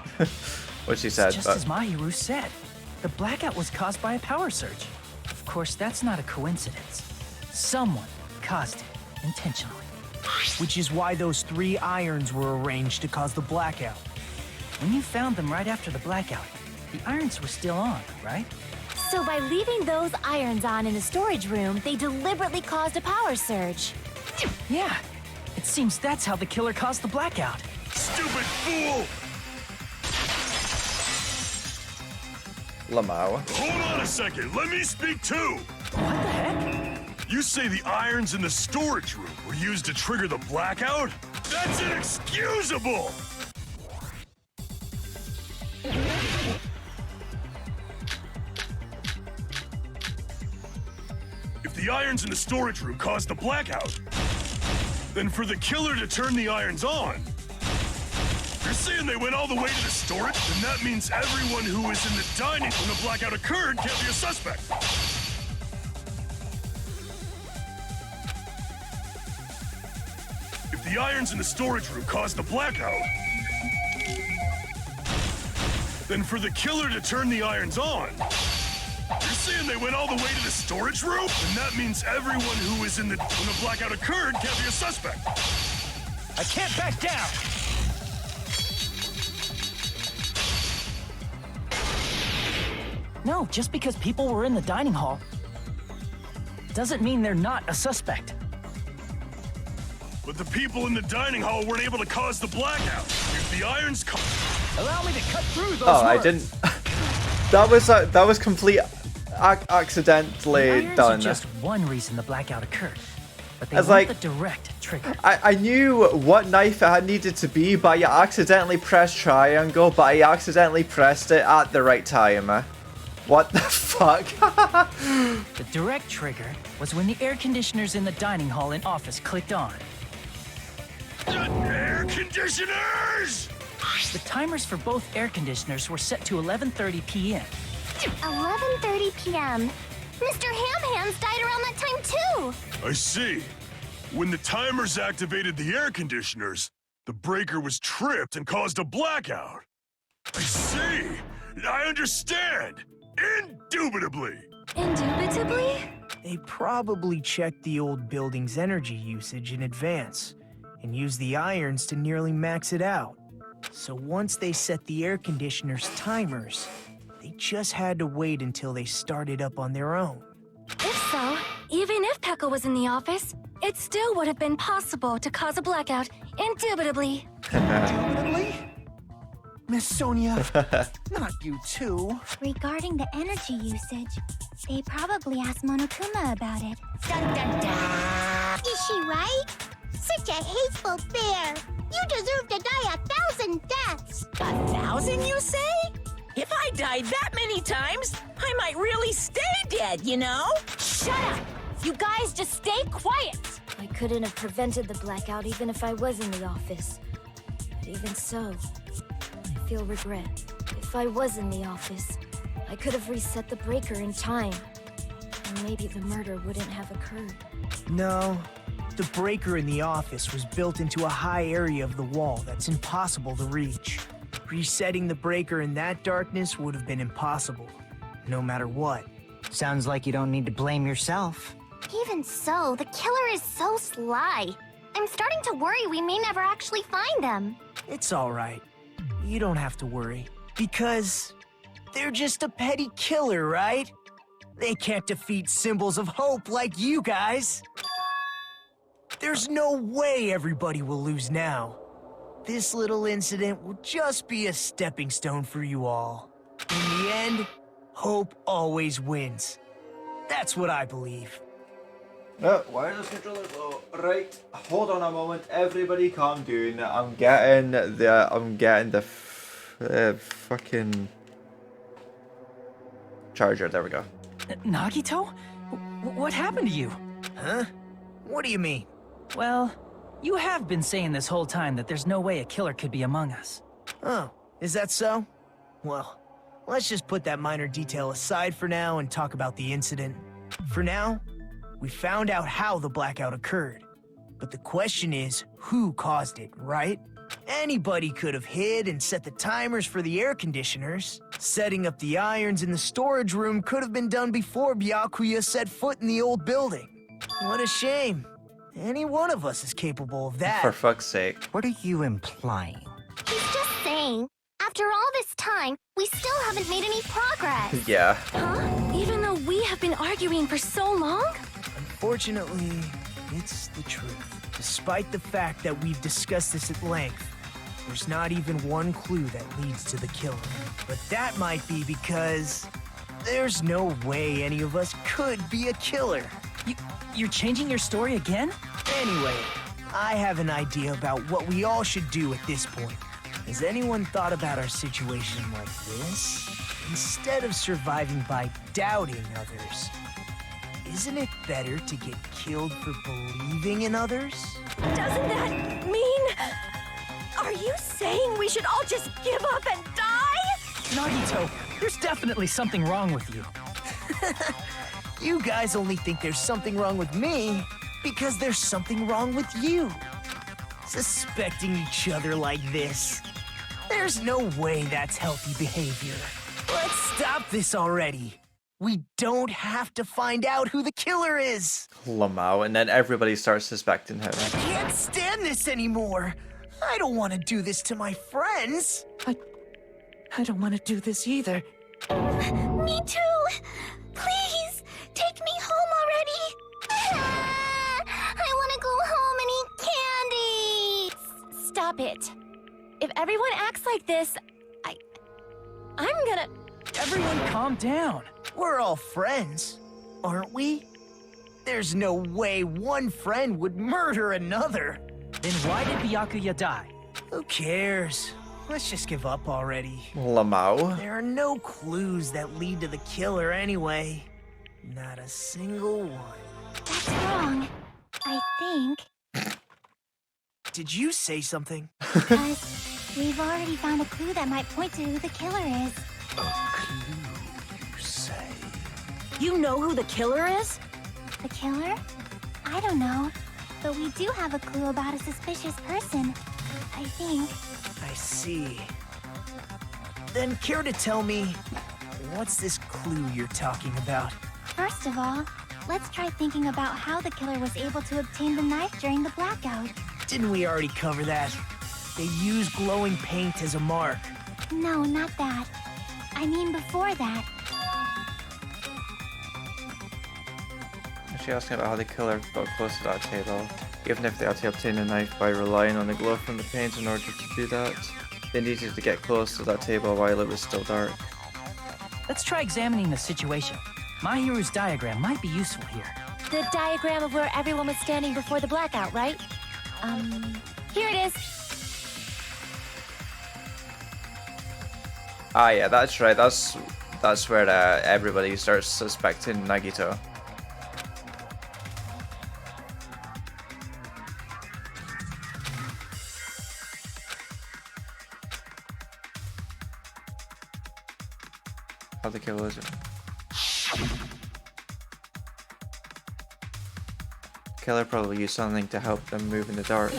A: what she said,
E: Just
A: but
E: as Mahiru said, the blackout was caused by a power surge. Of course, that's not a coincidence. Someone caused it intentionally.
J: Which is why those 3 irons were arranged to cause the blackout.
E: When you found them right after the blackout, the irons were still on, right?
K: So by leaving those irons on in the storage room, they deliberately caused a power surge.
E: Yeah, it seems that's how the killer caused the blackout.
M: Stupid fool!
A: Lamau.
M: Hold on a second, let me speak too!
E: What the heck?
M: You say the irons in the storage room were used to trigger the blackout? That's inexcusable! If the irons in the storage room caused the blackout, then for the killer to turn the irons on, you're saying they went all the way to the storage? Then that means everyone who was in the dining when the blackout occurred can't be a suspect. If the irons in the storage room caused the blackout, then for the killer to turn the irons on, you're saying they went all the way to the storage room? Then that means everyone who was in the when the blackout occurred can't be a suspect.
E: I can't back down!
D: No, just because people were in the dining hall doesn't mean they're not a suspect.
M: But the people in the dining hall weren't able to cause the blackout. If the irons
D: allow me to cut through those
A: Oh, I
D: words.
A: didn't. that was complete accidentally
D: Irons
A: done.
D: are just one reason the blackout occurred. But they
A: It's
D: weren't
A: like-
D: the direct trigger.
A: I knew what knife it had needed to be, but I accidentally pressed triangle, but I accidentally pressed it at the right time. What the fuck?
D: The direct trigger was when the air conditioners in the dining hall and office clicked on.
M: Air conditioners!
D: The timers for both air conditioners were set to 11:30 p.m.
K: 11:30 p.m. Mr. Ham-Hands died around that time too!
M: I see. When the timers activated the air conditioners, the breaker was tripped and caused a blackout. I see. I understand. Indubitably.
K: Indubitably?
J: They probably checked the old building's energy usage in advance and used the irons to nearly max it out. So once they set the air conditioner's timers, they just had to wait until they started up on their own.
K: If so, even if Pekka was in the office, it still would have been possible to cause a blackout, indubitably.
F: Indubitably? Miss Sonia, not you too.
K: Regarding the energy usage, they probably asked Monokuma about it.
B: Dun dun dun! Is she right? Such a hateful bear! You deserve to die 1,000 deaths!
I: 1,000, you say? If I died that many times, I might really stay dead, you know?
K: Shut up! You guys just stay quiet! I couldn't have prevented the blackout even if I was in the office. But even so, I feel regret. If I was in the office, I could have reset the breaker in time. And maybe the murder wouldn't have occurred.
J: No, the breaker in the office was built into a high area of the wall that's impossible to reach. Resetting the breaker in that darkness would have been impossible, no matter what.
N: Sounds like you don't need to blame yourself.
K: Even so, the killer is so sly. I'm starting to worry we may never actually find them.
J: It's all right. You don't have to worry. Because they're just a petty killer, right? They can't defeat symbols of hope like you guys. There's no way everybody will lose now. This little incident will just be a stepping stone for you all. In the end, hope always wins. That's what I believe.
A: Wireless controller low. Right, hold on a moment. Everybody calm down. I'm getting the fucking charger. There we go.
D: Nagito? What happened to you?
J: Huh? What do you mean?
D: Well, you have been saying this whole time that there's no way a killer could be among us.
J: Oh, is that so? Well, let's just put that minor detail aside for now and talk about the incident. For now, we found out how the blackout occurred. But the question is, who caused it, right? Anybody could have hid and set the timers for the air conditioners. Setting up the irons in the storage room could have been done before Byakuya set foot in the old building. What a shame. Any one of us is capable of that.
A: For fuck's sake.
N: What are you implying?
K: He's just saying, after all this time, we still haven't made any progress.
A: Yeah.
K: Huh? Even though we have been arguing for so long?
J: Unfortunately, it's the truth. Despite the fact that we've discussed this at length, there's not even one clue that leads to the killer. But that might be because there's no way any of us could be a killer.
D: You're changing your story again?
J: Anyway, I have an idea about what we all should do at this point. Has anyone thought about our situation like this? Instead of surviving by doubting others, isn't it better to get killed for believing in others?
B: Doesn't that mean... Are you saying we should all just give up and die?
D: Nagito, there's definitely something wrong with you.
J: You guys only think there's something wrong with me because there's something wrong with you. Suspecting each other like this. There's no way that's healthy behavior. Let's stop this already. We don't have to find out who the killer is.
A: Lamau, and then everybody starts suspecting him.
J: I can't stand this anymore. I don't want to do this to my friends.
E: I don't want to do this either.
B: Me too! Please, take me home already! I want to go home and eat candy!
K: Stop it. If everyone acts like this, I'm gonna...
E: Everyone calm down. We're all friends, aren't we? There's no way one friend would murder another.
D: Then why did Byakuya die?
J: Who cares? Let's just give up already.
A: Lamau.
J: There are no clues that lead to the killer anyway. Not a single one.
K: That's wrong. I think.
J: Did you say something?
K: Because we've already found a clue that might point to who the killer is.
C: A clue, you say?
K: You know who the killer is? The killer? I don't know. But we do have a clue about a suspicious person. I think.
J: I see. Then care to tell me, what's this clue you're talking about?
K: First of all, let's try thinking about how the killer was able to obtain the knife during the blackout.
J: Didn't we already cover that? They used glowing paint as a mark.
K: No, not that. I mean before that.
A: Is she asking about how the killer got close to that table? Even if they had to obtain a knife by relying on the glow from the paint in order to do that, they needed to get close to that table while it was still dark.
D: Let's try examining the situation. Mahiru's diagram might be useful here.
K: The diagram of where everyone was standing before the blackout, right? Here it is.
A: Ah, yeah, that's right. That's where everybody starts suspecting Nagito. How the kill was it? Killer probably used something to help them move in the dark.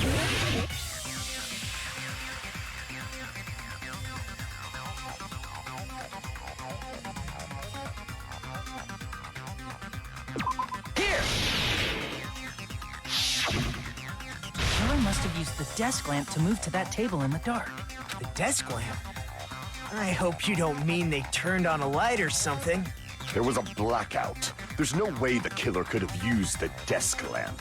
D: Killer must have used the desk lamp to move to that table in the dark.
J: The desk lamp? I hope you don't mean they turned on a light or something.
C: There was a blackout. There's no way the killer could have used the desk lamp.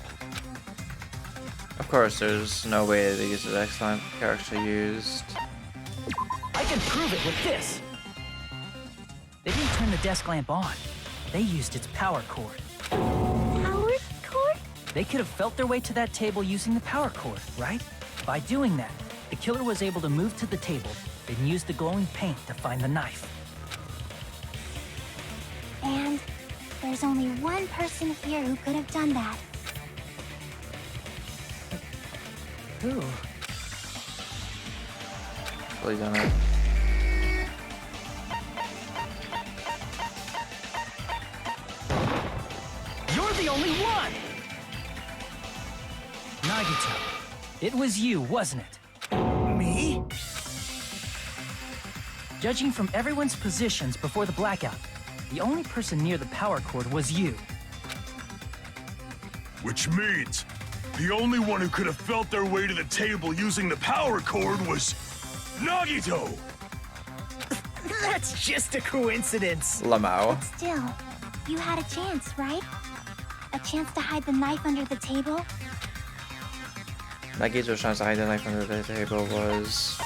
A: Of course, there's no way they used the desk lamp actually used.
D: I can prove it with this. They didn't turn the desk lamp on. They used its power cord.
K: Power cord?
D: They could have felt their way to that table using the power cord, right? By doing that, the killer was able to move to the table, then use the glowing paint to find the knife.
K: And there's only one person here who could have done that.
D: Who?
A: Really don't know.
D: You're the only one! Nagito, it was you, wasn't it?
J: Me?
D: Judging from everyone's positions before the blackout, the only person near the power cord was you.
M: Which means the only one who could have felt their way to the table using the power cord was Nagito!
J: That's just a coincidence.
A: Lamau.
K: Still, you had a chance, right? A chance to hide the knife under the table?
A: Nagito's chance to hide the knife under the table was...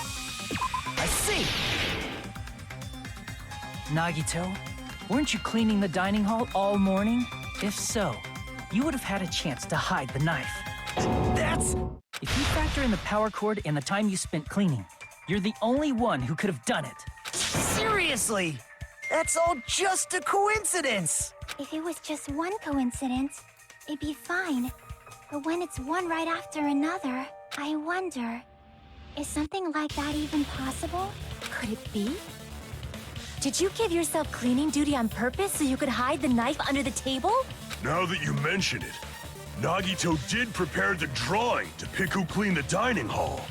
D: I see! Nagito, weren't you cleaning the dining hall all morning? If so, you would have had a chance to hide the knife.
J: That's...
D: If you factor in the power cord and the time you spent cleaning, you're the only one who could have done it.
J: Seriously! That's all just a coincidence!
K: If it was just one coincidence, it'd be fine. But when it's one right after another, I wonder, is something like that even possible? Could it be? Did you give yourself cleaning duty on purpose so you could hide the knife under the table?
M: Now that you mention it, Nagito did prepare the drawing to pick who cleaned the dining hall.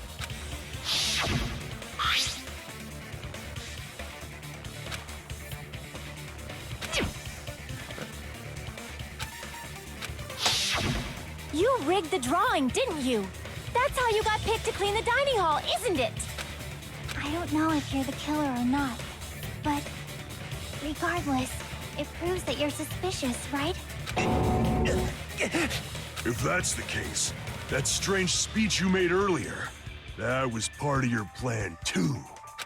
K: You rigged the drawing, didn't you? That's how you got picked to clean the dining hall, isn't it? I don't know if you're the killer or not, but Regardless, it proves that you're suspicious, right?
M: If that's the case, that strange speech you made earlier, that was part of your plan too.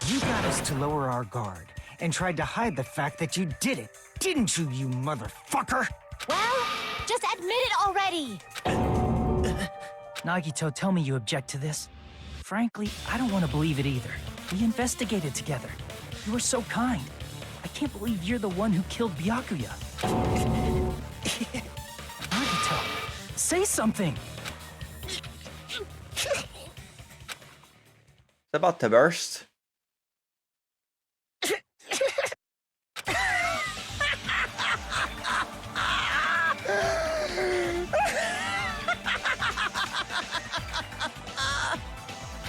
N: You got us to lower our guard and tried to hide the fact that you did it, didn't you, you motherfucker?
K: Well, just admit it already!
D: Nagito, tell me you object to this. Frankly, I don't want to believe it either. We investigated together. You were so kind. I can't believe you're the one who killed Byakuya. Nagito, say something!
A: It's about to burst.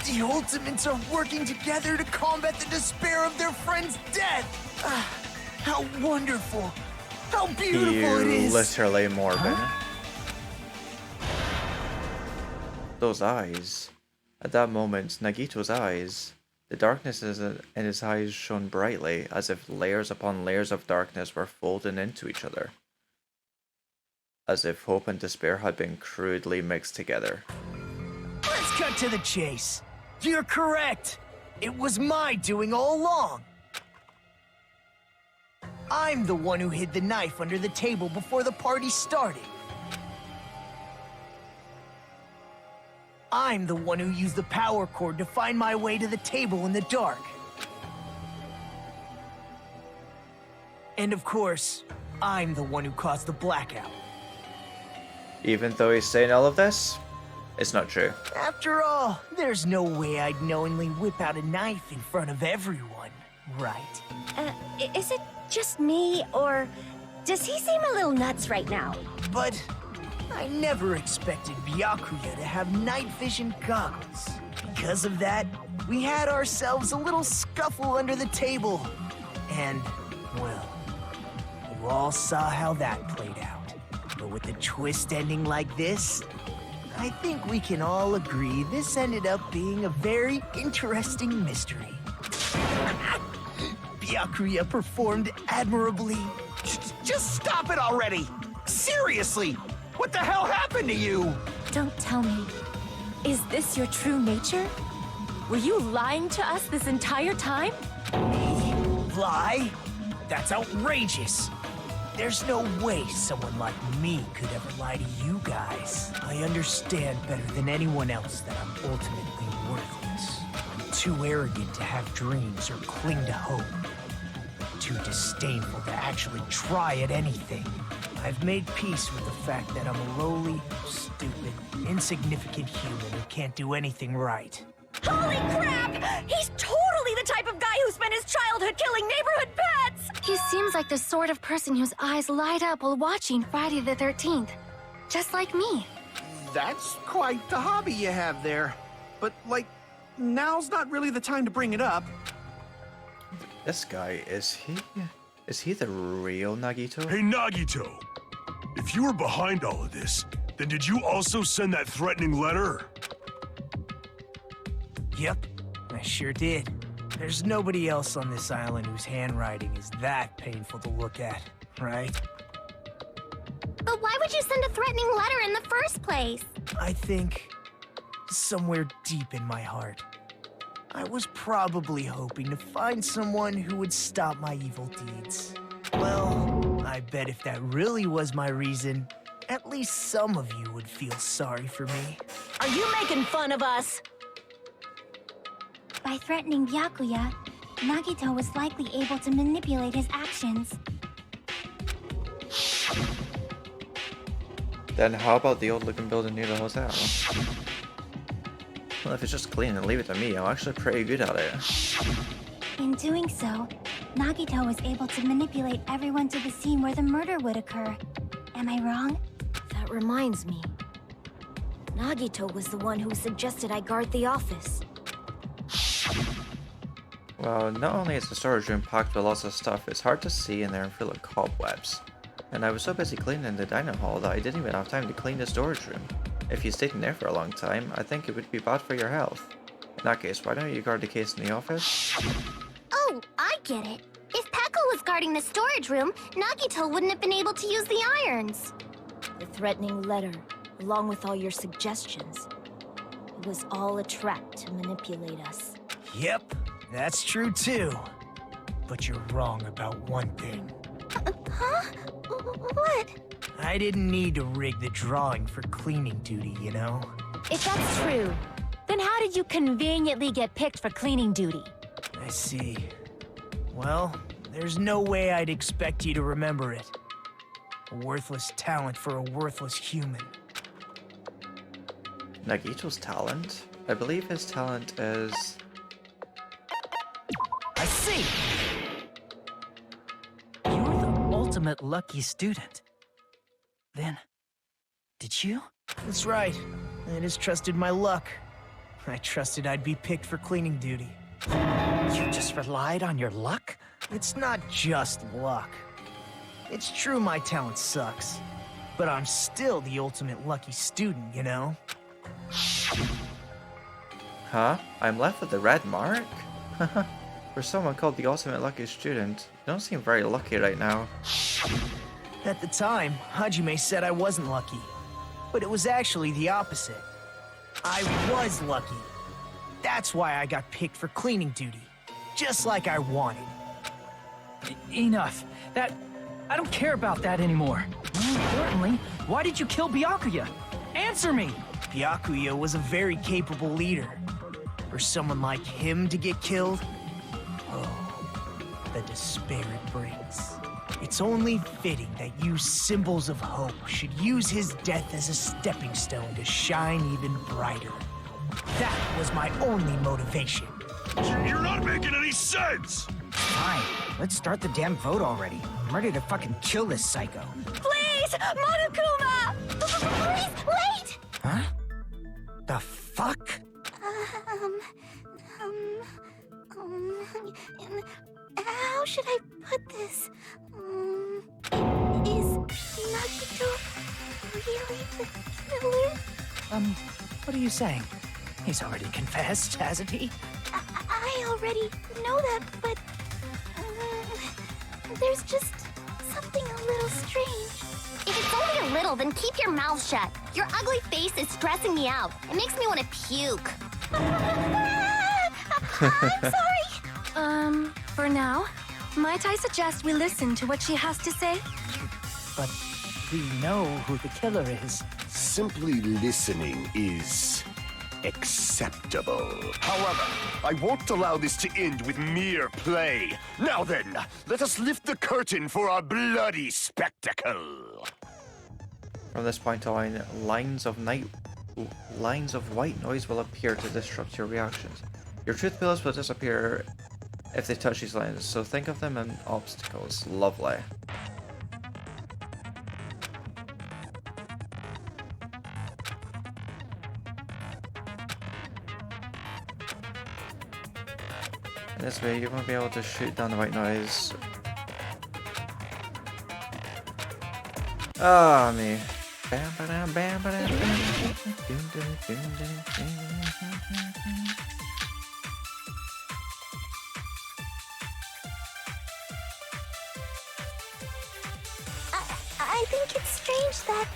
J: The Ultimates are working together to combat the despair of their friend's death. How wonderful. How beautiful it is.
A: Literally morbid. Those eyes. At that moment, Nagito's eyes. The darkness in his eyes shone brightly, as if layers upon layers of darkness were folded into each other. As if hope and despair had been crudely mixed together.
J: Let's cut to the chase. You're correct. It was my doing all along. I'm the one who hid the knife under the table before the party started. I'm the one who used the power cord to find my way to the table in the dark. And of course, I'm the one who caused the blackout.
A: Even though he's saying all of this, it's not true.
J: After all, there's no way I'd knowingly whip out a knife in front of everyone, right?
B: Is it just me, or does he seem a little nuts right now?
J: But I never expected Byakuya to have night vision goggles. Because of that, we had ourselves a little scuffle under the table. And, well, you all saw how that played out. But with the twist ending like this, I think we can all agree this ended up being a very interesting mystery. Byakuya performed admirably.
F: Just stop it already! Seriously! What the hell happened to you?
K: Don't tell me. Is this your true nature? Were you lying to us this entire time?
J: Lie? That's outrageous. There's no way someone like me could ever lie to you guys. I understand better than anyone else that I'm ultimately worthless. I'm too arrogant to have dreams or cling to hope. Too disdainful to actually try at anything. I've made peace with the fact that I'm a lowly, stupid, insignificant human who can't do anything right.
B: Holy crap! He's totally the type of guy who spent his childhood killing neighborhood pets!
K: He seems like the sort of person whose eyes light up while watching Friday the 13th. Just like me.
F: That's quite the hobby you have there. But, like, now's not really the time to bring it up.
A: This guy, is he the real Nagito?
M: Hey, Nagito! If you were behind all of this, then did you also send that threatening letter?
J: Yep, I sure did. There's nobody else on this island whose handwriting is that painful to look at, right?
K: But why would you send a threatening letter in the first place?
J: I think somewhere deep in my heart, I was probably hoping to find someone who would stop my evil deeds. Well, I bet if that really was my reason, at least some of you would feel sorry for me.
B: Are you making fun of us?
K: By threatening Byakuya, Nagito was likely able to manipulate his actions.
A: Then how about the old looking building near the hotel? Well, if it's just clean and leave it to me, I'm actually pretty good at it.
K: In doing so, Nagito was able to manipulate everyone to the scene where the murder would occur. Am I wrong?
L: That reminds me. Nagito was the one who suggested I guard the office.
A: Well, not only is the storage room packed with lots of stuff, it's hard to see in there and full of cobwebs. And I was so busy cleaning the dining hall that I didn't even have time to clean the storage room. If you stayed in there for a long time, I think it would be bad for your health. In that case, why don't you guard the case in the office?
K: Oh, I get it. If Pekka was guarding the storage room, Nagito wouldn't have been able to use the irons.
L: The threatening letter, along with all your suggestions, it was all a trap to manipulate us.
J: Yep, that's true too. But you're wrong about one thing.
K: Huh? What?
J: I didn't need to rig the drawing for cleaning duty, you know?
K: If that's true, then how did you conveniently get picked for cleaning duty?
J: I see. Well, there's no way I'd expect you to remember it. A worthless talent for a worthless human.
A: Nagito's talent? I believe his talent is...
J: I see!
D: You're the ultimate lucky student. Then, did you?
J: That's right. I just trusted my luck. I trusted I'd be picked for cleaning duty.
D: You just relied on your luck?
J: It's not just luck. It's true my talent sucks, but I'm still the ultimate lucky student, you know?
A: Huh? I'm left with the red mark? For someone called the ultimate lucky student, you don't seem very lucky right now.
J: At the time, Hajime said I wasn't lucky, but it was actually the opposite. I was lucky. That's why I got picked for cleaning duty, just like I wanted.
D: Enough. I don't care about that anymore. More importantly, why did you kill Byakuya? Answer me!
J: Byakuya was a very capable leader. For someone like him to get killed, oh, the despair it brings. It's only fitting that you symbols of hope should use his death as a stepping stone to shine even brighter. That was my only motivation.
M: You're not making any sense!
N: Fine, let's start the damn vote already. I'm ready to fucking kill this psycho.
B: Please, Monokuma!
K: Please, wait!
N: Huh? The fuck?
K: How should I put this? Is Nagito really the killer?
D: What are you saying? He's already confessed, hasn't he?
K: I already know that, but there's just something a little strange. If it's only a little, then keep your mouth shut. Your ugly face is stressing me out. It makes me want to puke. I'm sorry.
B: For now, might I suggest we listen to what she has to say?
D: But we know who the killer is.
C: Simply listening is acceptable. However, I won't allow this to end with mere play. Now then, let us lift the curtain for our bloody spectacle.
A: From this point on, lines of white noise will appear to disrupt your reactions. Your truth pillars will disappear if they touch these lines, so think of them as obstacles. Lovely. And this way you won't be able to shoot down the white noise. Ah, me. Bam, ba-dam, bam, ba-dam, bam.
K: I think it's strange that...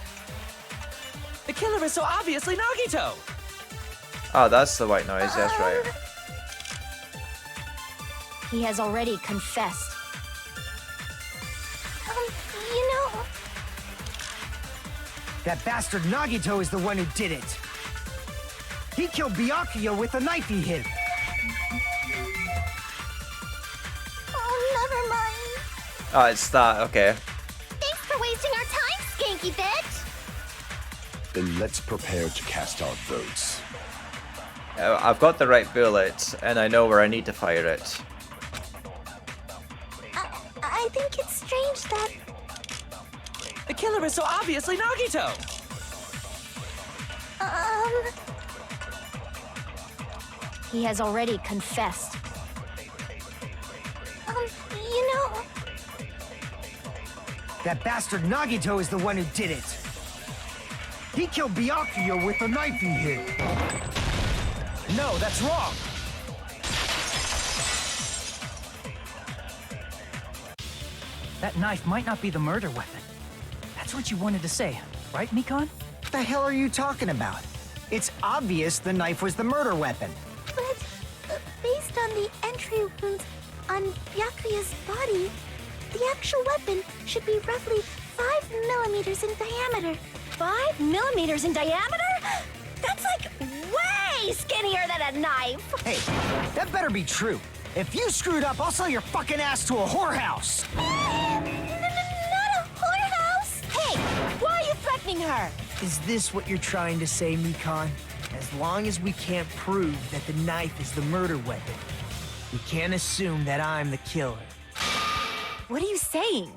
D: The killer is so obviously Nagito!
A: Oh, that's the white noise, that's right.
L: He has already confessed.
K: You know...
N: That bastard Nagito is the one who did it. He killed Byakuya with the knife he hid.
K: Oh, never mind.
A: Oh, it's that, okay.
K: Thanks for wasting our time, Skanky Bit.
C: Then let's prepare to cast our votes.
A: I've got the right bullet, and I know where I need to fire it.
K: I think it's strange that...
D: The killer is so obviously Nagito!
L: He has already confessed.
K: You know...
N: That bastard Nagito is the one who did it. He killed Byakuya with the knife he hid.
J: No, that's wrong.
D: that knife might not be the murder weapon. That's what you wanted to say, right, Mikan?
N: What the hell are you talking about? It's obvious the knife was the murder weapon.
K: But based on the entry wounds on Byakuya's body, the actual weapon should be roughly 5 millimeters in diameter.
B: 5 millimeters in diameter? That's like way skinnier than a knife.
N: Hey, that better be true. If you screwed up, I'll sell your fucking ass to a whorehouse.
B: Not a whorehouse. Hey, why are you threatening her?
J: Is this what you're trying to say, Mikan? As long as we can't prove that the knife is the murder weapon, we can't assume that I'm the killer.
K: What are you saying?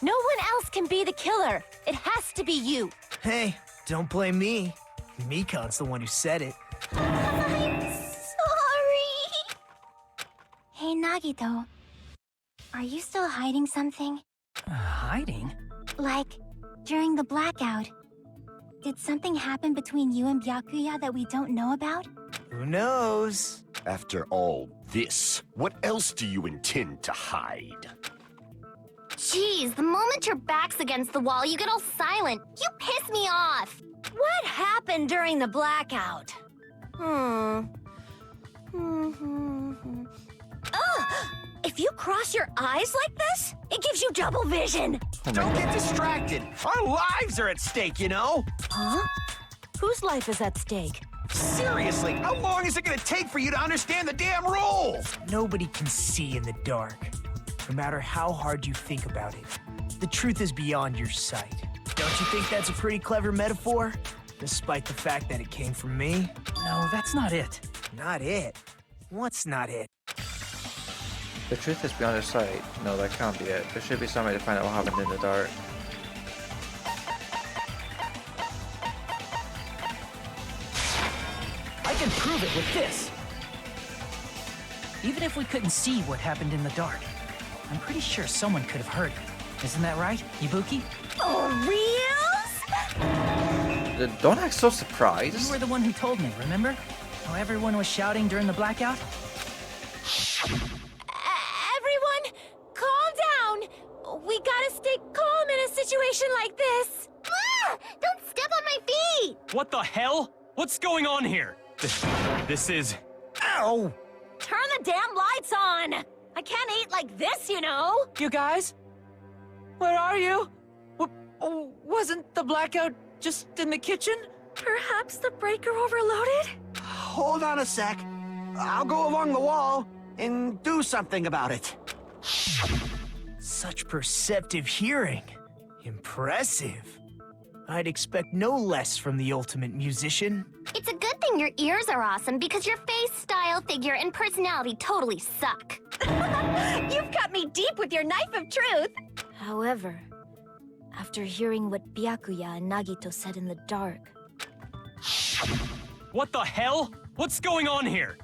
K: No one else can be the killer. It has to be you.
J: Hey, don't blame me. Mikan's the one who said it.
K: I'm sorry. Hey, Nagito. Are you still hiding something?
D: Hiding?
K: Like, during the blackout, did something happen between you and Byakuya that we don't know about?
J: Who knows?
C: After all this, what else do you intend to hide?
K: Jeez, the moment your back's against the wall, you get all silent. You piss me off.
B: What happened during the blackout? If you cross your eyes like this, it gives you double vision.
F: Don't get distracted. Our lives are at stake, you know?
B: Huh? Whose life is at stake?
F: Seriously, how long is it gonna take for you to understand the damn rules?
J: Nobody can see in the dark, no matter how hard you think about it. The truth is beyond your sight. Don't you think that's a pretty clever metaphor? Despite the fact that it came from me?
D: No, that's not it.
J: Not it? What's not it?
A: The truth is beyond our sight. No, that can't be it. There should be some way to find out what happened in the dark.
D: I can prove it with this. Even if we couldn't see what happened in the dark, I'm pretty sure someone could have heard it. Isn't that right, Ibuki?
B: Oh, reals?
A: Don't act so surprised.
D: You were the one who told me, remember? How everyone was shouting during the blackout?
B: Everyone, calm down. We gotta stay calm in a situation like this.
K: Don't step on my feet!
O: What the hell? What's going on here? This is...
J: Ow!
B: Turn the damn lights on. I can't eat like this, you know.
D: You guys? Where are you? Wasn't the blackout just in the kitchen?
B: Perhaps the breaker overloaded?
F: Hold on a sec. I'll go along the wall and do something about it.
J: Such perceptive hearing. Impressive. I'd expect no less from the ultimate musician.
K: It's a good thing your ears are awesome because your face, style, figure, and personality totally suck.
B: You've cut me deep with your knife of truth.
L: However, after hearing what Byakuya and Nagito said in the dark...
O: What the hell? What's going on here?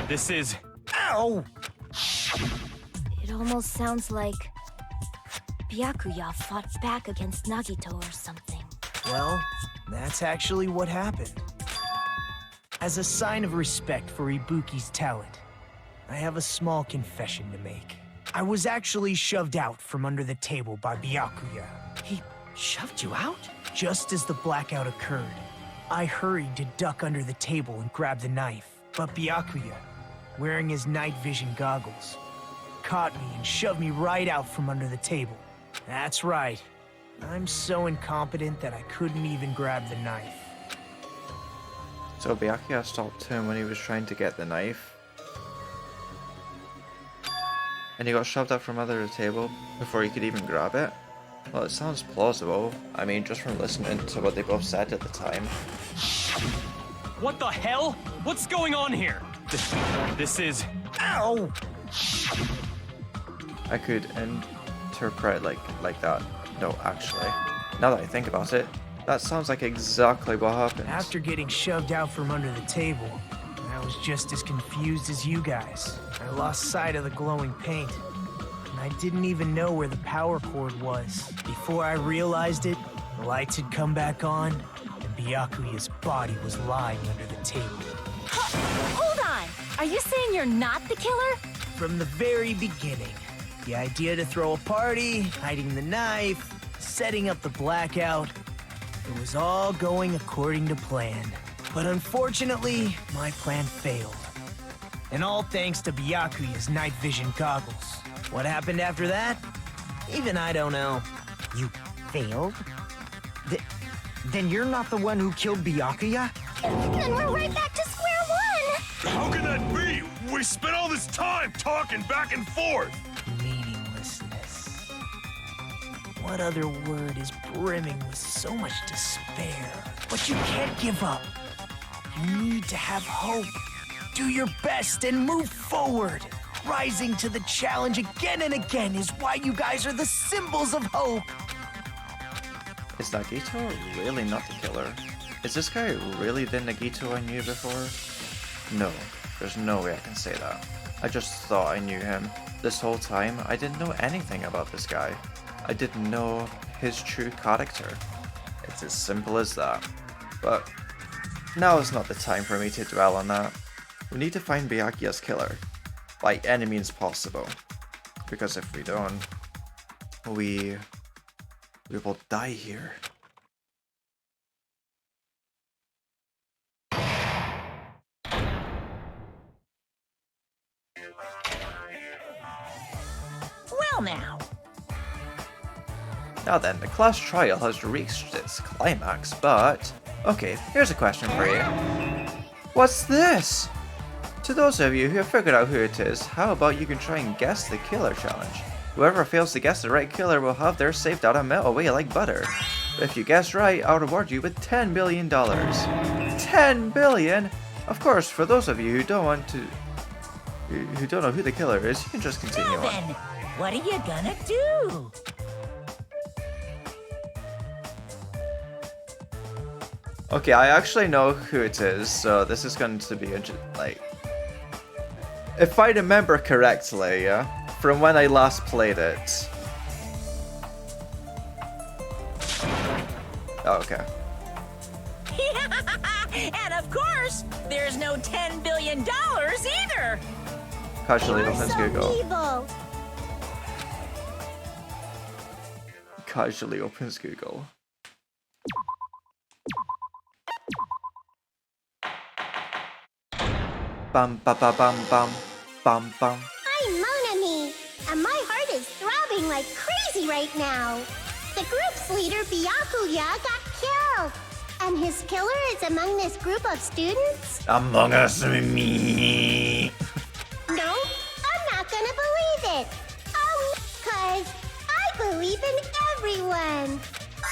O: This is...
J: Ow!
L: It almost sounds like Byakuya fought back against Nagito or something.
J: Well, that's actually what happened. As a sign of respect for Ibuki's talent, I have a small confession to make. I was actually shoved out from under the table by Byakuya.
D: He shoved you out?
J: Just as the blackout occurred, I hurried to duck under the table and grab the knife. But Byakuya, wearing his night vision goggles, caught me and shoved me right out from under the table. That's right. I'm so incompetent that I couldn't even grab the knife.
A: So Byakuya stopped him when he was trying to get the knife. And he got shoved out from under the table before he could even grab it? Well, it sounds plausible. I mean, just from listening to what they both said at the time.
O: What the hell? What's going on here? This is...
J: Ow!
A: I could interpret like that. No, actually. Now that I think about it, that sounds like exactly what happened.
J: After getting shoved out from under the table, I was just as confused as you guys. I lost sight of the glowing paint, and I didn't even know where the power cord was. Before I realized it, the lights had come back on, and Byakuya's body was lying under the table.
K: Hold on! Are you saying you're not the killer?
J: From the very beginning,
E: The idea to throw a party, hiding the knife, setting up the blackout, it was all going according to plan. But unfortunately, my plan failed. And all thanks to Byakuya's night vision goggles. What happened after that? Even I don't know.
N: You failed? Then you're not the one who killed Byakuya?
B: Then we're right back to square one!
M: How can that be? We spent all this time talking back and forth!
E: Meaninglessness. What other word is brimming with so much despair? But you can't give up. You need to have hope. Do your best and move forward. Rising to the challenge again and again is why you guys are the symbols of hope.
A: Is Nagito really not the killer? Is this guy really the Nagito I knew before? No, there's no way I can say that. I just thought I knew him. This whole time, I didn't know anything about this guy. I didn't know his true character. It's as simple as that. But now is not the time for me to dwell on that. We need to find Byakuya's killer, by any means possible. Because if we don't, we will die here.
I: Well now.
A: Now then, the class trial has reached its climax, but... Okay, here's a question for you. What's this? To those of you who have figured out who it is, how about you can try and guess the killer challenge? Whoever fails to guess the right killer will have their saved data melt away like butter. But if you guess right, I'll reward you with $10 billion. 10 billion? Of course, for those of you who don't want to... who don't know who the killer is, you can just continue
I: Now then,
A: on.
I: what are you gonna do?
A: Okay, I actually know who it is, so this is going to be like... If I remember correctly, yeah, from when I last played it. Oh, okay.
I: And of course, there's no $10 billion either.
A: Casually opens Google.
B: Evil!
A: Casually opens Google. Bum ba ba bum bum bum bum.
B: I'm Monami, and my heart is throbbing like crazy right now. The group's leader, Byakuya, got killed. And his killer is among this group of students?
A: Among us, me.
B: No, I'm not gonna believe it. Oh, 'cause I believe in everyone.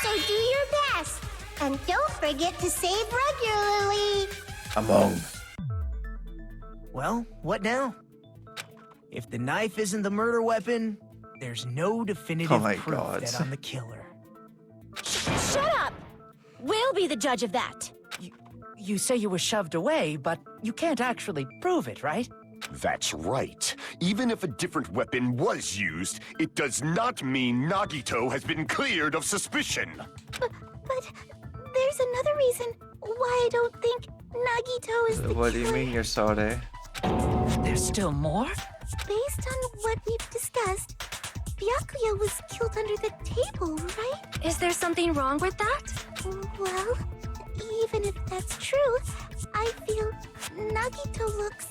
B: So do your best. And don't forget to save regularly.
A: Among.
E: Well, what now? If the knife isn't the murder weapon, there's no definitive
A: Oh my
E: proof
A: God.
E: that I'm the killer.
K: Shut up! We'll be the judge of that.
E: You say you were shoved away, but you can't actually prove it, right?
C: That's right. Even if a different weapon was used, it does not mean Nagito has been cleared of suspicion.
B: But there's another reason why I don't think Nagito is the
A: What do you
B: killer.
A: mean you're sorry?
E: There's still more?
B: Based on what we've discussed, Byakuya was killed under the table, right?
K: Is there something wrong with that?
B: Well, even if that's true, I feel Nagito looks,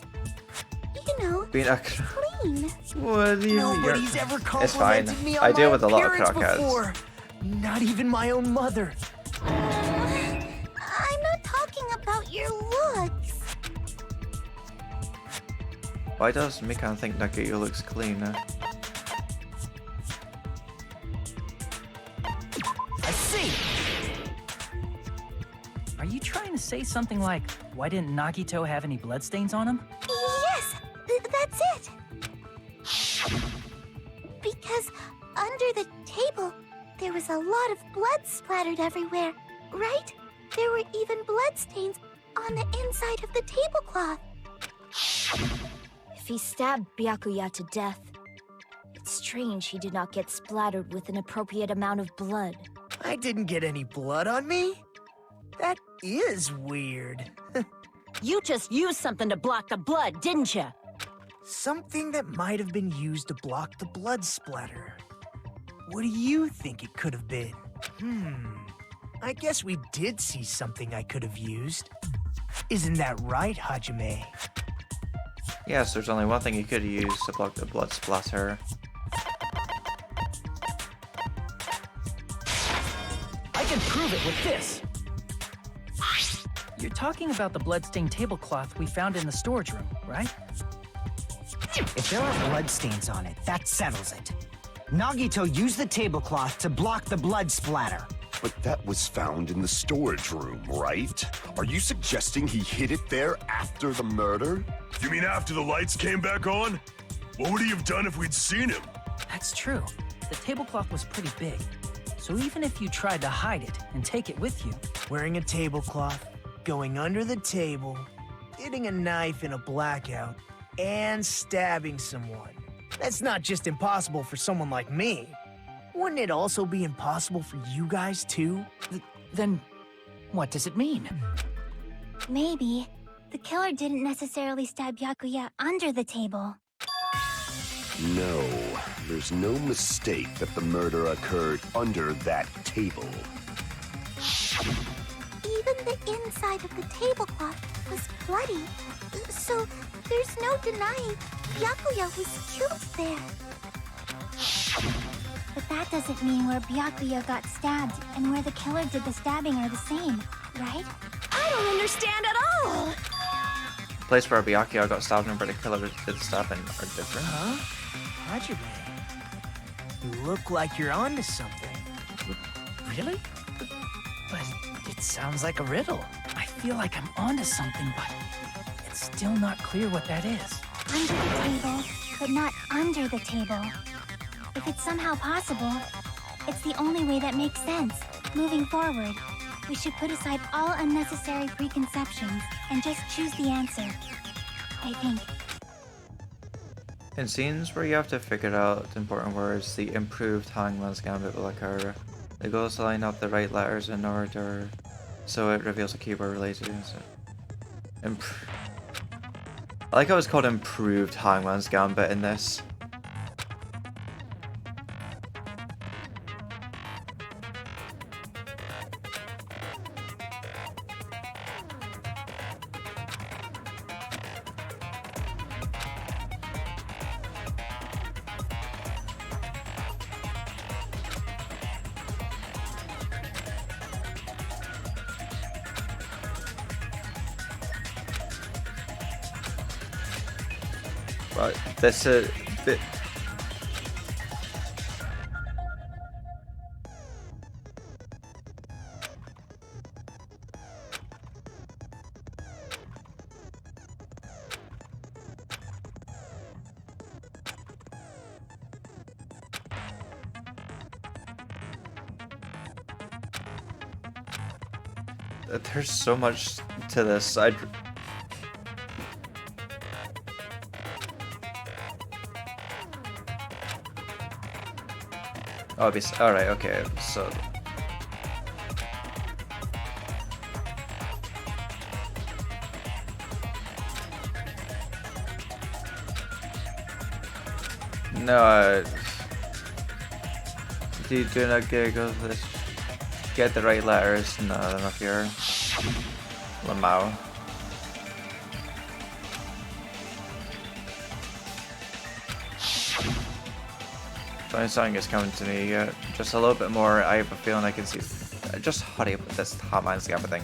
A: Being a...
B: clean.
A: What do you mean?
E: Nobody's ever
A: It's fine.
E: complimented me on
A: I deal
E: my
A: with a lot of
E: appearance
A: crackheads.
E: before. Not even my own mother.
B: I'm not talking about your looks.
A: Why does Mikan think Nagito looks clean?
E: I see.
D: Are you trying to say something like, why didn't Nagito have any bloodstains on him?
B: Yes, that's it. Because under the table, there was a lot of blood splattered everywhere, right? There were even bloodstains on the inside of the tablecloth.
L: If he stabbed Byakuya to death, it's strange he did not get splattered with an appropriate amount of blood.
E: I didn't get any blood on me. That is weird.
K: You just used something to block the blood, didn't you?
J: Something that might have been used to block the blood splatter. What do you think it could have been? I guess we did see something I could have used. Isn't that right, Hajime?
A: Yes, there's only one thing you could use to block the blood splatter.
D: I can prove it with this. You're talking about the bloodstained tablecloth we found in the storage room, right?
N: If there are bloodstains on it, that settles it. Nagito used the tablecloth to block the blood splatter.
C: But that was found in the storage room, right? Are you suggesting he hid it there after the murder?
M: You mean after the lights came back on? What would he have done if we'd seen him?
D: That's true. The tablecloth was pretty big. So even if you tried to hide it and take it with you...
J: Wearing a tablecloth, going under the table, hitting a knife in a blackout, and stabbing someone. That's not just impossible for someone like me. Wouldn't it also be impossible for you guys too?
D: Then, what does it mean?
K: Maybe the killer didn't necessarily stab Byakuya under the table.
C: No, there's no mistake that the murder occurred under that table.
K: Even the inside of the tablecloth was bloody, so there's no denying Byakuya was killed there. But that doesn't mean where Byakuya got stabbed and where the killer did the stabbing are the same, right?
B: I don't understand at all!
A: The place where Byakuya got stabbed and where the killer did the stabbing are different.
J: Huh? Hajime, you look like you're onto something.
D: Really? But it sounds like a riddle. I feel like I'm onto something, but it's still not clear what that is.
K: Under the table, but not under the table. If it's somehow possible, it's the only way that makes sense. Moving forward, we should put aside all unnecessary preconceptions and just choose the answer. I think.
A: In scenes where you have to figure out important words, the improved Hangman's Gambit will occur. The goal is to line up the right letters in order, so it reveals a keyword related to it. I like how it's called improved Hangman's Gambit in this. Right, this is... There's so much to this. Obviously, alright, okay, so... No, do not go for this. Get the right letters. No, they're not here. Lamau. Something is coming to me. Just a little bit more. I have a feeling I can see. Just hurry up with this Hotman's Gambit thing.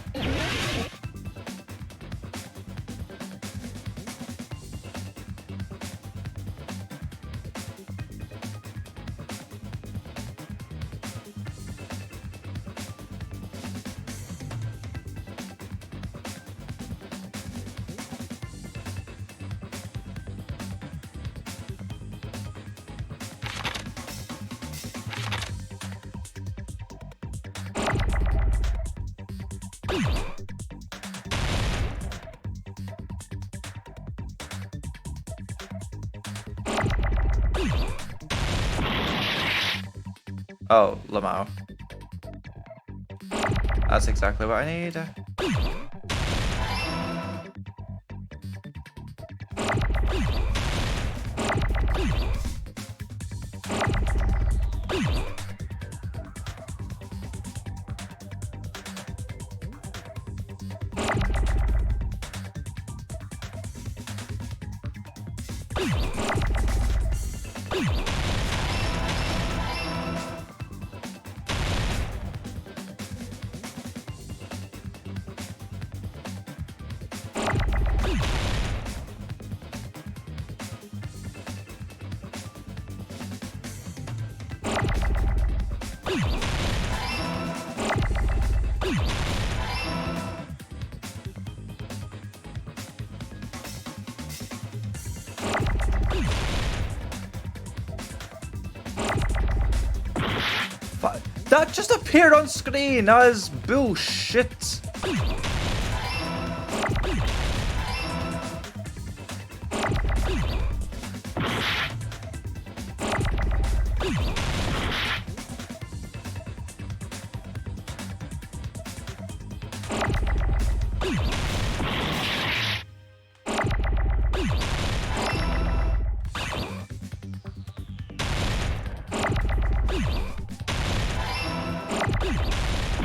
A: Oh, Lamau. That's exactly what I need. That just appeared on screen as bullshit.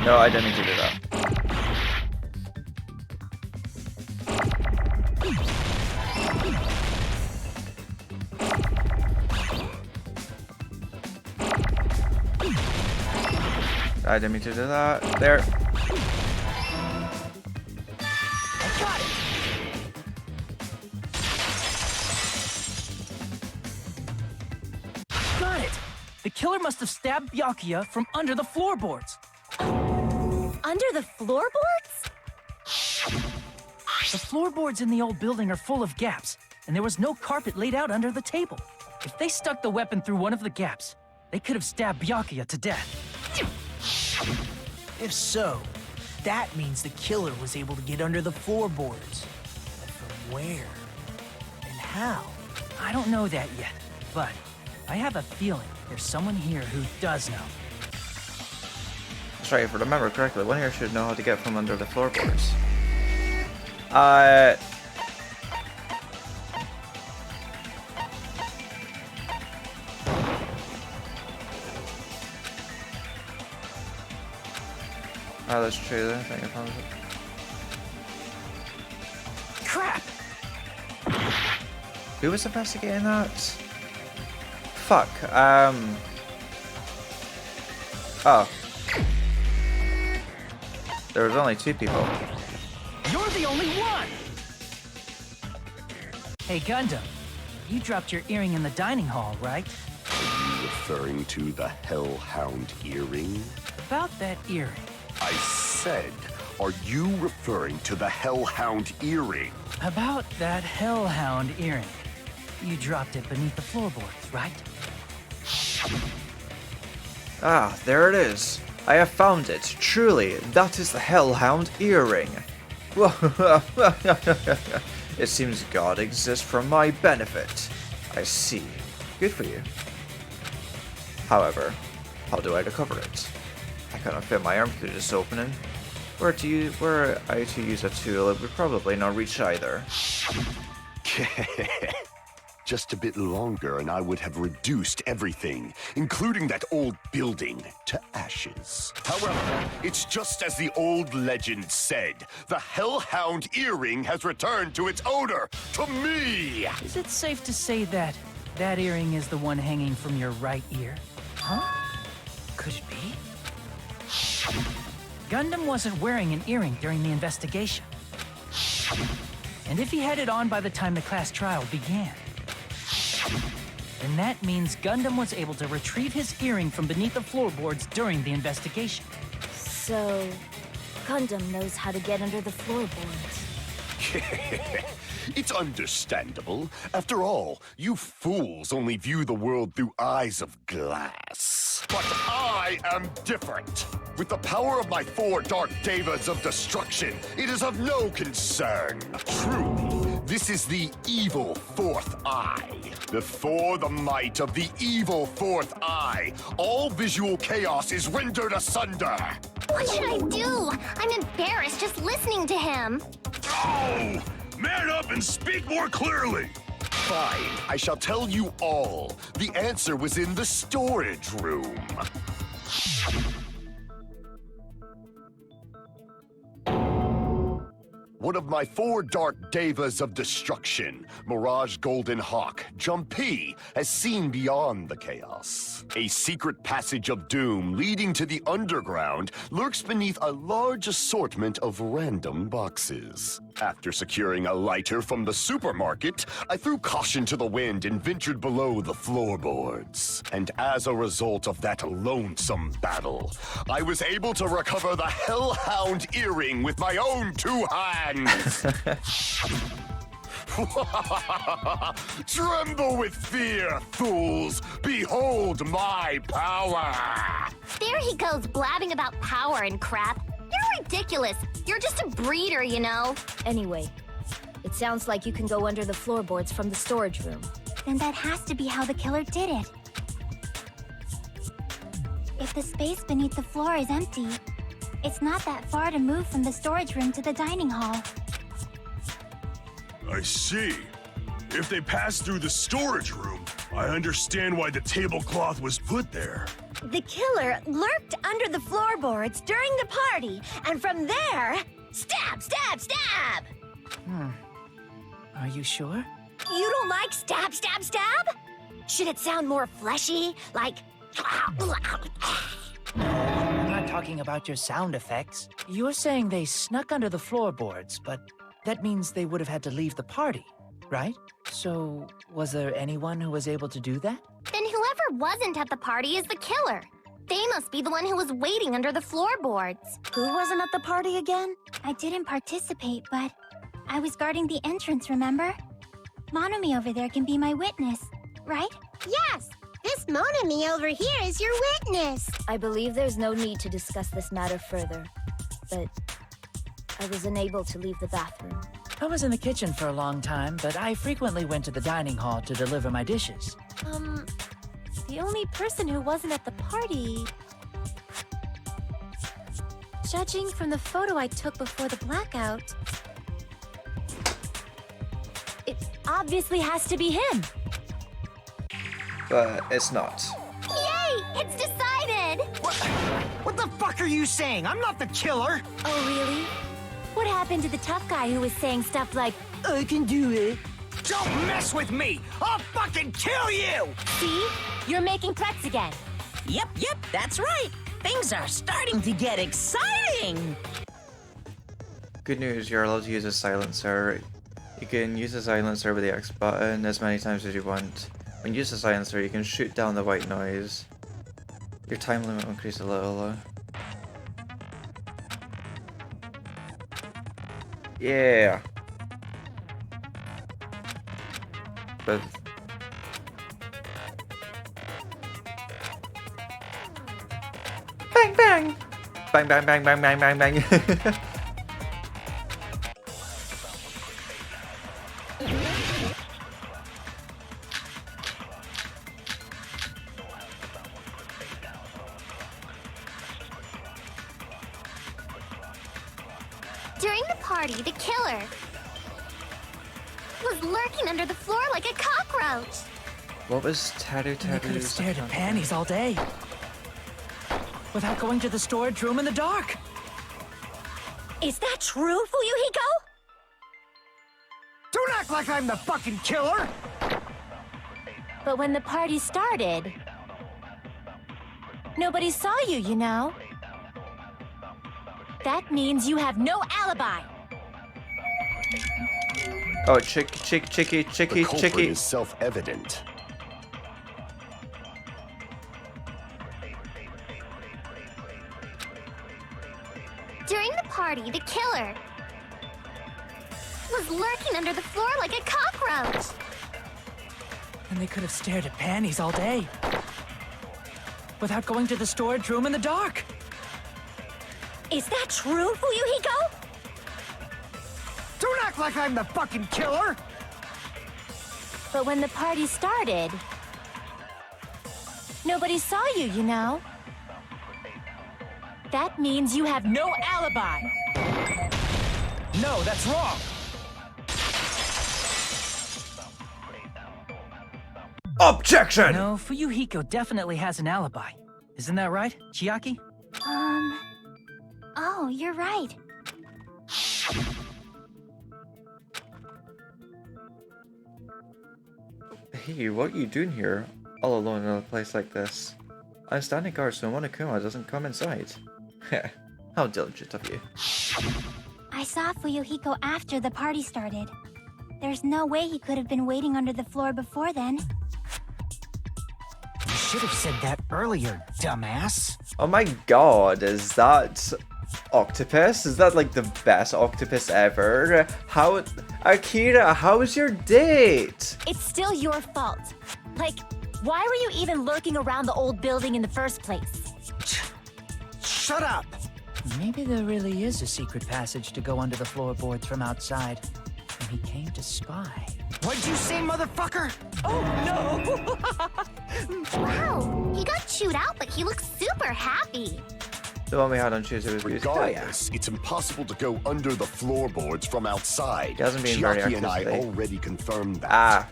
A: No, I didn't mean to do that. I didn't mean to do that. There.
D: I got it! Got it! The killer must have stabbed Byakuya from under the floorboards.
K: Under the floorboards?
D: The floorboards in the old building are full of gaps, and there was no carpet laid out under the table. If they stuck the weapon through one of the gaps, they could have stabbed Byakuya to death.
J: If so, that means the killer was able to get under the floorboards. But from where? And how?
D: I don't know that yet, but I have a feeling there's someone here who does know.
A: That's right, if I remember correctly, one here should know how to get from under the floorboards. Oh, that's true. I think I found it.
D: Crap!
A: Who was investigating that? Fuck. Oh. There was only 2 people.
D: You're the only one! Hey, Gundam. You dropped your earring in the dining hall, right?
C: Are you referring to the Hellhound earring?
D: About that earring.
C: I said, are you referring to the Hellhound earring?
D: About that Hellhound earring. You dropped it beneath the floorboards, right?
A: Ah, there it is. I have found it. Truly, that is the Hellhound earring. It seems God exists for my benefit. I see. Good for you. However, how do I recover it? I cannot fit my arm through this opening. Were I to use a tool, it would probably not reach either.
C: Just a bit longer and I would have reduced everything, including that old building, to ashes. However, it's just as the old legend said. The Hellhound earring has returned to its owner, to me!
D: Is it safe to say that that earring is the one hanging from your right ear? Huh? Could it be? Gundam wasn't wearing an earring during the investigation. And if he had it on by the time the class trial began, then that means Gundam was able to retrieve his earring from beneath the floorboards during the investigation.
L: So, Gundam knows how to get under the floorboards.
C: It's understandable. After all, you fools only view the world through eyes of glass. But I am different. With the power of my 4 Dark Devas of destruction, it is of no concern. Truly, this is the evil 4th eye. Before the might of the evil 4th eye, all visual chaos is rendered asunder.
K: What should I do? I'm embarrassed just listening to him.
M: Oh! Man up and speak more clearly!
C: Fine, I shall tell you all. The answer was in the storage room. One of my 4 dark devas of destruction, Mirage Golden Hawk, Jumpy, has seen beyond the chaos. A secret passage of doom leading to the underground lurks beneath a large assortment of random boxes. After securing a lighter from the supermarket, I threw caution to the wind and ventured below the floorboards. And as a result of that lonesome battle, I was able to recover the Hellhound earring with my own 2 hands. Tremble with fear, fools! Behold my power!
K: There he goes blabbing about power and crap. You're ridiculous. You're just a breeder, you know.
L: Anyway, it sounds like you can go under the floorboards from the storage room.
K: Then that has to be how the killer did it. If the space beneath the floor is empty, it's not that far to move from the storage room to the dining hall.
M: I see. If they passed through the storage room, I understand why the tablecloth was put there.
B: The killer lurked under the floorboards during the party, and from there, stab, stab, stab!
E: Are you sure?
B: You don't like stab, stab, stab? Should it sound more fleshy, like...
E: I'm not talking about your sound effects. You're saying they snuck under the floorboards, but that means they would have had to leave the party, right? So, was there anyone who was able to do that?
K: Then whoever wasn't at the party is the killer. They must be the one who was waiting under the floorboards.
B: Who wasn't at the party again?
K: I didn't participate, but I was guarding the entrance, remember? Monomi over there can be my witness, right?
B: Yes! This Monomi over here is your witness!
L: I believe there's no need to discuss this matter further, but I was unable to leave the bathroom.
D: I was in the kitchen for a long time, but I frequently went to the dining hall to deliver my dishes.
K: The only person who wasn't at the party... Judging from the photo I took before the blackout... It obviously has to be him!
A: But it's not.
K: Yay! It's decided!
N: What the fuck are you saying? I'm not the killer!
K: Oh, really? What happened to the tough guy who was saying stuff like,
N: I can do it. Don't mess with me! I'll fucking kill you!
K: see? You're making threats again.
I: Yep, that's right. Things are starting to get exciting.
A: Good news, you're allowed to use a silencer. You can use the silencer with the X button as many times as you want. When you use the silencer, you can shoot down the white noise. Your time limit will increase a little. Yeah. But bang bang! Bang bang bang bang bang bang bang.
K: During the party, the killer was lurking under the floor like a cockroach.
A: What was Tattoo
D: They could have
A: Tattoo's?
D: stared at panties all day. Without going to the storage room in the dark.
B: Is that true, Fuyuhiko?
N: Don't act like I'm the fucking killer!
K: But when the party started, nobody saw you, you know? That means you have no alibi.
A: Oh, chicky.
C: The culprit is self-evident.
K: During the party, the killer was lurking under the floor like a cockroach.
D: And they could have stared at panties all day. Without going to the storage room in the dark.
B: Is that true, Fuyuhiko?
N: Don't act like I'm the fucking killer!
K: But when the party started, nobody saw you, you know? That means you have no alibi.
E: No, that's wrong.
A: Objection!
D: No, Fuyuhiko definitely has an alibi. Isn't that right, Chiaki?
L: Oh, you're right.
A: Hey, what are you doing here? All alone in a place like this. I'm standing guard so Monokuma doesn't come inside. How diligent of you.
L: I saw Fuyuhiko after the party started. There's no way he could have been waiting under the floor before then.
N: You should have said that earlier, dumbass.
A: Oh my god, is that octopus? Is that like the best octopus ever? How, Akira, how was your date?
K: It's still your fault. Like, why were you even lurking around the old building in the first place?
N: Shut up!
D: Maybe there really is a secret passage to go under the floorboards from outside. And he came to spy.
N: What'd you say, motherfucker?
K: Oh no!
B: Wow, he got chewed out, but he looks super happy.
A: The one we had on Tuesday was music.
C: Regardless, it's impossible to go under the floorboards from outside.
A: He hasn't been very
C: Chiaki and I
A: active
C: already confirmed that.
A: Ah,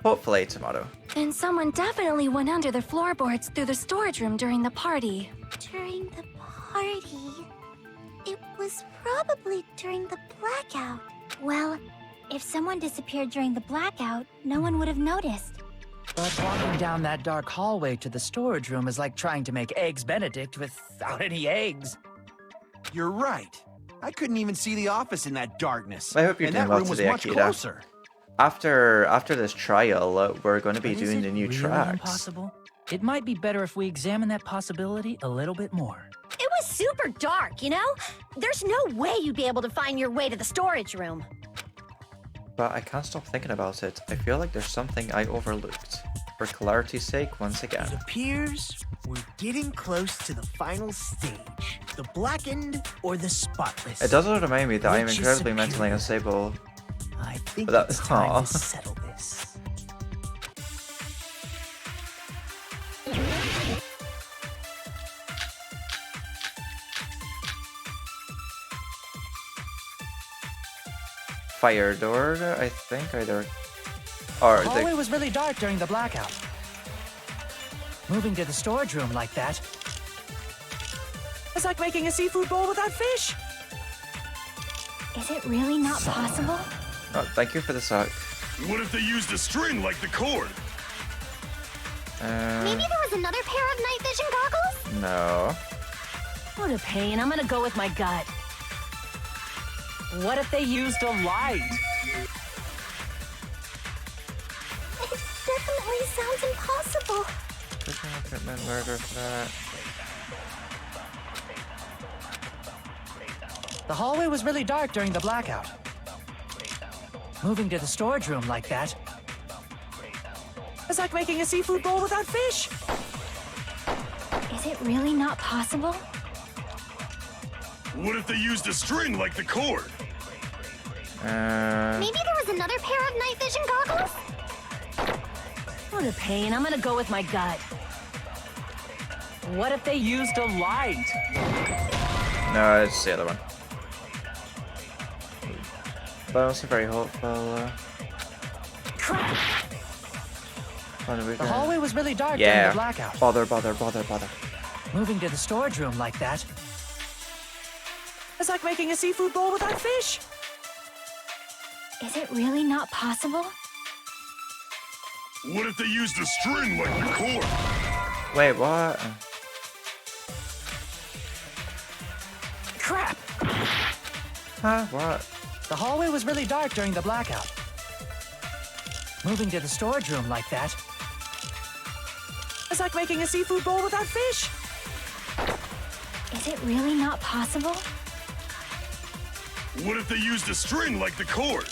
A: hopefully tomorrow.
K: And someone definitely went under the floorboards through the storage room during the party.
B: During the party? It was probably during the blackout.
L: Well, if someone disappeared during the blackout, no one would have noticed.
D: But walking down that dark hallway to the storage room is like trying to make Eggs Benedict without any eggs.
F: You're right. I couldn't even see the office in that darkness.
A: I hope you're
F: and
A: doing
F: that
A: well
F: room was
A: today,
F: much
A: Akira.
F: closer.
A: After this trial, we're going to be
D: But is
A: doing
D: it
A: the new
D: really
A: tracks.
D: impossible? It might be better if we examine that possibility a little bit more.
K: It was super dark, you know? There's no way you'd be able to find your way to the storage room.
A: But I can't stop thinking about it. I feel like there's something I overlooked. For clarity's sake, once again.
J: It appears we're getting close to the final stage. The blackened or the spotless.
A: It does remind me that I am
J: Which is
A: incredibly mentally
J: superior?
A: unstable.
J: I think
A: But that-
J: it's time
A: aw.
J: to settle this.
A: Fire door, I think, either. Or
D: The hallway
A: the.
D: was really dark during the blackout. Moving to the storage room like that. It's like making a seafood bowl without fish.
L: Is it really not possible?
A: Oh, thank you for the sock.
M: What if they used a string like the cord?
B: Maybe there was another pair of night vision goggles?
A: No.
K: What a pain. I'm gonna go with my gut.
O: What if they used a light?
B: It definitely sounds impossible.
A: Murder threat.
D: The hallway was really dark during the blackout. Moving to the storage room like that. It's like making a seafood bowl without fish.
L: Is it really not possible?
M: What if they used a string like the cord?
B: Maybe there was another pair of night vision goggles?
K: What a pain. I'm gonna go with my gut.
O: What if they used a light?
A: No, it's the other one. But also very hopeful.
D: The hallway was really dark during
A: Yeah.
D: the blackout.
A: Bother.
D: Moving to the storage room like that. It's like making a seafood bowl without fish.
L: Is it really not possible?
M: What if they used a string like the cord?
A: Wait, what?
D: Crap!
A: Huh? What?
D: The hallway was really dark during the blackout. Moving to the storage room like that. It's like making a seafood bowl without fish.
L: Is it really not possible?
M: What if they used a string like the cord?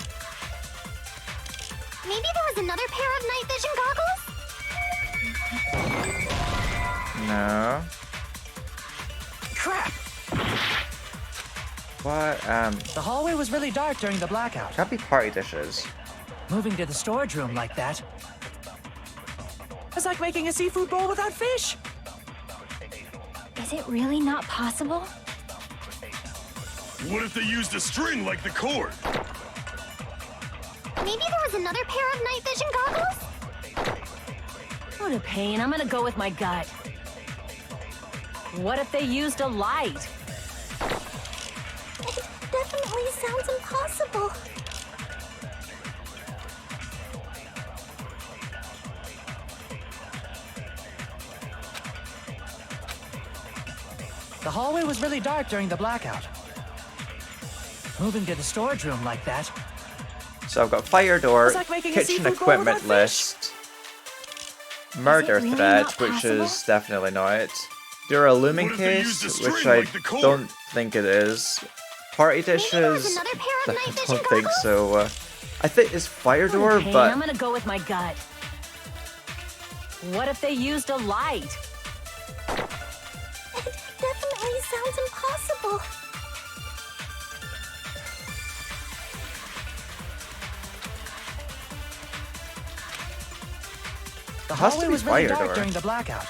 B: Maybe there was another pair of night vision goggles?
A: No.
D: Crap!
A: What?
D: The hallway was really dark during the blackout.
A: Can't be party dishes.
D: Moving to the storage room like that. It's like making a seafood bowl without fish.
L: Is it really not possible?
M: What if they used a string like the cord?
B: Maybe there was another pair of night vision goggles? What a pain. I'm gonna go with my gut. What if they used a light?
L: It definitely sounds impossible.
D: The hallway was really dark during the blackout. Moving to the storage room like that.
A: So I've got fire door,
D: It's like making a
A: kitchen
D: seafood bowl
A: equipment
D: without
A: list, murder
L: really
A: threat,
L: not
A: which
L: possible?
A: is definitely not it. Duralumin
M: What if they used
A: case,
M: a string
A: which I
M: like the cord?
A: don't think it is. Party dishes,
L: another pair of
A: I
L: night vision
A: don't think so. I think it's fire door,
B: What a pain.
A: but
B: I'm gonna go with my gut. What if they used a light?
L: It definitely sounds impossible.
D: The
A: It has to
D: hallway
A: be
D: was really
A: fire
D: dark
A: door.
D: during the blackout.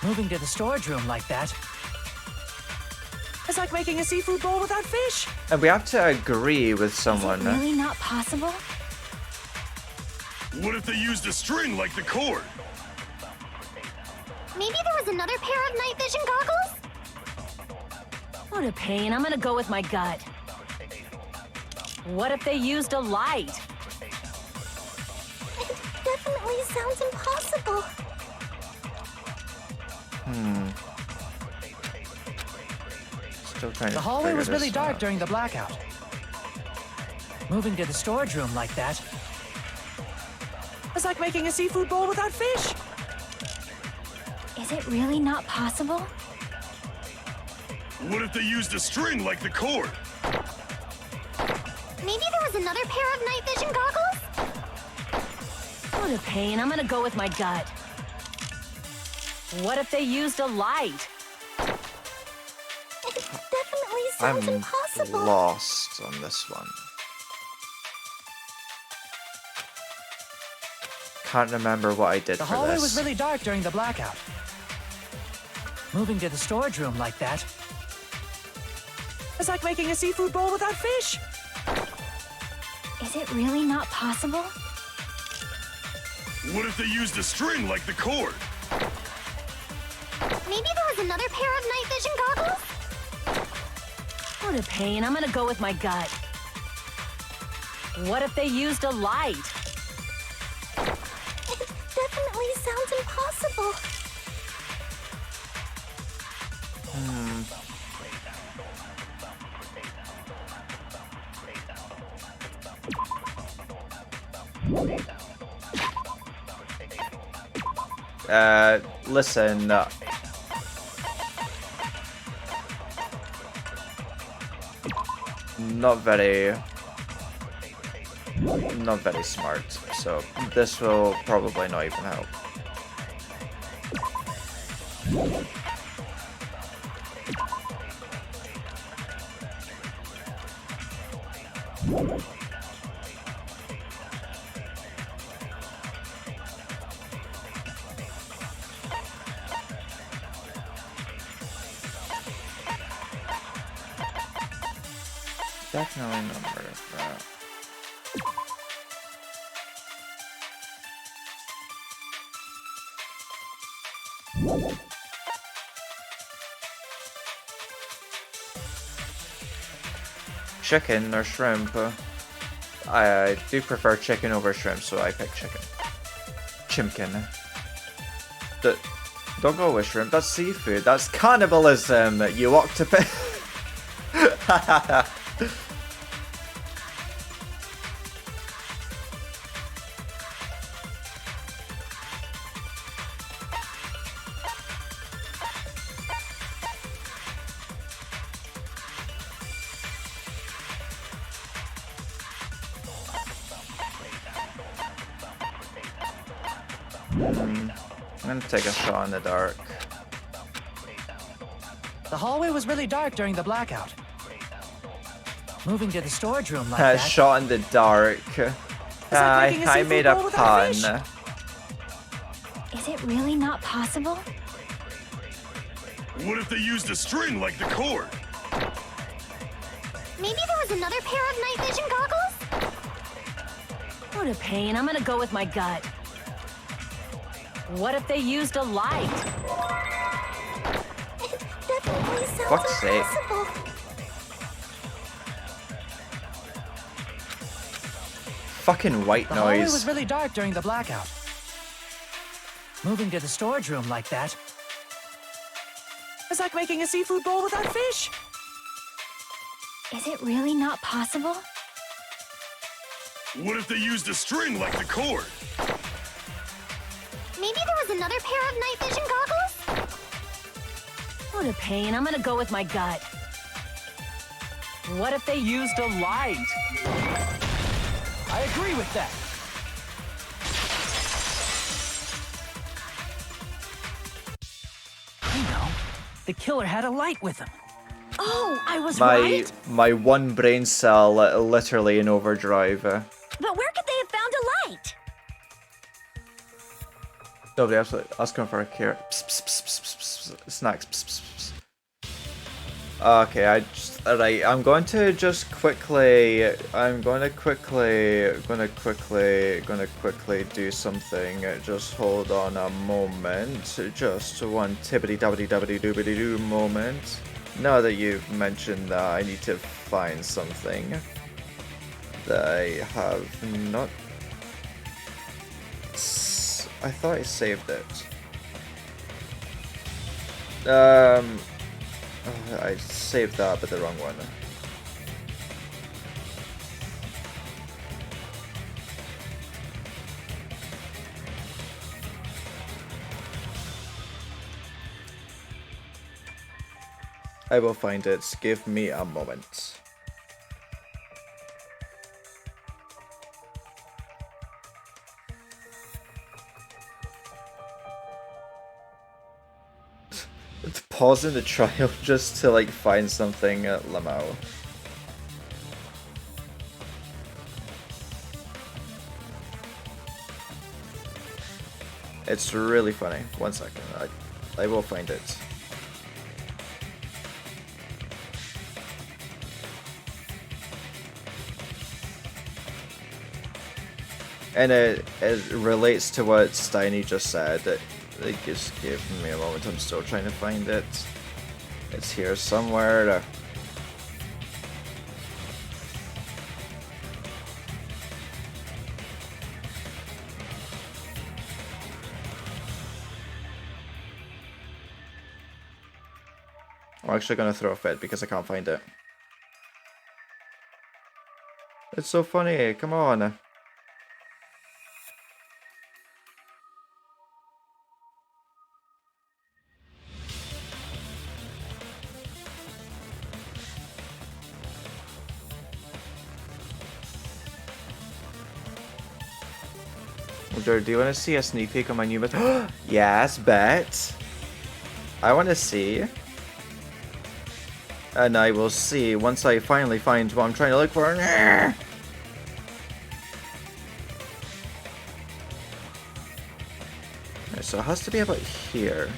D: Moving to the storage room like that. It's like making a seafood bowl without fish.
A: and we have to agree with someone.
L: Is it really not possible?
M: What if they used a string like the cord?
L: Maybe there was another pair of night vision goggles?
B: What a pain. I'm gonna go with my gut. What if they used a light?
L: It definitely sounds impossible.
A: Still trying to
D: The hallway
A: figure
D: was really
A: this
D: dark
A: out.
D: during the blackout. Moving to the storage room like that. It's like making a seafood bowl without fish.
L: Is it really not possible?
M: What if they used a string like the cord?
L: Maybe there was another pair of night vision goggles?
B: What a pain. I'm gonna go with my gut. What if they used a light?
L: It definitely sounds
A: I'm
L: impossible.
A: lost on this one. Can't remember what I did
D: The
A: for
D: hallway
A: this.
D: was really dark during the blackout. Moving to the storage room like that. It's like making a seafood bowl without fish.
L: Is it really not possible?
M: What if they used a string like the cord?
L: Maybe there was another pair of night vision goggles?
B: What a pain. I'm gonna go with my gut. What if they used a light?
L: It definitely sounds impossible.
A: Listen. Not very smart. So this will probably not even help. Definitely not murder threat. Chicken or shrimp? I do prefer chicken over shrimp, so I pick chicken. Chimkin. Don't go with shrimp, that's seafood. That's cannibalism, you octopus. I'm gonna take a shot in the dark.
D: The hallway was really dark during the blackout. Moving to the storage room like
A: A
D: that.
A: shot in the dark.
D: like making a
A: I
D: seafood
A: made a
D: bowl without
A: pun.
D: fish.
L: Is it really not possible?
M: What if they used a string like the cord?
L: Maybe there was another pair of night vision goggles?
B: What a pain. I'm gonna go with my gut.
D: What if they used a light?
B: It definitely sounds
A: Fuck's sake.
B: impossible.
A: Fucking white
D: The hallway
A: noise.
D: was really dark during the blackout. Moving to the storage room like that. It's like making a seafood bowl without fish.
K: Is it really not possible?
M: What if they used a string like the cord?
B: Maybe there was another pair of night vision goggles?
D: What a pain. I'm gonna go with my gut. What if they used a light? I agree with that. I know. The killer had a light with him.
B: Oh, I was
A: My
B: right.
A: my one brain cell literally in overdrive.
B: But where could they have found a light?
A: Nobody else asking for a carrot. Snacks. Okay, alright, I'm going to quickly do something. Just hold on a moment. Just one tippity-dabbity-dabbity-doobity-doo moment. Now that you've mentioned that, I need to find something that I have not... I thought I saved it. I saved that, but the wrong one. I will find it. Give me a moment. Pausing the trial just to like find something at Lamau. It's really funny. 1 second. I will find it. And it relates to what Steiny just said. Just give me a moment, I'm still trying to find it. It's here somewhere. I'm actually gonna throw a fit because I can't find it. It's so funny, come on. Do you want to see a sneak peek on my new Yes, bet. I want to see. And I will see once I finally find what I'm trying to look for. Okay, so it has to be about here.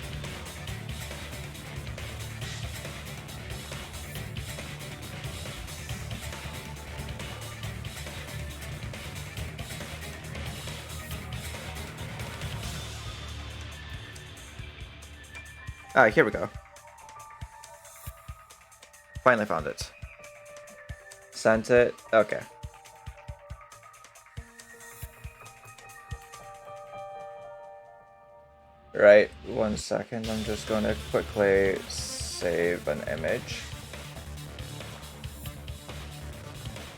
A: Alright, here we go. Finally found it. Sent it. Okay. Right, 1 second. I'm just gonna quickly save an image.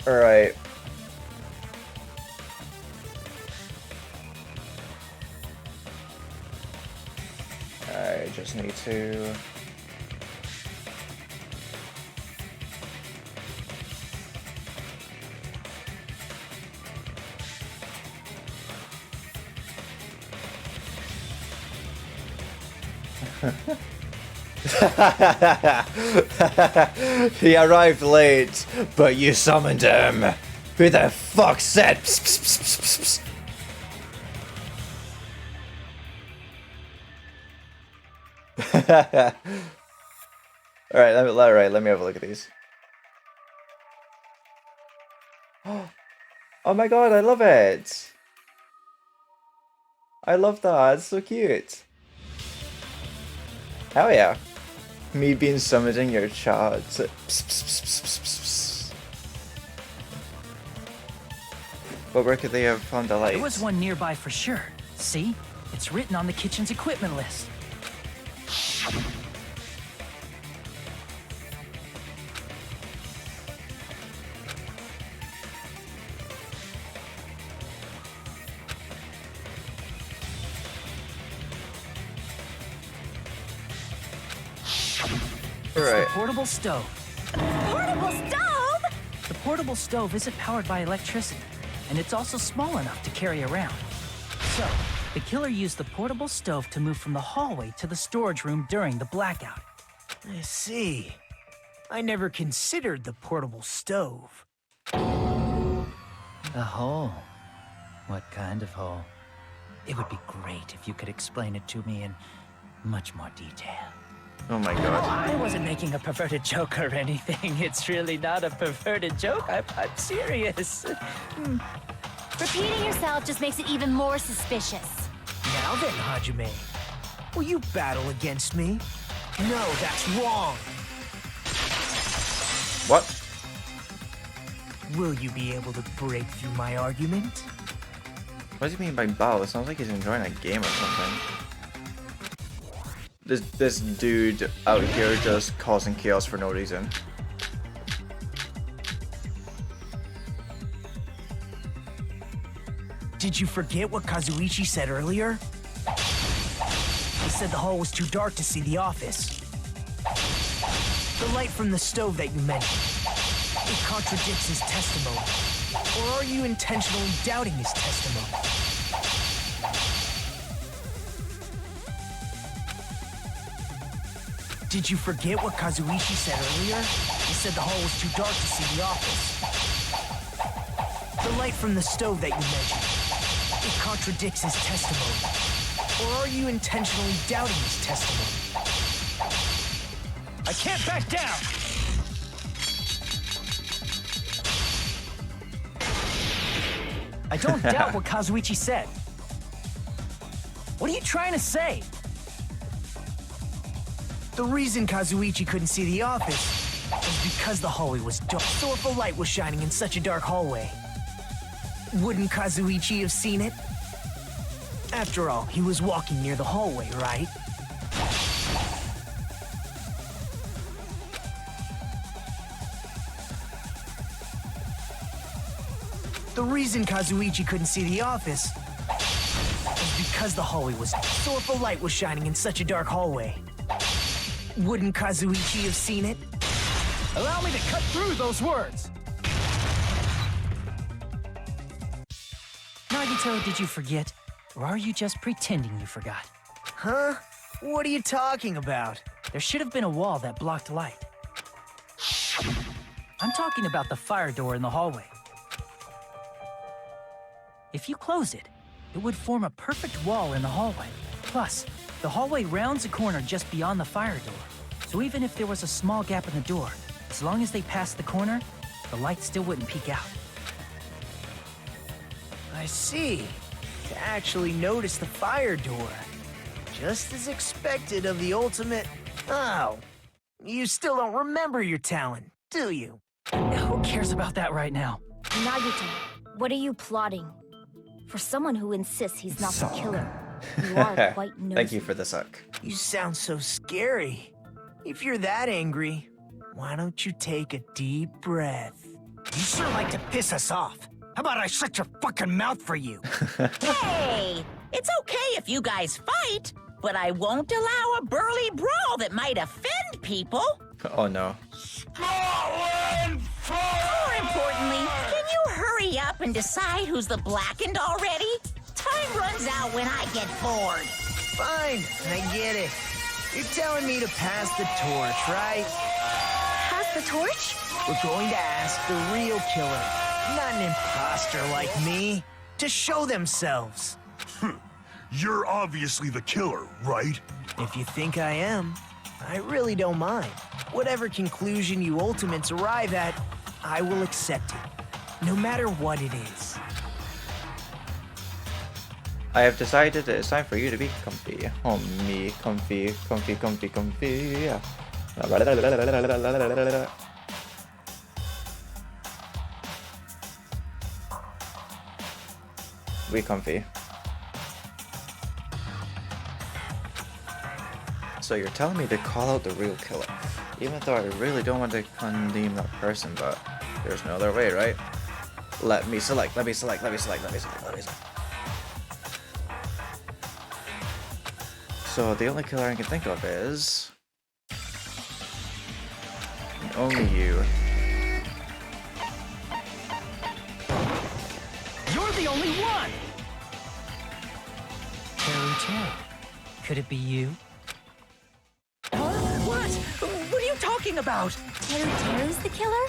A: Alright. I just need to... He arrived late, but you summoned him. Who the fuck said pss, pss, pss, pss, pss, pss. Alright, let me have a look at these. Oh my god, I love it! I love that. It's so cute. Hell yeah. Me being summoned in your chat. Psst, psst, psst, psst, psst, psst. But where could they have found the light?
D: There was one nearby for sure. See? It's written on the kitchen's equipment list.
A: Right.
D: The portable stove.
B: Portable stove?
D: The portable stove isn't powered by electricity, and it's also small enough to carry around. So, the killer used the portable stove to move from the hallway to the storage room during the blackout.
J: I see. I never considered the portable stove.
D: A hole? What kind of hole? It would be great if you could explain it to me in much more detail.
A: Oh my god.
D: I wasn't making a perverted joke or anything. It's really not a perverted joke. I'm serious.
K: Repeating yourself just makes it even more suspicious.
J: Now then, Hajime, will you battle against me? No, that's wrong.
A: What?
J: Will you be able to break through my argument?
A: What does he mean by battle? It sounds like he's enjoying a game or something. This dude out here just causing chaos for no reason.
J: Did you forget what Kazuichi said earlier? He said the hall was too dark to see the office. The light from the stove that you mentioned, it contradicts his testimony. Or are you intentionally doubting his testimony? Did you forget what Kazuichi said earlier? He said the hall was too dark to see the office. The light from the stove that you mentioned, it contradicts his testimony. Or are you intentionally doubting his testimony?
D: I can't back down! I don't doubt what Kazuichi said. What are you trying to say?
J: The reason Kazuichi couldn't see the office was because the hallway was dark. So if a light was shining in such a dark hallway, wouldn't Kazuichi have seen it? After all, he was walking near the hallway, right? The reason Kazuichi couldn't see the office was because the hallway was dark. So if a light was shining in such a dark hallway, wouldn't Kazuichi have seen it?
D: Allow me to cut through those words! Nagito, did you forget? Or are you just pretending you forgot?
J: Huh? What are you talking about?
D: There should have been a wall that blocked light. I'm talking about the fire door in the hallway. If you close it, it would form a perfect wall in the hallway. Plus, the hallway rounds a corner just beyond the fire door. So even if there was a small gap in the door, as long as they passed the corner, the light still wouldn't peek out.
J: I see. To actually notice the fire door. Just as expected of the ultimate... Oh, you still don't remember your talent, do you?
D: Who cares about that right now?
L: Nagito, what are you plotting? For someone who insists he's not the killer, you are quite nosy.
A: Thank you for the suck.
J: You sound so scary. If you're that angry, why don't you take a deep breath?
N: You sure like to piss us off. How about I shut your fucking mouth for you?
I: Hey, it's okay if you guys fight, but I won't allow a burly brawl that might offend people.
A: Oh no.
I: More importantly, can you hurry up and decide who's the blackened already? Time runs out when I get bored.
J: Fine, I get it. You're telling me to pass the torch, right?
L: Pass the torch?
J: We're going to ask the real killer, not an imposter like me, to show themselves.
M: You're obviously the killer, right?
J: If you think I am, I really don't mind. Whatever conclusion you ultimates arrive at, I will accept it, no matter what it is.
A: I have decided that it's time for you to be comfy. Homie, comfy, comfy, comfy, comfy. Yeah. We comfy. So you're telling me to call out the real killer, even though I really don't want to condemn that person, but there's no other way, right? Let me select, let me select, let me select, let me select, let me select. So the only killer I can think of is... only you.
D: You're the only one! Teru. Could it be you?
E: What? What are you talking about?
K: Teru's the killer?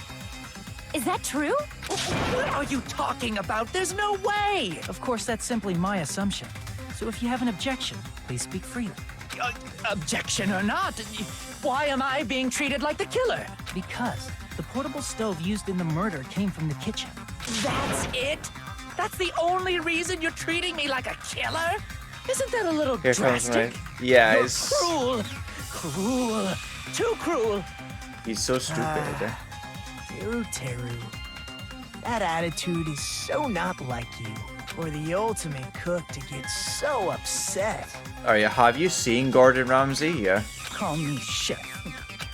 K: Is that true?
E: What are you talking about? There's no way!
D: Of course, that's simply my assumption. So if you have an objection, please speak freely.
E: Objection or not, why am I being treated like the killer?
D: Because the portable stove used in the murder came from the kitchen.
E: That's it? That's the only reason you're treating me like a killer? Isn't that a little
A: Here
E: drastic?
A: comes my... Yeah,
E: You're
A: it's...
E: cruel. Cruel. Too cruel.
A: He's so stupid.
J: Teru. That attitude is so not like you. For the ultimate cook to get so upset.
A: Oh yeah, have you seen Gordon Ramsay? Yeah.
J: Call me chef.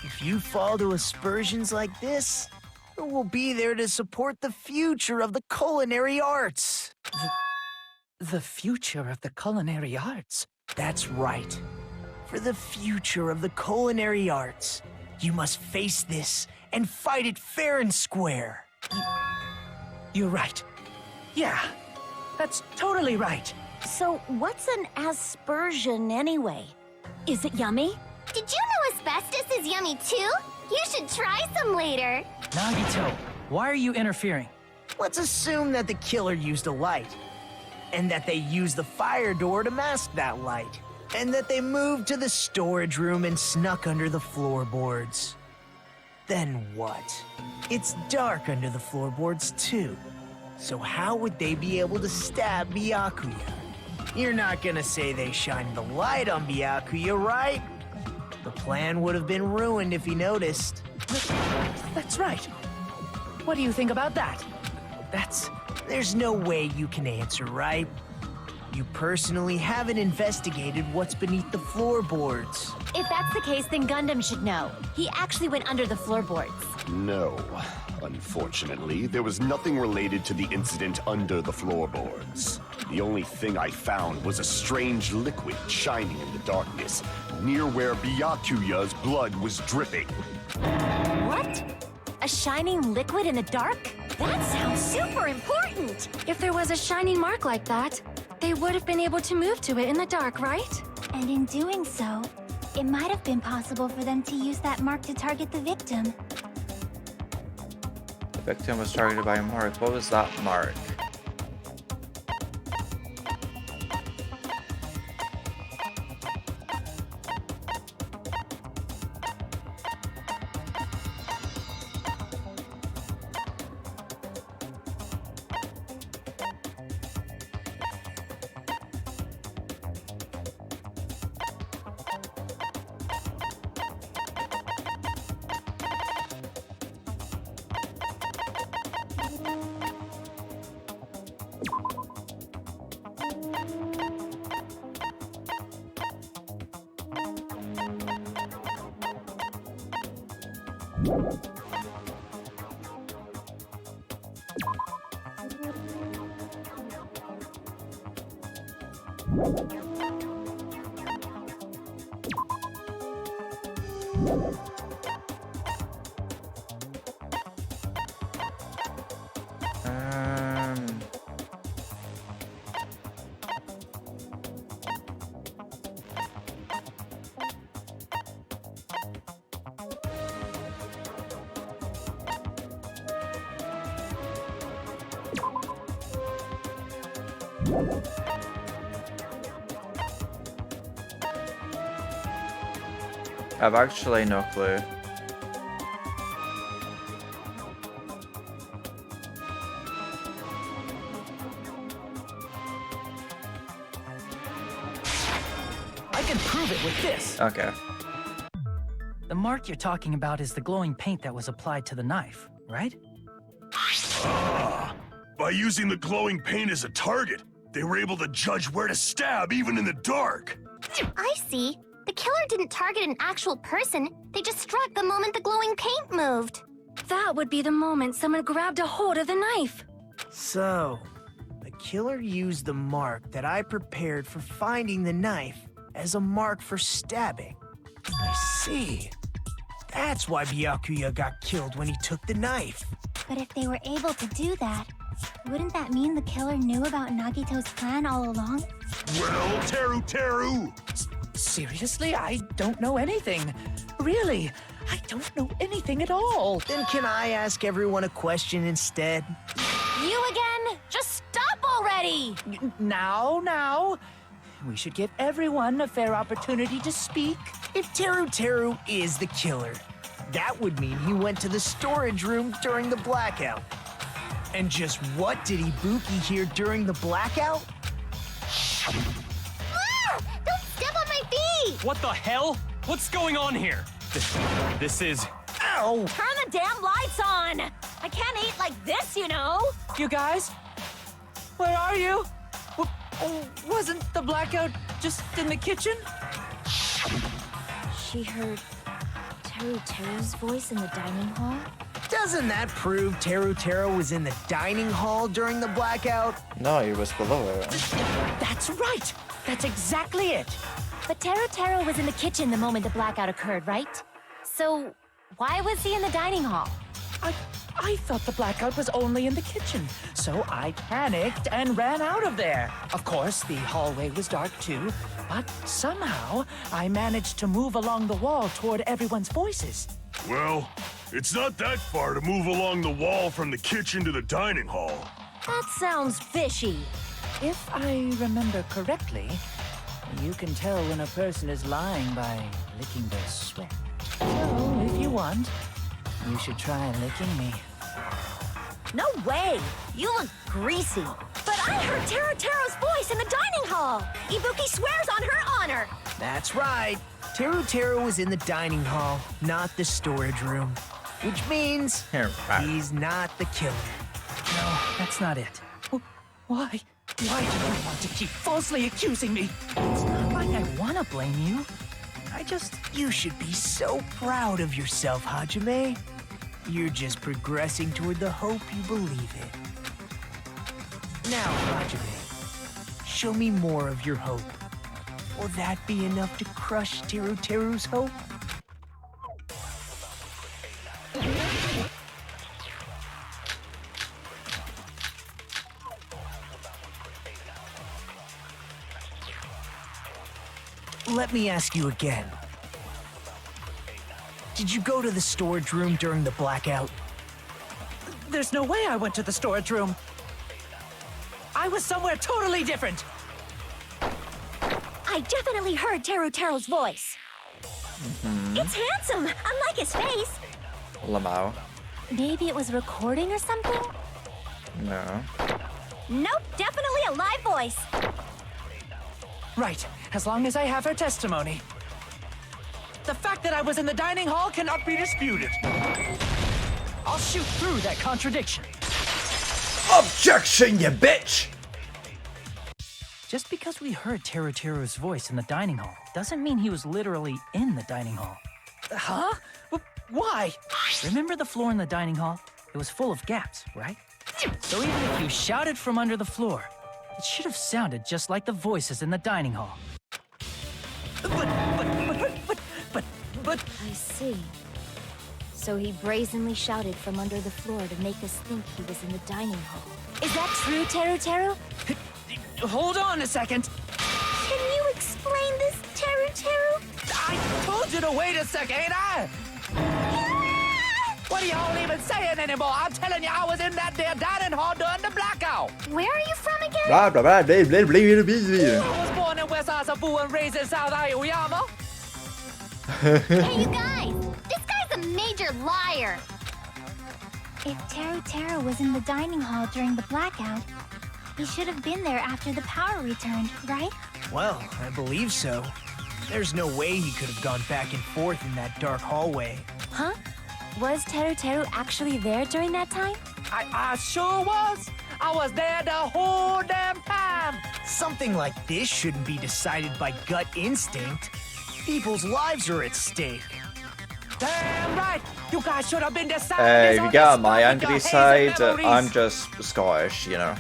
J: If you fall to aspersions like this, who will be there to support the future of the culinary arts?
E: The future of the culinary arts?
J: That's right. For the future of the culinary arts, you must face this and fight it fair and square.
E: You're right. Yeah, that's totally right.
L: So what's an aspersion anyway?
K: Is it yummy?
B: Did you know asbestos is yummy too? You should try some later.
D: Nagito, why are you interfering?
J: Let's assume that the killer used a light, and that they used the fire door to mask that light, and that they moved to the storage room and snuck under the floorboards. Then what? It's dark under the floorboards too. So how would they be able to stab Byakuya? You're not gonna say they shined the light on Byakuya, right? The plan would have been ruined if he noticed.
E: That's right. What do you think about that?
J: There's no way you can answer, right? You personally haven't investigated what's beneath the floorboards.
K: If that's the case, then Gundam should know. He actually went under the floorboards.
C: No. Unfortunately, there was nothing related to the incident under the floorboards. The only thing I found was a strange liquid shining in the darkness, near where Byakuya's blood was dripping.
K: What? A shining liquid in the dark?
B: That sounds super important.
K: If there was a shining mark like that, they would have been able to move to it in the dark, right?
B: And in doing so, it might have been possible for them to use that mark to target the victim.
A: The victim was targeted by a mark. What was that mark? I've actually no clue. Okay.
D: The mark you're talking about is the glowing paint that was applied to the knife, right?
M: Ah, by using the glowing paint as a target, they were able to judge where to stab even in the dark.
K: I see. The killer didn't target an actual person. They just struck the moment the glowing paint moved. That would be the moment someone grabbed a hold of the knife.
J: So, the killer used the mark that I prepared for finding the knife as a mark for stabbing. I see. That's why Byakuya got killed when he took the knife.
K: But if they were able to do that, wouldn't that mean the killer knew about Nagito's plan all along?
M: Well, Teru!
D: Seriously? I don't know anything. Really, I don't know anything at all.
J: Then can I ask everyone a question instead?
K: You again? Just stop already!
D: Now. We should give everyone a fair opportunity to speak.
J: If Teru is the killer, that would mean he went to the storage room during the blackout. And just what did Ibuki hear during the blackout?
K: Ah! Don't step on my feet!
O: What the hell? What's going on here? This is...
J: Ow!
B: Turn the damn lights on! I can't eat like this, you know!
D: You guys? Where are you? Wasn't the blackout just in the kitchen?
L: She heard Teru's voice in the dining hall?
J: Doesn't that prove Teru was in the dining hall during the blackout?
A: No, he was below it.
D: That's right! That's exactly it!
K: But Teru was in the kitchen the moment the blackout occurred, right? So, why was he in the dining hall?
D: I thought the blackout was only in the kitchen, so I panicked and ran out of there. Of course, the hallway was dark too, but somehow I managed to move along the wall toward everyone's voices.
M: Well, it's not that far to move along the wall from the kitchen to the dining hall.
B: That sounds fishy.
D: If I remember correctly, you can tell when a person is lying by licking their sweat. So, if you want, you should try licking me.
B: No way! You look greasy. But I heard Teru's voice in the dining hall! Ibuki swears on her honor!
J: That's right. Teru was in the dining hall, not the storage room. Which means he's not the killer.
D: No, that's not it. Why? Why do you want to keep falsely accusing me? It's not like I want to blame you.
J: You should be so proud of yourself, Hajime. You're just progressing toward the hope you believe in. Now, Hajime, show me more of your hope. Will that be enough to crush Teru's hope? Let me ask you again. Did you go to the storage room during the blackout?
D: There's no way I went to the storage room. I was somewhere totally different.
B: I definitely heard Teru's voice. It's handsome, unlike his face.
A: Lamau.
K: Maybe it was recording or something?
A: No.
B: Nope, definitely a live voice.
D: Right, as long as I have her testimony. The fact that I was in the dining hall cannot be disputed. I'll shoot through that contradiction.
A: Objection, you bitch!
D: Just because we heard Teru's voice in the dining hall doesn't mean he was literally in the dining hall. Huh? Why? Remember the floor in the dining hall? It was full of gaps, right? So even if you shouted from under the floor, it should have sounded just like the voices in the dining hall. But...
L: I see. So he brazenly shouted from under the floor to make us think he was in the dining hall.
K: Is that true, Teru?
D: Hold on a second.
K: Can you explain this, Teru?
D: I told you to wait a second, ain't I? What are y'all even saying anymore? I'm telling you, I was in that there dining hall during the blackout.
K: Where are you from again?
A: Blah, blah, blah, blah, blah, blah, blah.
D: I was born in West Asabu and raised in South Aoyama.
K: Hey, you guys! This guy's a major liar! If Teru was in the dining hall during the blackout, he should have been there after the power returned, right?
J: Well, I believe so. There's no way he could have gone back and forth in that dark hallway.
K: Huh? Was Teru Teru actually there during that time?
E: I sure was. I was there the whole damn time.
J: Something like this shouldn't be decided by gut instinct. People's lives are at stake.
E: Damn right. You guys should have been decided.
A: Hey, if you get on my angry side, I'm just Scottish, you know.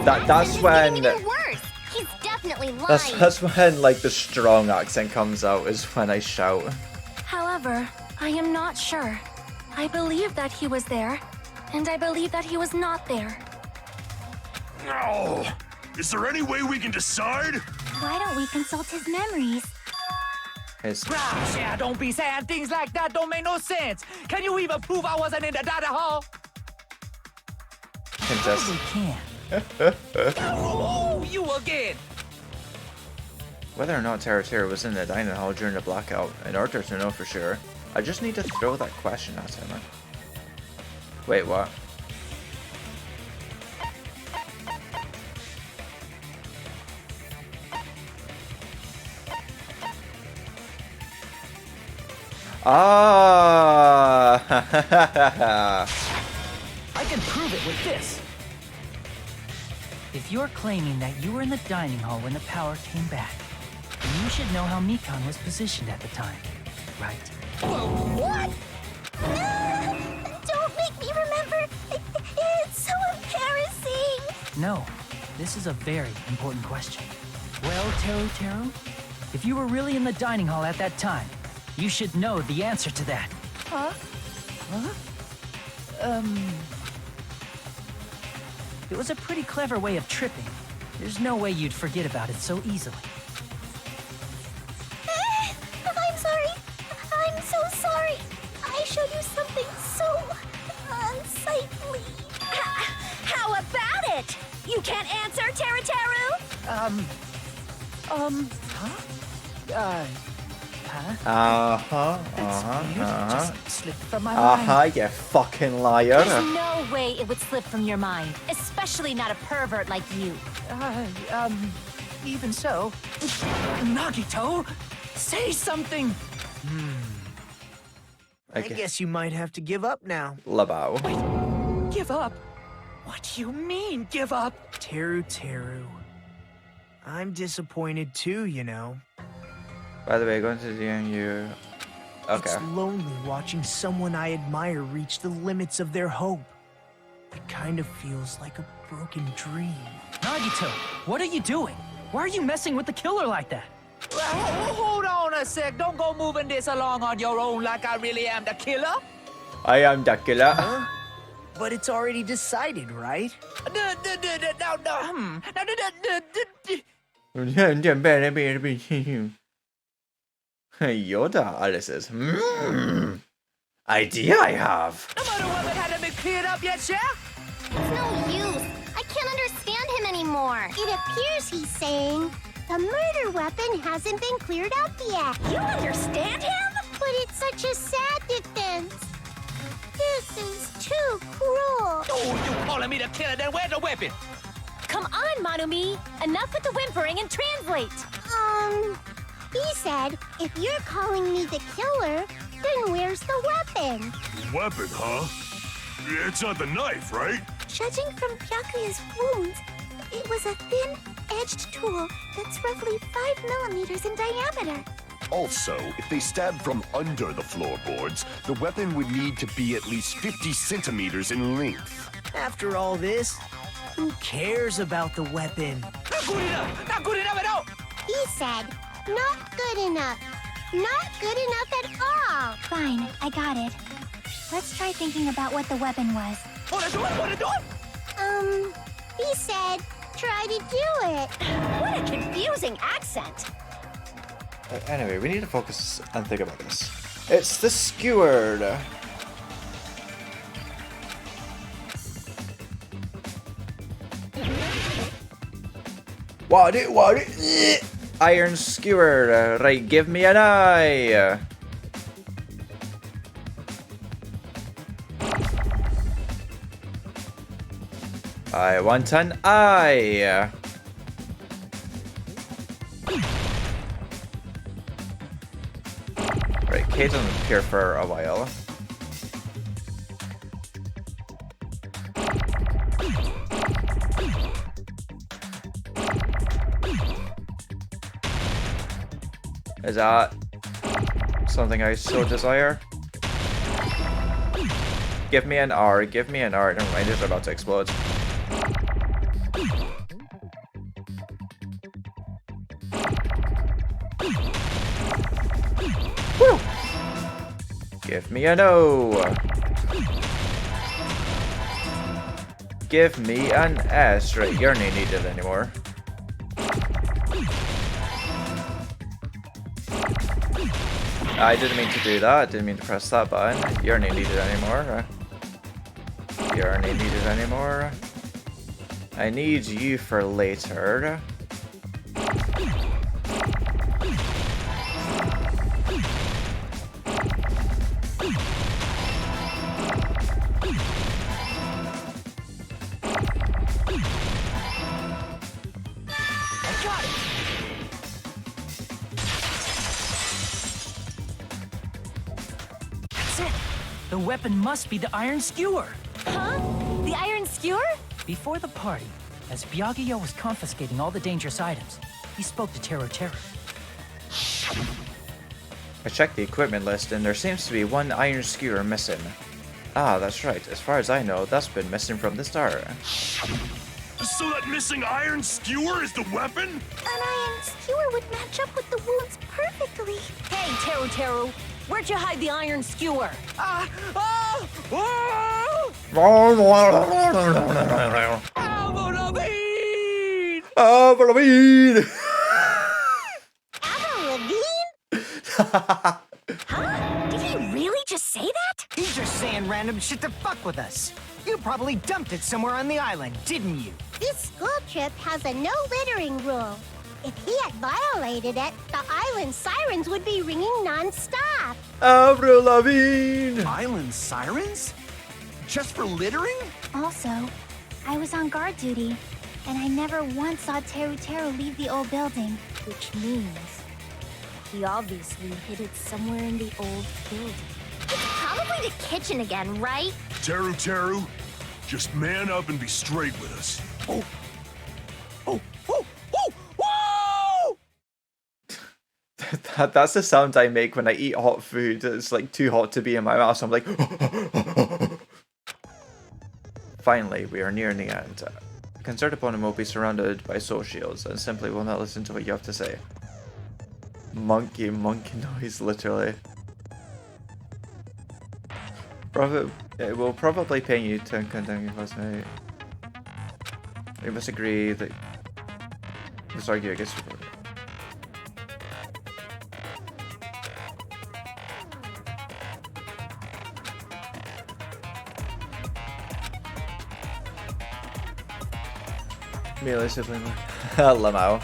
A: That's when.
K: Even worse. He's definitely lying.
A: That's when like the strong accent comes out. Is when I shout.
K: However, I am not sure. I believe that he was there, and I believe that he was not there.
M: Oh, is there any way we can decide?
K: Why don't we consult his memories?
E: Gosh, yeah, don't be saying things like that. Don't make no sense. Can you even prove I wasn't in the dining hall?
A: Probably
E: can. Oh, you again.
A: Whether or not Teru Teru was in the dining hall during the blackout, in order to know for sure, I just need to throw that question at him. Wait, what? Ah!
D: I can prove it with this. If you're claiming that you were in the dining hall when the power came back, then you should know how Mikan was positioned at the time, right?
B: What? Don't make me remember. It's so embarrassing.
D: No, this is a very important question. Well, Teru Teru, if you were really in the dining hall at that time, you should know the answer to that.
E: Huh?
D: It was a pretty clever way of tripping. There's no way you'd forget about it so easily.
B: I'm sorry. I'm so sorry. I showed you something so unsightly. How about it? You can't answer, Teru Teru?
E: Slipped from my mind.
A: You fucking liar.
K: There's no way it would slip from your mind, especially not a pervert like you.
E: Even so. Nagito, say something.
J: I guess you might have to give up now.
A: Labao.
E: Give up? What do you mean, give up?
J: Teru Teru. I'm disappointed too, you know.
A: By the way, going to the you. Okay.
J: It's lonely watching someone I admire reach the limits of their hope. It kind of feels like a broken dream.
D: Nagito, what are you doing? Why are you messing with the killer like that?
E: Hold on a sec. Don't go moving this along on your own like I really am the killer.
A: I am the killer.
J: Huh? But it's already decided, right?
A: Yoda, alles ist. Idea I have.
E: No matter whether it hadn't been cleared up yet, yeah?
B: It's no use. I can't understand him anymore. It appears he's saying the murder weapon hasn't been cleared up yet. You understand him? But it's such a sad defense. This is too cruel.
E: Oh, you calling me the killer? Then where's the weapon?
K: Come on, Manumi. Enough with the whimpering and translate.
B: He said, if you're calling me the killer, then where's the weapon?
M: Weapon, huh? It's not the knife, right?
B: Judging from Byakuya's wounds, it was a thin-edged tool that's roughly 5 millimeters in diameter.
C: Also, if they stabbed from under the floorboards, the weapon would need to be at least 50 centimeters in length.
J: After all this, who cares about the weapon?
E: Not good enough! Not good enough at all!
B: He said, not good enough. Not good enough at all.
K: Fine, I got it. Let's try thinking about what the weapon was.
E: Wanna do it?
B: He said, try to do it.
K: What a confusing accent.
A: Anyway, we need to focus and think about this. It's the skewered. What it? Iron skewered. Right, give me an eye. I want an eye. Right, Kate doesn't appear for a while. Is that something I so desire? Give me an R, give me an R. Never mind, it's about to explode. Woo! Give me an O. Give me an S. Right, you're not needed anymore. I didn't mean to do that. I didn't mean to press that button. You're not needed anymore. You're not needed anymore. I need you for later.
D: The weapon must be the iron skewer.
K: Huh? The iron skewer?
D: Before the party, as Byakuya was confiscating all the dangerous items, he spoke to Teru Teru.
A: I checked the equipment list and there seems to be one iron skewer missing. Ah, that's right. As far as I know, that's been missing from the start.
M: So that missing iron skewer is the weapon?
B: An iron skewer would match up with the wounds perfectly.
K: Hey, Teru Teru, where'd you hide the iron skewer?
A: Avril!
L: Huh? Did he really just say that?
N: He's just saying random shit to fuck with us. You probably dumped it somewhere on the island, didn't you?
B: This school trip has a no littering rule. If he had violated it, the island sirens would be ringing non-stop.
A: Avril Lavigne!
F: Island sirens? Just for littering?
L: Also, I was on guard duty, and I never once saw Teru Teru leave the old building, which means he obviously hid it somewhere in the old building.
B: It's probably the kitchen again, right?
M: Teru Teru, just man up and be straight with us.
A: That's the sound I make when I eat hot food. It's like too hot to be in my mouth, so I'm like... Finally, we are nearing the end. A concerned opponent will be surrounded by soul shields and simply will not listen to what you have to say. Monkey noise, literally. It will probably pain you to condemn your classmate. We must agree that... Let's argue against your... Melee sibling. Lamau.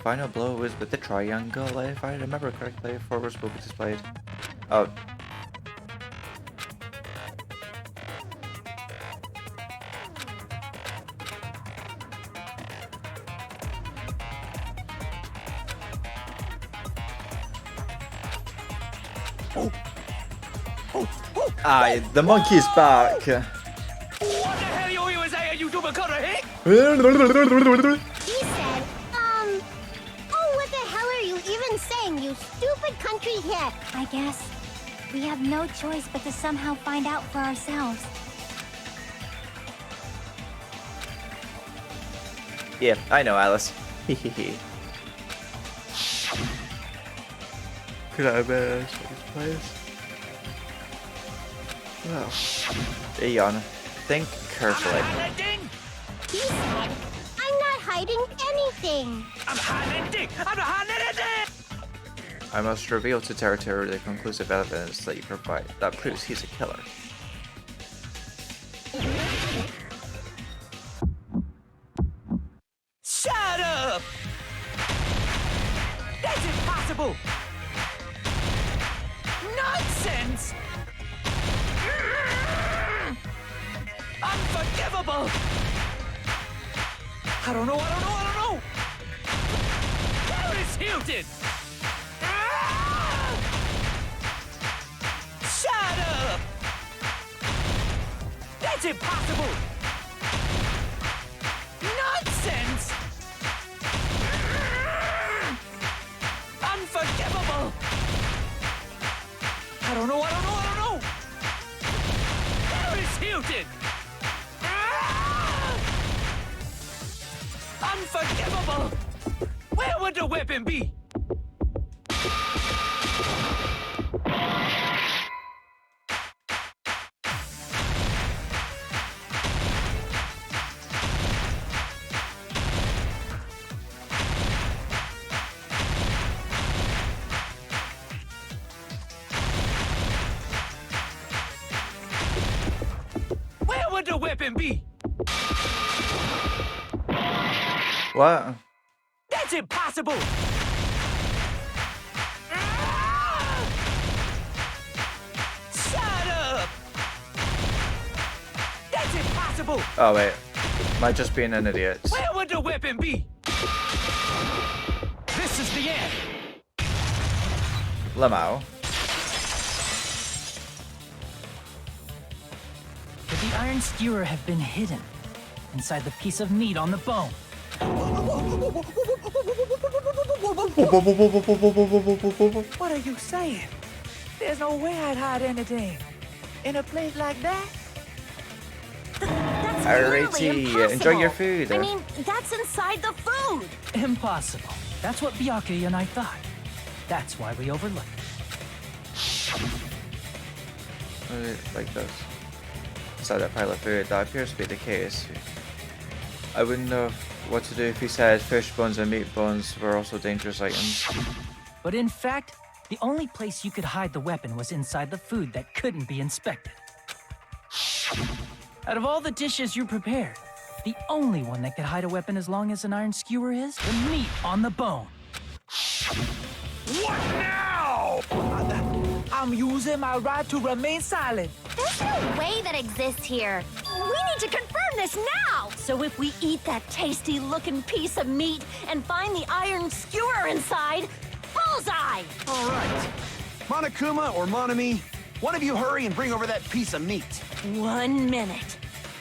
A: Final blow is with the triangle. If I remember correctly, forwards will be displayed. Oh. Ah, the monkey's back.
E: What the hell you always say a YouTuber called a hick?
B: He said, oh, what the hell are you even saying, you stupid country hick?
L: I guess we have no choice but to somehow find out for ourselves.
A: Yeah, I know, Alice. Hehehe. Could I manage this place? Well, Aeon, think carefully.
B: He said, I'm not hiding anything.
E: I'm hiding anything! I'm not hiding anything!
A: I must reveal to Teru the conclusive evidence that you provide that proves he's a killer.
E: Shut up! That's impossible! Nonsense! Unforgivable! I don't know! Paris Hilton! Shut up! That's impossible! Nonsense! Unforgivable! I don't know! Paris Hilton! Unforgivable! Where would the weapon be? Where would the weapon be?
A: What?
E: That's impossible! Shut up! That's impossible!
A: Oh wait, might just being an idiot.
E: Where would the weapon be? This is the end!
A: Lamau.
D: Could the iron skewer have been hidden inside the piece of meat on the bone?
E: What are you saying? There's no way I'd hide anything in a place like that.
B: That's
A: Alrighty,
B: clearly impossible.
A: enjoy your food.
B: I mean, that's inside the food.
D: Impossible. That's what Byakuya and I thought. That's why we overlooked it.
A: Like this. Inside that pile of food, that appears to be the case. I wouldn't know what to do if he said fish bones and meat bones were also dangerous items.
D: But in fact, the only place you could hide the weapon was inside the food that couldn't be inspected. Out of all the dishes you prepared, the only one that could hide a weapon as long as an iron skewer is the meat on the bone.
M: What now?
E: I'm using my right to remain silent.
K: There's no way that exists here.
B: We need to confirm this now. So if we eat that tasty-looking piece of meat and find the iron skewer inside, bullseye!
F: All right. Monokuma or Monami, one of you hurry and bring over that piece of meat.
B: 1 minute.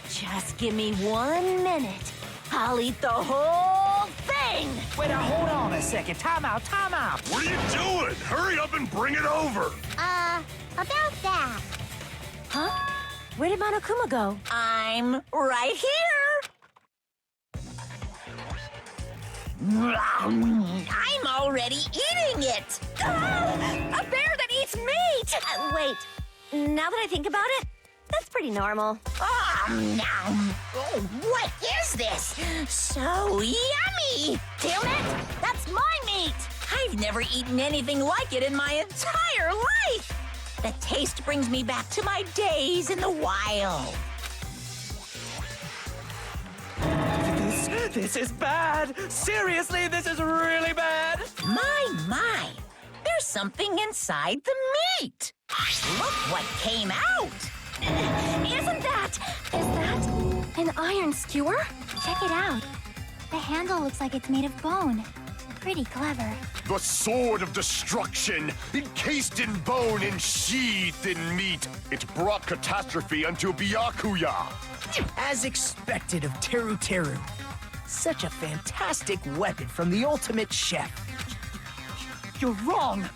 B: Just give me 1 minute. I'll eat the whole thing.
E: Wait, now hold on a second. Time out.
M: What are you doing? Hurry up and bring it over.
K: About that.
B: Huh? Where did Monokuma go?
I: I'm right here. I'm already eating it.
B: A bear that eats meat!
K: Wait, now that I think about it, that's pretty normal.
I: Oh, what is this? So yummy!
B: Damn it! That's my meat!
I: I've never eaten anything like it in my entire life. The taste brings me back to my days in the wild.
E: This is bad. Seriously, this is really bad.
I: My. There's something inside the meat. Look what came out.
B: Isn't that?
K: Is that an iron skewer? Check it out. The handle looks like it's made of bone. Pretty clever.
C: The sword of destruction, encased in bone and sheathed in meat. It brought catastrophe unto Byakuya.
J: As expected of Teru. Such a fantastic weapon from the ultimate chef.
E: You're wrong.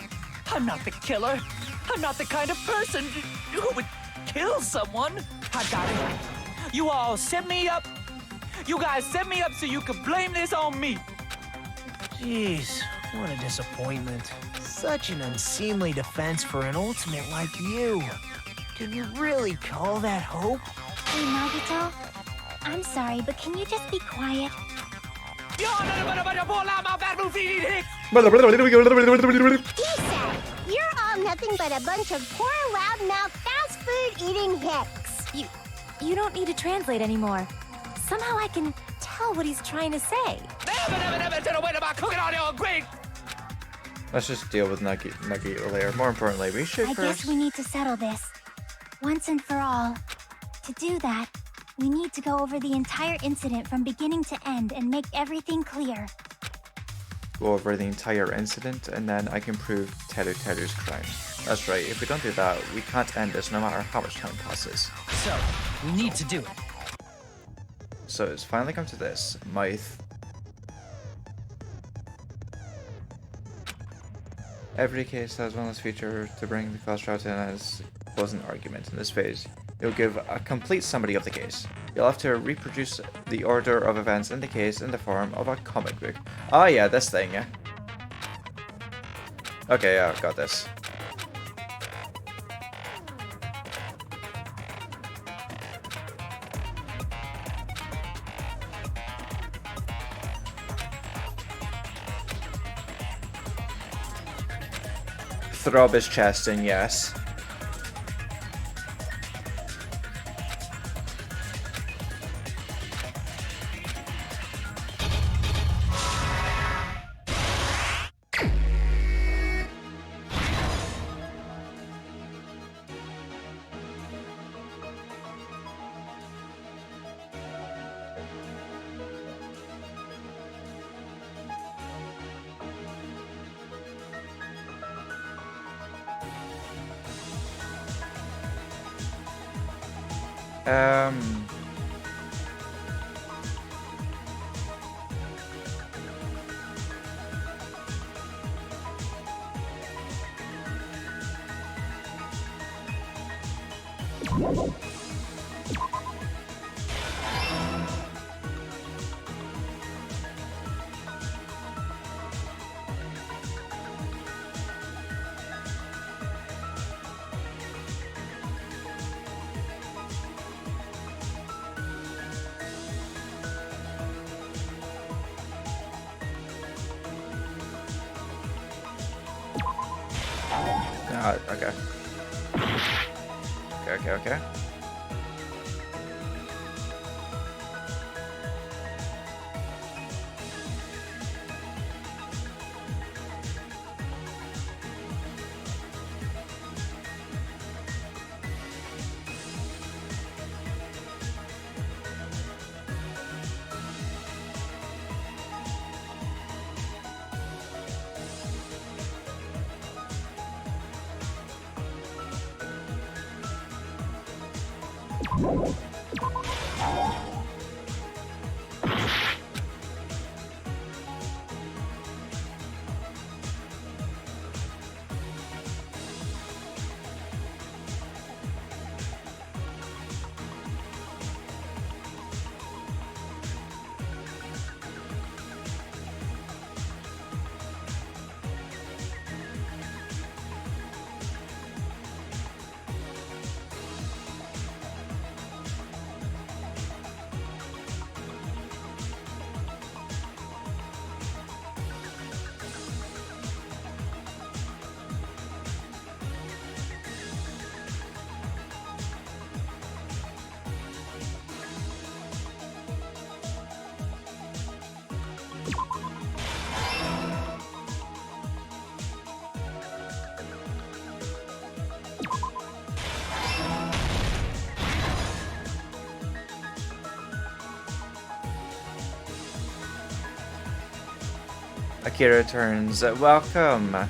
E: I'm not the killer. I'm not the kind of person who would kill someone. I got it. You all set me up. You guys set me up so you could blame this on me.
J: Jeez, what a disappointment. Such an unseemly defense for an ultimate like you. Can you really call that hope?
K: Hey, Nagito. I'm sorry, but can you just be quiet?
B: He said all nothing but a bunch of poor, loudmouth, fast food eating hicks.
K: You don't need to translate anymore. Somehow I can tell what he's trying to say.
A: Let's just deal with Nugget later. More importantly, we should
L: I
A: first...
L: guess we need to settle this. Once and for all. To do that, we need to go over the entire incident from beginning to end and make everything clear.
A: Go over the entire incident, and then I can prove Teru's crime. That's right, if we don't do that, we can't end this no matter how much time passes.
D: So, we need to do it.
A: So it's finally come to this. Every case has one less feature to bring the class route in as closing argument. In this phase, you'll give a complete summary of the case. You'll have to reproduce the order of events in the case in the form of a comic book. Ah yeah, this thing, yeah. Okay, yeah, I've got this. Throb his chest in, yes. Okay. Okay. Akira returns. Welcome.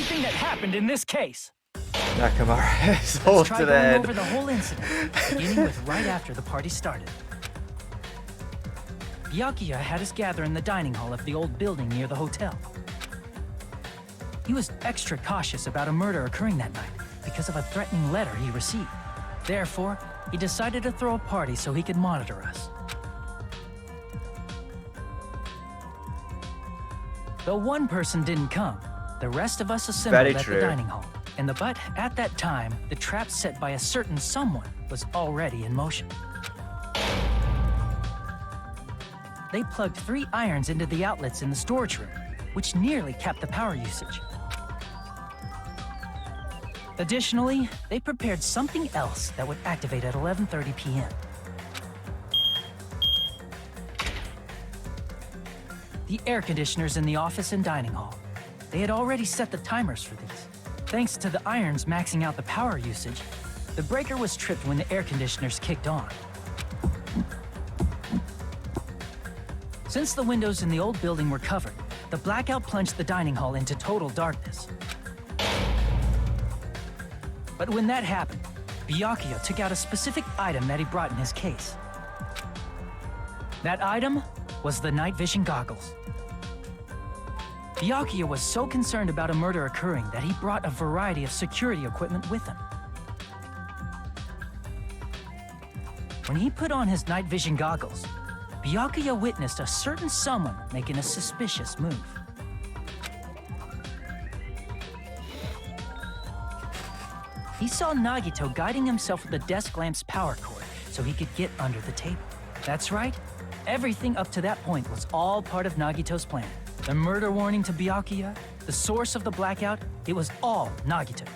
D: everything that happened in this case.
A: Nakamura is
D: Let's try
A: to the
D: going
A: head.
D: over the whole incident, beginning with right after the party started. Byakuya had us gather in the dining hall of the old building near the hotel. He was extra cautious about a murder occurring that night because of a threatening letter he received. Therefore, he decided to throw a party so he could monitor us. Though one person didn't come, the rest of us assembled at the dining hall. But at that time, the trap set by a certain someone was already in motion. They plugged 3 irons into the outlets in the storage room, which nearly capped the power usage. Additionally, they prepared something else that would activate at 11:30 p.m. The air conditioners in the office and dining hall. They had already set the timers for these. Thanks to the irons maxing out the power usage, the breaker was tripped when the air conditioners kicked on. Since the windows in the old building were covered, the blackout plunged the dining hall into total darkness. But when that happened, Byakuya took out a specific item that he brought in his case. That item was the night vision goggles. Byakuya was so concerned about a murder occurring that he brought a variety of security equipment with him. When he put on his night vision goggles, Byakuya witnessed a certain someone making a suspicious move. He saw Nagito guiding himself with the desk lamp's power cord so he could get under the table. That's right, everything up to that point was all part of Nagito's plan. The murder warning to Byakuya, the source of the blackout, it was all Nagito.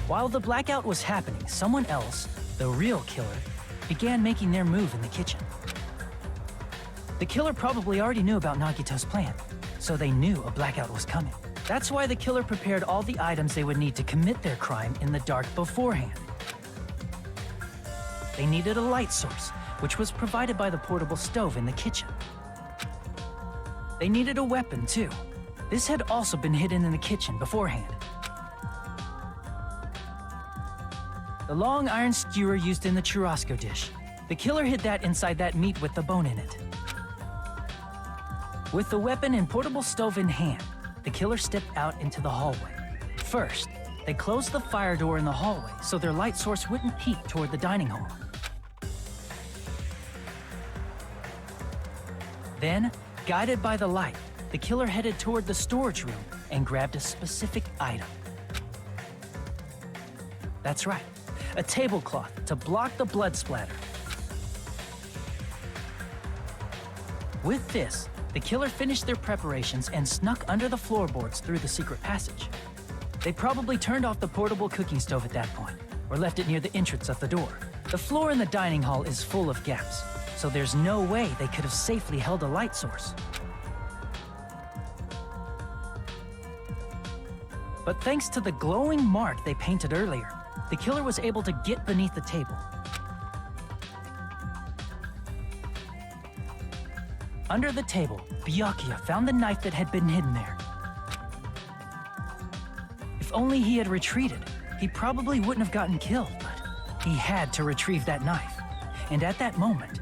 D: While the blackout was happening, someone else, the real killer, began making their move in the kitchen. The killer probably already knew about Nagito's plan, so they knew a blackout was coming. That's why the killer prepared all the items they would need to commit their crime in the dark beforehand. They needed a light source, which was provided by the portable stove in the kitchen. They needed a weapon, too. This had also been hidden in the kitchen beforehand. The long iron skewer used in the churrasco dish. The killer hid that inside that meat with the bone in it. With the weapon and portable stove in hand, the killer stepped out into the hallway. First, they closed the fire door in the hallway so their light source wouldn't peek toward the dining hall. Then, guided by the light, the killer headed toward the storage room and grabbed a specific item. That's right, a tablecloth to block the blood splatter. With this, the killer finished their preparations and snuck under the floorboards through the secret passage. They probably turned off the portable cooking stove at that point, or left it near the entrance of the door. The floor in the dining hall is full of gaps, so there's no way they could have safely held a light source. But thanks to the glowing mark they painted earlier, the killer was able to get beneath the table. Under the table, Byakuya found the knife that had been hidden there. If only he had retreated, he probably wouldn't have gotten killed, but he had to retrieve that knife. And at that moment,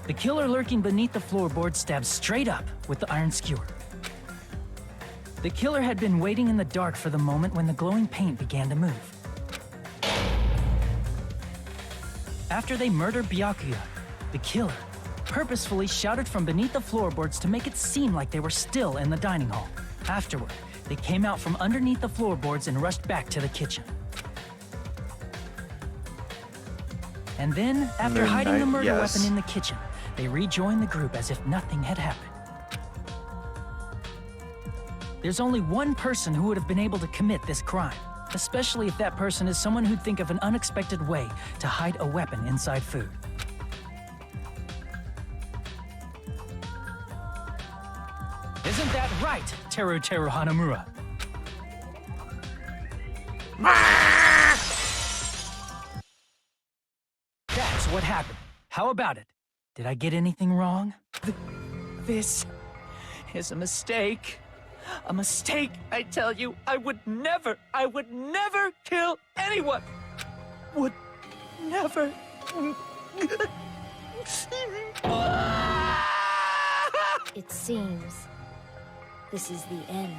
D: the killer lurking beneath the floorboard stabbed straight up with the iron skewer. The killer had been waiting in the dark for the moment when the glowing paint began to move. After they murdered Byakuya, the killer purposefully shouted from beneath the floorboards to make it seem like they were still in the dining hall. Afterward, they came out from underneath the floorboards and rushed back to the kitchen. And then, after hiding the murder weapon in the kitchen, they rejoined the group as if nothing had happened. There's only one person who would have been able to commit this crime, especially if that person is someone who'd think of an unexpected way to hide a weapon inside food. Isn't that right, Teru Hanamura? That's what happened. How about it? Did I get anything wrong?
J: This
E: is a mistake. A mistake, I tell you. I would never kill anyone. Would never.
L: It seems this is the end.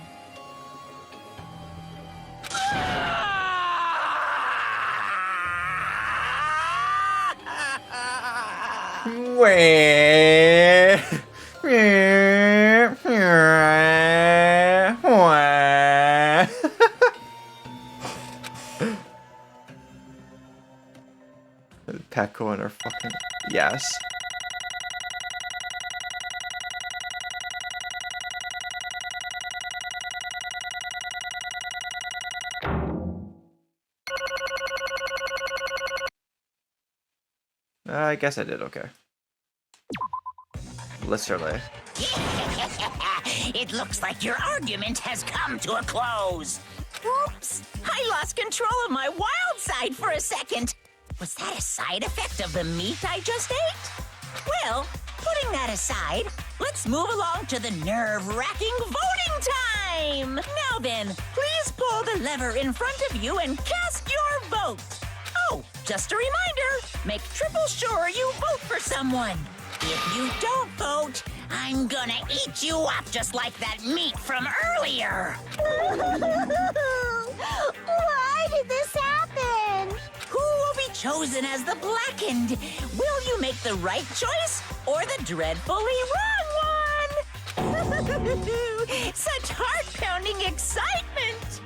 A: Peko and her fucking yes. I guess I did okay. Literally.
I: It looks like your argument has come to a close. Oops! I lost control of my wild side for a second. Was that a side effect of the meat I just ate? Well, putting that aside, let's move along to the nerve-wracking voting time! Now then, please pull the lever in front of you and cast your vote. Oh, just a reminder, make triple sure you vote for someone. If you don't vote, I'm gonna eat you up just like that meat from earlier.
B: Why did this happen?
I: Who will be chosen as the blackened? Will you make the right choice or the dreadfully wrong one? Such heart-pounding excitement!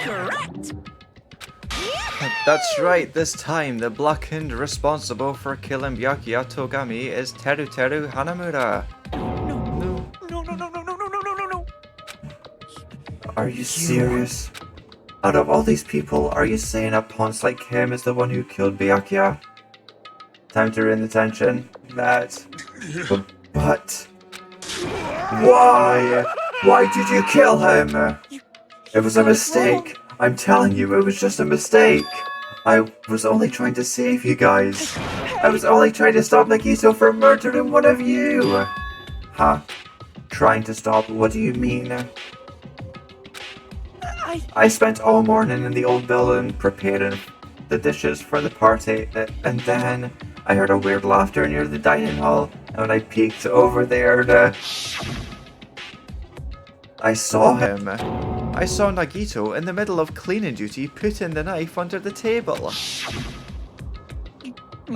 I: Correct!
A: That's right, this time the blackened responsible for killing Byakuya Togami is Teru Hanamura.
E: No.
A: Are you serious? Out of all these people, are you saying a ponce like him is the one who killed Byakuya? Time to rein the tension. But... Why? Why did you kill him? It was a mistake. I'm telling you, it was just a mistake. I was only trying to save you guys. I was only trying to stop Nagito from murdering one of you. Huh? Trying to stop? What do you mean? I spent all morning in the old building preparing the dishes for the party, and then I heard a weird laughter near the dining hall, and when I peeked over there, I saw him. I saw Nagito in the middle of cleaning duty putting the knife under the table.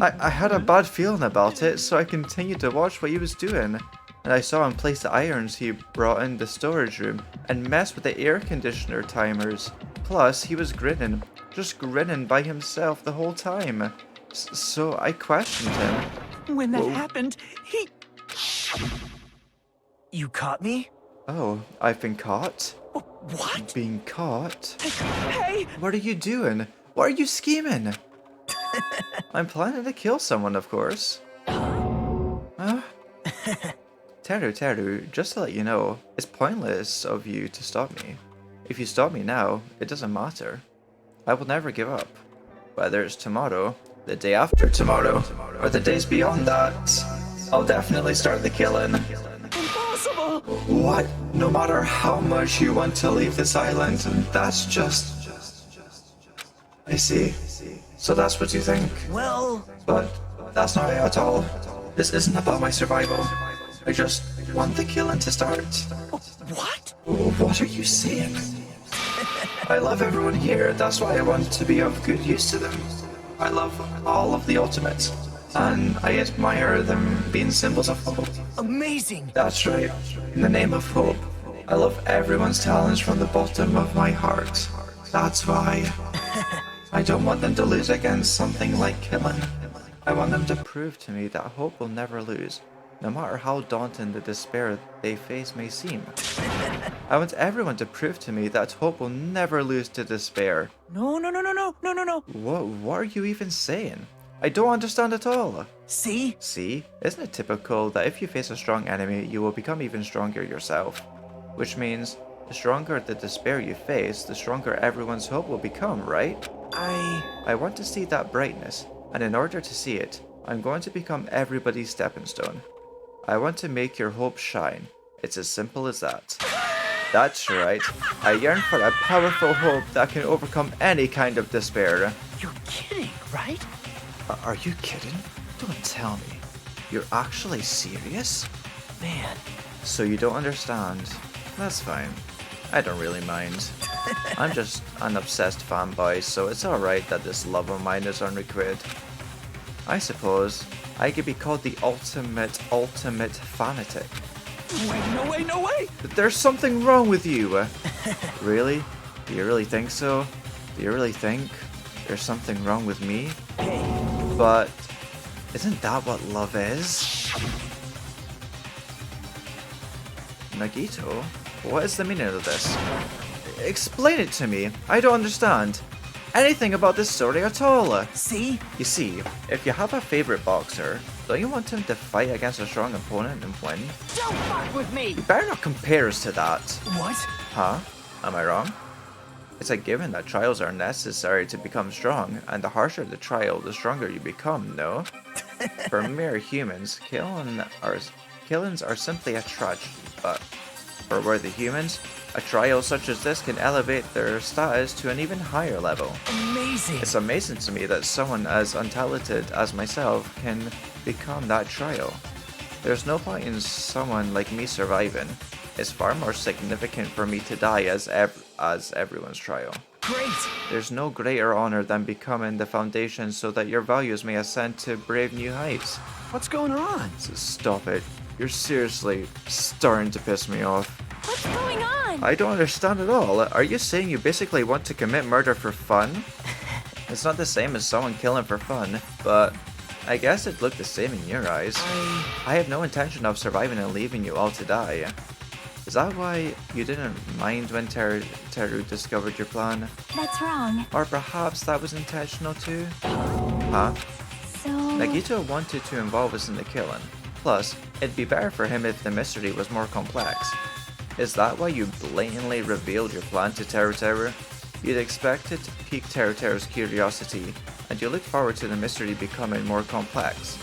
A: I had a bad feeling about it, so I continued to watch what he was doing. And I saw him place the irons he brought in the storage room and mess with the air conditioner timers. Plus, he was grinning, just grinning by himself the whole time. So I questioned him.
E: When that happened, he... You caught me?
A: Oh, I've been caught?
E: What?
A: Being caught?
E: Hey!
A: What are you doing? What are you scheming? I'm planning to kill someone, of course. Huh? Teru, just to let you know, it's pointless of you to stop me. If you stop me now, it doesn't matter. I will never give up. Whether it's tomorrow, the day after tomorrow, or the days beyond that, I'll definitely start the killing.
E: Impossible!
A: What? No matter how much you want to leave this island, that's just... I see. So that's what you think.
E: Well...
A: But that's not it at all. This isn't about my survival. I just want the killing to start.
E: What?
A: What are you saying? I love everyone here, that's why I want to be of good use to them. I love all of the ultimates, and I admire them being symbols of hope.
E: Amazing!
A: That's right. In the name of hope, I love everyone's talents from the bottom of my heart. That's why. I don't want them to lose against something like killing. I want them to prove to me that hope will never lose. no matter how daunting the despair they face may seem. I want everyone to prove to me that hope will never lose to despair.
E: No.
A: What are you even saying? I don't understand at all.
E: See?
A: See? Isn't it typical that if you face a strong enemy, you will become even stronger yourself? Which means, the stronger the despair you face, the stronger everyone's hope will become, right? I want to see that brightness, and in order to see it, I'm going to become everybody's stepping stone. I want to make your hope shine. It's as simple as that. That's right. I yearn for a powerful hope that can overcome any kind of despair.
E: You're kidding, right?
A: Are you kidding? Don't tell me. You're actually serious?
E: Man.
A: So you don't understand. That's fine. I don't really mind. I'm just an obsessed fanboy, so it's alright that this love of mine is unrequited. I suppose I could be called the ultimate fanatic.
E: Wait, no way!
A: There's something wrong with you! Really? Do you really think so? Do you really think there's something wrong with me? But isn't that what love is? Nagito? What is the meaning of this? Explain it to me. I don't understand anything about this story at all.
E: See?
A: You see, if you have a favorite boxer, don't you want him to fight against a strong opponent and win?
E: Don't fuck with me!
A: You better not compare us to that.
E: What?
A: Huh? Am I wrong? It's a given that trials are necessary to become strong, and the harsher the trial, the stronger you become, no? For mere humans, killings are simply a tragedy, but for worthy humans, a trial such as this can elevate their status to an even higher level.
E: Amazing!
A: It's amazing to me that someone as untalented as myself can become that trial. There's no point in someone like me surviving. It's far more significant for me to die as everyone's trial.
E: Great!
A: There's no greater honor than becoming the foundation so that your values may ascend to brave new heights.
E: What's going on?
A: So stop it. You're seriously starting to piss me off.
K: What's going on?
A: I don't understand at all. Are you saying you basically want to commit murder for fun? It's not the same as someone killing for fun, but I guess it looked the same in your eyes. I have no intention of surviving and leaving you all to die. Is that why you didn't mind when Teru discovered your plan?
K: That's wrong.
A: Or perhaps that was intentional too? Huh?
K: So...
A: Nagito wanted to involve us in the killing. Plus, it'd be better for him if the mystery was more complex. Is that why you blatantly revealed your plan to Teru? You'd expect it to pique Teru's curiosity, and you look forward to the mystery becoming more complex.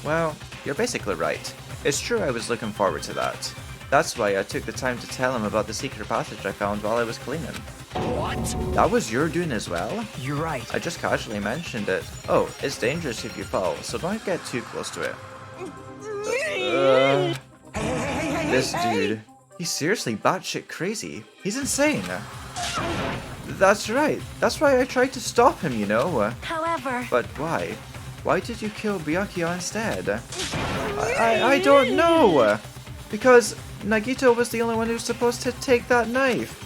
A: Well, you're basically right. It's true I was looking forward to that. That's why I took the time to tell him about the secret passage I found while I was cleaning.
E: What?
A: That was your doing as well?
E: You're right.
A: I just casually mentioned it. Oh, it's dangerous if you fall, so don't get too close to it. This dude, he's seriously batshit crazy. He's insane. That's right. That's why I tried to stop him, you know.
K: However...
A: But why? Why did you kill Byakuya instead? I don't know. Because Nagito was the only one who was supposed to take that knife.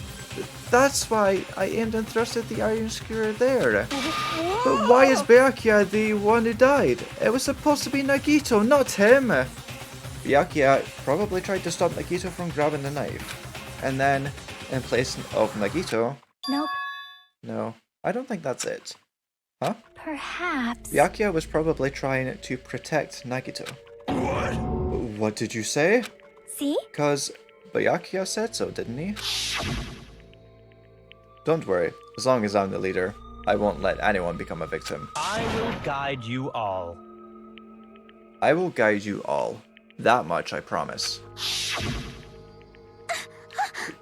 A: That's why I aimed and thrusted the iron skewer there. But why is Byakuya the one who died? It was supposed to be Nagito, not him. Byakuya probably tried to stop Nagito from grabbing the knife. And then, in place of Nagito...
K: Nope.
A: No, I don't think that's it. Huh?
K: Perhaps...
A: Byakuya was probably trying to protect Nagito.
M: What?
A: What did you say?
K: See?
A: Cause Byakuya said so, didn't he? Don't worry, as long as I'm the leader, I won't let anyone become a victim.
O: I will guide you all.
A: I will guide you all. That much I promise.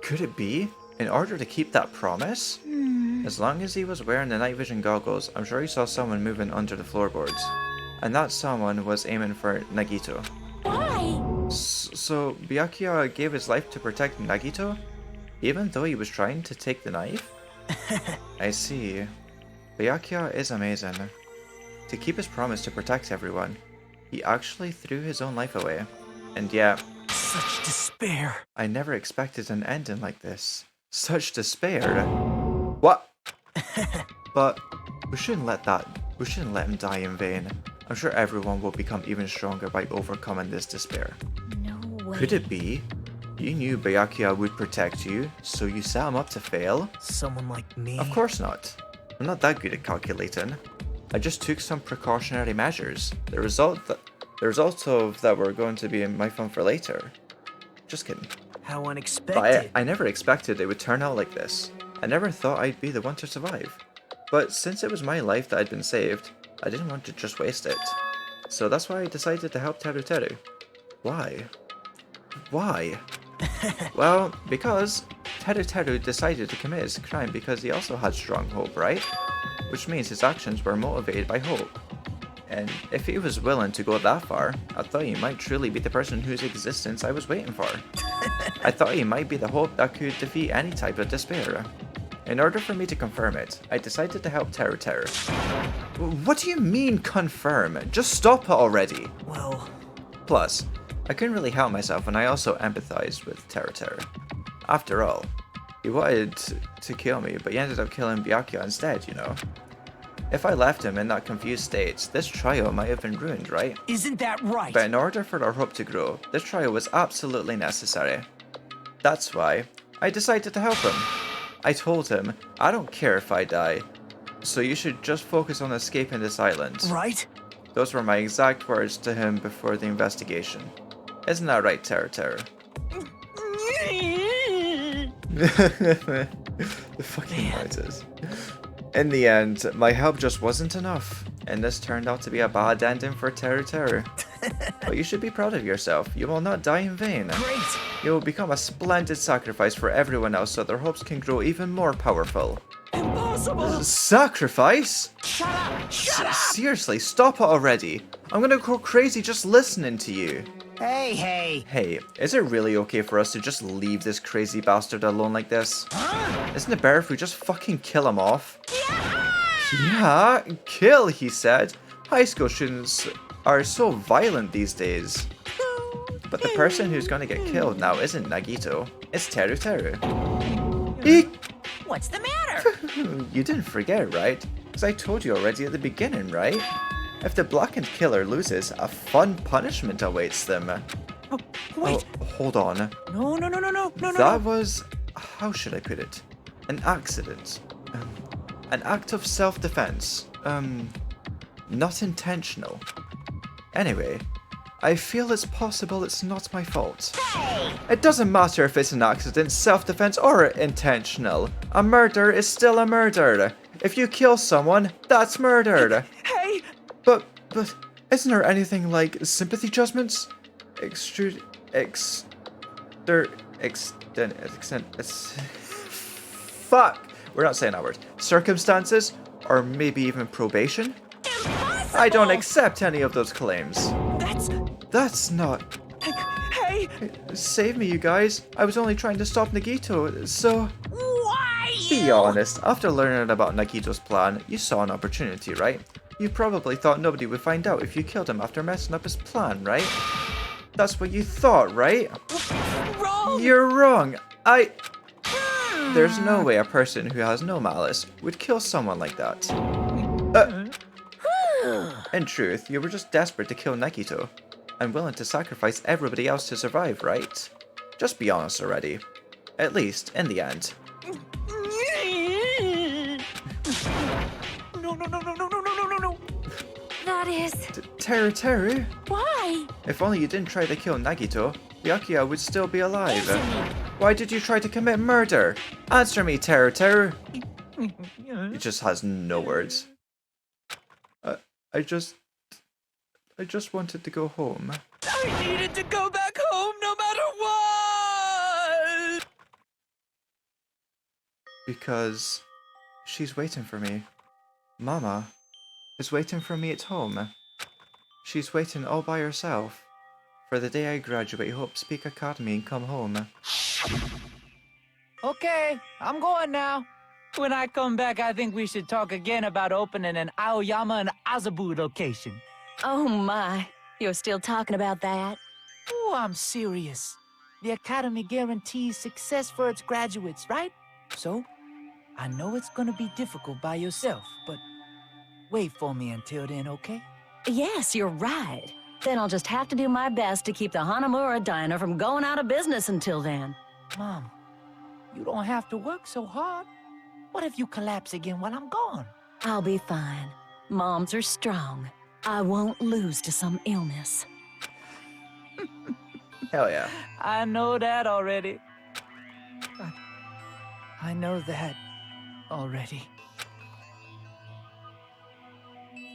A: Could it be? In order to keep that promise? As long as he was wearing the night vision goggles, I'm sure he saw someone moving under the floorboards. And that someone was aiming for Nagito.
K: Why?
A: So Byakuya gave his life to protect Nagito? Even though he was trying to take the knife? I see. Byakuya is amazing. To keep his promise to protect everyone, he actually threw his own life away. And yet...
E: Such despair.
A: I never expected an ending like this. Such despair. What? But we shouldn't let him die in vain. I'm sure everyone will become even stronger by overcoming this despair.
L: No way.
A: Could it be? You knew Byakuya would protect you, so you set him up to fail?
J: Someone like me?
A: Of course not. I'm not that good at calculating. I just took some precautionary measures. The result of that were going to be my fun for later. Just kidding.
J: How
A: But
J: unexpected.
A: I never expected it would turn out like this. I never thought I'd be the one to survive. But since it was my life that had been saved, I didn't want to just waste it. So that's why I decided to help Teru Teru. Why? Why? Well, because Teru Teru decided to commit his crime because he also had strong hope, right? Which means his actions were motivated by hope. And if he was willing to go that far, I thought he might truly be the person whose existence I was waiting for. I thought he might be the hope that could defeat any type of despair. In order for me to confirm it, I decided to help Teru Teru. What do you mean confirm? Just stop it already!
J: Well...
A: Plus, I couldn't really help myself and I also empathized with Teru Teru. After all, he wanted to kill me, but he ended up killing Byakuya instead, you know? If I left him in that confused state, this trial might have been ruined, right?
J: Isn't that right?
A: But in order for our hope to grow, this trial was absolutely necessary. That's why I decided to help him. I told him, I don't care if I die, so you should just focus on escaping this island.
J: Right?
A: Those were my exact words to him before the investigation. Isn't that right, Teru Teru? The fucking noises. In the end, my help just wasn't enough, and this turned out to be a bad ending for Teru Teru. But you should be proud of yourself. You will not die in vain.
J: Great!
A: You will become a splendid sacrifice for everyone else so their hopes can grow even more powerful.
J: Impossible!
A: Sacrifice?
J: Shut up! Shut up!
A: Seriously, stop it already. I'm gonna go crazy just listening to you.
N: Hey!
A: Hey, is it really okay for us to just leave this crazy bastard alone like this? Isn't it better if we just fucking kill him off? Yeah, kill, he said. High school students are so violent these days. But the person who's gonna get killed now isn't Nagito, it's Teru Teru.
I: What's the matter?
A: You didn't forget, right? Because I told you already at the beginning, right? If the blackened killer loses, a fun punishment awaits them.
J: Wait!
A: Oh, hold on.
J: No.
A: That was... how should I put it? An accident. An act of self-defense. Not intentional. Anyway, I feel it's possible it's not my fault. It doesn't matter if it's an accident, self-defense, or intentional. A murder is still a murder. If you kill someone, that's murder.
J: Hey!
A: But isn't there anything like sympathy judgments? Fuck! We're not saying that word. Circumstances? Or maybe even probation?
I: Impossible!
A: I don't accept any of those claims. That's not...
J: Hey!
A: Save me, you guys. I was only trying to stop Nagito, so...
I: Why
A: Be honest, after learning about Nagito's plan, you saw an opportunity, right? You probably thought nobody would find out if you killed him after messing up his plan, right? That's what you thought, right?
I: Wrong!
A: You're wrong. There's no way a person who has no malice would kill someone like that. In truth, you were just desperate to kill Nagito, and willing to sacrifice everybody else to survive, right? Just be honest already. At least, in the end.
J: No.
K: That is...
A: Teru Teru?
K: Why?
A: If only you didn't try to kill Nagito, Byakuya would still be alive.
K: Answer me.
A: Why did you try to commit murder? Answer me, Teru Teru! He just has no words. I just wanted to go home.
J: I needed to go back home no matter what!
A: Because she's waiting for me. Mama is waiting for me at home. She's waiting all by herself. For the day I graduate Hope Speak Academy and come home.
E: Okay, I'm going now. When I come back, I think we should talk again about opening an Aoyama and Azabu location.
B: Oh my, you're still talking about that?
E: Oh, I'm serious. The Academy guarantees success for its graduates, right? So, I know it's gonna be difficult by yourself, but wait for me until then, okay?
P: Yes, you're right. Then I'll just have to do my best to keep the Hanamura Diner from going out of business until then.
E: Mom, you don't have to work so hard. What if you collapse again while I'm gone?
P: I'll be fine. Moms are strong. I won't lose to some illness.
A: Hell yeah.
E: I know that already. I know that already.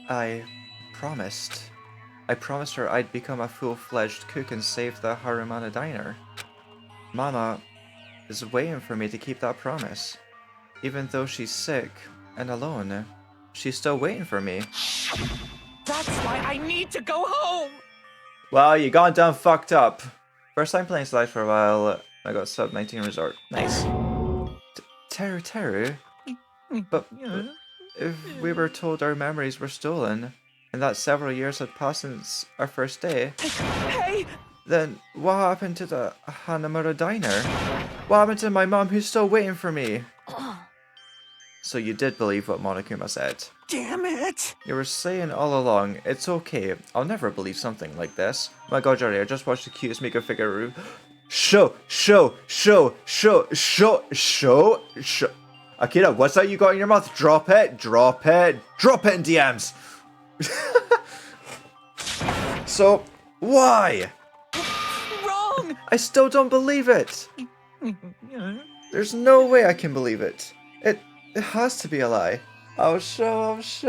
A: I promised. I promised her I'd become a full-fledged cook and save the Harumana Diner. Mama is waiting for me to keep that promise. Even though she's sick and alone, she's still waiting for me.
E: That's why I need to go home!
A: Well, you got done fucked up. First time playing Slash for a while, I got sub 19 resort. Nice. Teru? But if we were told our memories were stolen, and that several years had passed since our first day,
E: Hey!
A: then what happened to the Hanamura Diner? What happened to my mom who's still waiting for me? So you did believe what Monokuma said.
E: Damn it!
A: You were saying all along, it's okay, I'll never believe something like this. My god, Johnny, I just watched the cutest Mika figure. Show. Akira, what's that you got in your mouth? Drop it in DMs. So, why?
E: Wrong!
A: I still don't believe it. There's no way I can believe it. It has to be a lie. I'm sure.
E: That's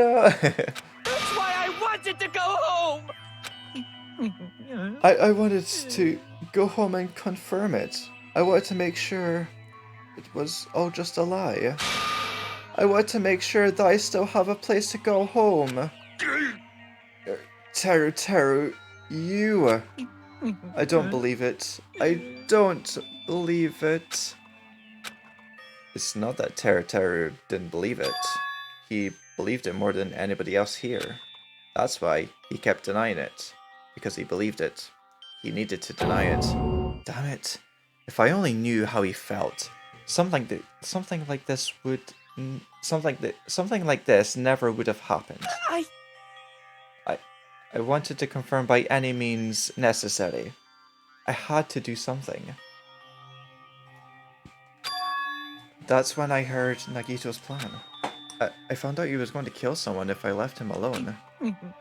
E: why I wanted to go home!
A: I wanted to go home and confirm it. I wanted to make sure it was all just a lie. I wanted to make sure that I still have a place to go home. Teru, you... I don't believe it. I don't believe it. It's not that Teru didn't believe it. He believed it more than anybody else here. That's why he kept denying it. Because he believed it. He needed to deny it. Damn it. If I only knew how he felt. Something like this never would have happened. I wanted to confirm by any means necessary. I had to do something. That's when I heard Nagito's plan. I found out he was going to kill someone if I left him alone.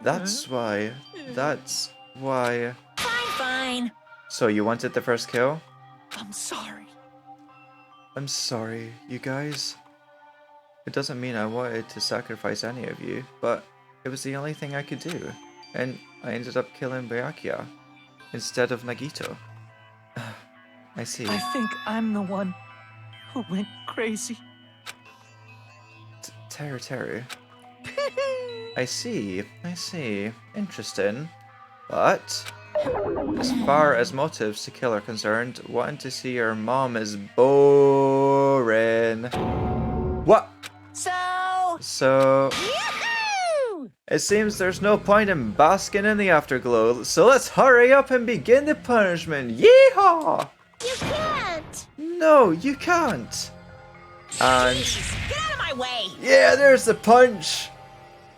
A: That's why.
I: Fine.
A: So you wanted the first kill?
E: I'm sorry.
A: I'm sorry, you guys. It doesn't mean I wanted to sacrifice any of you, but it was the only thing I could do. And I ended up killing Byakuya instead of Nagito. I see.
E: I think I'm the one who went crazy.
A: Teru. I see. Interesting. But as far as motives to kill are concerned, wanting to see your mom is boring. What? So...
I: Yahoo!
A: It seems there's no point in basking in the afterglow, so let's hurry up and begin the punishment. Yeehaw!
I: You can't!
A: No, you can't. And...
I: Get out of my way!
A: Yeah, there's the punch!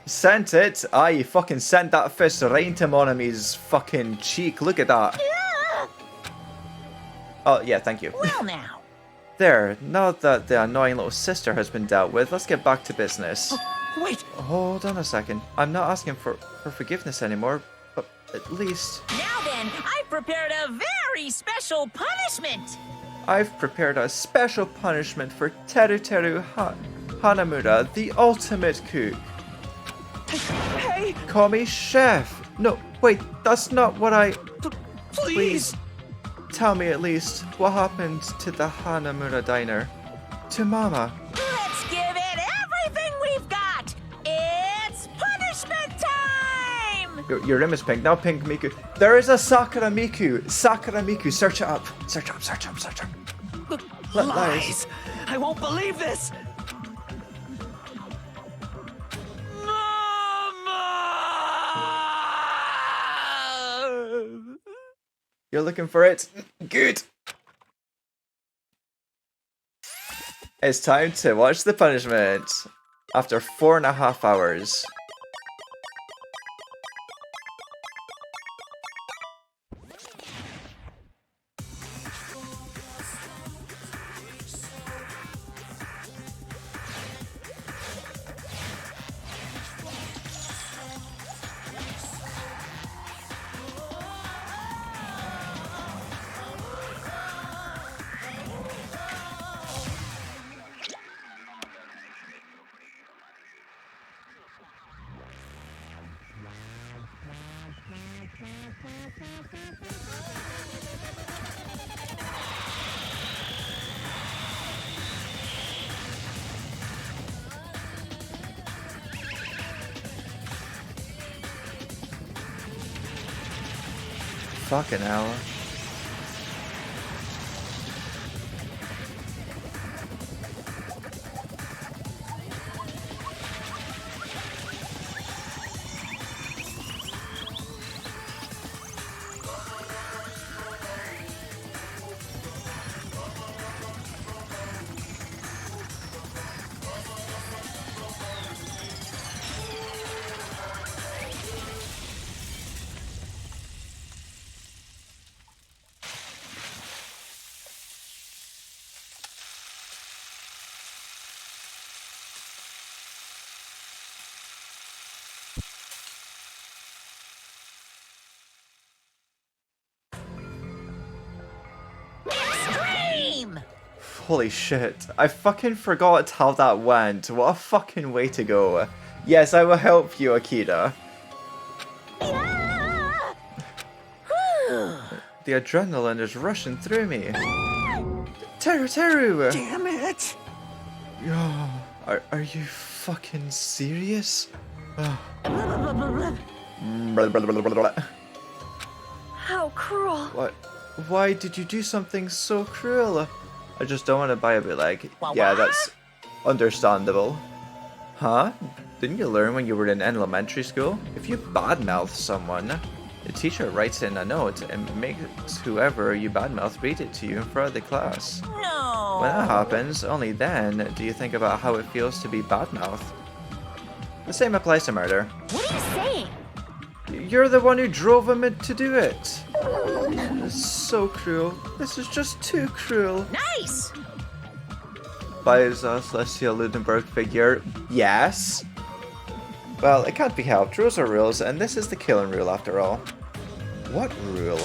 A: Sent it. Aye, you fucking sent that fist right into Monami's fucking cheek. Look at that. Oh, yeah, thank you.
I: Well now.
A: There, now that the annoying little sister has been dealt with, let's get back to business.
E: Wait!
A: Hold on a second. I'm not asking for forgiveness anymore, but at least...
I: Now then, I've prepared a very special punishment!
A: I've prepared a special punishment for Teru Hanamura, the ultimate cook.
E: Hey!
A: Call me chef. No, wait, that's not what I...
E: Please!
A: Tell me at least what happened to the Hanamura Diner. To Mama.
I: Let's give it everything we've got! It's punishment time!
A: Your room is pink. Now pink Miku. There is a Sakura Miku. Search it up. Search up.
E: Lies! I won't believe this!
A: You're looking for it? Good! It's time to watch the punishment. After 4.5 hours. Fucking hell.
I: Extreme!
A: Holy shit. I fucking forgot how that went. What a fucking way to go. Yes, I will help you, Akira. The adrenaline is rushing through me. Teru!
F: Damn it!
A: Yo, are you fucking serious?
B: How cruel.
A: What? Why did you do something so cruel? I just don't want to buy a bootleg. Yeah, that's understandable. Huh? Didn't you learn when you were in elementary school? If you badmouth someone, the teacher writes in a note and makes whoever you badmouth read it to you in front of the class.
I: No!
A: When that happens, only then do you think about how it feels to be badmouthed. The same applies to murder.
K: What are you saying?
A: You're the one who drove him to do it. This is so cruel. This is just too cruel.
I: Nice!
A: Buys a Celestial Ludenberg figure. Yes. Well, it can't be helped. Rules are rules, and this is the killing rule after all. What rule?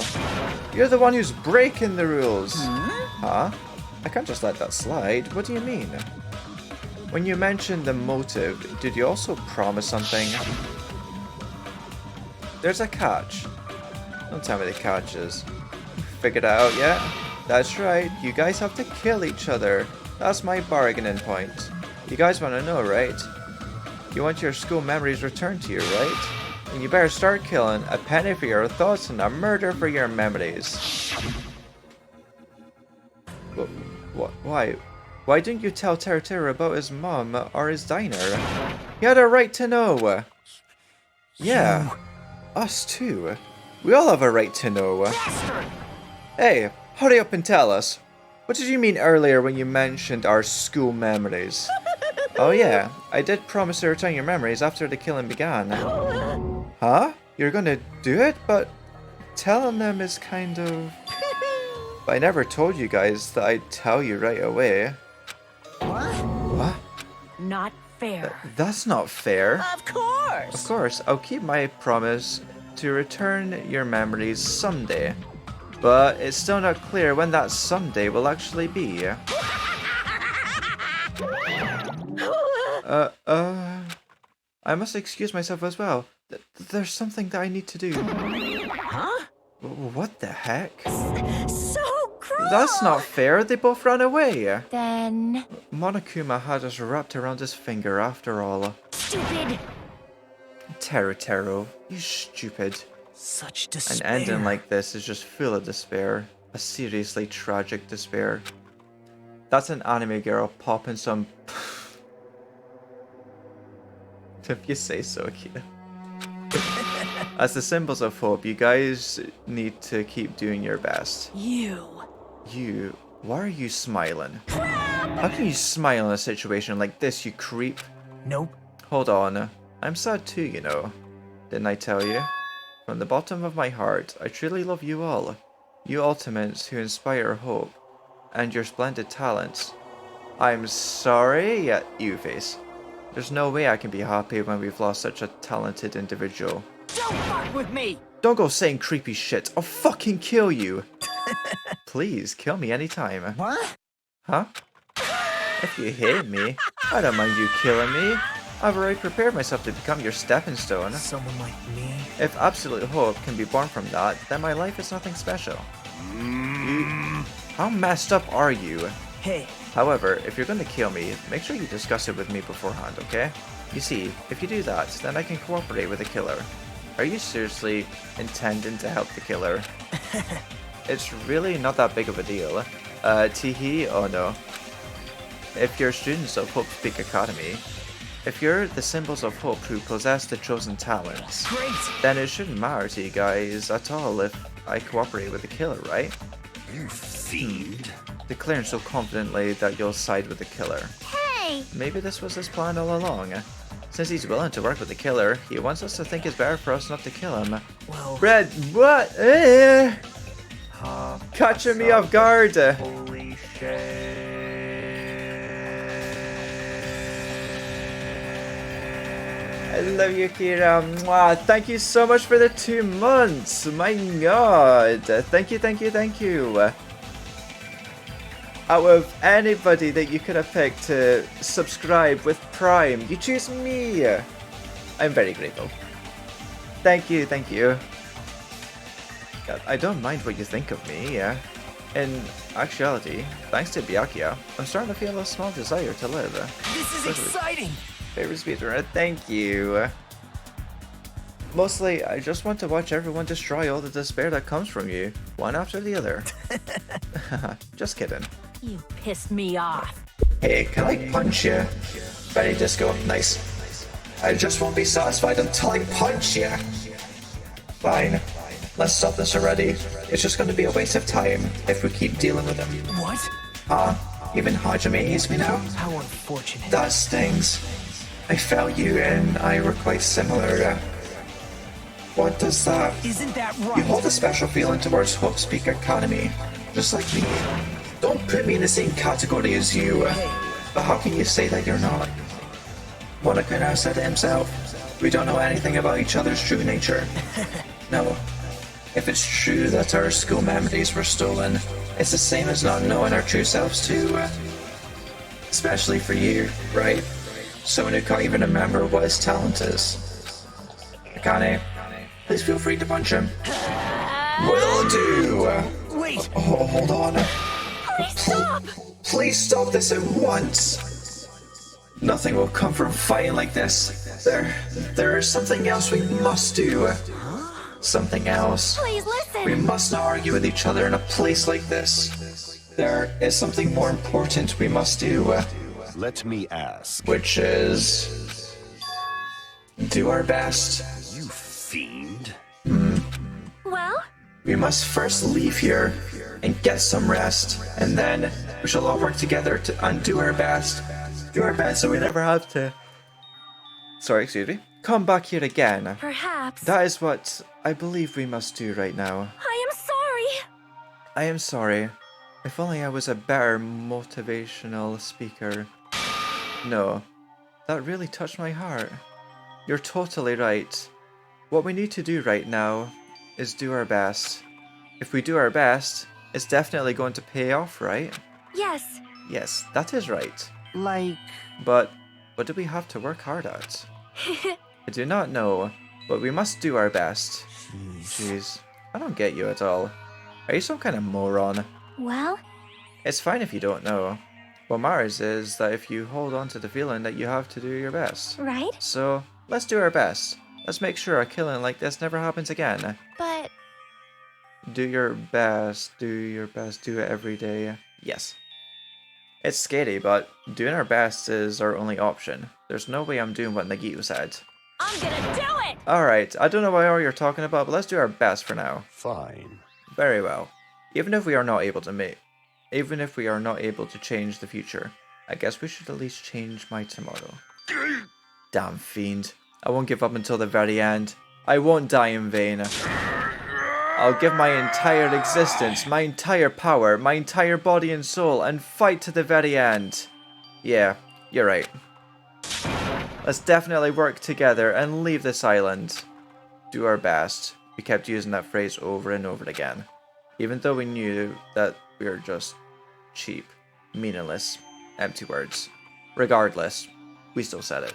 A: You're the one who's breaking the rules. Huh? I can't just let that slide. What do you mean? When you mentioned the motive, did you also promise something? There's a catch. Don't tell me the catch is. Figured it out yet? That's right, you guys have to kill each other. That's my bargaining point. You guys want to know, right? You want your school memories returned to you, right? And you better start killing. A penny for your thoughts and a murder for your memories. Why? Why didn't you tell Teru about his mom or his diner? He had a right to know. Yeah, us too. We all have a right to know. Hey, hurry up and tell us. What did you mean earlier when you mentioned our school memories? Oh yeah, I did promise to return your memories after the killing began. Huh? You're gonna do it? But telling them is kind of... But I never told you guys that I'd tell you right away. What?
P: Not fair.
A: That's not fair.
I: Of course!
A: Of course, I'll keep my promise to return your memories someday. But it's still not clear when that someday will actually be. I must excuse myself as well. There's something that I need to do.
I: Huh?
A: What the heck?
B: So cruel!
A: That's not fair, they both ran away.
K: Then...
A: Monokuma had us wrapped around his finger after all.
B: Stupid!
A: Teru, you stupid.
J: Such
A: An
J: despair.
A: ending like this is just full of despair. A seriously tragic despair. That's an anime girl popping some... If you say so, Akira. As the symbols of hope, you guys need to keep doing your best.
J: You.
A: Why are you smiling? How can you smile in a situation like this, you creep?
J: Nope.
A: Hold on. I'm sad too, you know. Didn't I tell you? From the bottom of my heart, I truly love you all. You ultimates who inspire hope. And your splendid talents. I'm sorry, yeah, you face. There's no way I can be happy when we've lost such a talented individual.
E: Don't fuck with me!
A: Don't go saying creepy shit. I'll fucking kill you. Please, kill me anytime.
N: What?
A: Huh? If you hate me, I don't mind you killing me. I've already prepared myself to become your stepping stone.
J: Someone like me?
A: If absolute hope can be born from that, then my life is nothing special. How messed up are you?
J: Hey.
A: However, if you're going to kill me, make sure you discuss it with me beforehand, okay? You see, if you do that, then I can cooperate with the killer. Are you seriously intending to help the killer? It's really not that big of a deal. Teehee? Oh no. If you're students of Hope Peak Academy, if you're the symbols of hope who possess the chosen talents,
J: great,
A: then it shouldn't matter to you guys at all if I cooperate with the killer, right?
C: You fiend.
A: Declaring so confidently that you'll side with the killer.
B: Hey!
A: Maybe this was his plan all along. Since he's willing to work with the killer, he wants us to think it's better for us not to kill him.
J: Well...
A: Red, what? Catching me off guard.
G: Holy shit.
A: I love you, Kira. Mwah. Thank you so much for the 2 months. My god. Thank you, thank you, thank you. Out of anybody that you could have picked to subscribe with Prime, you choose me. I'm very grateful. Thank you, thank you. God, I don't mind what you think of me. In actuality, thanks to Byakuya, I'm starting to feel a small desire to live.
J: This is exciting!
A: Favorite speedrunner, thank you. Mostly, I just want to watch everyone destroy all the despair that comes from you, one after the other. Just kidding.
P: You pissed me off.
A: Hey, can I punch you? Very disco, nice. I just won't be satisfied until I punch you. Fine. Let's stop this already. It's just going to be a waste of time if we keep dealing with him.
J: What?
A: Even Hajime hates me now?
J: How unfortunate.
A: That stings. I felt you and I were quite similar. What does that...
J: Isn't that right?
A: You hold a special feeling towards Hope Peak Academy, just like me. Don't put me in the same category as you. But how can you say that you're not? Monokuna said to himself, we don't know anything about each other's true nature. No. If it's true that our school memories were stolen, it's the same as not knowing our true selves too. Especially for you, right? Someone who can't even remember what his talent is. Akane, please feel free to punch him. Will do!
J: Wait!
A: Oh, hold on.
B: Please stop!
A: Please stop this at once! Nothing will come from fighting like this. There is something else we must do. Something else.
B: Please listen!
A: We must not argue with each other in a place like this. There is something more important we must do.
C: Let me ask.
A: Which is... do our best.
C: You fiend.
B: Well?
A: We must first leave here and get some rest, and then we shall all work together to undo our best. Do our best so we never have to... Sorry, excuse me. Come back here again.
B: Perhaps.
A: That is what I believe we must do right now.
B: I am sorry.
A: I am sorry. If only I was a better motivational speaker. No, that really touched my heart. You're totally right. What we need to do right now is do our best. If we do our best, it's definitely going to pay off, right?
B: Yes.
A: Yes, that is right.
J: Like...
A: But what do we have to work hard at? I do not know, but we must do our best. Jeez, I don't get you at all. Are you some kind of moron?
L: Well?
A: It's fine if you don't know. What matters is that if you hold on to the feeling that you have to do your best.
L: Right?
A: So, let's do our best. Let's make sure a killing like this never happens again.
L: But...
A: Do your best, do your best, do it every day. Yes. It's scary, but doing our best is our only option. There's no way I'm doing what Nagito said.
B: I'm gonna do it!
A: Alright, I don't know what all you're talking about, but let's do our best for now.
C: Fine.
A: Very well. Even if we are not able to change the future, I guess we should at least change my tomorrow. Damn fiend. I won't give up until the very end. I won't die in vain. I'll give my entire existence, my entire power, my entire body and soul, and fight to the very end. Yeah, you're right. Let's definitely work together and leave this island. Do our best. We kept using that phrase over and over again. Even though we knew that we were just cheap, meaningless, empty words. Regardless, we still said it.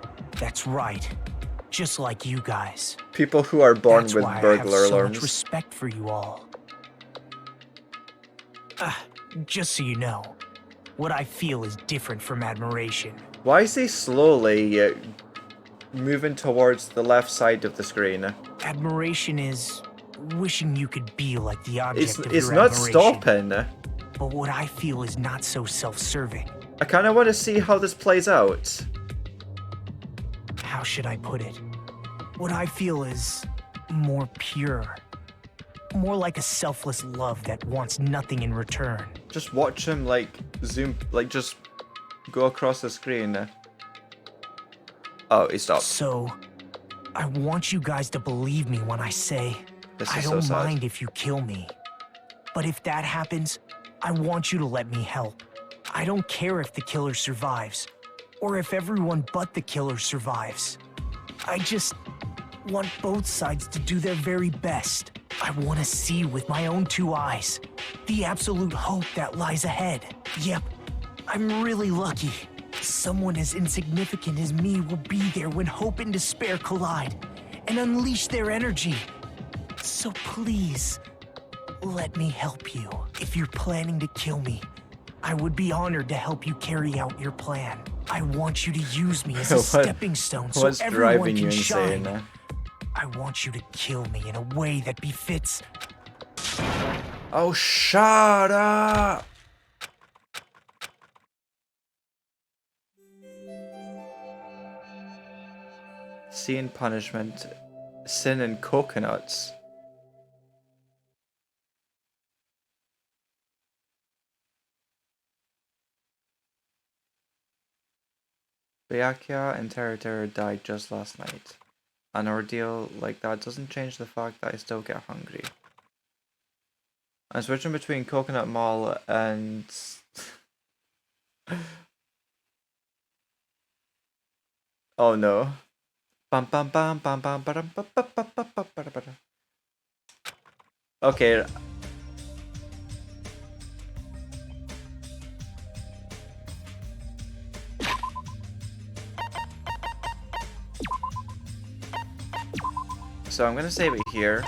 J: That's right. Just like you guys.
A: People who are born
J: That's
A: with
J: why I
A: burglar
J: have so
A: alarms.
J: much respect for you all. Just so you know, what I feel is different from admiration.
A: Why is he slowly moving towards the left side of the screen?
J: Admiration is wishing you could be like the object of
A: It's
J: your
A: not
J: admiration.
A: stopping.
J: But what I feel is not so self-serving.
A: I kind of want to see how this plays out.
J: How should I put it? What I feel is more pure. More like a selfless love that wants nothing in return.
A: Just watch him like zoom, like just go across the screen. Oh, he stopped.
J: So, I want you guys to believe me when I say, I don't mind if you kill me. But if that happens, I want you to let me help. I don't care if the killer survives, or if everyone but the killer survives. I just want both sides to do their very best. I want to see with my own 2 eyes the absolute hope that lies ahead. Yep, I'm really lucky. Someone as insignificant as me will be there when hope and despair collide and unleash their energy. So please, let me help you. If you're planning to kill me, I would be honored to help you carry out your plan. I want you to use me as a stepping stone so everyone can shine. I want you to kill me in a way that befits...
A: Oh, shut up! Sin punishment, sin and coconuts. Byakuya and Terra died just last night. An ordeal like that doesn't change the fact that I still get hungry. I'm switching between Coconut Mall and... oh no. Bam bam bam bam bam bam bam bam bam bam bam bam bam. Okay. So I'm gonna save it here.